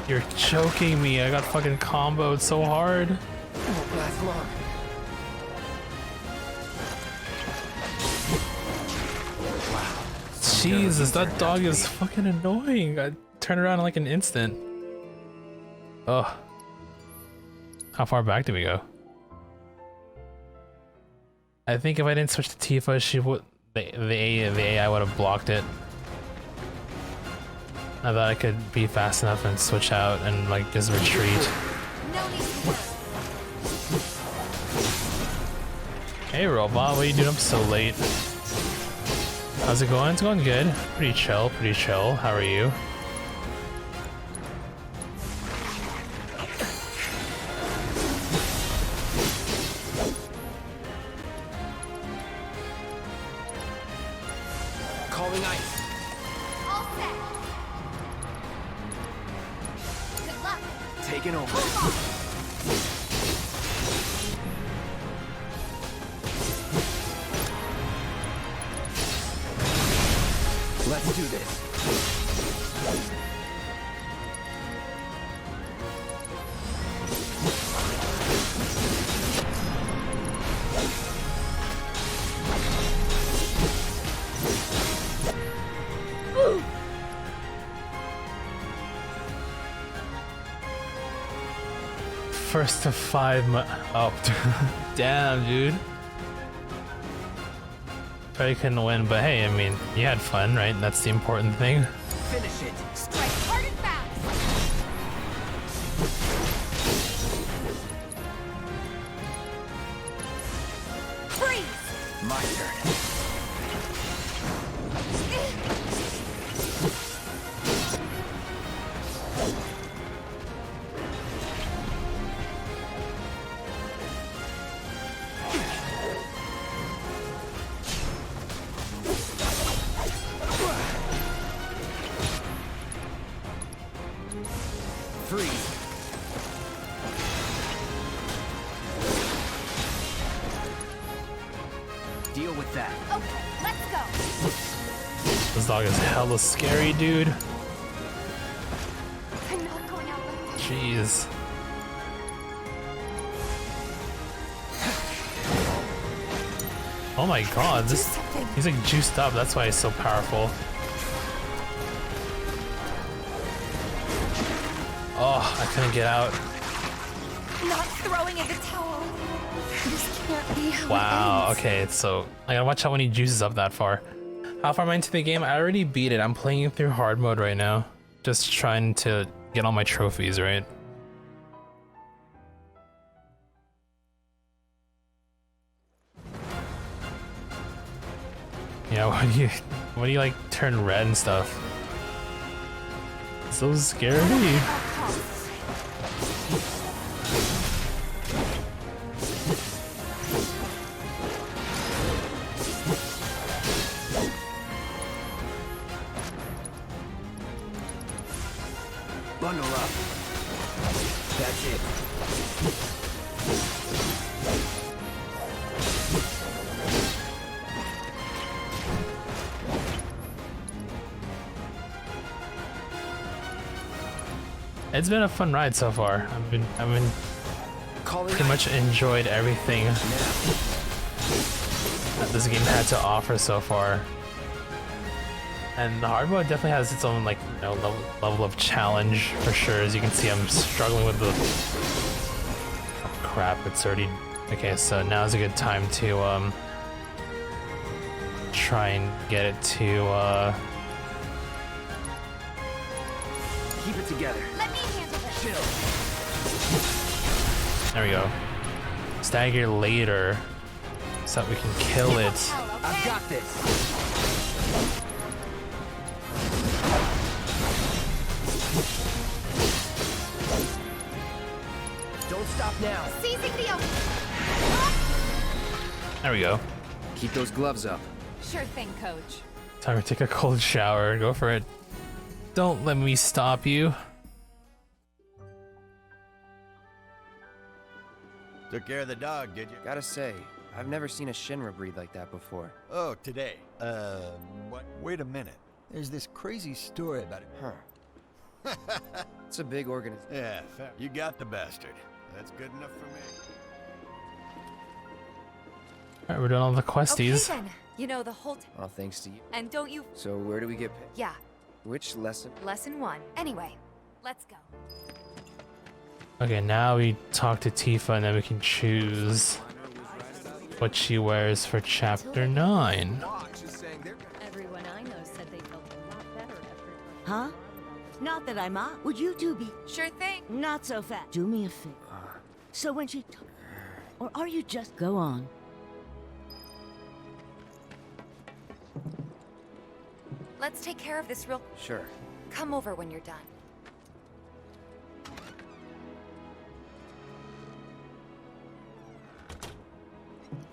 You're choking me. I got fucking comboed so hard.
Won't last long.
Jesus, that dog is fucking annoying. I turn around in like an instant. Ugh. How far back do we go? I think if I didn't switch to Tifa, she would the AI would have blocked it. I thought I could be fast enough and switch out and like just retreat.
No need to worry.
Hey robot, what are you doing up so late? How's it going? It's going good. Pretty chill, pretty chill. How are you?
Calling ice.
All set. Good luck.
Taking over. Let's do this.
First to 5 oh, damn, dude. Probably couldn't win, but hey, I mean, you had fun, right? That's the important thing.
Finish it.
Strike hard and fast. Freeze.
My turn. Freeze. Deal with that.
Okay, let's go.
This dog is hella scary, dude.
I'm not going out like that.
Jeez. Oh my god, he's like juiced up, that's why he's so powerful. Oh, I couldn't get out.
Not throwing in the towel. This can't be how
Wow,
it ends.
okay, so I gotta watch out when he juices up that far. How far am I into the game? I already beat it. I'm playing it through hard mode right now. Just trying to get all my trophies, right? Yeah, what do you like turn red and stuff? So scary.
Bundle up. That's it.
It's been a fun ride so far. I've been pretty much enjoyed everything that this game had to offer so far. And the hard mode definitely has its own, like, you know, level of challenge for sure. As you can see, I'm struggling with the... Oh, crap, it's already... Okay, so now's a good time to, try and get it to,
Keep it together.
Let me handle this.
Chill.
There we go. Stagger later so that we can kill it.
I've got this. Don't stop now.
Seizing the open.
There we go.
Keep those gloves up.
Sure thing, coach.
Time to take a cold shower. Go for it. Don't let me stop you.
Took care of the dog, did you?
Gotta say, I've never seen a Shinra breed like that before.
Oh, today. What? Wait a minute. There's this crazy story about it.
Huh. It's a big organization.
Yeah, fair. You got the bastard. That's good enough for me.
Alright, we're doing all the questies.
Okay then. You know the whole
All thanks to you.
and don't you
So where do we get picked?
Yeah.
Which lesson?
Lesson 1. Anyway, let's go.
Okay, now we talk to Tifa and then we can choose what she wears for chapter 9.
Everyone I know said they felt a lot better after.
Huh? Not that I'm up. Would you two be?
Sure thing.
Not so fast. Do me a favor. So when she or are you just go on?
Let's take care of this real...
Sure.
Come over when you're done.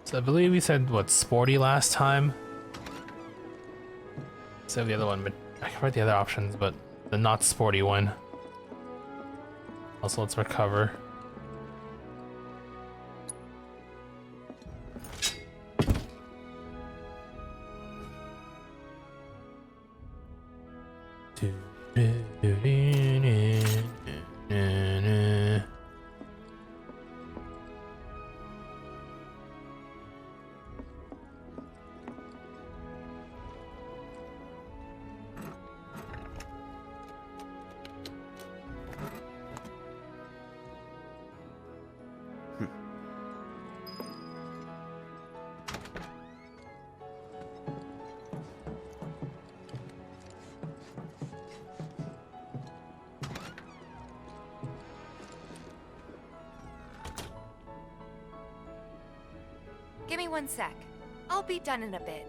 So I believe we said, what, sporty last time? So the other one, but I can write the other options, but the not sporty one. Also, let's recover.
Give me 1 sec. I'll be done in a bit.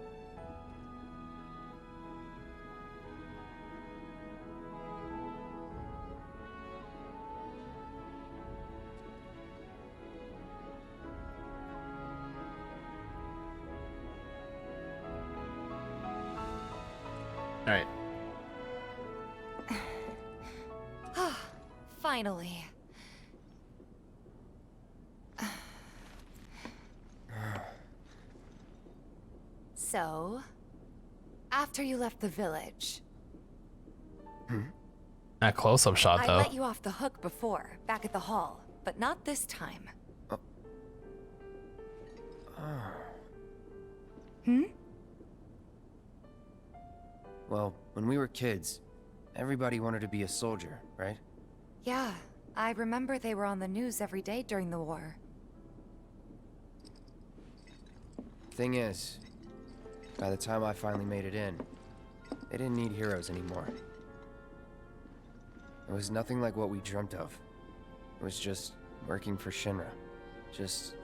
All right.
Finally. So, after you left the village...
That close-up shot, though.
I let you off the hook before, back at the hall, but not this time.
Well, when we were kids, everybody wanted to be a soldier, right?
Yeah, I remember they were on the news every day during the war.
Thing is, by the time I finally made it in, they didn't need heroes anymore. It was nothing like what we dreamt of. It was just working for Shinra. Just...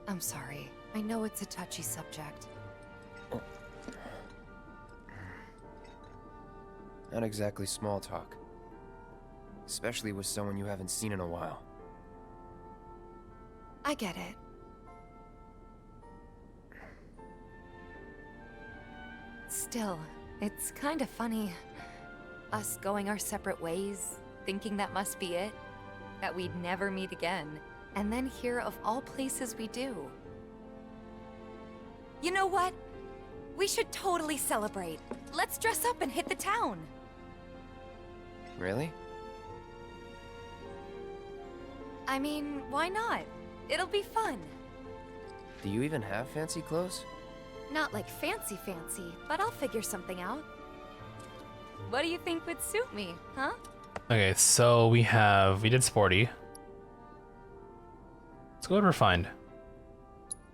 I'm sorry. I know it's a touchy subject.
Not exactly small talk. Especially with someone you haven't seen in a while.
I get it. Still, it's kind of funny. Us going our separate ways, thinking that must be it. That we'd never meet again. And then here, of all places, we do. You know what? We should totally celebrate. Let's dress up and hit the town.
Really?
I mean, why not? It'll be fun.
Do you even have fancy clothes?
Not like fancy, but I'll figure something out. What do you think would suit me, huh?
Okay, so we did sporty. Let's go with refined.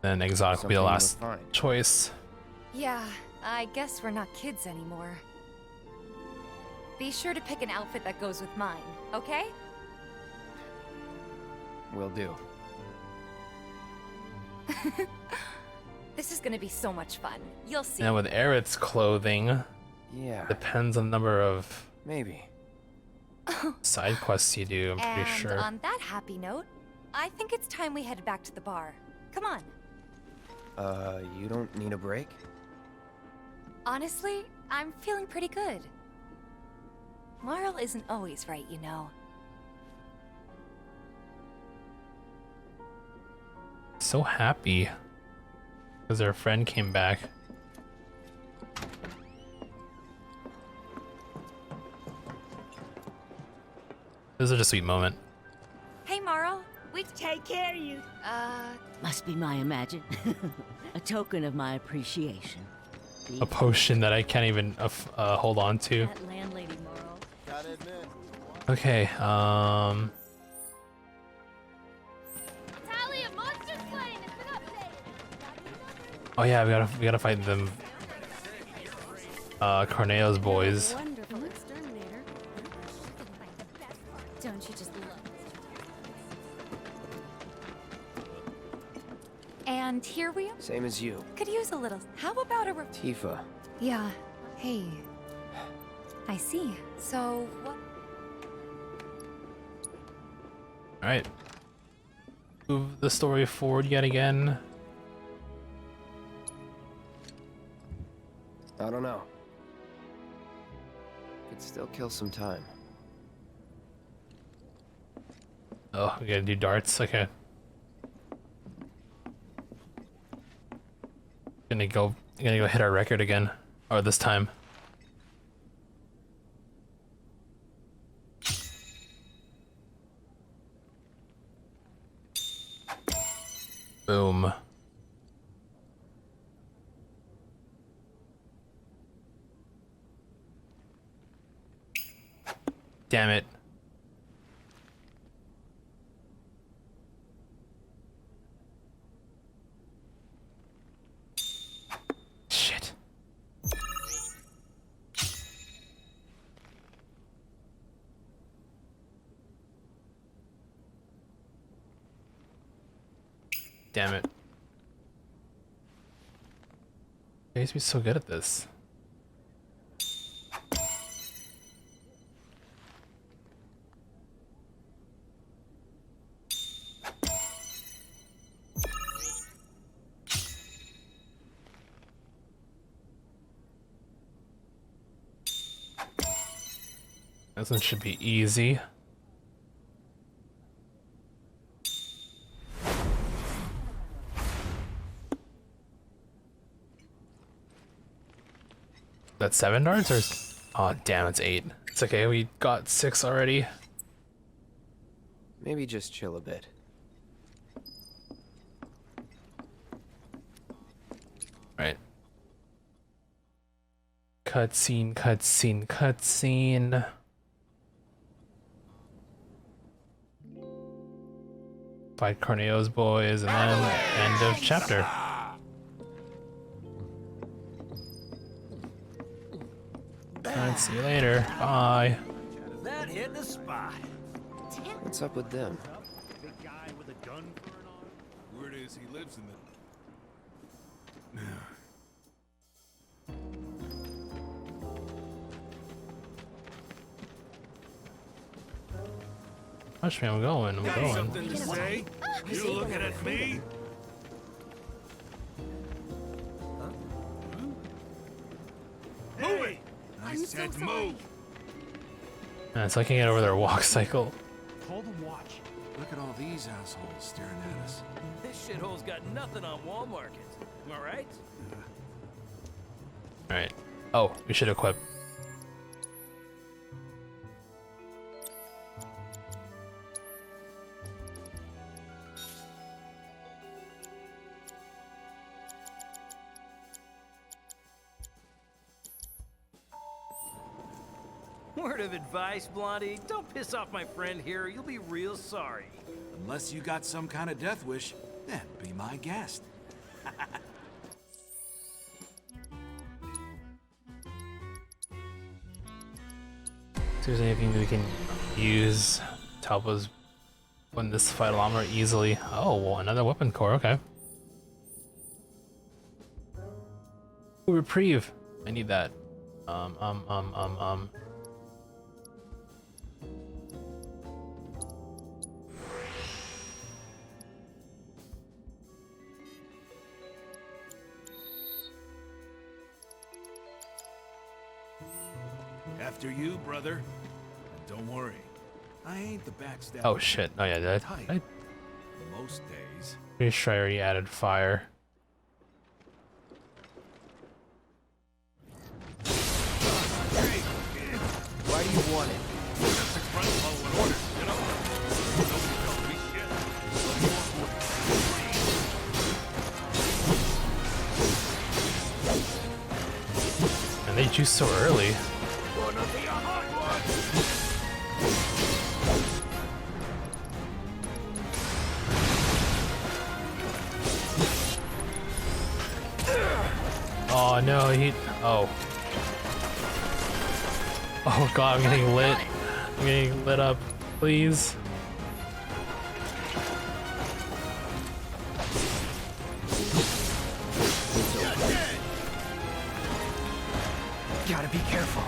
Then exotic will be the last choice.
Yeah, I guess we're not kids anymore. Be sure to pick an outfit that goes with mine, okay?
Will do.
This is gonna be so much fun. You'll see.
And with Aerith's clothing,
yeah,
depends on the number of
maybe
side quests you do, I'm pretty sure.
And on that happy note, I think it's time we headed back to the bar. Come on.
You don't need a break?
Honestly, I'm feeling pretty good. Marl isn't always right, you know.
So happy because their friend came back. This is such a sweet moment.
Hey, Marl. We
take care of you. Must be my imagine. A token of my appreciation.
A potion that I can't even hold on to.
That landlady, Marl.
Gotta admit.
Okay,
Tally of monsters slain. It's been updated.
oh yeah, we gotta fight them. Corneo's boys.
Wonderful exterminator. Don't you just love
And here we are.
Same as you.
Could use a little. How about a
Tifa.
Yeah. Hey. I see. So what?
All right. Move the story forward yet again.
I don't know. Could still kill some time.
Oh, we gotta do darts. Okay. Gonna go hit our record again, or this time. Boom. Damn it. Shit. Damn it. I used to be so good at this. This one should be easy. That's 7 darts or? Oh damn, it's 8. It's okay, we got 6 already.
Maybe just chill a bit.
Right. Cutscene, cutscene, cutscene. Fight Corneo's boys, and then end of chapter. Alright, see you later. Bye.
That hit the spot.
What's up with them?
Big guy with a gun for an arm?
Word is he lives in the...
Watch me, I'm going, I'm going.
Something to say? You looking at me? Move it! I said move!
So I can get over their walk cycle.
Call the watch. Look at all these assholes staring at us.
This shithole's got nothing on Wall Market. Am I right?
Alright. Oh, we should equip.
Word of advice, Blondie. Don't piss off my friend here. You'll be real sorry.
Unless you got some kind of death wish, then be my guest.
If there's anything we can use to help us win this fight a lot more easily. Oh, well, another weapon core, okay. Ooh, reprieve. I need that.
After you, brother. And don't worry, I ain't the backstabber.
Oh shit, oh yeah, did I?
Most days.
Pretty sure I already added fire.
Why do you want it?
Just express following orders, you know?
And they juice so early.
Gonna be a hot one!
Oh no, he. Oh. Oh god, I'm getting lit. I'm getting lit up. Please.
Gotta be careful.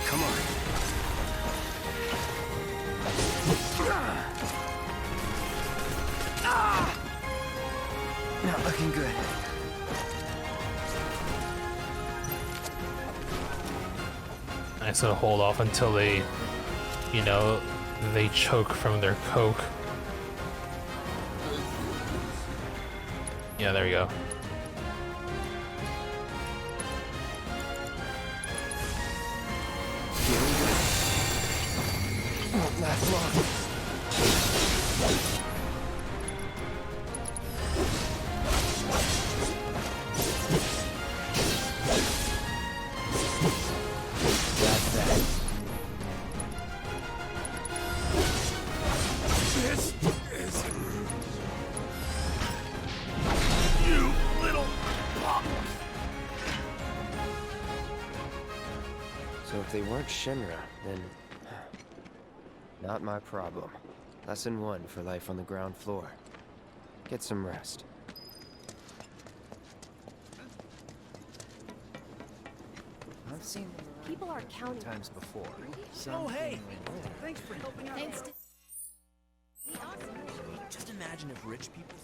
Come on. Not looking good.
I sort of hold off until they, you know, they choke from their coke. Yeah, there we go.
Won't last long. So if they weren't Shinra, then not my problem. Lesson 1 for life on the ground floor. Get some rest.
I've seen them
People are counting
times before.
Oh, hey! Thanks for helping out. Just imagine if rich people...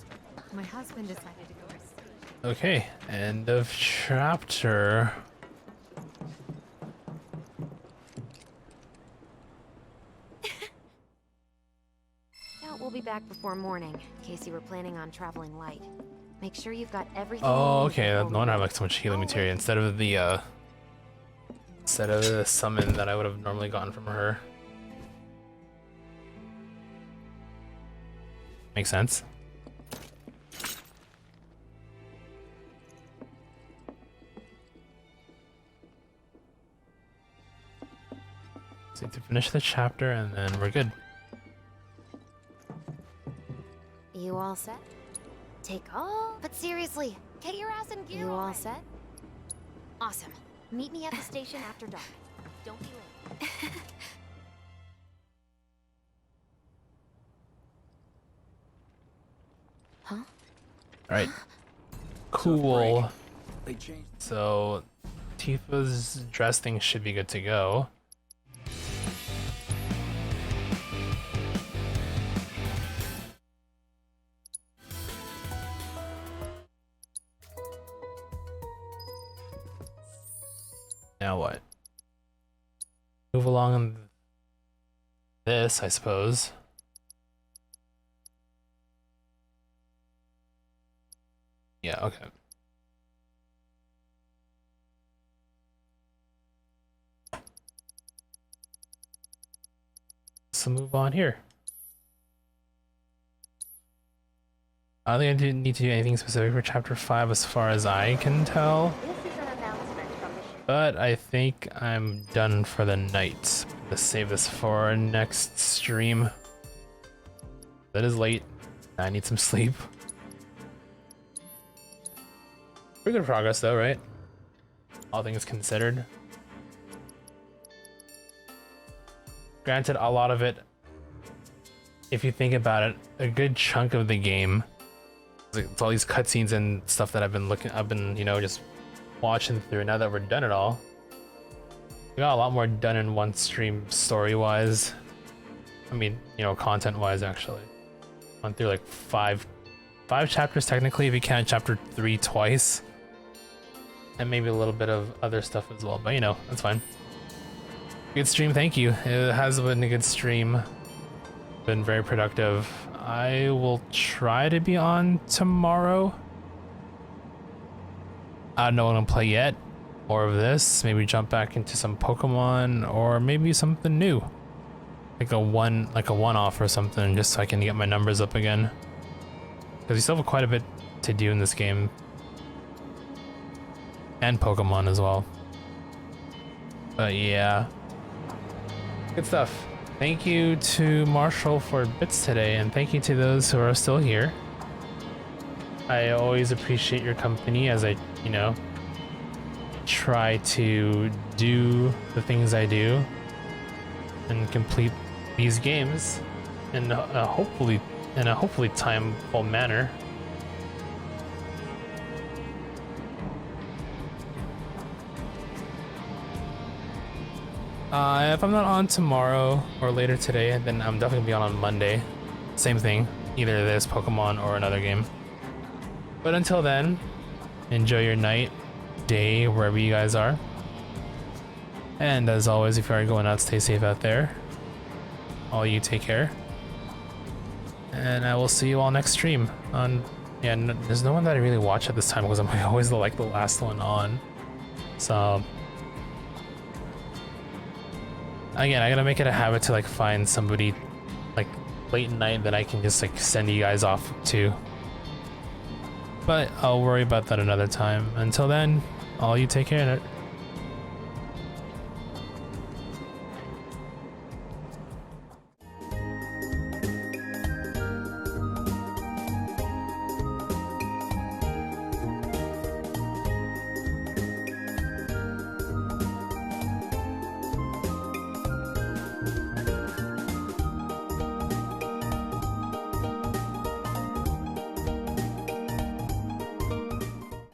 My husband decided to go.
Okay, end of chapter.
We'll be back before morning, in case you were planning on traveling light. Make sure you've got everything.
Oh, okay. No wonder I have like so much healing materia instead of the summon that I would have normally gotten from her. Makes sense. So to finish the chapter and then we're good.
You all set? Take all. But seriously, get your ass in gear. You all set? Awesome. Meet me at the station after dark. Don't be late. Huh?
All right. Cool. So Tifa's dress thing should be good to go. Now what? Move along on this, I suppose. Yeah, okay. So move on here. I don't think I didn't need to do anything specific for chapter 5 as far as I can tell. But I think I'm done for the night. Let's save this for our next stream. That is late. I need some sleep. Pretty good progress though, right? All things considered. Granted, a lot of it, if you think about it, a good chunk of the game, it's all these cutscenes and stuff that I've been, you know, just watching through. Now that we're done it all, we got a lot more done in one stream story-wise. I mean, you know, content-wise actually. Went through like five chapters technically if you count chapter 3 twice. And maybe a little bit of other stuff as well, but you know, that's fine. Good stream, thank you. It has been a good stream. Been very productive. I will try to be on tomorrow. I don't know what I'm gonna play yet. More of this. Maybe jump back into some Pokemon or maybe something new. Like a one-off or something, just so I can get my numbers up again. Because we still have quite a bit to do in this game. And Pokemon as well. But yeah. Good stuff. Thank you to Marshall for bits today, and thank you to those who are still here. I always appreciate your company as I, you know, try to do the things I do and complete these games in a hopefully timeful manner. If I'm not on tomorrow or later today, then I'm definitely gonna be on Monday. Same thing, either this Pokemon or another game. But until then, enjoy your night, day, wherever you guys are. And as always, if you are going out, stay safe out there. All you take care. And I will see you all next stream. Yeah, there's no one that I really watch at this time because I'm always the last one on. So again, I gotta make it a habit to like find somebody like late at night that I can just like send you guys off to. But I'll worry about that another time. Until then, all you take care of it.